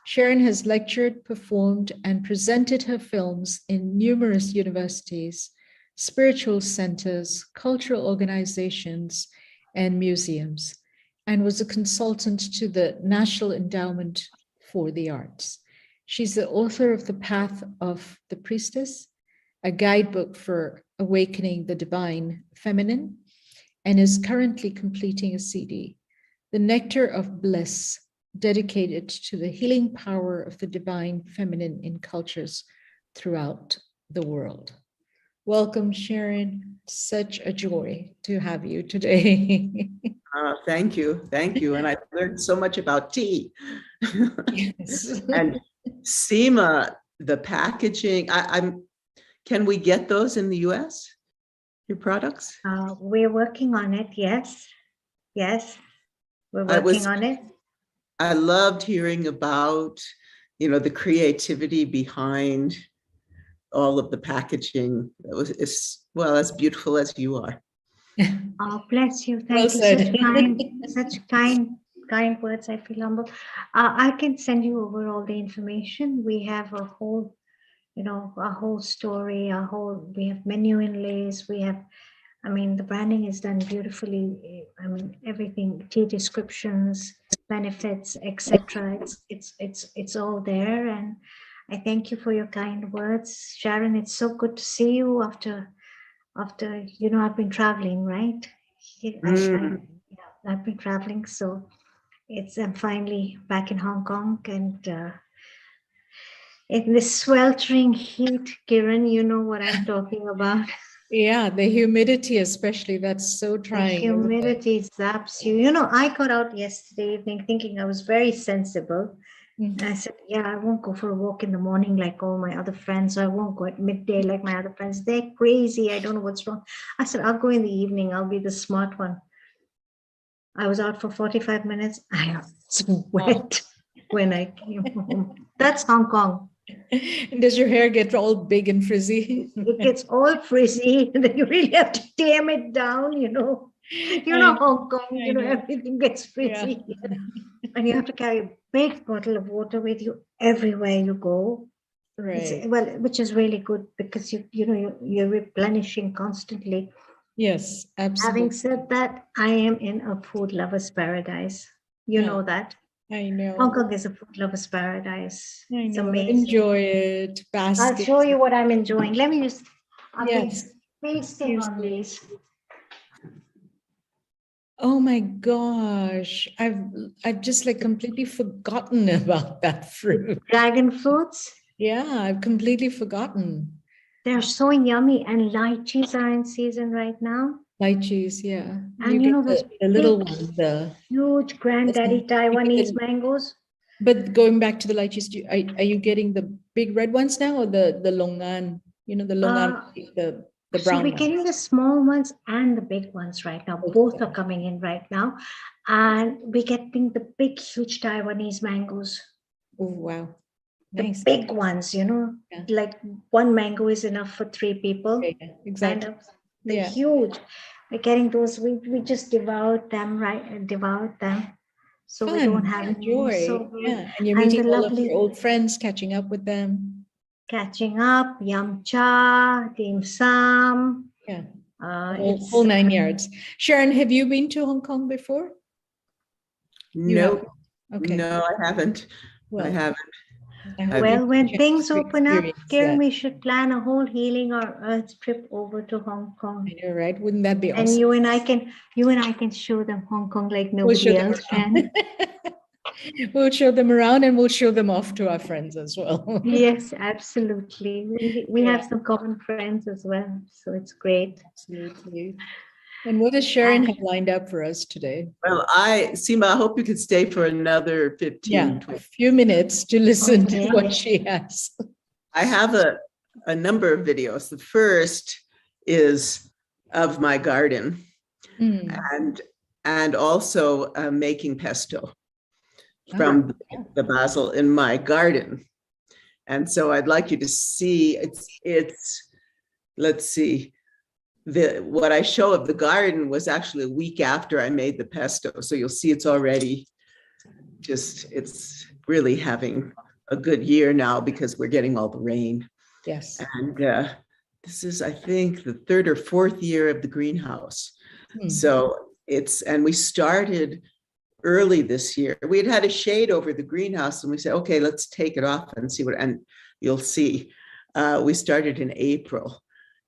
Sharon has lectured, performed, and presented her films in numerous universities, spiritual centers, cultural organizations, and museums, and was a consultant to the National Endowment for the Arts. She's the author of The Path of the Priestess, a guidebook for awakening the divine feminine, and is currently completing a CD, The Nectar of Bliss, dedicated to the healing power of the divine feminine in cultures throughout the world. Welcome, Sharon. Such a joy to have you today. Thank you. Thank you. And I learned so much about tea. Yes. And Seema, the packaging, can we get those in the US? Your products? We're working on it. Yes. Yes. We're working on it. I loved hearing about, the creativity behind all of the packaging. That was as beautiful as you are. Oh, bless you. Thank you. Such kind kind words. I feel humble. I can send you over all the information. We have a whole, a whole story, we have menu inlays. We have, I mean, the branding is done beautifully. I mean, everything, tea descriptions, benefits, etc. It's all there. And I thank you for your kind words, Sharon. It's so good to see you after I've been traveling, right? I've been traveling, so I'm finally back in Hong Kong, and in this sweltering heat, Kiran, you know what I'm talking about. Yeah, the humidity especially, that's so The trying. isn't it? humidity zaps you. You know, I got out yesterday evening thinking I was very sensible. Mhm. I said, yeah, I won't go for a walk in the morning like all my other friends. I won't go at midday like my other friends. They're crazy. I don't know what's wrong. I said, I'll go in the evening. I'll be the smart one. I was out for 45 minutes. I was sweat when I came home. That's Hong Kong. And does your hair get all big and frizzy? It gets all frizzy, and then you really have to tame it down, you know. You know, Hong Kong, I know. everything gets frizzy. And you have to carry a big bottle of water with you everywhere you go. Right. Well, which is really good because you're replenishing constantly. Yes, absolutely. Having said that, I am in a food lover's paradise. You know that. I know. Hong Kong is a food lover's paradise. I It's know. amazing. Enjoy it. Bask I'll in show you what I'm enjoying. Let me just. I've Yes. been feasting Yes, on please. these. Oh my gosh. I've just like completely forgotten about that fruit. Dragon fruits. Yeah, I've completely forgotten. They're so yummy, and lychees are in season right now. Lychees, yeah. And You you know get those the little big, one, the huge granddaddy you get Taiwanese the- mangoes. But going back to the lychees, are you getting the big red ones now or the longan? You know, the longan, the So brown we're one. getting the small ones and the big ones right now. Both are coming in right now. And we're getting the big, huge Taiwanese mangoes. Oh, wow. The Nice. big ones, like one mango is enough for 3 people. Yeah, exactly. Kind of. They're huge. We're getting those. We just devoured them, right? And devoured them. So we don't have any more. Enjoy. So Yeah. And you're and meeting the all of lovely your old friends, catching up with them. catching up, yum cha, dim sum. Yeah. It's Whole 9 yards. Sharon, have you been to Hong Kong before? No, Okay. no, I haven't. Well, I haven't. well, when things open up, Kiran, that. we should plan a whole healing or earth trip over to Hong Kong. I know, right? Wouldn't that be And awesome? you and I can show them Hong Kong like We'll show nobody them else can. We'll show them around and we'll show them off to our friends as well. Yes, absolutely. We have some common friends as well, so it's great. Absolutely. And what does Sharon have lined up for us today? Well, Seema, I hope you could stay for another 15, 20. A few minutes to listen to what she has. I have a number of videos. The first is of my garden and also making pesto from the basil in my garden. And so I'd like you to see, it's let's see, what I show of the garden was actually a week after I made the pesto. So you'll see it's already it's really having a good year now because we're getting all the rain. Yes. And this is, I think, the 3rd or 4th year of the greenhouse. So and we started early this year. We had a shade over the greenhouse and we said, okay, let's take it off and see and you'll see, we started in April.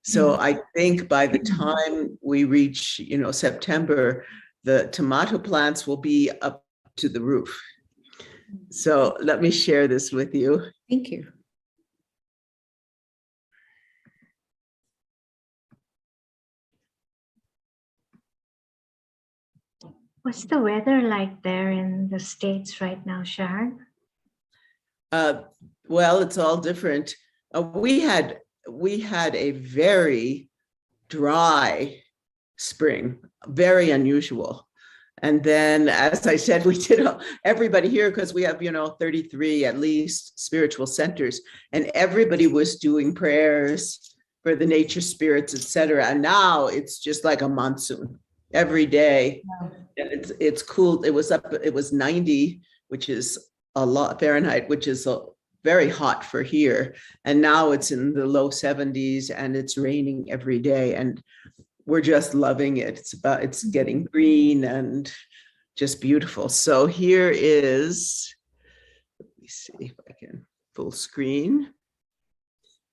So I think by the time we reach, September, the tomato plants will be up to the roof. So let me share this with you. Thank you. What's the weather like there in the States right now, Sharon? Well, it's all different. We had a very dry spring, very unusual. And then, as I said, we did everybody here, because we have, 33 at least spiritual centers, and everybody was doing prayers for the nature spirits, etc. And now it's just like a monsoon. every day. It's cool. It was 90, which is a lot Fahrenheit, which is very hot for here. And now it's in the low 70s and it's raining every day. And we're just loving it. It's getting green and just beautiful. So here is, let me see if I can full screen.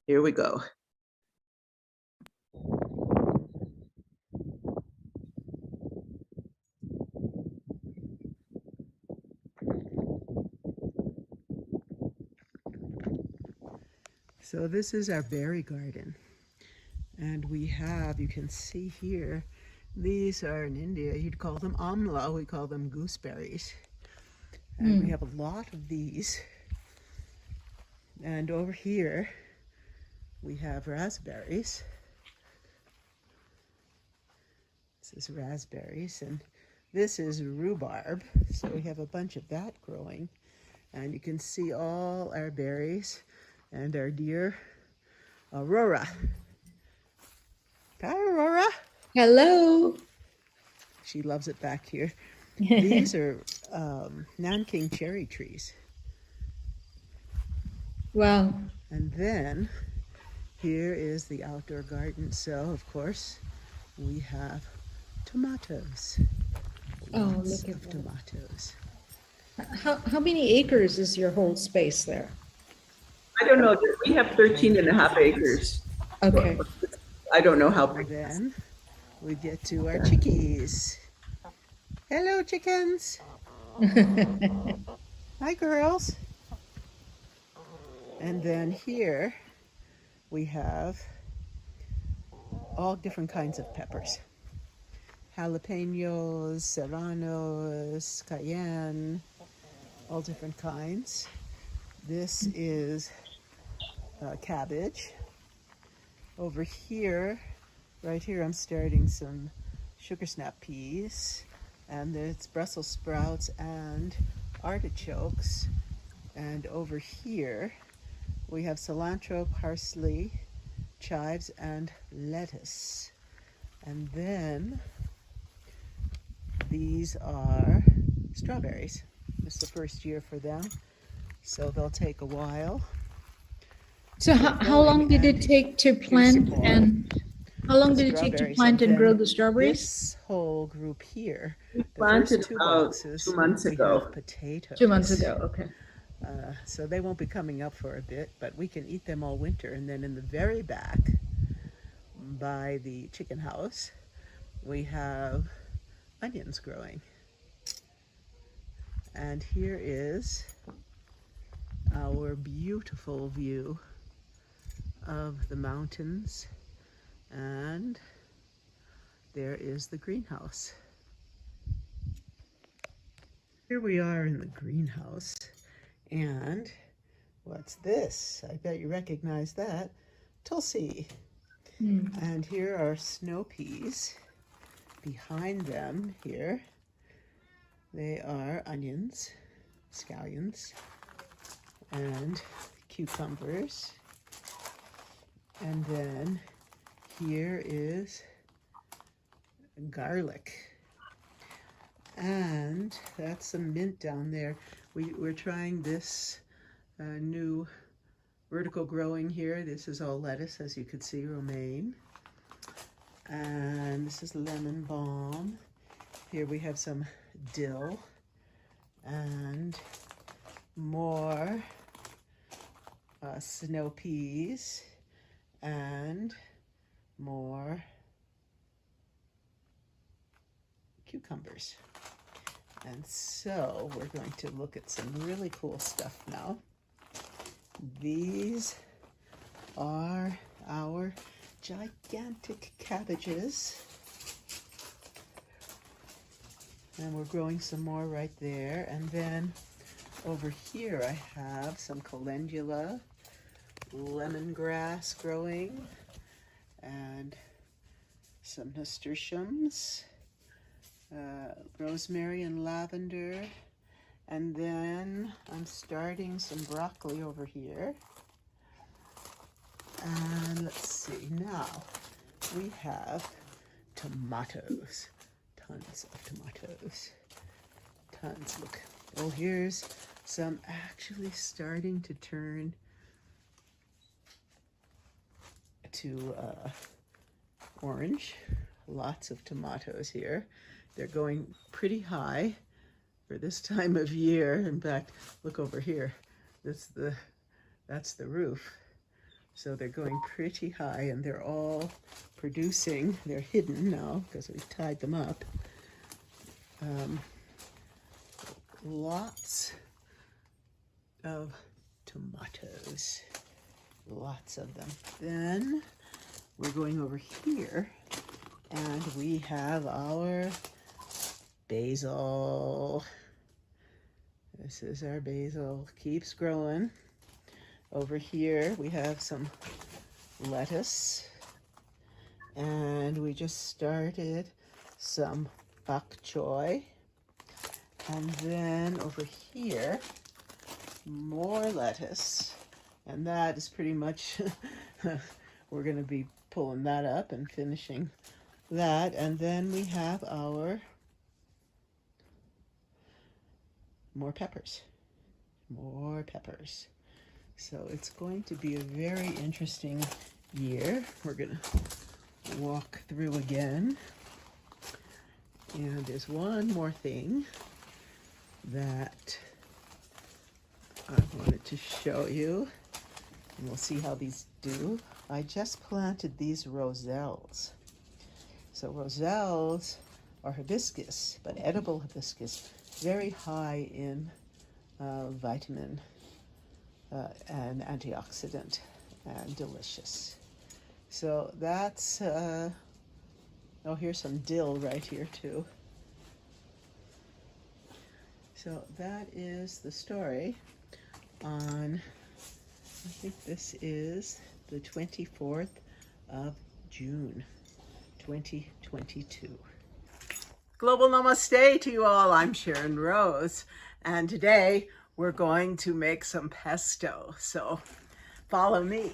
Here we go. So this is our berry garden. And we have, you can see here, these are in India, you'd call them amla, we call them gooseberries. And we have a lot of these. And over here, we have raspberries. This is raspberries, and this is rhubarb. So we have a bunch of that growing. And you can see all our berries and our dear Aurora. Hi, Aurora. Hello. She loves it back here. These are Nanking cherry trees. Wow. And then here is the outdoor garden. So, of course, we have tomatoes. Lots look at of that. tomatoes. How many acres is your whole space there? I don't know. We have 13 and a half acres. Okay. I don't know how big. Then we get to our chickies. Hello, chickens. Hi, girls. And then here we have all different kinds of peppers. Jalapenos, serranos, cayenne, all different kinds. This is cabbage. Over here, right here, I'm starting some sugar snap peas, and it's Brussels sprouts and artichokes. And over here, we have cilantro, parsley, chives, and lettuce. And then these are strawberries. This is the first year for them, so they'll take a while. So how long did it take to plant and and grow the strawberries? This whole group here, We the first planted two about boxes, 2 months we ago. have potatoes. 2 months ago, okay. So they won't be coming up for a bit, but we can eat them all winter. And then in the very back, by the chicken house, we have onions growing. And here is our beautiful view of the mountains, and there is the greenhouse. Here we are in the greenhouse, and what's this? I bet you recognize that. Tulsi. And here are snow peas. Behind them here, they are onions, scallions, and cucumbers. And then here is garlic. And that's some mint down there. We're trying this new vertical growing here. This is all lettuce, as you can see, romaine. And this is lemon balm. Here we have some dill and more snow peas and more cucumbers. And so we're going to look at some really cool stuff now. These are our gigantic cabbages. And we're growing some more right there. And then over here I have some calendula, lemongrass growing, and some nasturtiums, rosemary and lavender. And then I'm starting some broccoli over here. And let's see, now we have tomatoes. tons of tomatoes. Tons. Look. Oh, here's some actually starting to turn to orange. Lots of tomatoes here. They're going pretty high for this time of year. In fact, look over here. That's the roof. So they're going pretty high, and they're all producing. They're hidden now because we've tied them up. Lots of tomatoes. Lots of them. Then we're going over here, and we have our basil. This is our basil. Keeps growing. Over here we have some lettuce, and we just started some bok choy. And then over here, more lettuce, and that is pretty much, we're going to be pulling that up and finishing that. And then we have our more peppers. So it's going to be a very interesting year. We're going to walk through again. And there's one more thing that I wanted to show you, and we'll see how these do. I just planted these roselles. So roselles are hibiscus, but edible hibiscus, very high in vitamin and antioxidant, and delicious. So that's, oh, here's some dill right here too. So that is the story on, I think this is the 24th of June, 2022. Global Namaste to you all. I'm Sharon Rose, and today we're going to make some pesto. So follow me.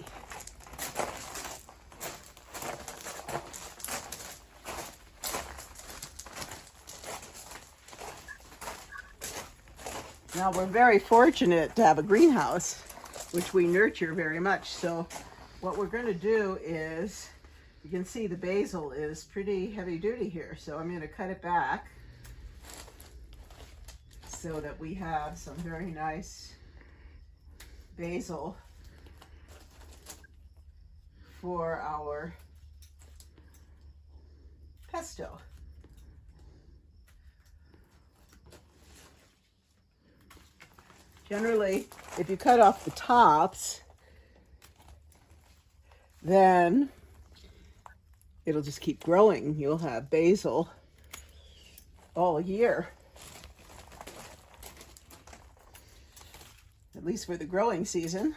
Now, we're very fortunate to have a greenhouse, which we nurture very much. So what we're going to do is, you can see the basil is pretty heavy duty here. So I'm going to cut it back so that we have some very nice basil for our pesto. Generally, if you cut off the tops, then it'll just keep growing. You'll have basil all year, at least for the growing season.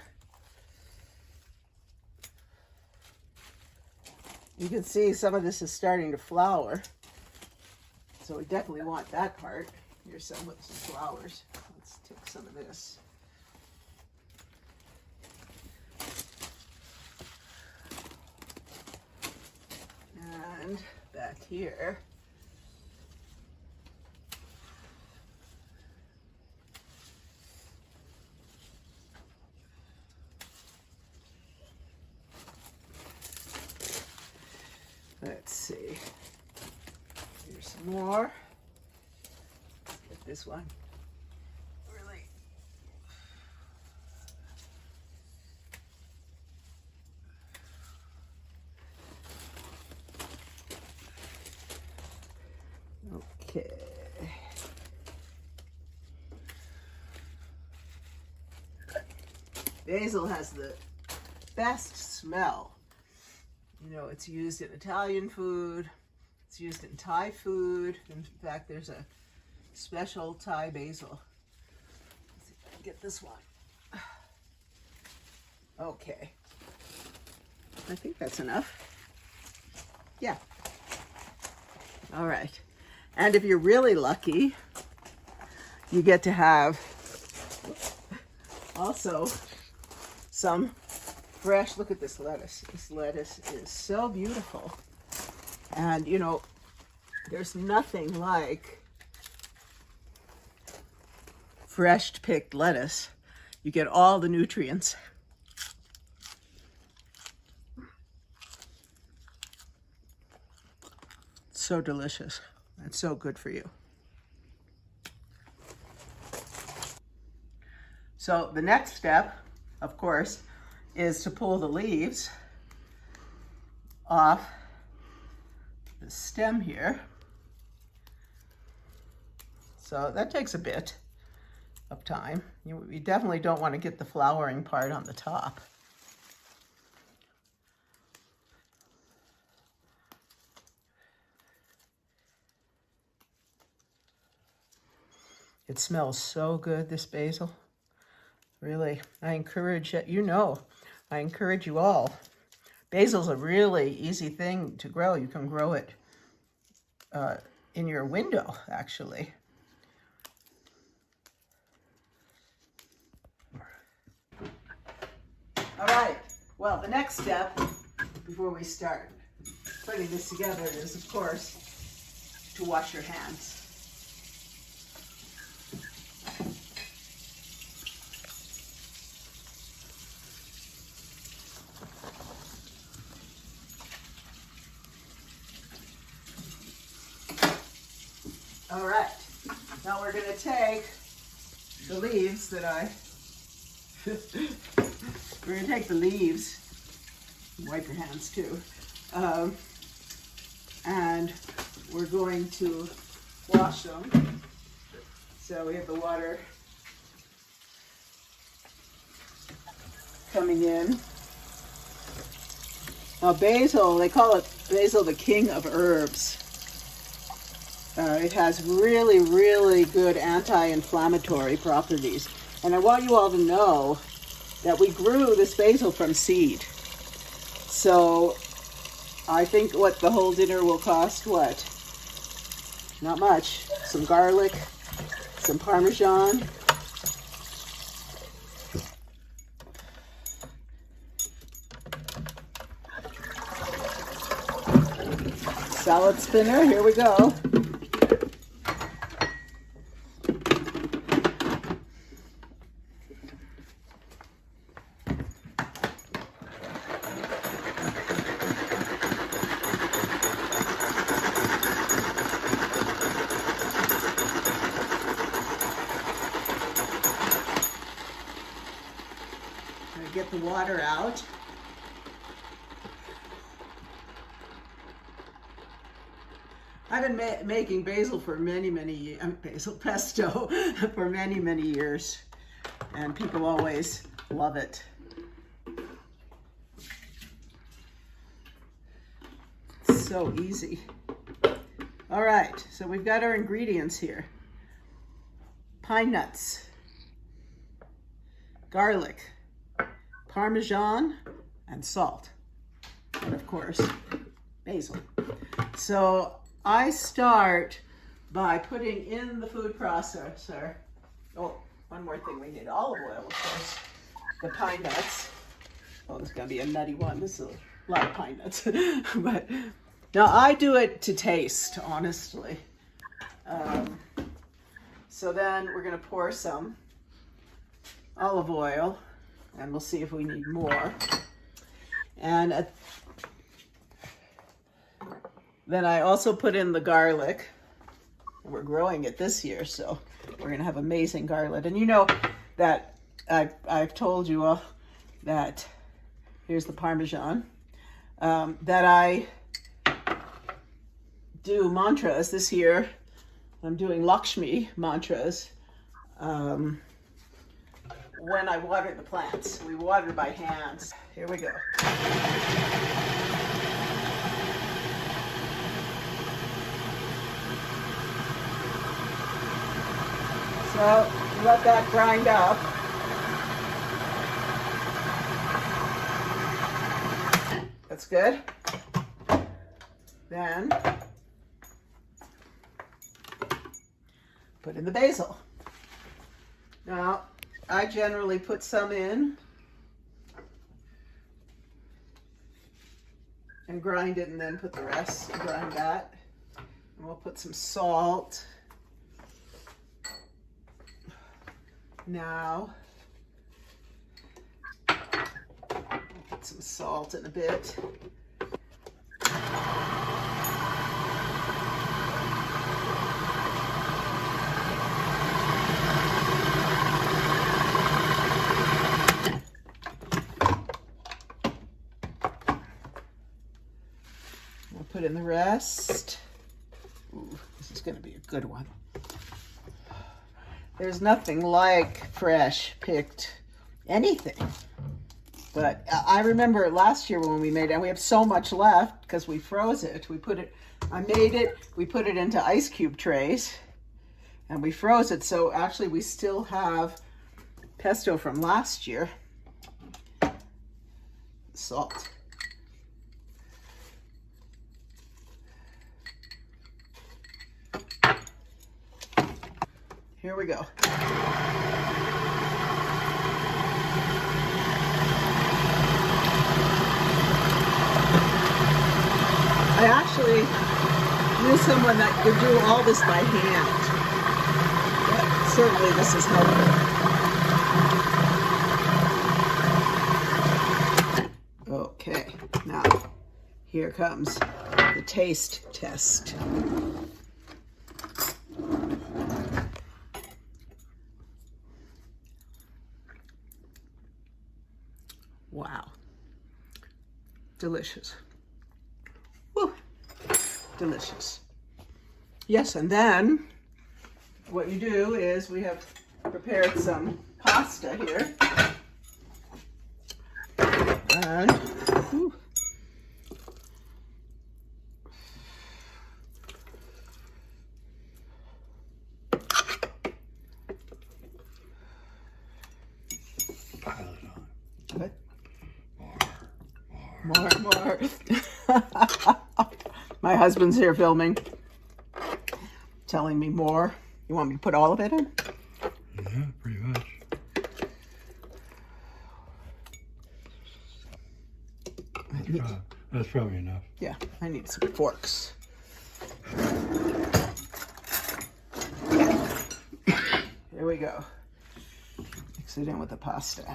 You can see some of this is starting to flower, so we definitely want that part. Here's some with some flowers. Let's take some of this. And back here. Let's see. Here's some more. Get this one. Really. Okay. Basil has the best smell. You know, it's used in Italian food, it's used in Thai food. In fact, there's a special Thai basil. Let's see if I can get this one. Okay. I think that's enough. Yeah. All right. And if you're really lucky, you get to have also some fresh, look at this lettuce. This lettuce is so beautiful. And you know, There's nothing like fresh picked lettuce. You get all the nutrients. So delicious and so good for you. So the next step, of course, is to pull the leaves off the stem here. So that takes a bit of time. You definitely don't want to get the flowering part on the top. It smells so good, this basil. Really, I encourage I encourage you all. Basil's a really easy thing to grow. You can grow it in your window, actually. All right, well, the next step before we start putting this together is, of course, to wash your hands. All right, now we're going to take the leaves that we're going to take the leaves, wipe your hands too, and we're going to wash them. So we have the water coming in. Now basil, they call it basil the king of herbs. It has really, really good anti-inflammatory properties. And I want you all to know that we grew this basil from seed. So I think what the whole dinner will cost, what? Not much. Some garlic, some Parmesan. Salad spinner, here we go. Get the water out. I've been making basil for many years, basil pesto for many years, and people always love it. It's so easy. All right, so we've got our ingredients here. Pine nuts, garlic, Parmesan, and salt, and of course, basil. So I start by putting in the food processor. Oh, one more thing, we need olive oil, of course. The pine nuts. Oh, this is gonna be a nutty one. This is a lot of pine nuts. But now I do it to taste, honestly. So then we're gonna pour some olive oil, and we'll see if we need more. And then I also put in the garlic. We're growing it this year, so we're gonna have amazing garlic. And you know that I've told you all that, here's the Parmesan, that I do mantras this year. I'm doing Lakshmi mantras. When I water the plants. We water by hands. Here we go. So let that grind up. That's good. Then put in the basil. Now, I generally put some in and grind it, and then put the rest, grind that. We'll put some salt. Now, put some salt in a bit. We'll put in the rest. Ooh, this is going to be a good one. There's nothing like fresh picked anything. But I remember last year when we made it, and we have so much left because we froze it. I made it, we put it into ice cube trays and we froze it. So actually we still have pesto from last year. Salt. Here we go. I actually knew someone that could do all this by hand. But certainly this is helpful. Okay, now here comes the taste test. Wow. Delicious. Woo. Delicious. Yes, and then what you do is we have prepared some pasta here. And whew, good. More. My husband's here filming, telling me more. You want me to put all of it in? Yeah, pretty much. That's probably enough. Yeah, I need some forks. Here we go. Mix it in with the pasta.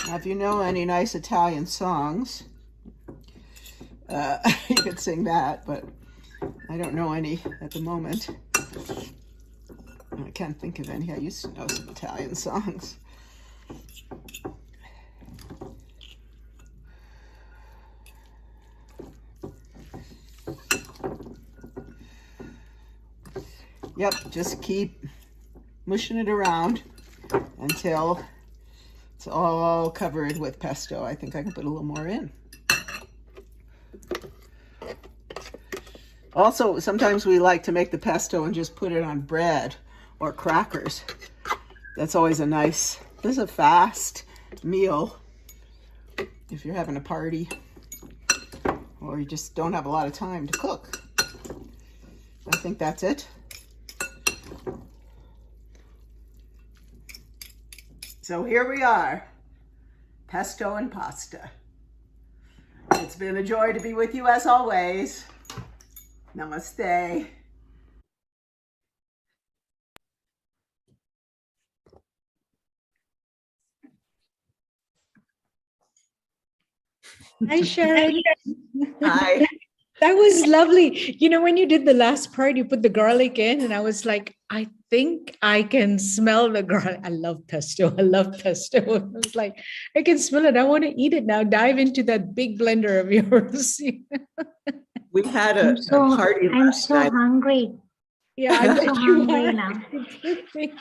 Now, if you know any nice Italian songs, you could sing that, but I don't know any at the moment. I can't think of any. I used to know some Italian songs. Yep, just keep mushing it around until it's all covered with pesto. I think I can put a little more in. Also, sometimes we like to make the pesto and just put it on bread or crackers. That's always a nice, this is a fast meal if you're having a party or you just don't have a lot of time to cook. I think that's it. So here we are, pesto and pasta. It's been a joy to be with you as always. Namaste. Hi, Sharon. Hi. That was lovely. You know, when you did the last part, you put the garlic in, and I was like, I think I can smell the garlic. I love pesto. I love pesto. I was like, I can smell it. I want to eat it now. Dive into that big blender of yours. We had a party I'm last so night. hungry. Yeah, I'm I so bet you hungry are. now.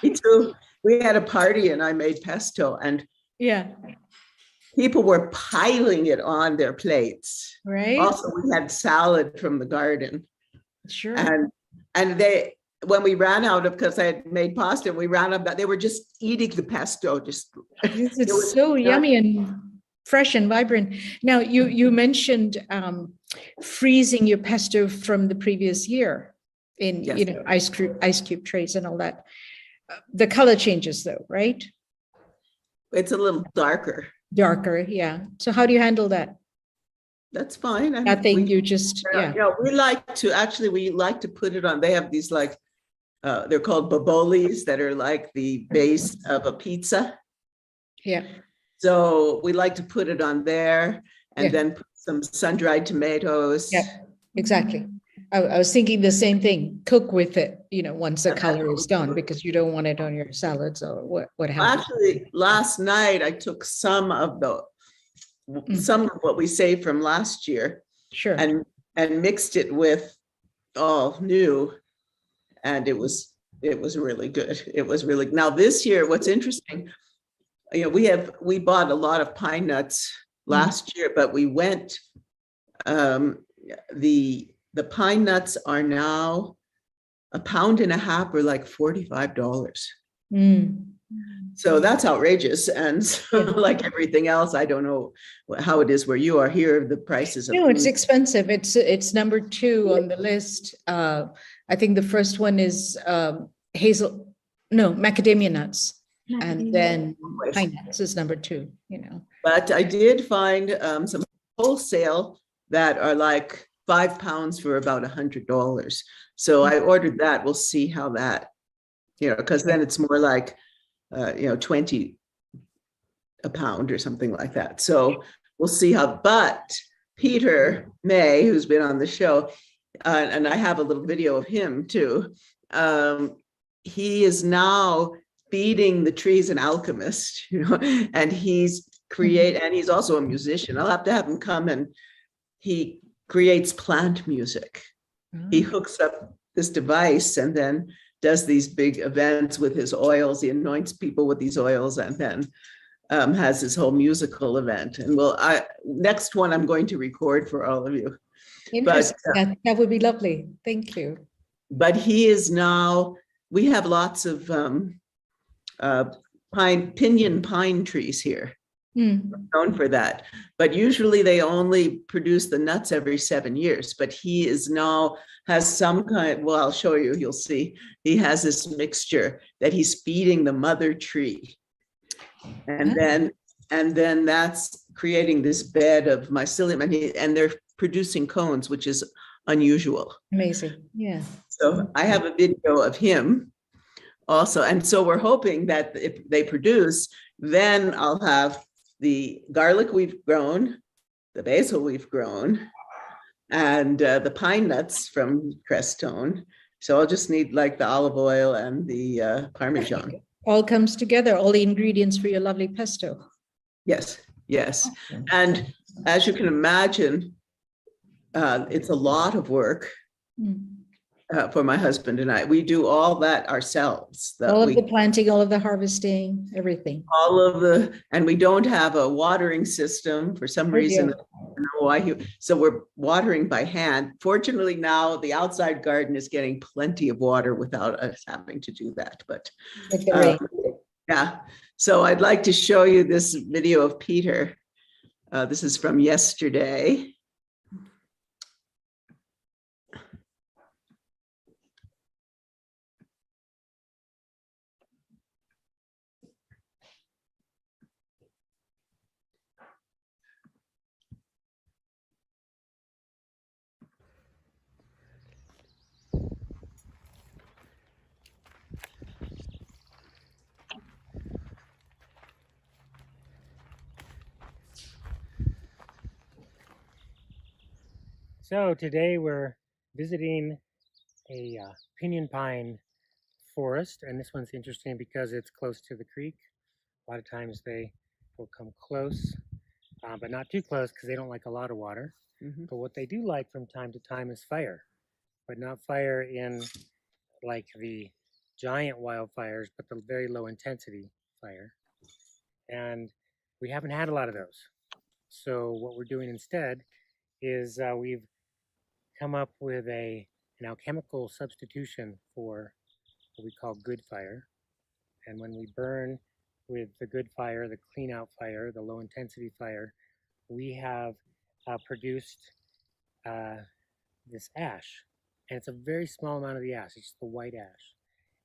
Me too. We had a party and I made pesto and Yeah. people were piling it on their plates. Right. Also, we had salad from the garden. Sure. And they, when we ran out of, because I had made pasta, we ran out of that, they were just eating the pesto. Just It's so yummy and fresh and vibrant. Now, you mentioned freezing your pesto from the previous year in Yes. ice cube trays and all that. The color changes though, right? It's a little darker. Darker, yeah. So how do you handle that? That's fine. And Nothing, you just, yeah. we like to put it on. They have these like, they're called bobolis that are like the base of a pizza. Yeah. So we like to put it on there and Yeah. then put some sun-dried tomatoes. Yeah, exactly. I was thinking the same thing. Cook with it, once the color is gone, because you don't want it on your salads or what have you. Actually, last night I took some of what we saved from last year. Sure. And mixed it with all new, and it was really good. It was really, now this year, what's interesting, we bought a lot of pine nuts last year, but we went, the pine nuts are now a pound and a half, or like $45. So that's outrageous. And so, like everything else, I don't know how it is where you are here, the prices of No, it's food. expensive. It's number 2 on the list. I think the first one is macadamia nuts. And then pine nuts is number 2, But I did find some wholesale that are like 5 pounds for about $100. So I ordered that. We'll see how that, because then it's more like, 20 a pound or something like that. So we'll see how, but Peter May, who's been on the show, and I have a little video of him too. He is now feeding the trees an alchemist, and he's and he's also a musician. I'll have to have him come, and he creates plant music. He hooks up this device and then does these big events with his oils. He anoints people with these oils, and then has his whole musical event. And next one I'm going to record for all of you. Interesting. That would be lovely. Thank you. But he is now, we have lots of pinyon pine trees here. Known for that, but usually they only produce the nuts every 7 years. But he is now has some kind, well, I'll show you, you'll see. He has this mixture that he's feeding the mother tree, and then that's creating this bed of mycelium, and they're producing cones, which is unusual. Amazing. Yeah. So I have a video of him also, and so we're hoping that if they produce, then I'll have the garlic we've grown, the basil we've grown, and the pine nuts from Crestone. So I'll just need like the olive oil and the Parmesan. All comes together, all the ingredients for your lovely pesto. Yes, yes. And as you can imagine, it's a lot of work for my husband and I. We do all that ourselves. All of the planting, all of the harvesting, everything. And we don't have a watering system for some reason. I don't know why. So we're watering by hand. Fortunately, now the outside garden is getting plenty of water without us having to do that. But yeah, so I'd like to show you this video of Peter. This is from yesterday. So today we're visiting a pinyon pine forest, and this one's interesting because it's close to the creek. A lot of times they will come close, but not too close because they don't like a lot of water. But what they do like from time to time is fire, but not fire in like the giant wildfires, but the very low intensity fire. And we haven't had a lot of those. So what we're doing instead is we've come up with an alchemical substitution for what we call good fire. And when we burn with the good fire, the clean out fire, the low intensity fire, we have produced this ash. And it's a very small amount of the ash, it's the white ash.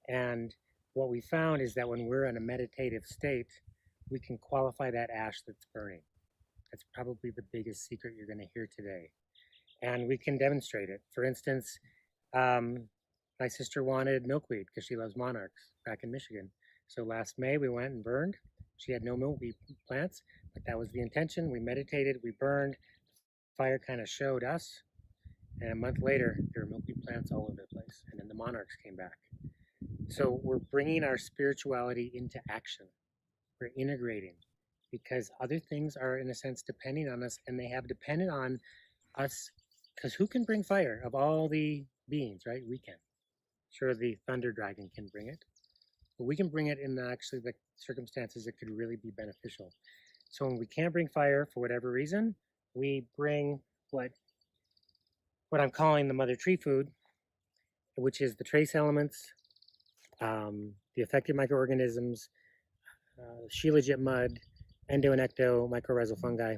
And what we found is that when we're in a meditative state, we can qualify that ash that's burning. That's probably the biggest secret you're going to hear today. And we can demonstrate it. For instance, my sister wanted milkweed because she loves monarchs back in Michigan. So last May we went and burned. She had no milkweed plants, but that was the intention. We meditated, we burned. Fire kind of showed us. And a month later, there were milkweed plants all over the place. And then the monarchs came back. So we're bringing our spirituality into action. We're integrating because other things are, in a sense, depending on us, and they have depended on us. Because who can bring fire of all the beings, right? We can. Sure, the thunder dragon can bring it, but we can bring it in actually the circumstances that could really be beneficial. So when we can't bring fire for whatever reason, we bring what I'm calling the mother tree food, which is the trace elements, the effective microorganisms, shilajit mud, endo and ecto mycorrhizal fungi,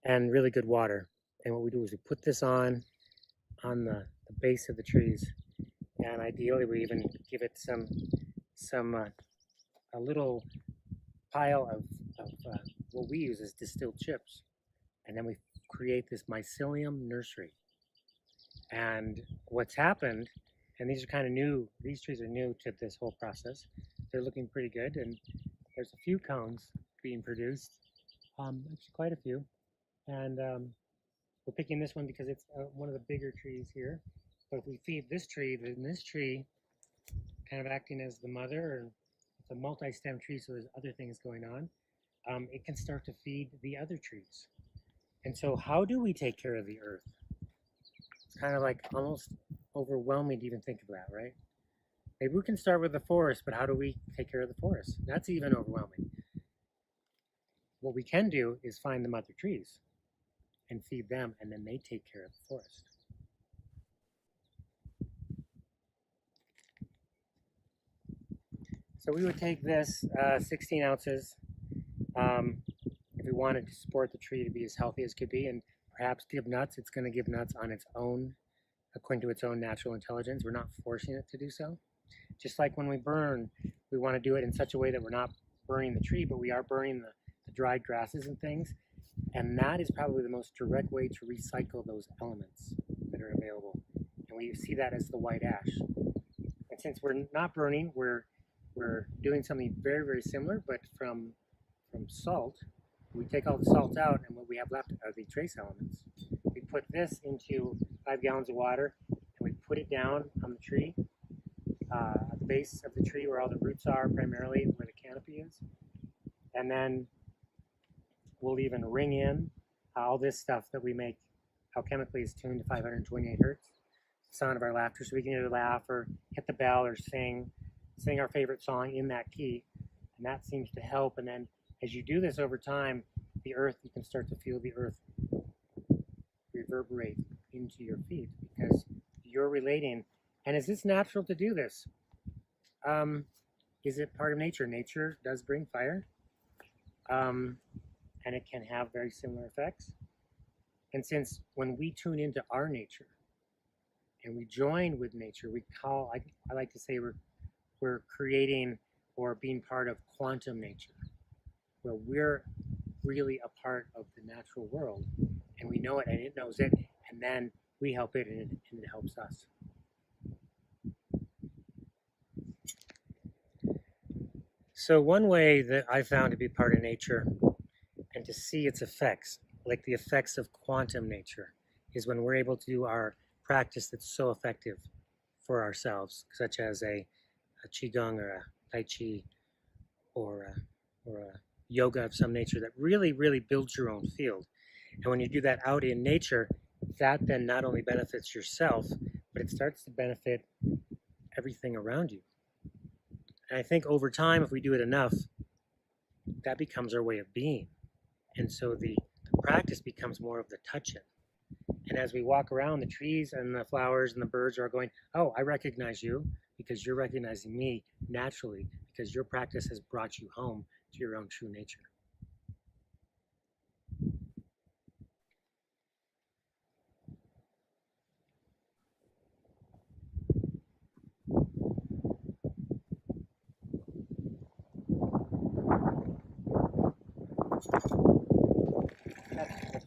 and really good water. And what we do is we put this on the base of the trees, and ideally we even give it a little pile of what we use as distilled chips, and then we create this mycelium nursery. And what's happened, and these are kind of new, these trees are new to this whole process. They're looking pretty good, and there's a few cones being produced, actually quite a few. And we're picking this one because it's one of the bigger trees here. But if we feed this tree, then this tree kind of acting as the mother, and it's a multi-stem tree, so there's other things going on. It can start to feed the other trees. And so how do we take care of the earth? It's kind of like almost overwhelming to even think of that, right? Maybe we can start with the forest, but how do we take care of the forest? That's even overwhelming. What we can do is find the mother trees and feed them, and then they take care of the forest. So we would take this 16 ounces if we wanted to support the tree to be as healthy as could be, and perhaps give nuts. It's going to give nuts on its own, according to its own natural intelligence. We're not forcing it to do so. Just like when we burn, we want to do it in such a way that we're not burning the tree, but we are burning the dried grasses and things. And that is probably the most direct way to recycle those elements that are available. And we see that as the white ash. And since we're not burning, we're doing something very, very similar, but from salt. We take all the salt out, and what we have left are the trace elements. We put this into 5 gallons of water, and we put it down on the tree, at the base of the tree where all the roots are, primarily where the canopy is. And then we'll even ring in all this stuff that we make alchemically is tuned to 528 hertz, the sound of our laughter, so we can either laugh or hit the bell or sing our favorite song in that key, and that seems to help. And then as you do this over time, the earth, you can start to feel the earth reverberate into your feet because you're relating. And is this natural to do this? Is it part of nature? Nature does bring fire, and it can have very similar effects. And since when we tune into our nature and we join with nature, we call, I like to say we're creating or being part of quantum nature, where we're really a part of the natural world, and we know it and it knows it, and then we help it and it helps us. So one way that I found to be part of nature and to see its effects, like the effects of quantum nature, is when we're able to do our practice that's so effective for ourselves, such as a qigong or a tai chi or a yoga of some nature that really, really builds your own field. And when you do that out in nature, that then not only benefits yourself, but it starts to benefit everything around you. And I think over time, if we do it enough, that becomes our way of being. And so the practice becomes more of the touch-in. And as we walk around, the trees and the flowers and the birds are going, oh, I recognize you because you're recognizing me naturally because your practice has brought you home to your own true nature. That's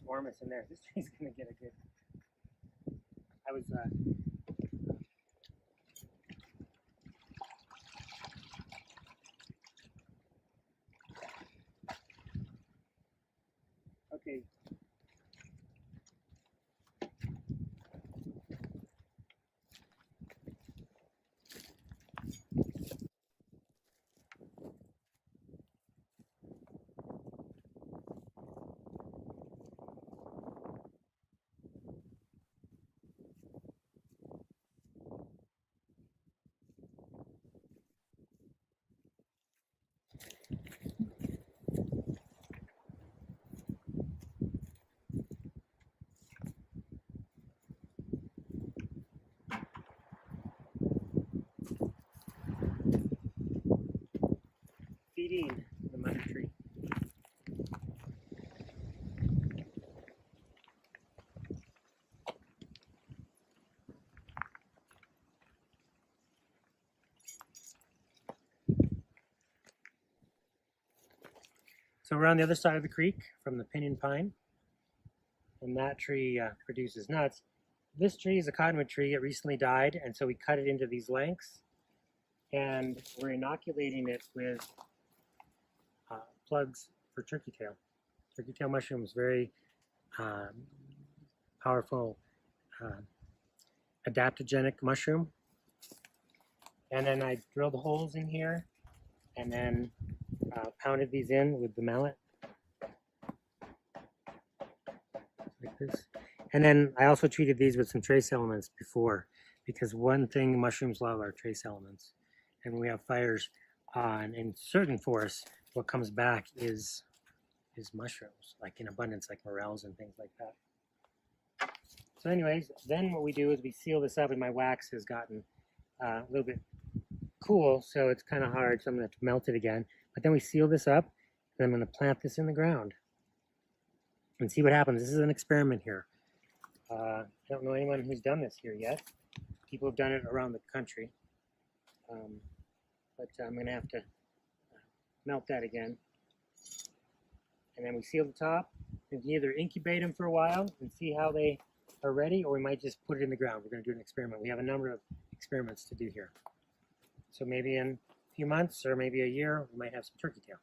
warmest in there. This tree's gonna get a good. I was. Okay. Feeding the mother tree. So we're on the other side of the creek from the pinyon pine, and that tree produces nuts. This tree is a cottonwood tree. It recently died, and so we cut it into these lengths, and we're inoculating it with plugs for turkey tail. Turkey tail mushroom is very powerful adaptogenic mushroom. And then I drilled holes in here and then pounded these in with the mallet like this. And then I also treated these with some trace elements before, because one thing mushrooms love are trace elements. And when we have fires in certain forests, what comes back is mushrooms, like in abundance, like morels and things like that. So anyways, then what we do is we seal this up, and my wax has gotten a little bit cool, so it's kind of hard, so I'm going to melt it again. But then we seal this up, and I'm going to plant this in the ground and see what happens. This is an experiment here. I don't know anyone who's done this here yet. People have done it around the country. But I'm going to have to melt that again. And then we seal the top. We can either incubate them for a while and see how they are ready, or we might just put it in the ground. We're going to do an experiment. We have a number of experiments to do here. So maybe in a few months or maybe a year, we might have some turkey tail.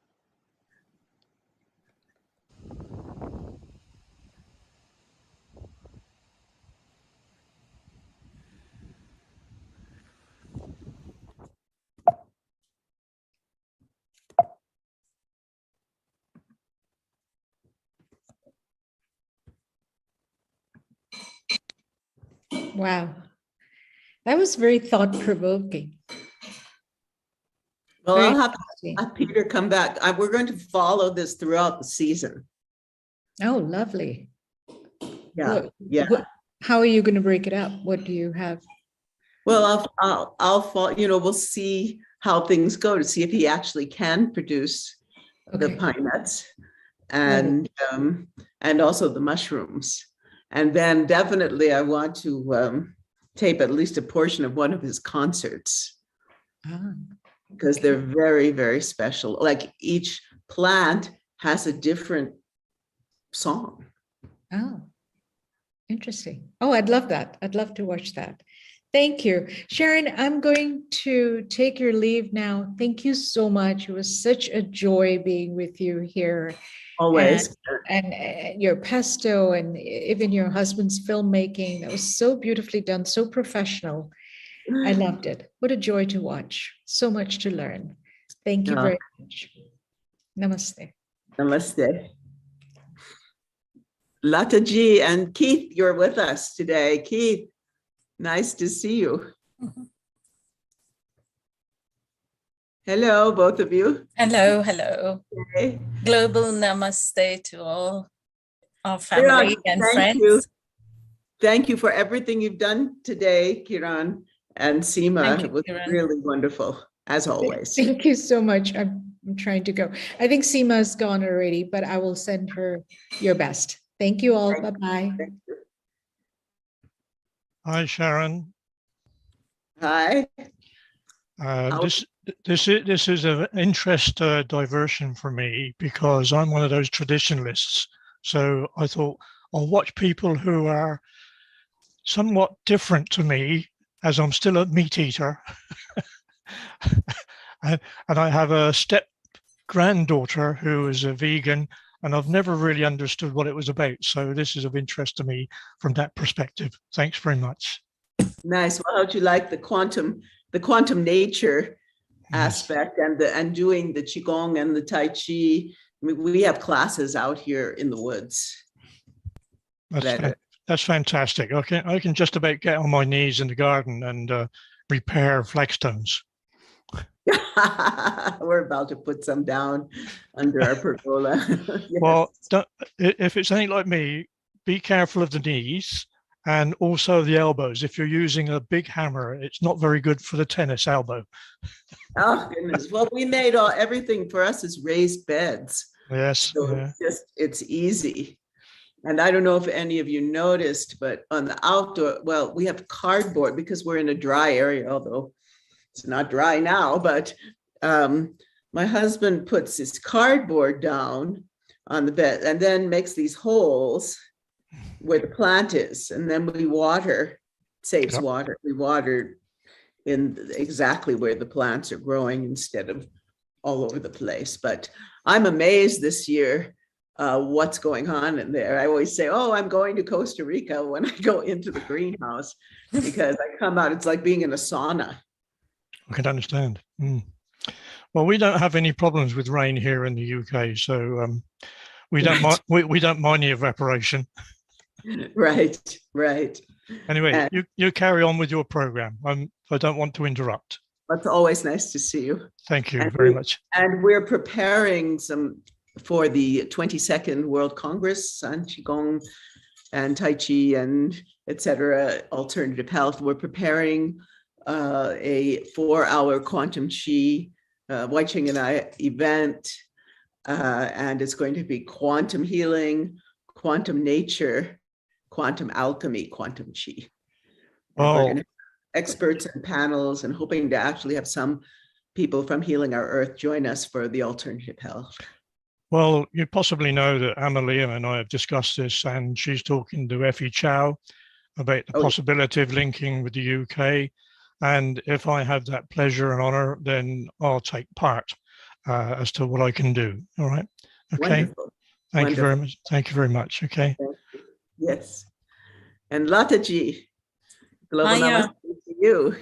Wow. That was very thought-provoking. Well, Very I'll have interesting. Peter come back. We're going to follow this throughout the season. Oh, lovely. Yeah, yeah. How are you going to break it up? What do you have? Well, I'll follow, we'll see how things go to see if he actually can produce the pine nuts and also the mushrooms. And then definitely I want to tape at least a portion of one of his concerts. Because they're very, very special. Like each plant has a different song. Oh, interesting. Oh, I'd love that. I'd love to watch that. Thank you. Sharon, I'm going to take your leave now. Thank you so much. It was such a joy being with you here. Always. And your pesto and even your husband's filmmaking, that was so beautifully done, so professional. I loved it. What a joy to watch. So much to learn. Thank you very much. Namaste. Namaste. Lata Ji and Keith, you're with us today. Keith, nice to see you. Hello, both of you. Hello, hello. Okay. Global namaste to all our family and friends. You. Thank you for everything you've done today, Kiran and Seema. It was really wonderful, as always. Thank you so much. I'm trying to go. I think Seema's gone already, but I will send her your best. Thank you all. Bye-bye. Hi, Sharon. Hi. This is of interest diversion for me because I'm one of those traditionalists. So I thought I'll watch people who are somewhat different to me, as I'm still a meat eater. and I have a step granddaughter who is a vegan, and I've never really understood what it was about. So this is of interest to me from that perspective. Thanks very much. Nice. Well, how'd you like the quantum nature aspect and doing the qigong and the tai chi? I mean, we have classes out here in the woods. That's fantastic. I can just about get on my knees in the garden and repair flagstones. We're about to put some down under our pergola. Yes. Well, if it's anything like me, be careful of the knees and also the elbows. If you're using a big hammer, it's not very good for the tennis elbow. Oh goodness. Well, we made everything for us is raised beds. Yes. So Yeah. it's easy. And I don't know if any of you noticed, but on the outdoor, well, we have cardboard because we're in a dry area, although it's not dry now, but my husband puts his cardboard down on the bed and then makes these holes where the plant is. And then we water, saves water. We water in exactly where the plants are growing instead of all over the place. But I'm amazed this year what's going on in there. I always say, oh, I'm going to Costa Rica when I go into the greenhouse because I come out, it's like being in a sauna. I can understand. Well, we don't have any problems with rain here in the UK, so we don't mind. We don't mind the evaporation. Right. Anyway, you carry on with your program. I don't want to interrupt. It's always nice to see you. Thank you very much. And we're preparing for the 22nd World Congress on Qigong and Tai Chi and etc. alternative health. We're preparing a 4-hour quantum Qi, Wai Ching and I event, and it's going to be quantum healing, quantum nature, quantum alchemy, quantum Qi. We're going to have experts and panels and hoping to actually have some people from Healing Our Earth join us for the alternative health. Well, you possibly know that Amalia and I have discussed this, and she's talking to Effie Chow about the possibility of linking with the UK. And if I have that pleasure and honor, then I'll take part as to what I can do. All right. Okay. Wonderful. Thank you very much. Thank you very much. Okay. Yes. And Lataji, global Hiya. namaste to you.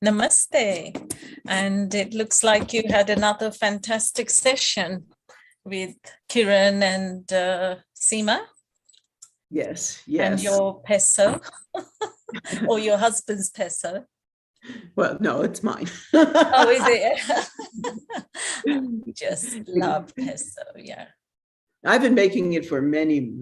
Namaste. And it looks like you had another fantastic session with Kiran and Seema. Yes. And your peso, or your husband's peso. Well, no, it's mine. Oh, is it? Just love peso, yeah. I've been making it for many,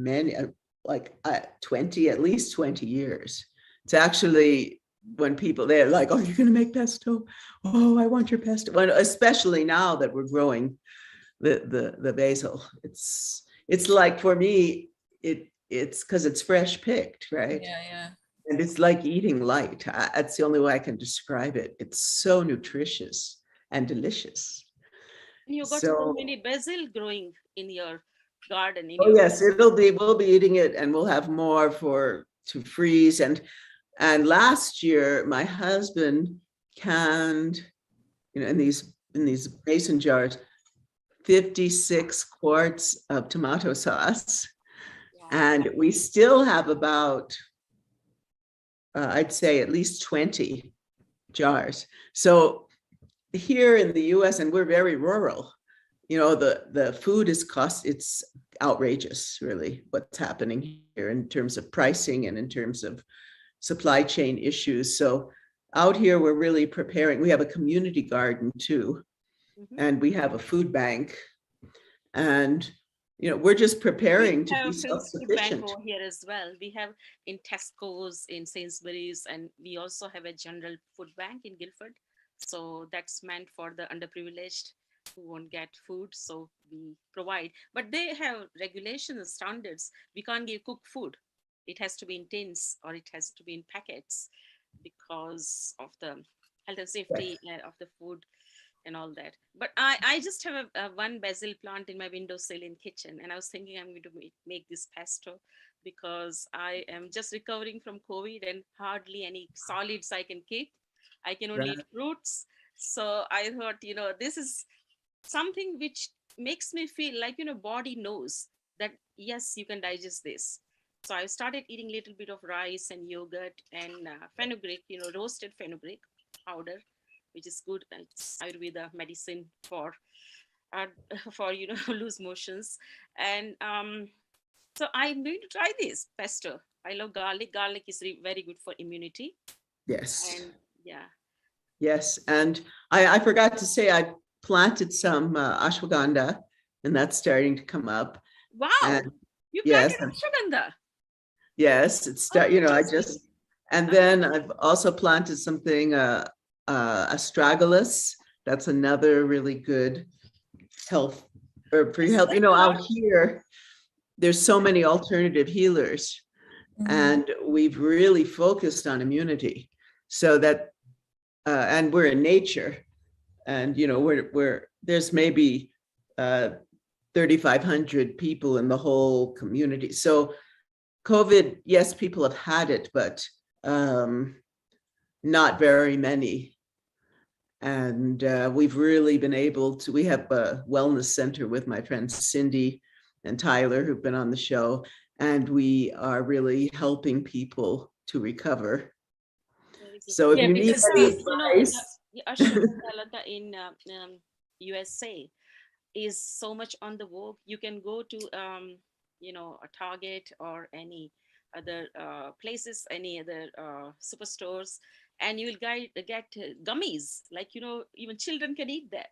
like 20, at least 20 years. It's actually when people, they're like, oh, you're going to make pesto? Oh, I want your pesto. Well, especially now that we're growing the basil. It's like, for me, it's because it's fresh picked, right? Yeah. And it's like eating light. That's the only way I can describe it. It's so nutritious and delicious. And you got so many basil growing in your garden. Yes, we'll be eating it, and we'll have more to freeze. And last year, my husband canned, in these mason jars, 56 quarts of tomato sauce. And we still have about, I'd say at least 20 jars. So here in the US, and we're very rural, the food it's outrageous, really, what's happening here in terms of pricing and in terms of supply chain issues. So out here, we're really preparing. We have a community garden too, and we have a food bank, and we're just preparing to be self-sufficient. Food bank over here as well. We have in Tesco's, in Sainsbury's, and we also have a general food bank in Guildford. So that's meant for the underprivileged who won't get food. So we provide, but they have regulations and standards. We can't give cooked food. It has to be in tins or it has to be in packets because of the health and safety of the food and all that. But I just have one basil plant in my windowsill in kitchen, and I was thinking I'm going to make this pesto because I am just recovering from COVID and hardly any solids I can keep. I can only eat fruits. So I thought, this is something which makes me feel like, body knows that, yes, you can digest this. So I started eating a little bit of rice and yogurt and fenugreek, roasted fenugreek powder, which is good. It's Ayurveda medicine for uh, for loose motions. And so I'm going to try this pesto. I love garlic. Garlic is very good for immunity. Yes. And yeah. Yes. And I forgot to say, I planted some ashwagandha, and that's starting to come up. Wow. And You yes, planted ashwagandha? yes, it's I just, and then I've also planted something, astragalus. That's another really good health herb for your health. Out here, there's so many alternative healers, and we've really focused on immunity, so that, and we're in nature, and we're there's maybe 3,500 people in the whole community. So COVID, yes, people have had it, but not very many. And we've really been able to, we have a wellness center with my friends Cindy and Tyler, who've been on the show, and we are really helping people to recover. So if you need any advice, the ashwagandha in USA is so much on the vogue. You can go to a Target or any other places, any other superstores, and you will get gummies, like even children can eat them.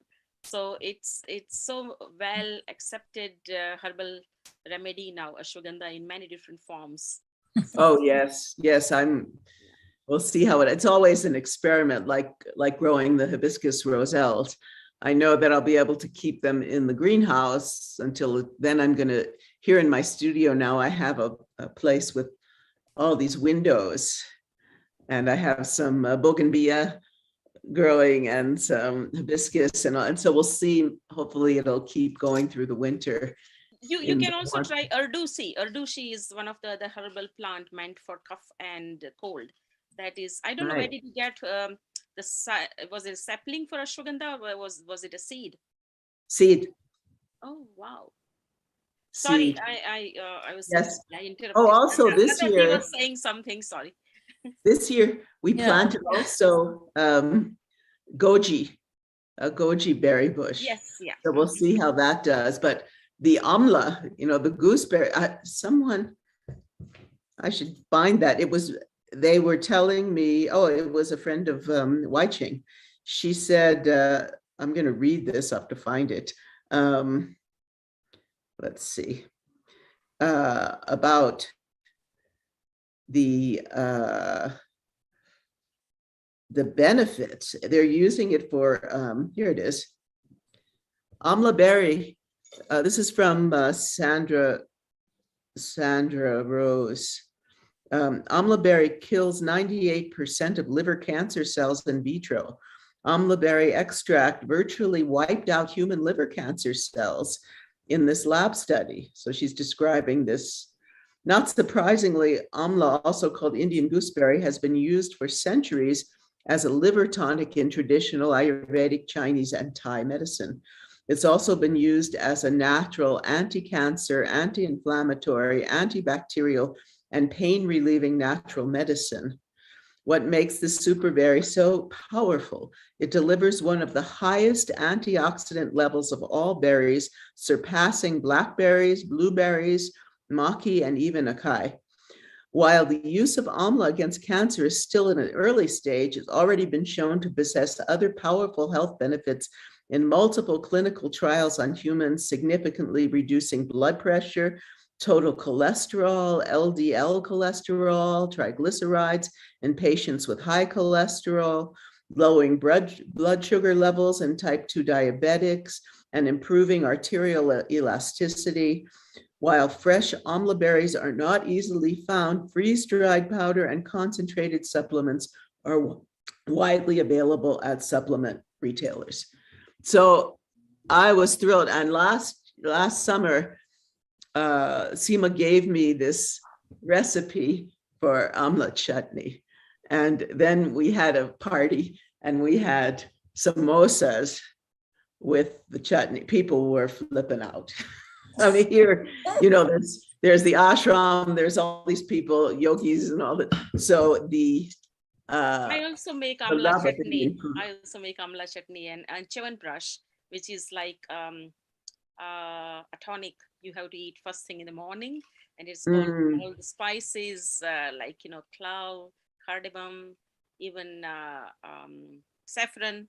So it's so well accepted herbal remedy now, ashwagandha, in many different forms. Oh yes, we'll see how it's always an experiment, like growing the hibiscus roselles. I know that I'll be able to keep them in the greenhouse until then. I'm going to, here in my studio now, I have a place with all these windows, and I have some bougainvillea growing and some hibiscus, and so we'll see. Hopefully it'll keep going through the winter. You can also try ardushi. Ardushi is one of the herbal plant meant for cough and cold. That is, I don't know, where did you get was it a sapling for ashwagandha, or was it a seed? Seed. Oh wow. Sorry, Seed. I was, yes. I interrupted. Oh, also this year, he was saying something. Sorry. This year we planted also goji, a goji berry bush. Yes, yeah. So we'll see how that does. But the amla, the gooseberry, someone, I should find that. They were telling me, it was a friend of Weiching. She said, I'm going to read this, I have to find it. Let's see, about the benefits. They're using it for, here it is, amla berry. This is from Sandra Rose. Amla berry kills 98% of liver cancer cells in vitro. Amla berry extract virtually wiped out human liver cancer cells in this lab study. So she's describing this. Not surprisingly, amla, also called Indian gooseberry, has been used for centuries as a liver tonic in traditional Ayurvedic, Chinese, and Thai medicine. It's also been used as a natural anti-cancer, anti-inflammatory, antibacterial, and pain-relieving natural medicine. What makes this super berry so powerful? It delivers one of the highest antioxidant levels of all berries, surpassing blackberries, blueberries, maki, and even acai. While the use of amla against cancer is still in an early stage, it's already been shown to possess other powerful health benefits in multiple clinical trials on humans, significantly reducing blood pressure, total cholesterol, LDL cholesterol, triglycerides in patients with high cholesterol, lowering blood sugar levels in type 2 diabetics, and improving arterial elasticity. While fresh amla berries are not easily found, freeze-dried powder and concentrated supplements are widely available at supplement retailers. So I was thrilled. And last summer, Seema gave me this recipe for omelet chutney. And then we had a party and we had samosas with the chutney. People were flipping out. I mean, here, you know, there's the ashram, there's all these people, yogis and all that. So I also make the amla love of chutney. Indian food. I also make amla chutney and Chyawanprash, which is like a tonic you have to eat first thing in the morning, and it's got all the spices like, you know, clove, cardamom, even saffron,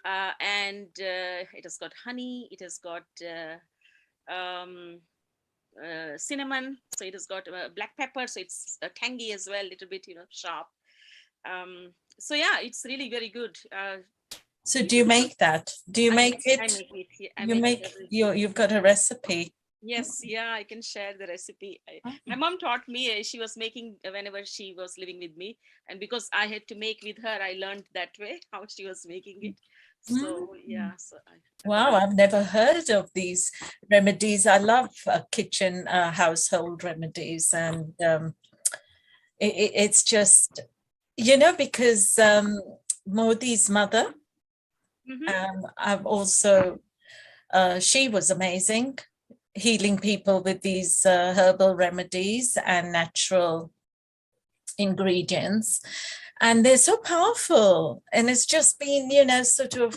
and it has got honey. It has got cinnamon, so it has got black pepper, so it's tangy as well, a little bit, you know, sharp. So yeah, it's really very good. So do you make that? Do you make it? I make it. Yeah, You make you've got a recipe. Yes, yeah, I can share the recipe. My mom taught me. She was making whenever she was living with me, and because I had to make with her, I learned that way how she was making it. So yeah, so Wow, I've never heard of these remedies. I love kitchen household remedies, and it's just, you know, because Modi's mother, I've also, she was amazing, healing people with these herbal remedies and natural ingredients. And they're so powerful. And it's just been, you know, sort of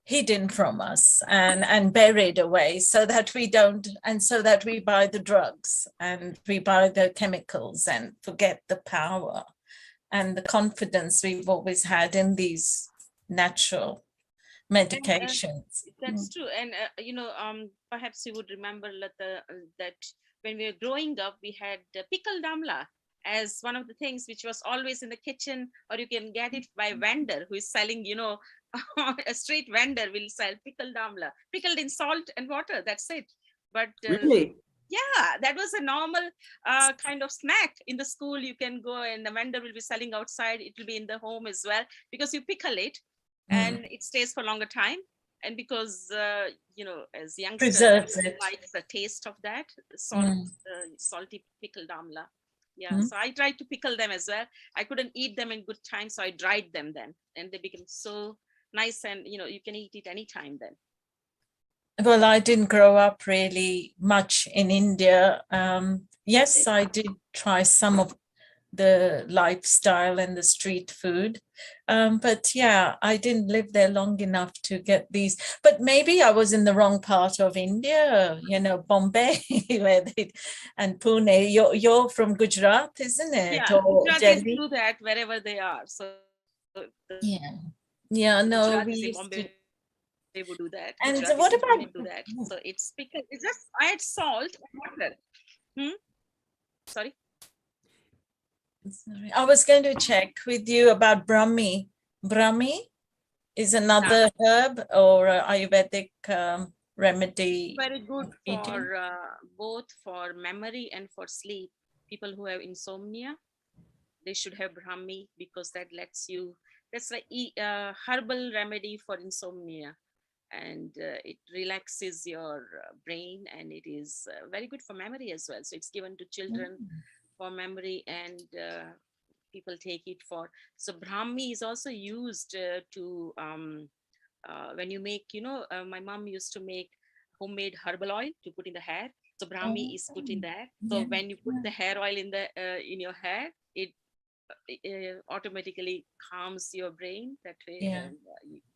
hidden from us and buried away so that we don't, and so that we buy the drugs and we buy the chemicals and forget the power and the confidence we've always had in these natural medications. That's true. And you know, perhaps you would remember that when we were growing up, we had pickled amla as one of the things which was always in the kitchen, or you can get it by vendor who is selling, you know, a street vendor will sell pickled amla, pickled in salt and water. That's it. But really, yeah, that was a normal kind of snack in the school. You can go and the vendor will be selling outside. It will be in the home as well, because you pickle it and it stays for longer time. And because, you know, as youngsters, like the taste of that salty pickled amla. Yeah, so I tried to pickle them as well. I couldn't eat them in good time, so I dried them then, and they became so nice. And you know, you can eat it anytime then. Well, I didn't grow up really much in India. Yes, I did try some of the lifestyle and the street food. But yeah, I didn't live there long enough to get these. But maybe I was in the wrong part of India, you know, Bombay and Pune. You're from Gujarat, isn't it? Yeah, or Gujaratis do that wherever they are. So yeah, no, we Gujaratis in used Bombay, to. they would do that. And Gujaratis what in Pune about do that? So it's because it's just add salt and water. Sorry. I was going to check with you about Brahmi. Brahmi is another herb or Ayurvedic remedy. Very good for both for memory and for sleep. People who have insomnia, they should have Brahmi, because that lets you, that's like a herbal remedy for insomnia. And it relaxes your brain, and it is very good for memory as well. So it's given to children for memory, and people take it for, so Brahmi is also used to when you make, you know, my mom used to make homemade herbal oil to put in the hair. So Brahmi is put in there. So when you put the hair oil in the in your hair, it automatically calms your brain that way. And,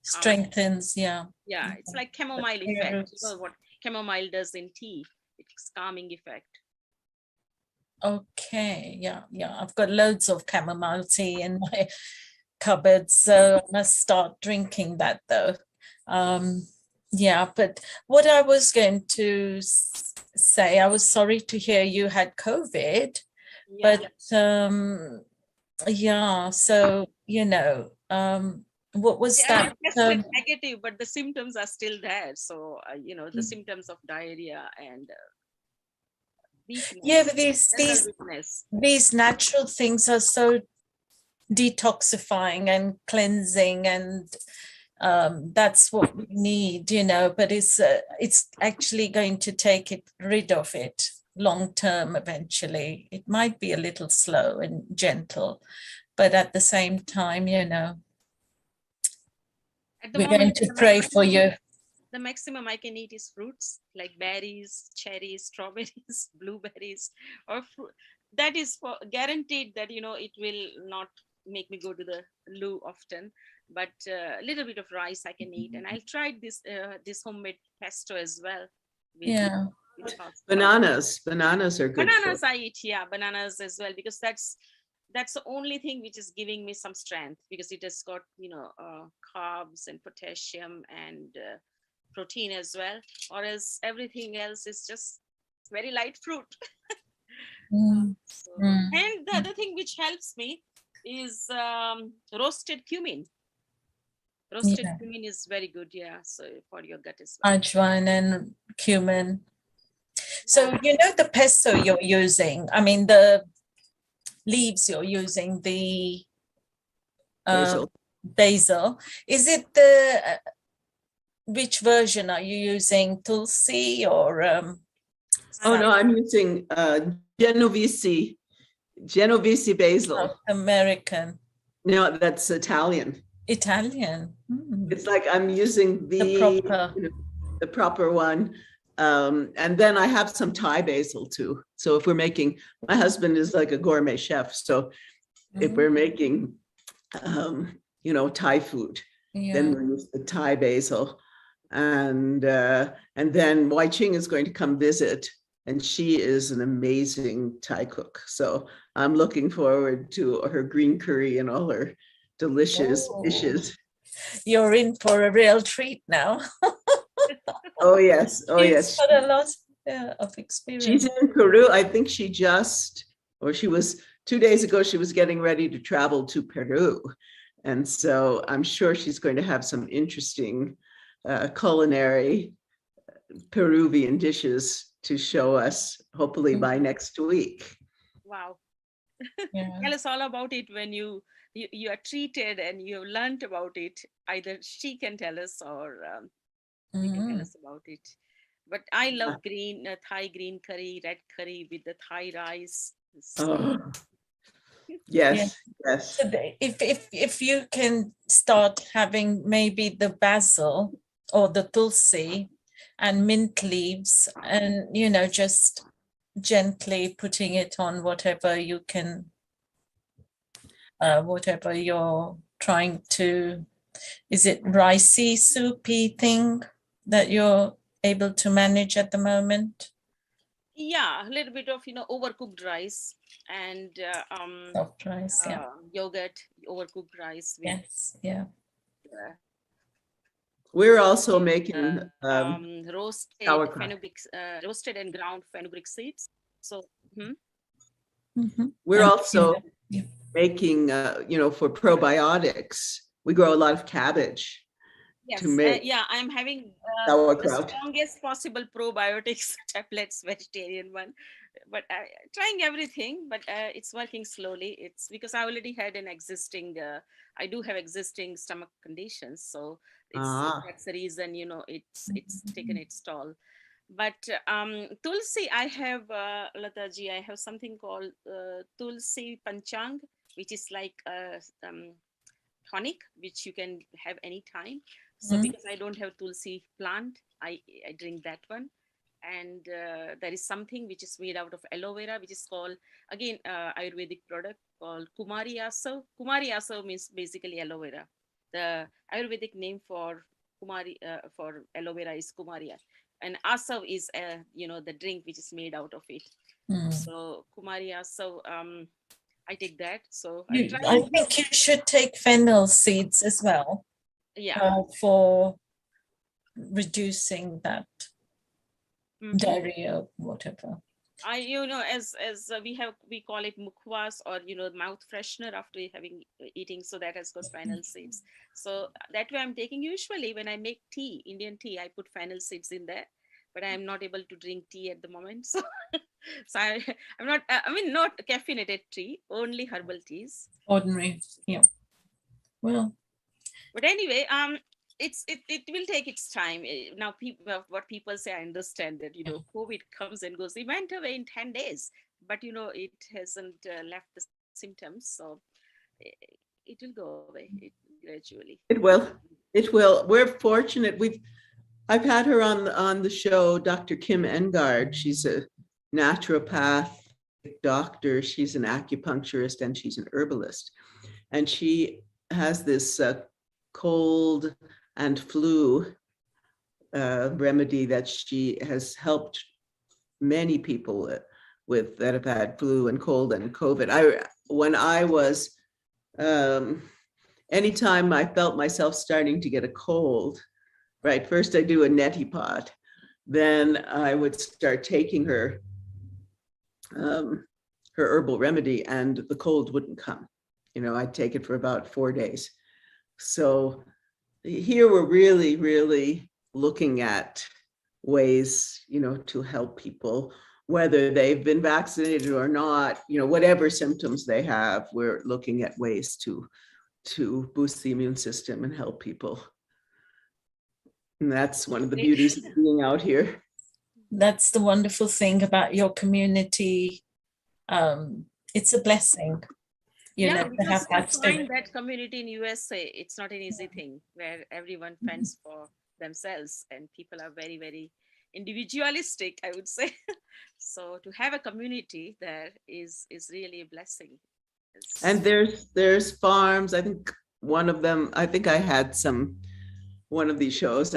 strengthens. Yeah, it's like chamomile effect. You know what chamomile does in tea? It's calming effect. Okay, yeah, I've got loads of chamomile tea in my cupboard, so I must start drinking that though. Yeah, but what I was going to say, I was sorry to hear you had COVID, but yeah, so you know, what was that? I tested negative, but the symptoms are still there. So you know, the symptoms of diarrhea and weakness. Yeah, but these natural things are so detoxifying and cleansing, and that's what we need, you know, but it's actually going to take it rid of it long term eventually. It might be a little slow and gentle, but at the same time, you know, At the we're going moment, to pray for you. the maximum I can eat is fruits like berries, cherries, strawberries, blueberries, or fruit. That is for guaranteed that, you know, it will not make me go to the loo often. But a little bit of rice I can eat, and I'll try this homemade pesto as well. With, Yeah. with pasta. Bananas are good. Bananas I eat, yeah, bananas as well, because that's the only thing which is giving me some strength, because it has got, you know, carbs and potassium and protein as well, or else everything else is just very light fruit. And the other thing which helps me is roasted cumin. Roasted cumin is very good, yeah, so for your gut as well. Ajwain and cumin. So, you know, the pesto you're using, I mean, the leaves you're using, the basil, is it the, which version are you using? Tulsi or? Oh no, I'm using Genovese basil. South American. No, that's Italian. Italian. It's like I'm using the proper one. And then I have some Thai basil too. So if we're making, my husband is like a gourmet chef. So if we're making, you know, Thai food, then we use the Thai basil. And then Wai Ching is going to come visit, and she is an amazing Thai cook. So I'm looking forward to her green curry and all her delicious dishes. You're in for a real treat now. Oh yes, oh She's yes. got a lot of experience. She's in Peru. I think she was 2 days ago, she was getting ready to travel to Peru. And so I'm sure she's going to have some interesting culinary Peruvian dishes to show us, hopefully by next week. Wow. Tell us all about it when you are treated and you have learned about it. Either she can tell us or you can tell us about it. But I love Thai green curry, red curry with the Thai rice. Yes. So if you can start having maybe the basil or the tulsi and mint leaves, and you know, just gently putting it on whatever you can, whatever you're trying to, is it ricey soupy thing that you're able to manage at the moment? Yeah, a little bit of, you know, overcooked rice and soft rice, yogurt, overcooked rice. With, We're also making roasted and ground fenugreek seeds. So we're also making, you know, for probiotics, we grow a lot of cabbage. Yes, to make I'm having the sauerkraut. strongest possible probiotics tablets, vegetarian one, but trying everything, but it's working slowly. It's because I already had an existing, I do have existing stomach conditions, so that's the reason, you know, it's taken its toll. But Tulsi, I have, Lataji, I have something called Tulsi Panchang, which is like tonic, which you can have anytime. So because I don't have Tulsi plant, I drink that one. And there is something which is made out of aloe vera, which is called, again, Ayurvedic product called Kumari Asav. Kumari Asav means basically aloe vera. The Ayurvedic name for Kumari, for aloe vera is Kumaria. And Asav is, you know, the drink which is made out of it. So Kumari Asav, I take that. So I think you should take fennel seeds as well. For reducing that diarrhea or whatever. You know, as we call it mukwas, or, you know, mouth freshener after eating. So that has got fennel seeds. So that way I'm taking, usually when I make tea, Indian tea, I put fennel seeds in there. but I'm not able to drink tea at the moment. So, I'm not, I mean, not caffeinated tea, only herbal teas. Ordinary. Yeah. Well, But anyway, it will take its time. Now, people, what people say, I understand that, COVID comes and goes. It went away in 10 days, but, it hasn't left the symptoms. So eh, it will go away gradually. It will. It will. We're fortunate. I've had her on the show, Dr. Kim Engard. She's a naturopath doctor. She's an acupuncturist and she's an herbalist. And she has this cold and flu remedy that she has helped many people with that have had flu and cold and COVID. When I was, anytime I felt myself starting to get a cold, right, first I do a neti pot, then I would start taking her herbal remedy and the cold wouldn't come. I'd take it for about 4 days. So here we're really, really looking at ways, to help people, whether they've been vaccinated or not, whatever symptoms they have, we're looking at ways to boost the immune system and help people. And that's one of the beauties of being out here. That's the wonderful thing about your community. It's a blessing. Because I find that community in USA, it's not an easy thing where everyone fends for themselves and people are very, very individualistic, I would say. So to have a community there is really a blessing. And there's farms. I think one of them, I think I had one of these shows,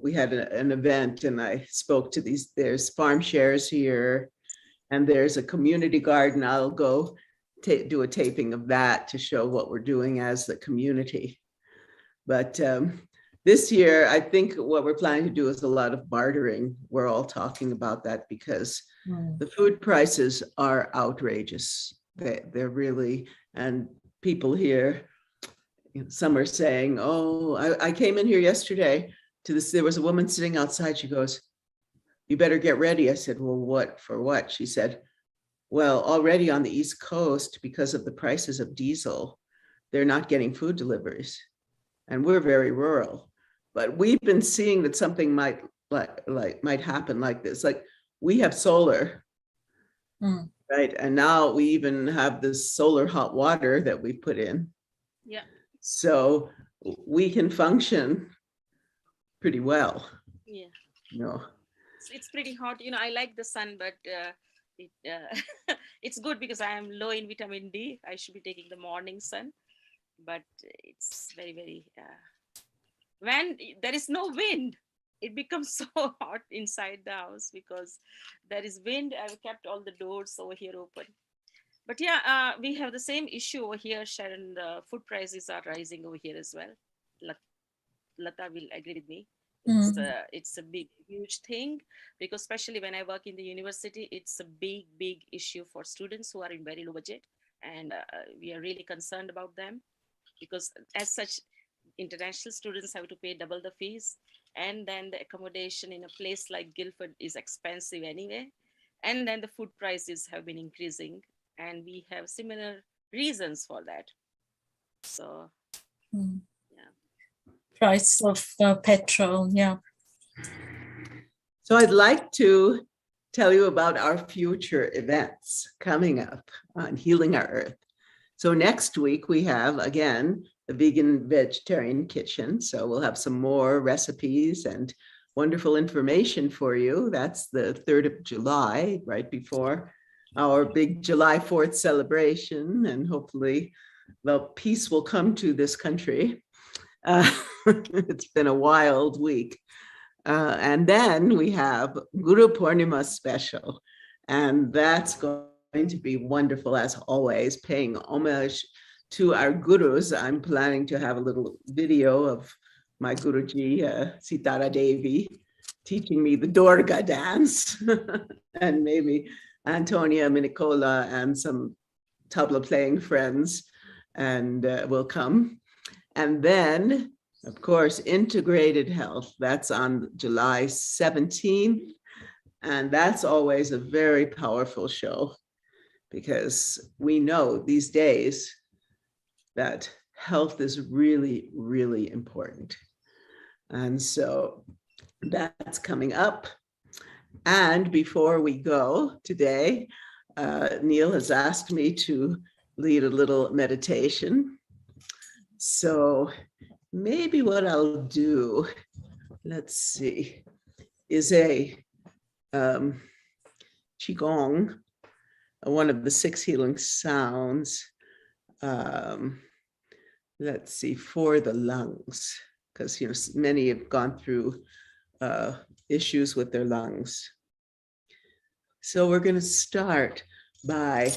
we had an event and I spoke to there's farm shares here and there's a community garden. I'll go do a taping of that to show what we're doing as the community. But this year, I think what we're planning to do is a lot of bartering. We're all talking about that because the food prices are outrageous. They're really, and people here, some are saying, oh, I came in here yesterday to this, there was a woman sitting outside. She goes, you better get ready. I said, well, what for what? She said, well, already on the East Coast, because of the prices of diesel, they're not getting food deliveries. And we're very rural. But we've been seeing that something might happen like this. Like we have solar, right? And now we even have this solar hot water that we put in. Yeah. So we can function pretty well. Yeah. No. It's pretty hot. I like the sun, but it's good because I am low in vitamin D. I should be taking the morning sun, but it's very, very, when there is no wind, it becomes so hot inside the house because there is wind. I've kept all the doors over here open. But yeah, we have the same issue over here, Sharon. The food prices are rising over here as well. Lata will agree with me. It's a big, huge thing because especially when I work in the university, it's a big, big issue for students who are in very low budget. And we are really concerned about them because as such, international students have to pay double the fees. And then the accommodation in a place like Guildford is expensive anyway. And then the food prices have been increasing and we have similar reasons for that. So, price of petrol, yeah. So I'd like to tell you about our future events coming up on Healing Our Earth. So next week we have, again, the Vegan Vegetarian Kitchen. So we'll have some more recipes and wonderful information for you. That's the 3rd of July, right before our big July 4th celebration. And hopefully, well, peace will come to this country. It's been a wild week. And then we have Guru Purnima special. And that's going to be wonderful as always, paying homage to our gurus. I'm planning to have a little video of my Guruji, Sitara Devi, teaching me the Durga dance. And maybe Antonia Minicola and some tabla playing friends and will come. And then Of course, Integrated Health, that's on July 17th. And that's always a very powerful show because we know these days that health is really, really important. And so that's coming up. And before we go today, Neil has asked me to lead a little meditation. So maybe what I'll do, let's see, is a Qigong, one of the 6 healing sounds, let's see, for the lungs, because many have gone through issues with their lungs. So we're going to start by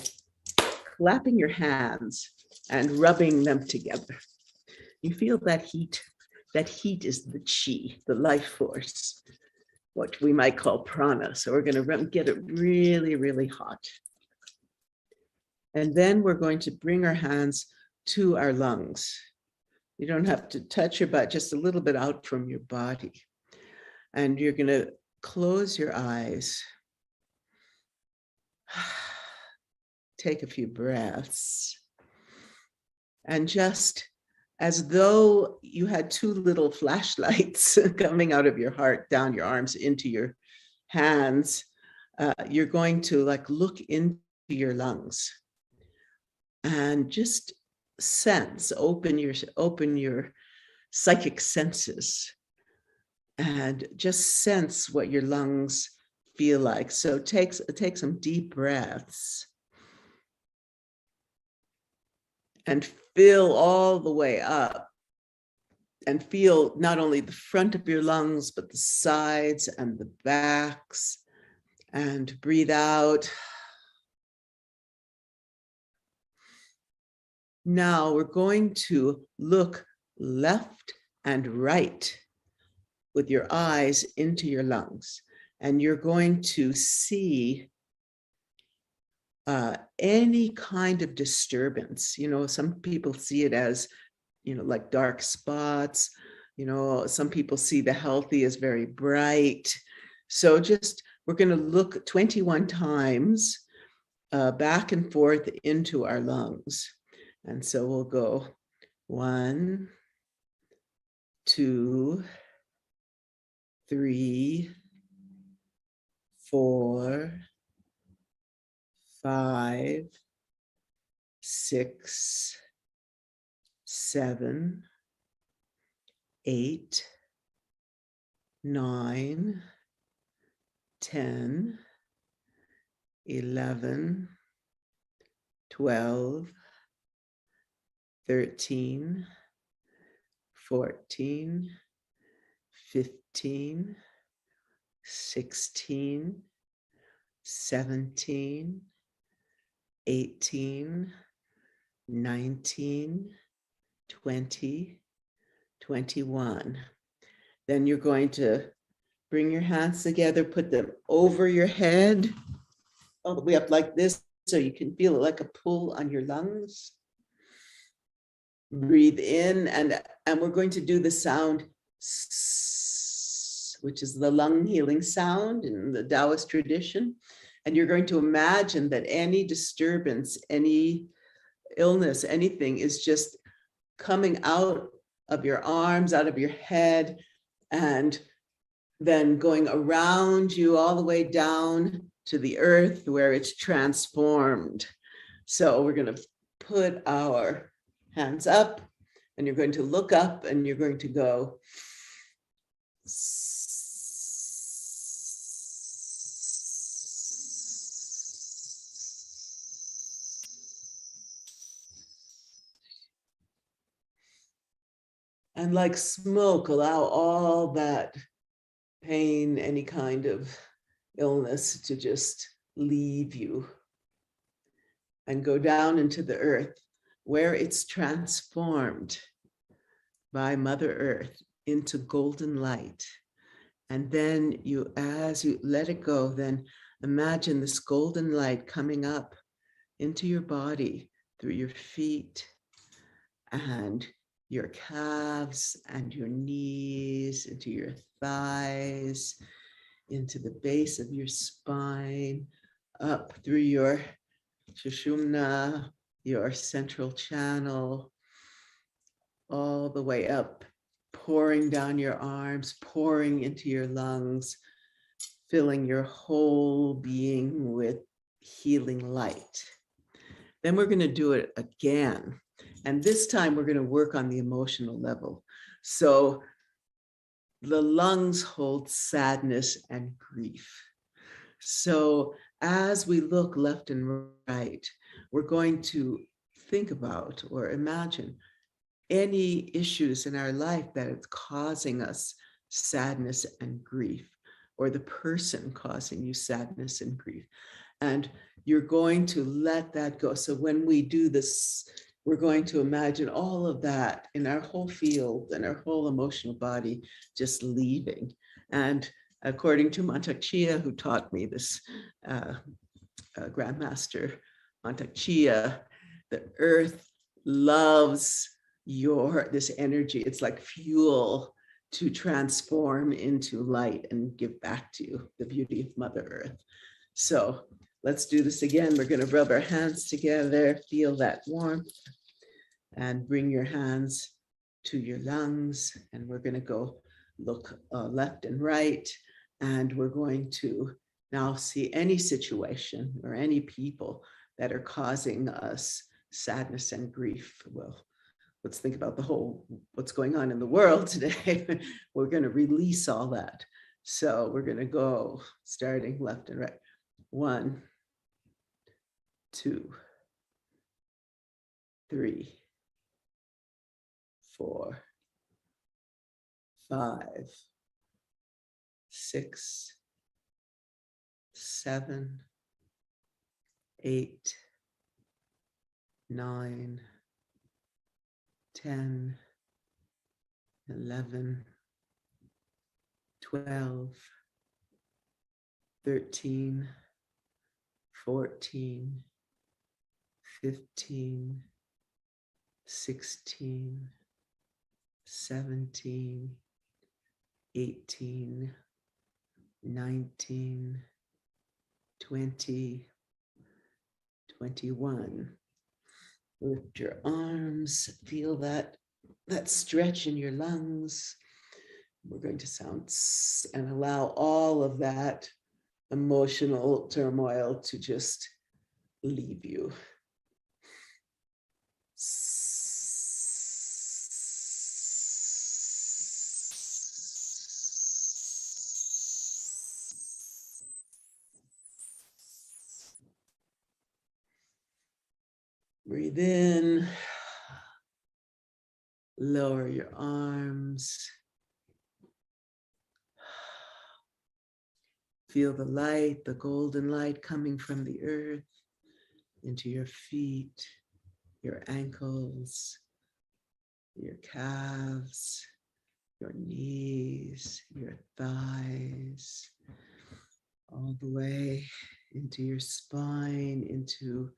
clapping your hands and rubbing them together. You feel that heat. That heat is the chi, the life force, what we might call prana. So we're going to get it really, really hot. And then we're going to bring our hands to our lungs. You don't have to touch your butt, just a little bit out from your body. And you're going to close your eyes. Take a few breaths. And just as though you had 2 little flashlights coming out of your heart, down your arms, into your hands, you're going to look into your lungs and just sense, open your psychic senses and just sense what your lungs feel like. So take some deep breaths and fill all the way up and feel not only the front of your lungs, but the sides and the backs, and breathe out. Now we're going to look left and right with your eyes into your lungs, and you're going to see any kind of disturbance. Some people see it as, like dark spots. Some people see the healthy as very bright. So we're going to look 21 times back and forth into our lungs. And so we'll go 1, 2, 3, 4, 5, 6, 7, 8, 9, 10, 11, 12, 13, 14, 15, 16, 17, 18, 19, 20, 21. Then you're going to bring your hands together, put them over your head, all the way up like this, so you can feel it like a pull on your lungs. Breathe in, and we're going to do the sound S, which is the lung healing sound in the Taoist tradition. And you're going to imagine that any disturbance, any illness, anything is just coming out of your arms, out of your head, and then going around you all the way down to the earth where it's transformed. So we're going to put our hands up, and you're going to look up, and you're going to go. And like smoke, allow all that pain, any kind of illness to just leave you and go down into the earth where it's transformed by Mother Earth into golden light. And then as you let it go, then imagine this golden light coming up into your body through your feet and your calves and your knees, into your thighs, into the base of your spine, up through your Sushumna, your central channel, all the way up, pouring down your arms, pouring into your lungs, filling your whole being with healing light. Then we're going to do it again. And this time we're going to work on the emotional level. So the lungs hold sadness and grief. So as we look left and right, we're going to think about or imagine any issues in our life that is causing us sadness and grief, or the person causing you sadness and grief. And you're going to let that go. So when we do this, we're going to imagine all of that in our whole field and our whole emotional body just leaving. And according to Mantak Chia, who taught me this, Grandmaster Mantak Chia, the earth loves this energy. It's like fuel to transform into light and give back to you the beauty of Mother Earth. So let's do this again. We're going to rub our hands together, feel that warmth, and bring your hands to your lungs. And we're going to go look left and right. And we're going to now see any situation or any people that are causing us sadness and grief. Well, let's think about what's going on in the world today. We're going to release all that. So we're going to go starting left and right. 1, 2, 3, 4, 5, 6, 7, 8, 9, 10, 11, 12, 13, 14, 15, 16, 17, 18, 19, 20, 21. Lift your arms, feel that stretch in your lungs. We're going to sound and allow all of that emotional turmoil to just leave you. Breathe in, lower your arms. Feel the light, the golden light coming from the earth into your feet, your ankles, your calves, your knees, your thighs, all the way into your spine, into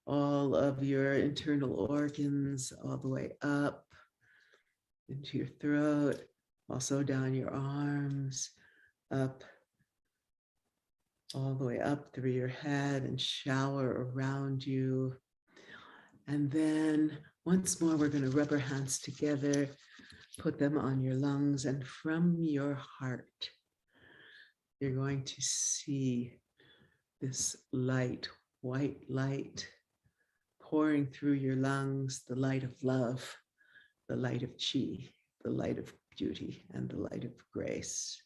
all of your internal organs, all the way up into your throat, also down your arms, up, all the way up through your head and shower around you. And then once more, we're going to rub our hands together, put them on your lungs, and from your heart, you're going to see this light, white light, pouring through your lungs, the light of love, the light of chi, the light of beauty, and the light of grace.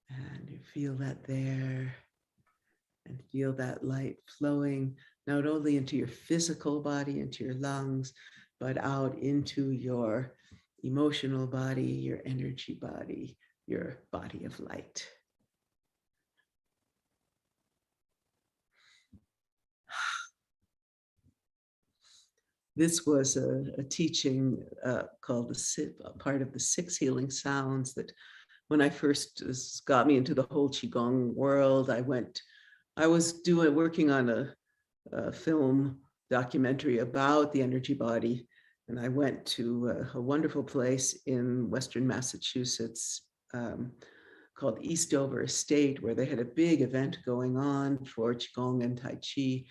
And you feel that there, and feel that light flowing not only into your physical body, into your lungs, but out into your emotional body, your energy body, your body of light. This was a teaching called part of the 6 healing sounds that when I first got me into the whole Qigong world, I was working on a film documentary about the energy body. And I went to a wonderful place in Western Massachusetts called Eastover Estate, where they had a big event going on for Qigong and Tai Chi.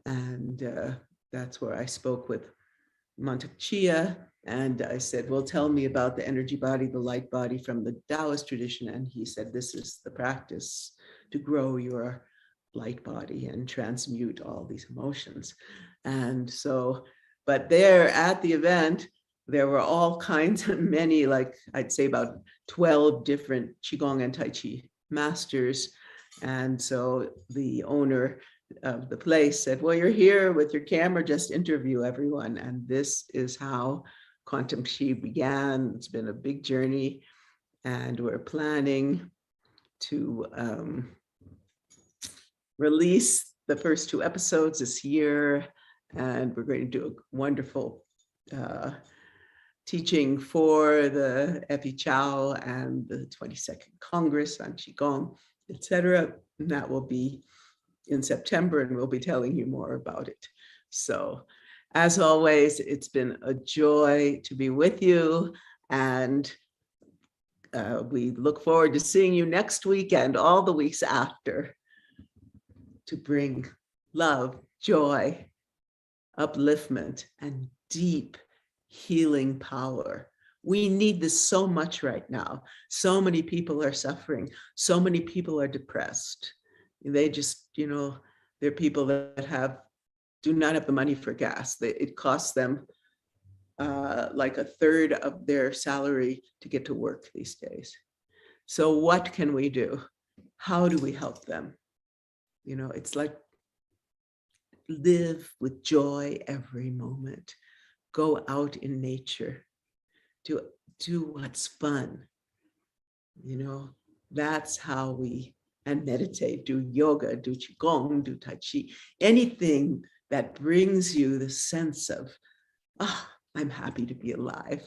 And that's where I spoke with Mantak Chia. And I said, well, tell me about the energy body, the light body from the Taoist tradition. And he said, this is the practice to grow your light body and transmute all these emotions. And so, but there at the event, there were all kinds of many, like I'd say about 12 different Qigong and Tai Chi masters. And so the owner of the place said, well, you're here with your camera, just interview everyone. And this is how Quantum Qi began. It's been a big journey, and we're planning to release the first 2 episodes this year. And we're going to do a wonderful teaching for the Effie Chow and the 22nd Congress on Qigong, etc. And that will be in September, and we'll be telling you more about it. So as always, it's been a joy to be with you, and we look forward to seeing you next week and all the weeks after to bring love, joy, upliftment, and deep healing power. We need this so much right now. So many people are suffering. So many people are depressed. They just, you know, they're people that do not have the money for gas. It costs them like a third of their salary to get to work these days. So what can we do? How do we help them? You know, it's like live with joy every moment. Go out in nature. Do what's fun. You know, that's how we, and meditate, do yoga, do Qigong, do Tai Chi, anything that brings you the sense of, I'm happy to be alive.